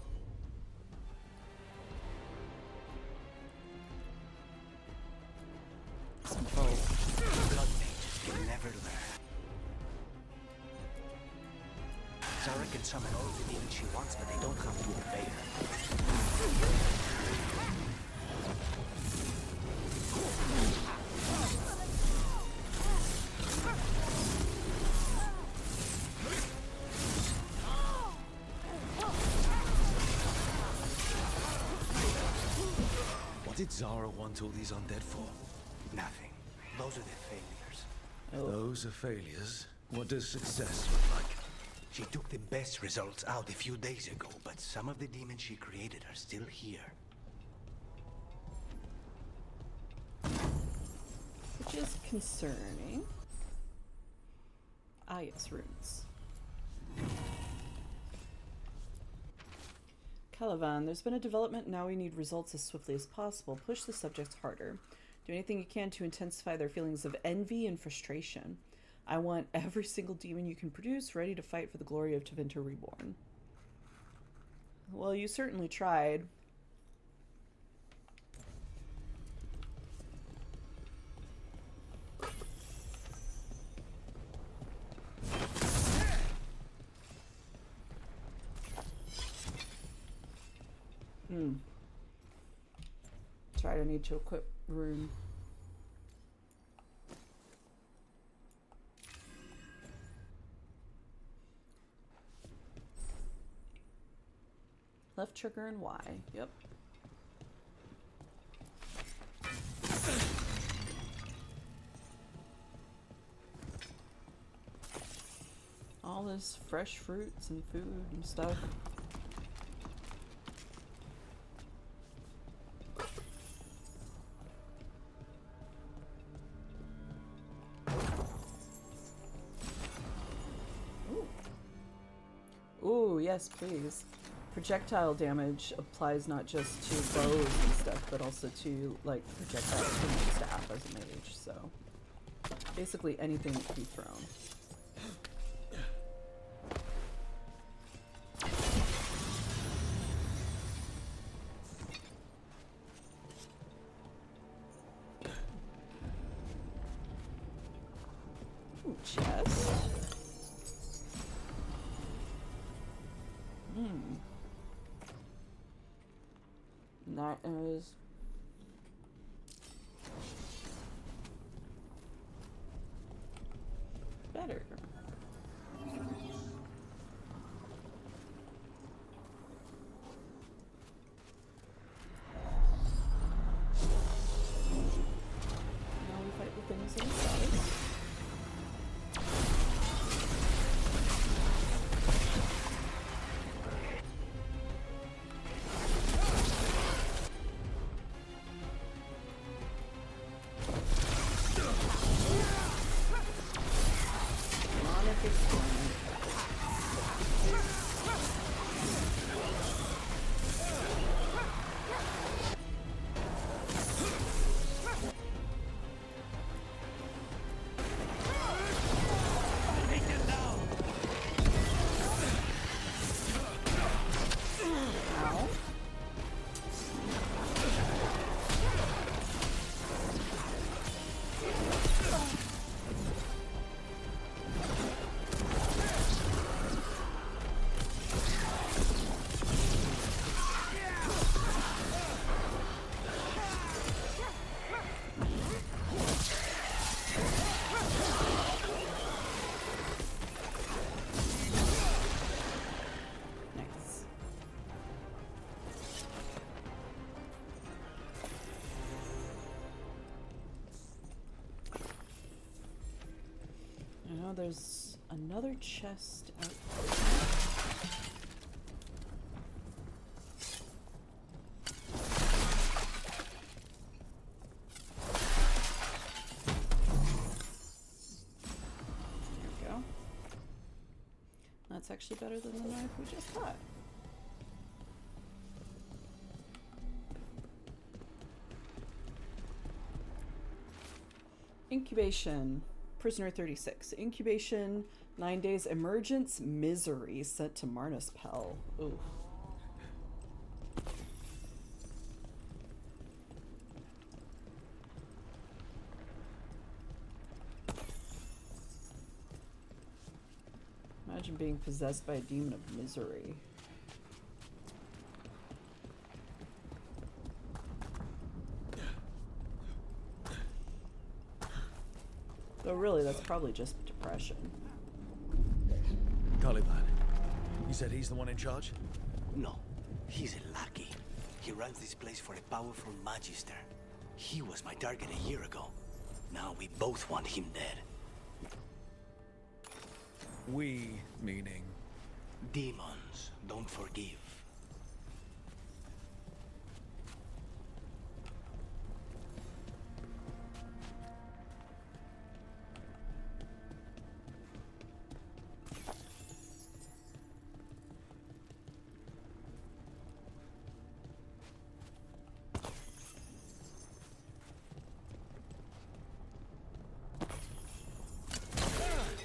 Some foes. Blood mages can never learn. Zara can summon all the demons she wants, but they don't have to obey her. What did Zara want all these undead for? Nothing. Those are the failures. Those are failures? What does success look like? She took the best results out a few days ago, but some of the demons she created are still here. Which is concerning. Ah, yes, runes. Caliban, there's been a development. Now we need results as swiftly as possible. Push the subjects harder. Do anything you can to intensify their feelings of envy and frustration. I want every single demon you can produce ready to fight for the glory of Tevinter Reborn. Well, you certainly tried. That's right, I need to equip rune. Left trigger and Y. Yep. All this fresh fruits and food and stuff. Ooh, yes, please. Projectile damage applies not just to bows and stuff, but also to, like, projectiles from your staff as a mage, so... basically anything that can be thrown. Ooh, chest. That is better. Now we fight the things themselves. Oh, there's another chest out That's actually better than the knife we just got. Incubation. Prisoner 36. Incubation, 9 days. Emergence, misery. Sent to Marnus Pell. Ooh. Imagine being possessed by a demon of misery. Though really, that's probably just depression. Caliban, you said he's the one in charge? No, he's a lackey. He runs this place for a powerful magister. He was my target a year ago. Now we both want him dead. We, meaning? Demons don't forgive.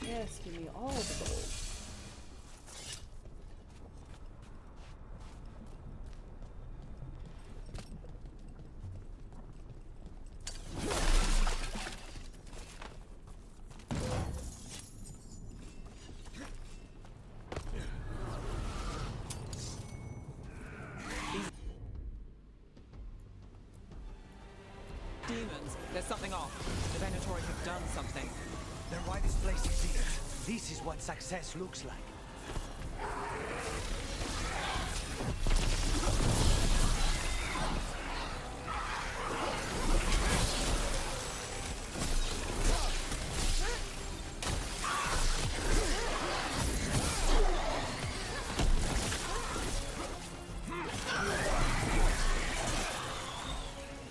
Yes, give me all the gold. Demons, there's something off. The Venatori have done something. Then why this place is here? This is what success looks like.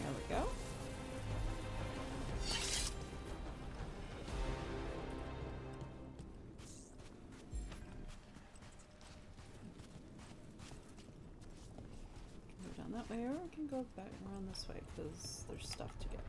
There we go. Go down that way, or we can go back around this way because there's stuff to get.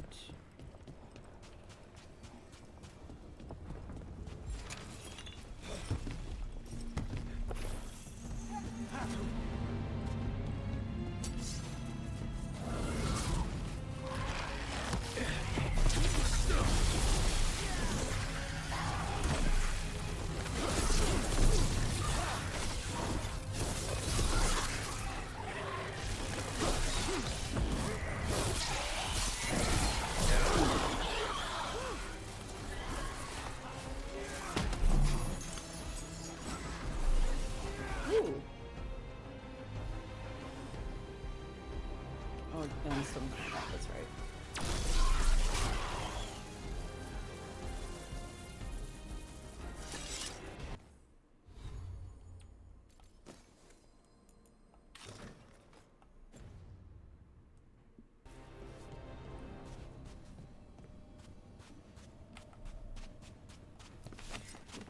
Ooh. Oh, and some. Oh, that's right.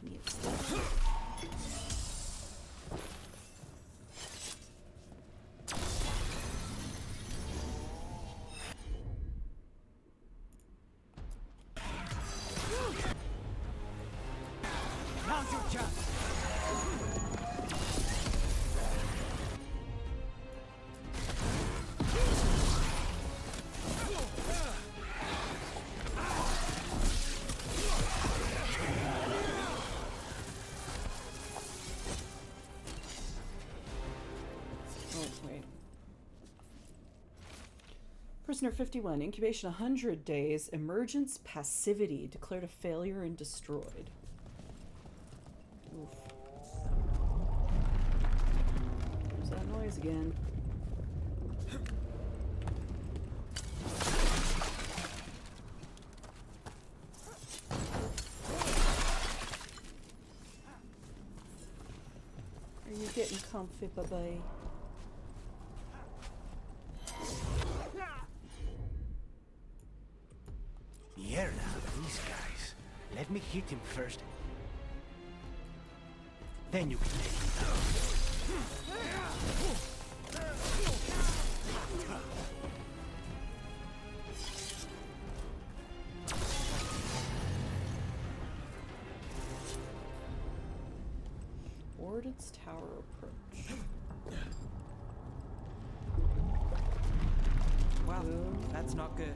Need stuff. Now's your chance. Oh, wait. Prisoner 51, incubation 100 days, emergence passivity, declared a failure and destroyed. Oof. There's that noise again. comfy, baby. Mierda, these guys. Let me hit him first. Then you can take him down. Warded's Tower approach. Well, that's not good.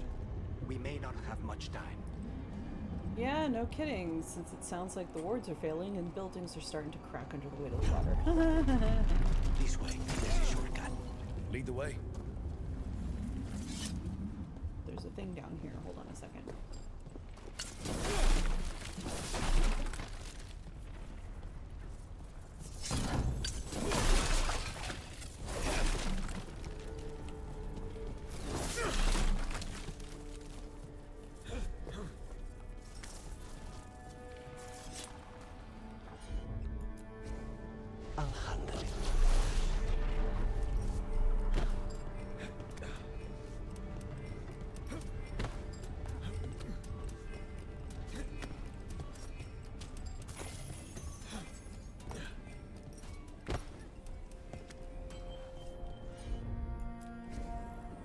We may not have much time. Yeah, no kidding, since it sounds like the wards are failing and buildings are starting to crack under the weight of the water. This way, there's a shortcut. Lead the way. There's a thing down here. Hold on a second. I'll handle it.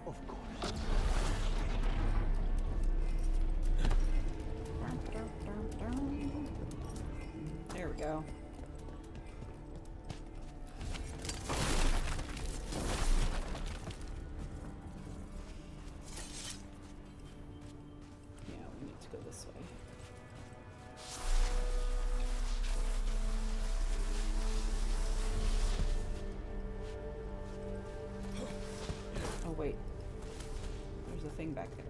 Of course. There we go. Yeah, we need to go this way. Oh wait, there's a thing back there.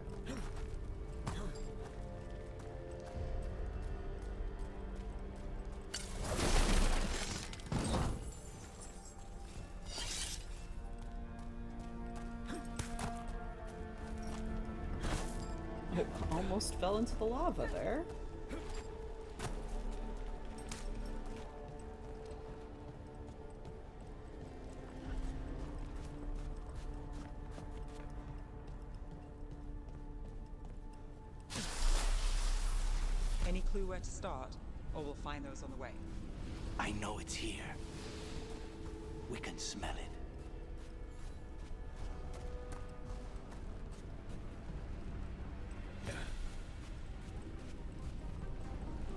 It almost fell into the lava there. Any clue where to start? Or we'll find those on the way. I know it's here. We can smell it.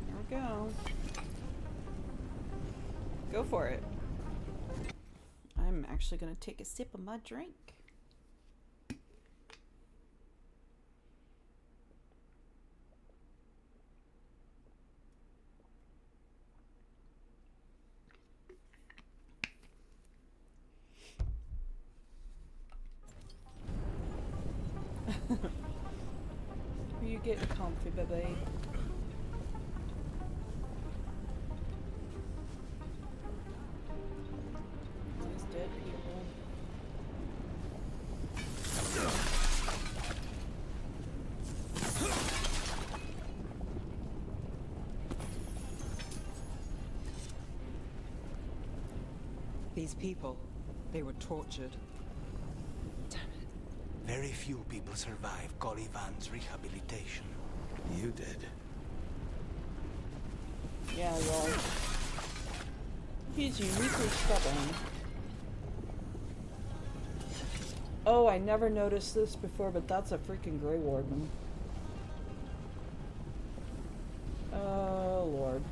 There we go. Go for it. I'm actually gonna take a sip of my drink. You getting comfy, baby? These dead people. These people, they were tortured. Very few people survive Colivan's rehabilitation. You did. Yeah, well, he's uniquely stubborn. Oh, I never noticed this before, but that's a freaking Grey Warden. Oh, Lord.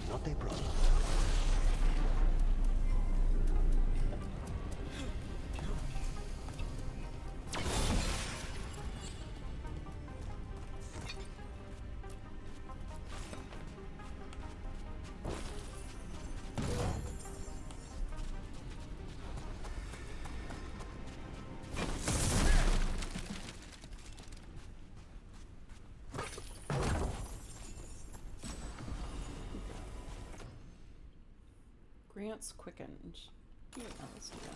Not a problem. Grants quickened. Yeah, let's do that.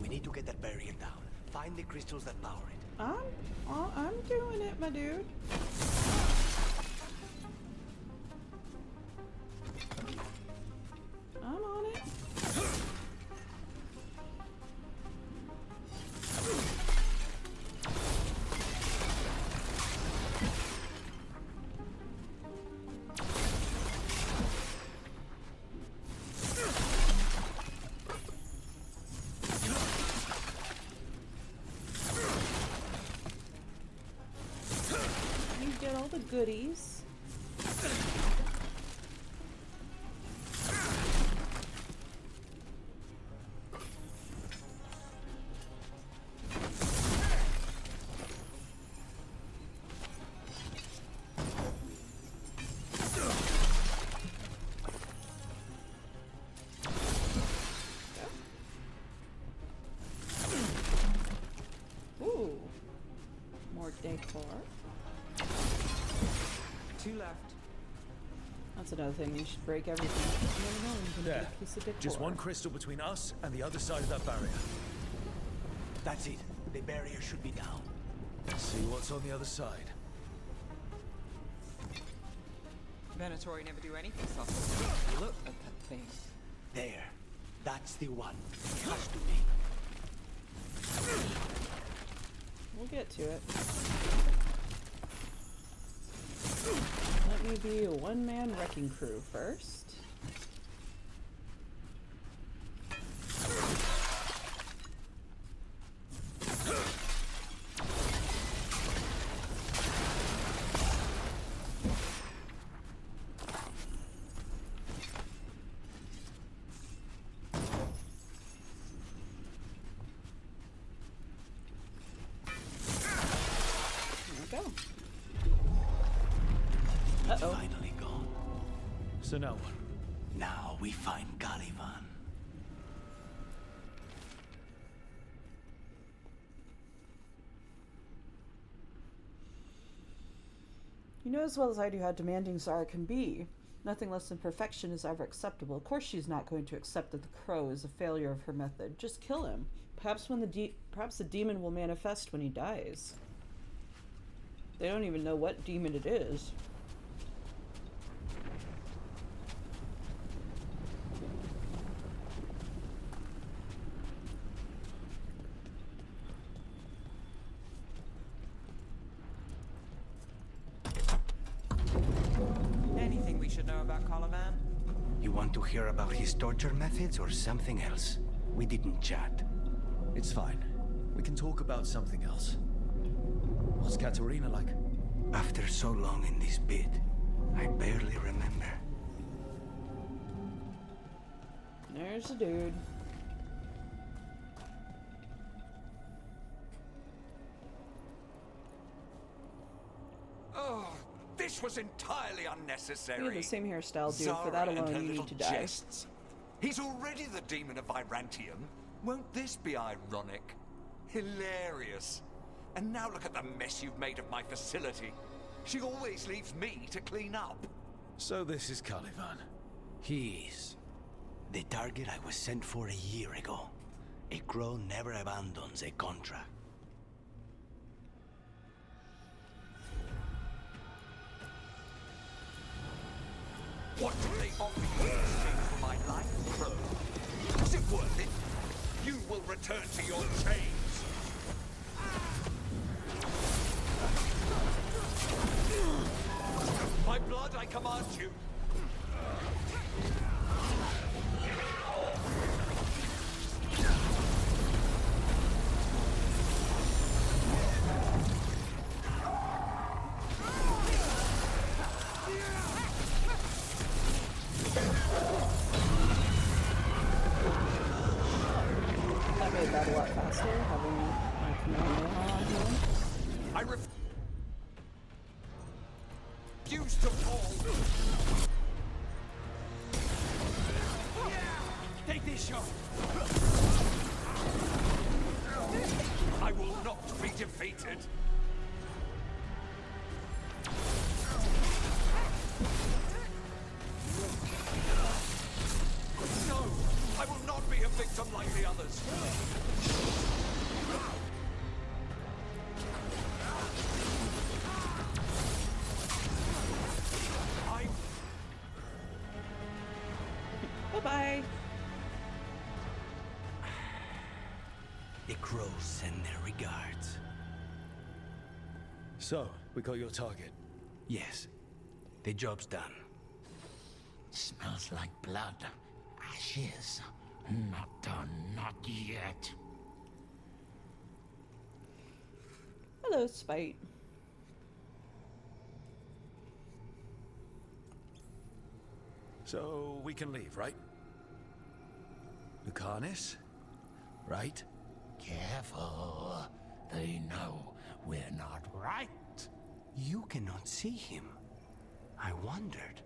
We need to get that barrier down. Find the crystals that power it. I'm doing it, my dude. I'm on it. You get all the goodies. Ooh, more decor. 2 left. That's another thing. You should break everything. You never know when you're gonna There. get a piece of decor. Just one crystal between us and the other side of that barrier. That's it. The barrier should be down. Let's see what's on the other side. Venatori never do anything subtle. Look at that thing. There. That's the one. It has to be. We'll get to it. Let me be a one-man wrecking crew first. There we go. Uh-oh. Finally gone. So now what? Now we find Caliban. You know as well as I do how demanding Zara can be. Nothing less than perfection is ever acceptable. Of course she's not going to accept that the crow is a failure of her method. Just kill him. Perhaps the demon will manifest when he dies. They don't even know what demon it is. Anything we should know about Caliban? You want to hear about his torture methods or something else? We didn't chat. It's fine. We can talk about something else. What's Katerina like? After so long in this bit, I barely remember. There's the dude. Oh, this was entirely unnecessary. You have the same hairstyle, dude. Zara For that and her alone, you little need to die. jests. He's already the demon of Virantium. Won't this be ironic? Hilarious. And now look at the mess you've made of my facility. She always leaves me to clean up. So this is Caliban. He's the target I was sent for a year ago. A crow never abandons a contract. What did they offer you in exchange for my life, Crow? Was it worth it? You will return to your chains. By blood, I command you. That made that a lot faster, having my command on here. I refuse to fall. Finish her! I will not be defeated! No! I will not be a victim like the others! Bye-bye. The crows send their regards. So, we got your target? Yes. The job's done. Smells like blood. Ashes. Not done, not yet. Hello, Spite. So, we can leave, right? Lucanis? Right? Careful. They know we're not right. You cannot see him. I wondered.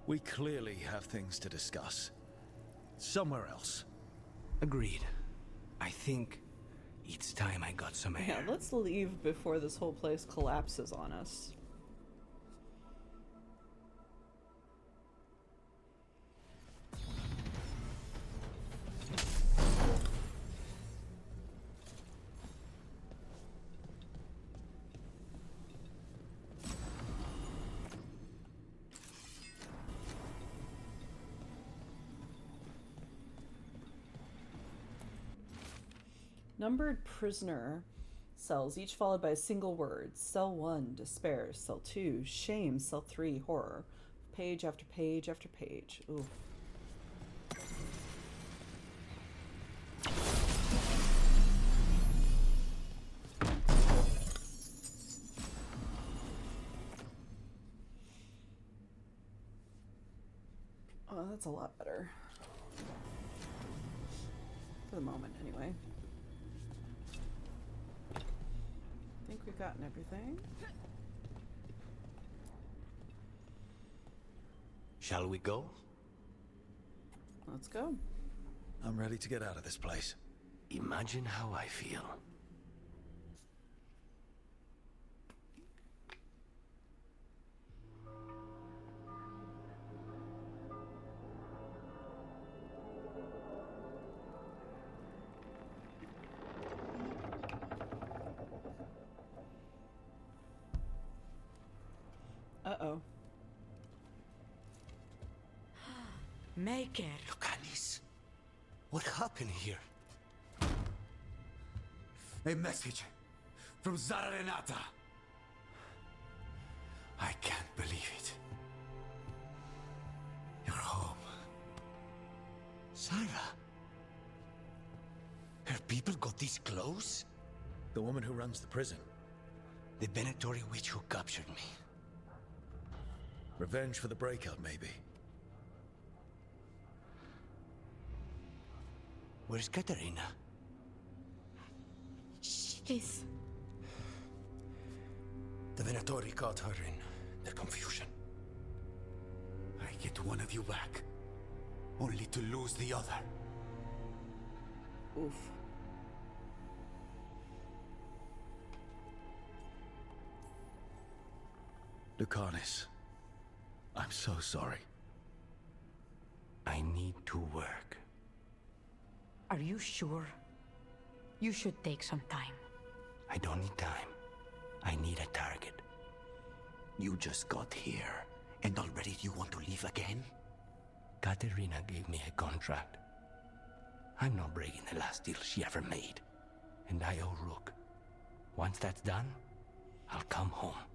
We clearly have things to discuss. Somewhere else. Agreed. I think it's time I got some air. Yeah, let's leave before this whole place collapses on us. Numbered prisoner cells, each followed by a single word. Cell 1, despair. Cell 2, shame. Cell 3, horror. Page after page after page. Ooh. Oh, that's a lot better. For the moment, anyway. I think we've gotten everything. Shall we go? Let's go. I'm ready to get out of this place. Imagine how I feel. Uh-oh. Maker. Lucanis, what happened here? A message from Zara Renata. I can't believe it. You're home. Sarah? Her people got this close? The woman who runs the prison. The Venatori witch who captured me. Revenge for the breakout, maybe. Where's Katerina? She's... The Venatori caught her in their confusion. I get one of you back, only to lose the other. Oof. Lucanis. I'm so sorry. I need to work. Are you sure? You should take some time. I don't need time. I need a target. You just got here, and already you want to leave again? Katerina gave me a contract. I'm not breaking the last deal she ever made. And I owe Rook. Once that's done, I'll come home.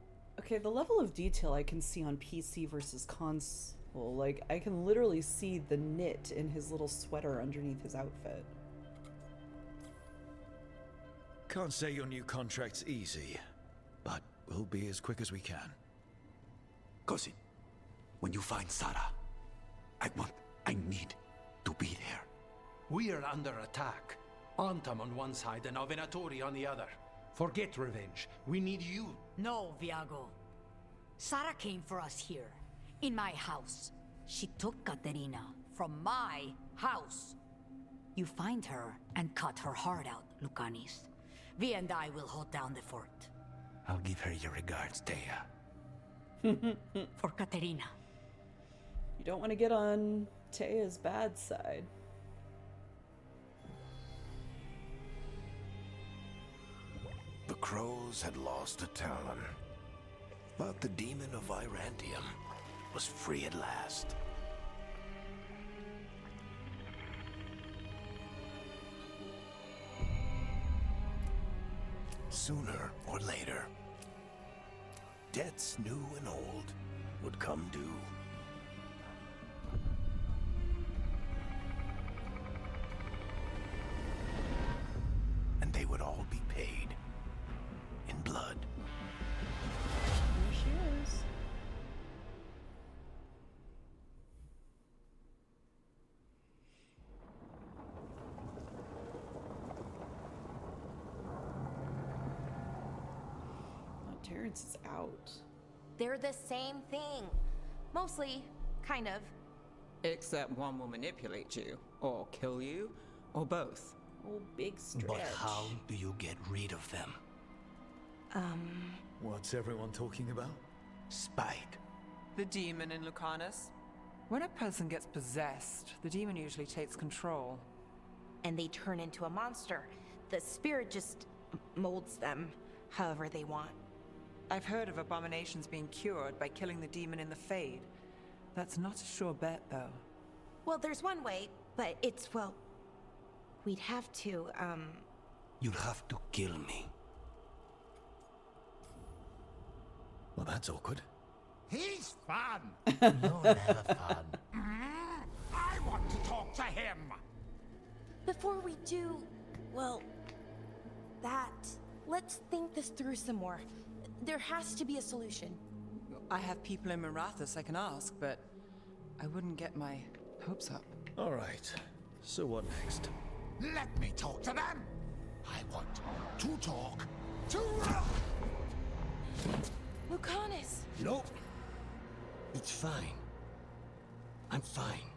Okay, the level of detail I can see on PC versus console, like, I can literally see the knit in his little sweater underneath his outfit. Can't say your new contract's easy, but we'll be as quick as we can. Cousin, when you find Sarah, I need to be there. We are under attack. Antam on one side and Venatori on the other. Forget revenge. We need you. No, Viago. Sarah came for us here, in my house. She took Katerina from my house. You find her and cut her heart out, Lucanis. Vi and I will hold down the fort. I'll give her your regards, Thea. For Katerina. You don't want to get on Tea's bad side. The crows had lost a talon, but the demon of Virantium was free at last. Sooner or later, debts new and old would come due. And they would all be paid in blood. There she is. Terrence is out. They're the same thing. Mostly, kind of. Except one will manipulate you, or kill you, or both. Oh, big stretch. But how do you get rid of them? What's everyone talking about? Spite. The demon in Lucanus. When a person gets possessed, the demon usually takes control. And they turn into a monster. The spirit just molds them however they want. I've heard of abominations being cured by killing the demon in the Fade. That's not a sure bet, though. Well, there's one way, but it's, well, we'd have to, You'll have to kill me. Well, that's awkward. He's fun. You're never fun. I want to talk to him. Before we do, well, let's think this through some more. There has to be a solution. I have people in Marathas I can ask, but I wouldn't get my hopes up. All right. So what next? Let me talk to them. I want to talk to... Lucanus! Nope. It's fine. I'm fine.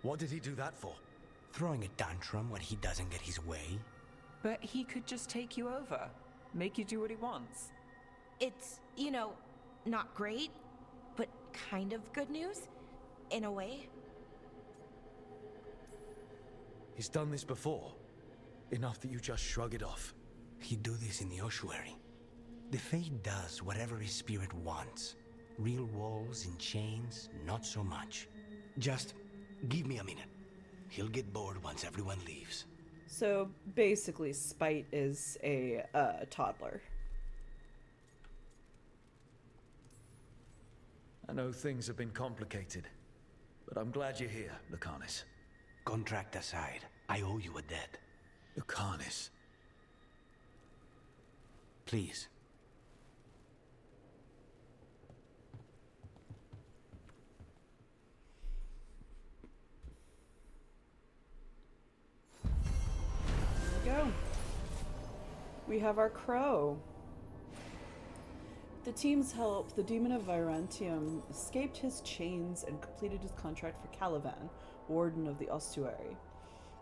What did he do that for? Throwing a tantrum when he doesn't get his way? But he could just take you over. Make you do what he wants. It's, not great, but kind of good news, in a way. He's done this before. Enough that you just shrug it off. He'd do this in the ossuary. The Fate does whatever his spirit wants. Real walls and chains, not so much. Just give me a minute. He'll get bored once everyone leaves. So basically, Spite is a toddler. I know things have been complicated, but I'm glad you're here, Lucanis. Contract aside, I owe you a debt. Lucanis. Please. Go. We have our crow. With the team's help, the demon of Virantium escaped his chains and completed his contract for Caliban, warden of the ossuary.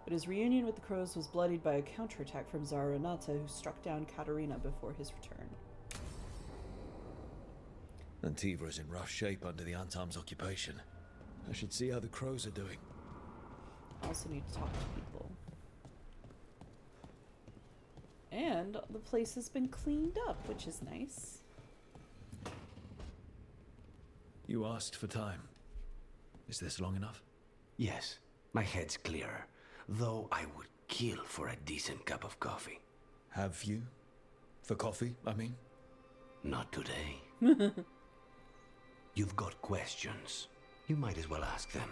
But his reunion with the crows was bloodied by a counterattack from Zara Renata, who struck down Katerina before his return. Antiva is in rough shape under the Antam's occupation. I should see how the crows are doing. I also need to talk to people. And the place has been cleaned up, which is nice. You asked for time. Is this long enough? Yes, my head's clearer. Though I would kill for a decent cup of coffee. Have you? For coffee, I mean? Not today. You've got questions. You might as well ask them.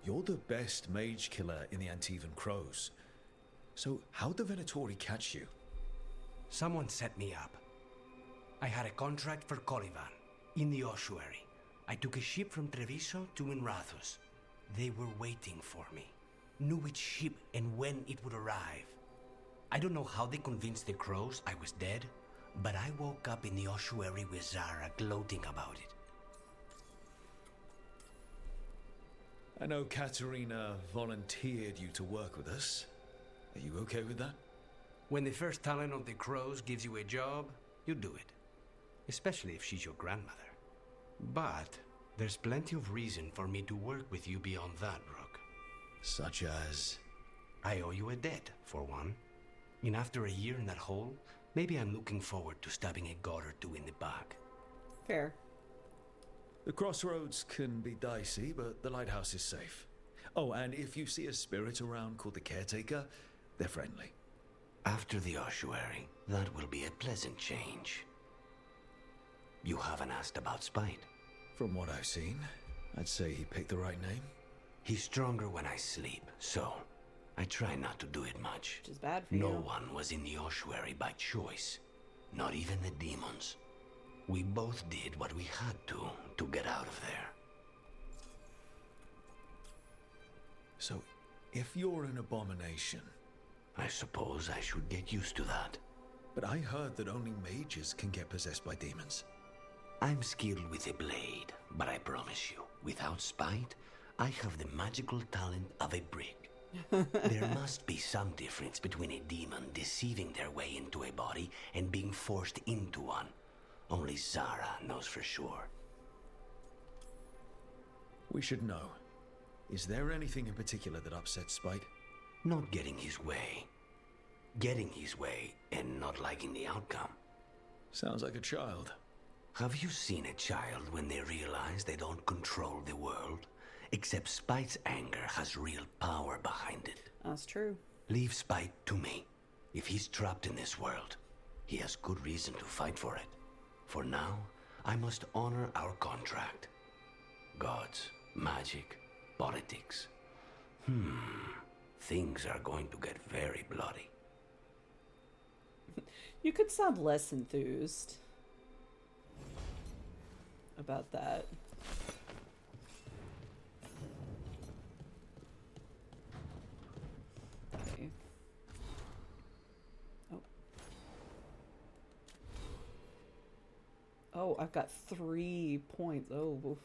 You're the best mage killer in the Antivan Crows. So how'd the Venatori catch you? Someone set me up. I had a contract for Colivan, in the ossuary. I took a ship from Treviso to Minrathus. They were waiting for me. Knew which ship and when it would arrive. I don't know how they convinced the crows I was dead, but I woke up in the ossuary with Zara gloating about it. I know Katerina volunteered you to work with us. Are you okay with that? When the first talent of the crows gives you a job, you do it. Especially if she's your grandmother. But there's plenty of reason for me to work with you beyond that, Rook. Such as? I owe you a debt, for one. And after a year in that hole, maybe I'm looking forward to stabbing a god or two in the back. Fair. The crossroads can be dicey, but the lighthouse is safe. Oh, and if you see a spirit around called the Caretaker, they're friendly. After the ossuary, that will be a pleasant change. You haven't asked about Spite. From what I've seen, I'd say he picked the right name. He's stronger when I sleep, so I try not to do it much. Which is bad for no you. No one was in the ossuary by choice. Not even the demons. We both did what we had to get out of there. So, if you're an abomination... I suppose I should get used to that. But I heard that only mages can get possessed by demons. I'm skilled with a blade, but I promise you, without Spite, I have the magical talent of a brick. There must be some difference between a demon deceiving their way into a body and being forced into one. Only Zara knows for sure. We should know. Is there anything in particular that upsets Spite? Not getting his way. Getting his way and not liking the outcome. Sounds like a child. Have you seen a child when they realize they don't control the world? Except Spite's anger has real power behind it. That's true. Leave Spite to me. If he's trapped in this world, he has good reason to fight for it. For now, I must honor our contract. Gods, magic, politics. Things are going to get very bloody. You could sound less enthused about that. Okay. Oh. Oh, I've got 3 points. Oh, oof.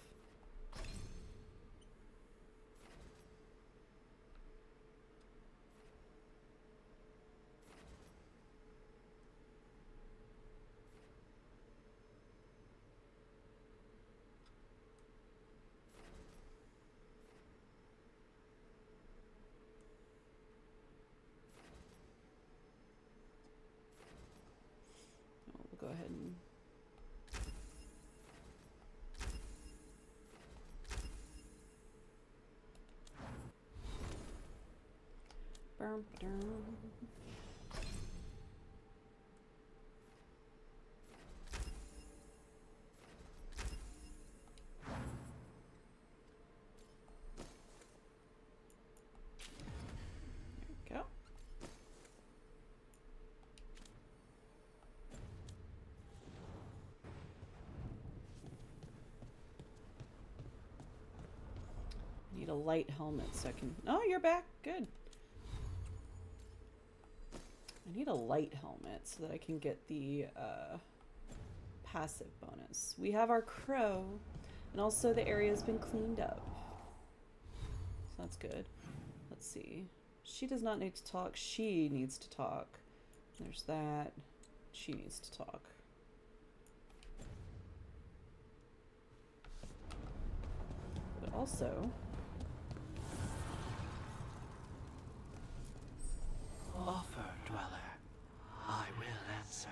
Go ahead and burn. There we go. Need a light helmet so I can... Oh, you're back. Good. I need a light helmet so that I can get the passive bonus. We have our crow, and also the area's been cleaned up. So that's good. Let's see. She does not need to talk. She needs to talk. There's that. She needs to talk. But also... Offer, dweller. I will answer.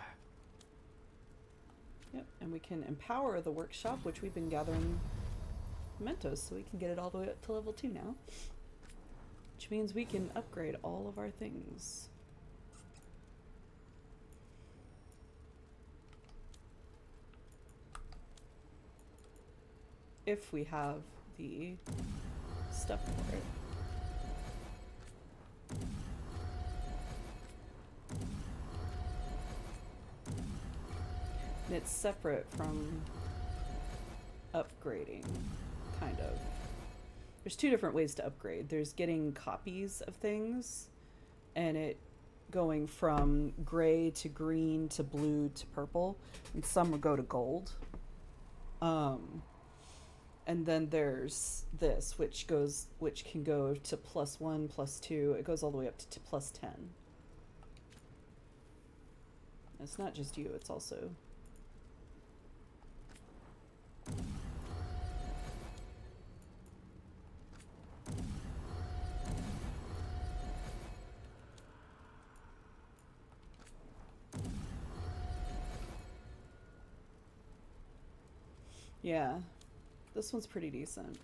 Yep, and we can empower the workshop, which we've been gathering mementos, so we can get it all the way up to level 2 now. Which means we can upgrade all of our things. If we have the stuff for it. And it's separate from upgrading, kind of. There's 2 different ways to upgrade. There's getting copies of things, and it going from gray to green to blue to purple, and some will go to gold. And then there's this, which can go to +1, +2. It goes all the way up to +10. It's not just you, it's also... Yeah, this one's pretty decent.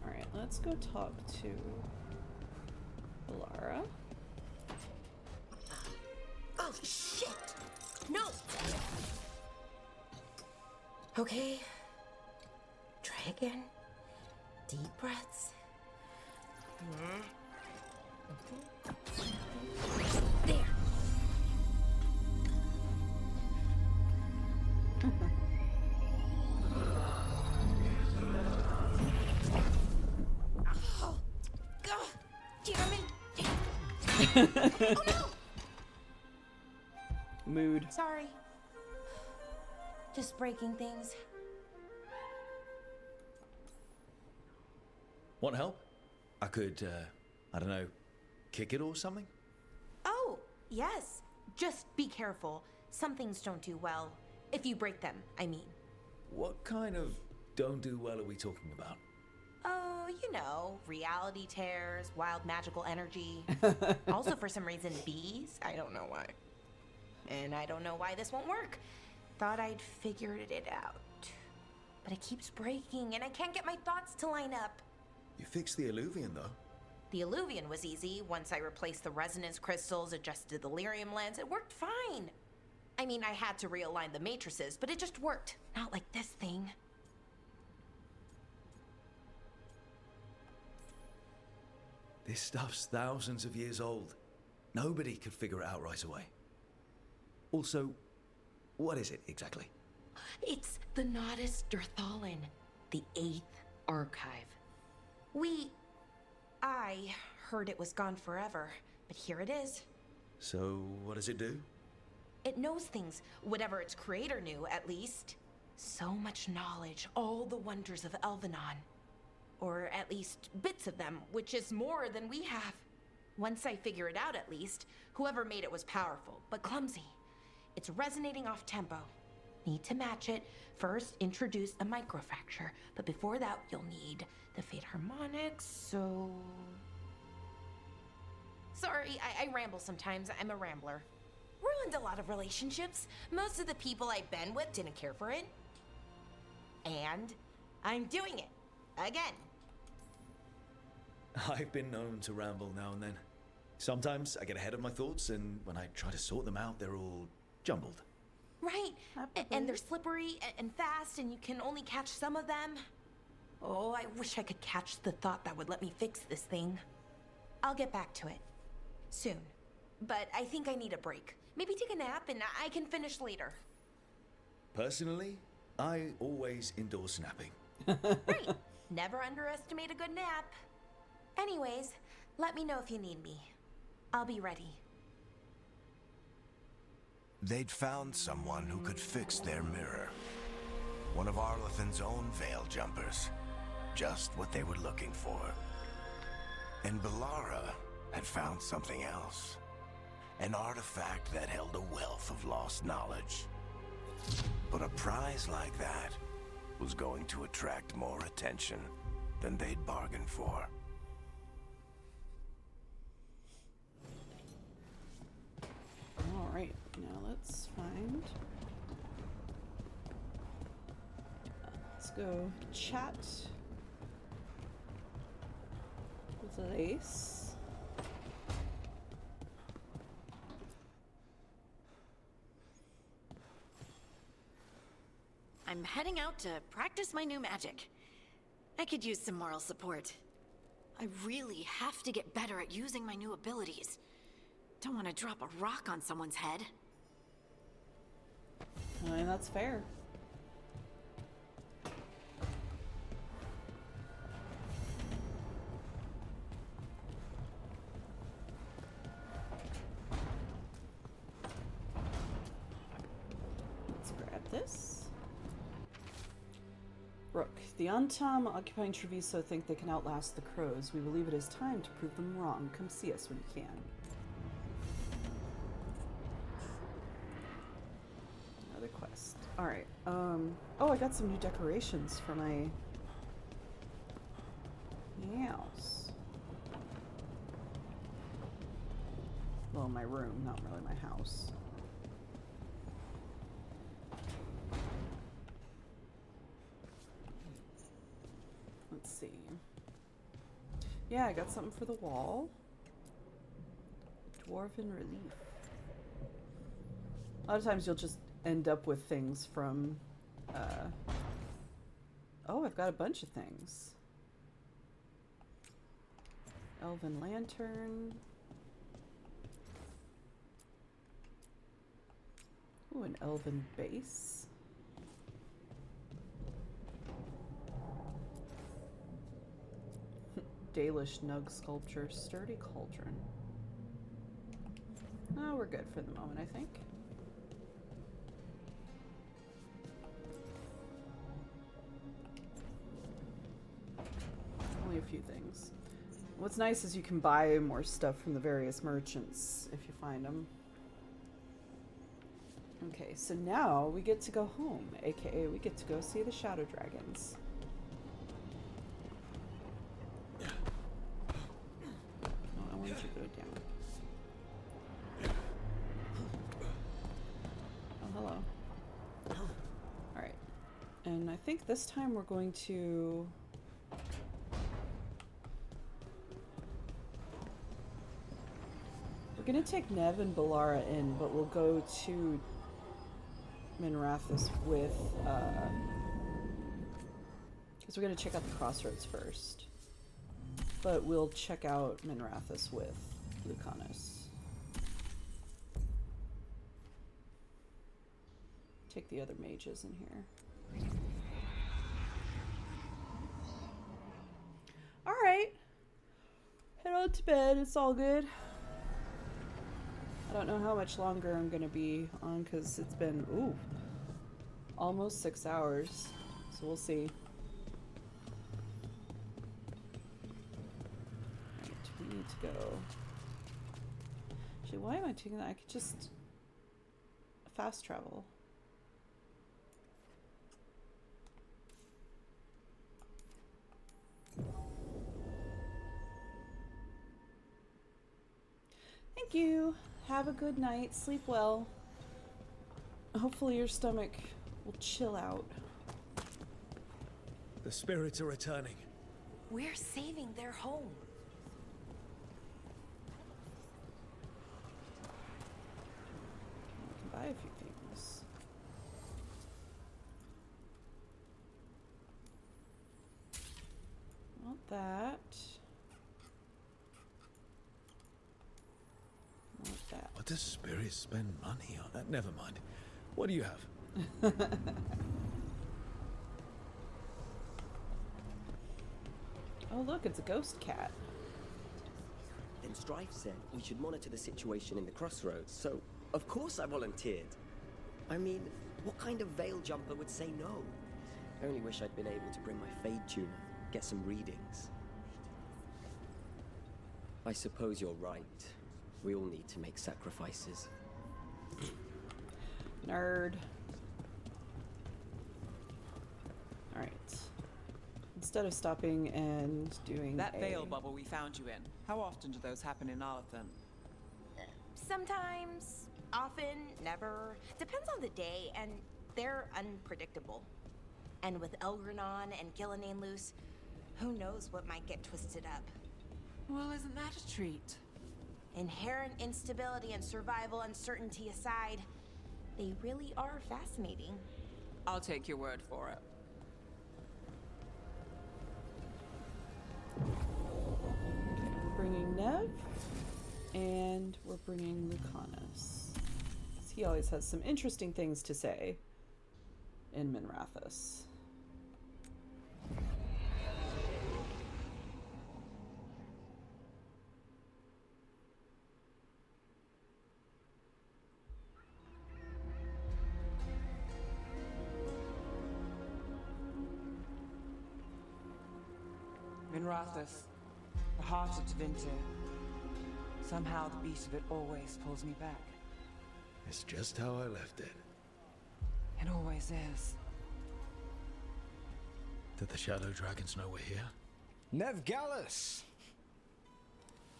Alright, let's go talk to Lara. Oh, shit! No! Okay. Try again. Deep breaths. There. Oh, God, damn it! Oh no! Mood. Sorry. Just breaking things. Want help? I could, I don't know, kick it or something? Oh, yes. Just be careful. Some things don't do well. If you break them, I mean. What kind of don't do well are we talking about? Oh, you know, reality tears, wild magical energy. Also, for some reason, bees. I don't know why. And I don't know why this won't work. Thought I'd figured it out. But it keeps breaking, and I can't get my thoughts to line up. You fixed the Illuvian, though. The Illuvian was easy. Once I replaced the resonance crystals, adjusted the lyrium lens, it worked fine. I mean, I had to realign the matrices, but it just worked. Not like this thing. This stuff's thousands of years old. Nobody could figure it out right away. Also, what is it exactly? It's the Nodus Dirthalin, the 8th archive. I heard it was gone forever, but here it is. So, what does it do? It knows things, whatever its creator knew, at least. So much knowledge, all the wonders of Elvenon. Or at least bits of them, which is more than we have. Once I figure it out, at least, whoever made it was powerful, but clumsy. It's resonating off tempo. Need to match it. First, introduce a microfracture, but before that, you'll need the Fate harmonics, so... Sorry, I ramble sometimes. I'm a rambler. Ruined a lot of relationships. Most of the people I've been with didn't care for it. And I'm doing it. Again. I've been known to ramble now and then. Sometimes I get ahead of my thoughts, and when I try to sort them out, they're all jumbled. Right. And they're slippery and fast, and you can only catch some of them. Oh, I wish I could catch the thought that would let me fix this thing. I'll get back to it. Soon. But I think I need a break. Maybe take a nap and I can finish later. Personally, I always endorse napping. Right. Never underestimate a good nap. Anyways, let me know if you need me. I'll be ready. They'd found someone who could fix their mirror. One of Arlethan's own Veil Jumpers. Just what they were looking for. And Belara had found something else. An artifact that held a wealth of lost knowledge. But a prize like that was going to attract more attention than they'd bargained for. Alright, now let's find... let's go chat with Lace. I'm heading out to practice my new magic. I could use some moral support. I really have to get better at using my new abilities. Don't want to drop a rock on someone's head. I mean, that's fair. this. Rook, the Antam occupying Treviso think they can outlast the Crows. We believe it is time to prove them wrong. Come see us when you can. Another quest. Alright, oh, I got some new decorations for my house. Well, my room, not really my house. Let's see. Yeah, I got something for the wall. Dwarven relief. A lot of times you'll just end up with things from, oh, I've got a bunch of things. Elven lantern. Ooh, an elven base. Dalish nug sculpture, sturdy cauldron. Oh, we're good for the moment, I think. Only a few things. What's nice is you can buy more stuff from the various merchants if you find them. Okay, so now we get to go home, aka we get to go see the shadow dragons. Oh, I want you to go down. Oh, hello. Alright. And I think this time we're going to... We're gonna take Nev and Balara in, but we'll go to Minrathous with, because we're gonna check out the crossroads first. But we'll check out Minrathous with Lucanus. Take the other mages in here. Alright. Head on to bed, it's all good. I don't know how much longer I'm gonna be on because it's been, ooh, almost 6 hours. So we'll see. Right, we need to go. Actually, why am I taking that? I could just fast travel. Thank you. Have a good night. Sleep well. Hopefully your stomach will chill out. The spirits are returning. We're saving their home. I can buy a few things. Want that. Want that. What does spirits spend money on? Never mind. What do you have? Oh look, it's a ghost cat. Then Strife said we should monitor the situation in the crossroads, so of course I volunteered. I mean, what kind of veil jumper would say no? I only wish I'd been able to bring my Fade tuner, get some readings. I suppose you're right. We all need to make sacrifices. Nerd. Alright. Instead of stopping and doing that veil bubble we found you in, how often do those happen in Arlathan? Sometimes, often, never. Depends on the day, and they're unpredictable. And with Elgranon and Gillenane loose, who knows what might get twisted up. Well, isn't that a treat? Inherent instability and survival uncertainty aside, they really are fascinating. I'll take your word for it. Okay, we're bringing Nev, and we're bringing Lucanus. He always has some interesting things to say in Minrathous. Rathus, the heart of Tevinter. Somehow the beat of it always pulls me back. It's just how I left it. It always is. Did the Shadow Dragons know we're here? Nev Gallus!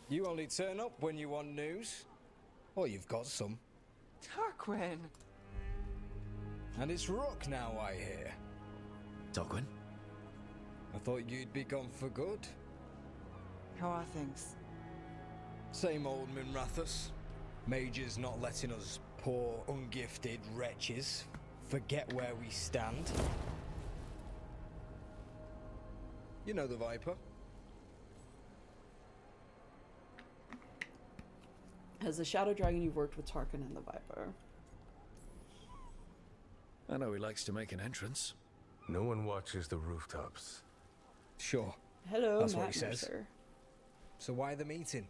You only turn up when you want news. Or you've got some. Tarquin! And it's Rook now, I hear. Tarquin? I thought you'd be gone for good. How are things? Same old Minrathus. Mages not letting us poor, ungifted wretches forget where we stand. You know the Viper. As a Shadow Dragon, you've worked with Tarquin and the Viper. I know he likes to make an entrance. No one watches the rooftops. Sure. Hello, That's Matt what he says. Mercer. So why the meeting?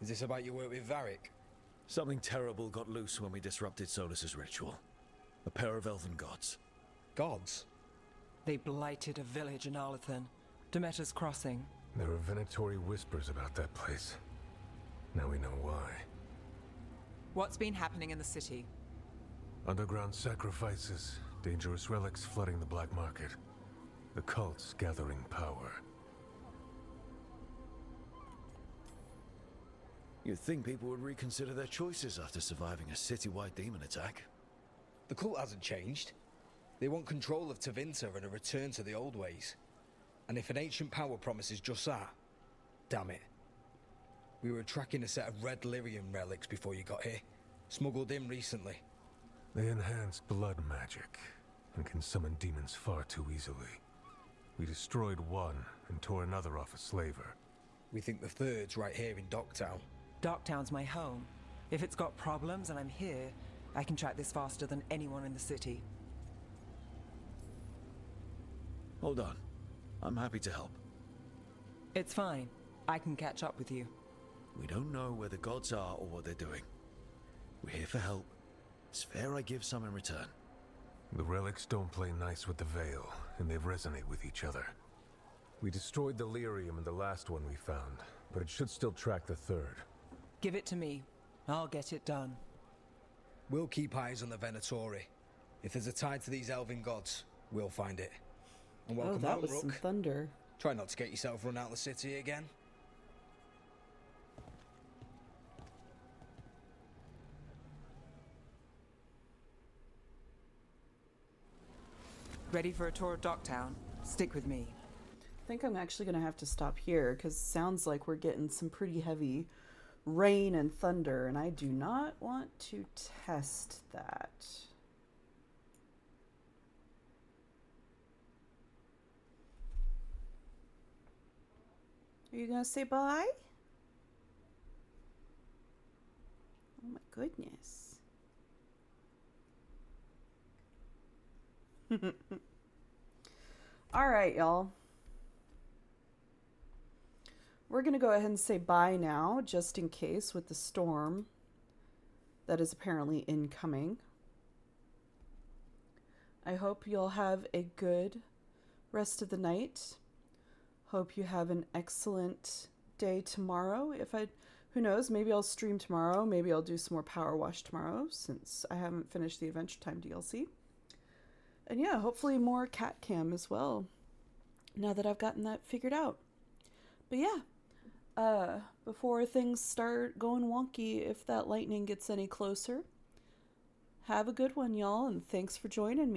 Is this about your work with Varric? Something terrible got loose when we disrupted Solus's ritual. A pair of elven gods. Gods? They blighted a village in Arlethan, Demeter's Crossing. There are venatory whispers about that place. Now we know why. What's been happening in the city? Underground sacrifices, dangerous relics flooding the black market. The cults gathering power. You'd think people would reconsider their choices after surviving a citywide demon attack. The cult hasn't changed. They want control of Tevinter and a return to the old ways. And if an ancient power promises just that, damn it. We were tracking a set of red lyrium relics before you got here. Smuggled in recently. They enhance blood magic and can summon demons far too easily. We destroyed one and tore another off a slaver. We think the third's right here in Docktown. Docktown's my home. If it's got problems and I'm here, I can track this faster than anyone in the city. Hold on. I'm happy to help. It's fine. I can catch up with you. We don't know where the gods are or what they're doing. We're here for help. It's fair I give some in return. The relics don't play nice with the Veil, and they resonate with each other. We destroyed the lyrium in the last one we found, but it should still track the third. Give it to me. I'll get it done. We'll keep eyes on the Venatori. If there's a tie to these elven gods, we'll find it. And welcome that home, was Rook. some thunder. Try not to get yourself run out of the city again. Ready for a tour of Docktown? Stick with me. I think I'm actually going to have to stop here because it sounds like we're getting some pretty heavy rain and thunder, and I do not want to test that. Are you going to say bye? Oh my goodness. All right, y'all. We're going to go ahead and say bye now, just in case, with the storm that is apparently incoming. I hope you'll have a good rest of the night. Hope you have an excellent day tomorrow. Who knows, maybe I'll stream tomorrow. Maybe I'll do some more Power Wash tomorrow, since I haven't finished the Adventure Time DLC. And yeah, hopefully more cat cam as well, now that I've gotten that figured out. But yeah, before things start going wonky, if that lightning gets any closer, have a good one, y'all, and thanks for joining me.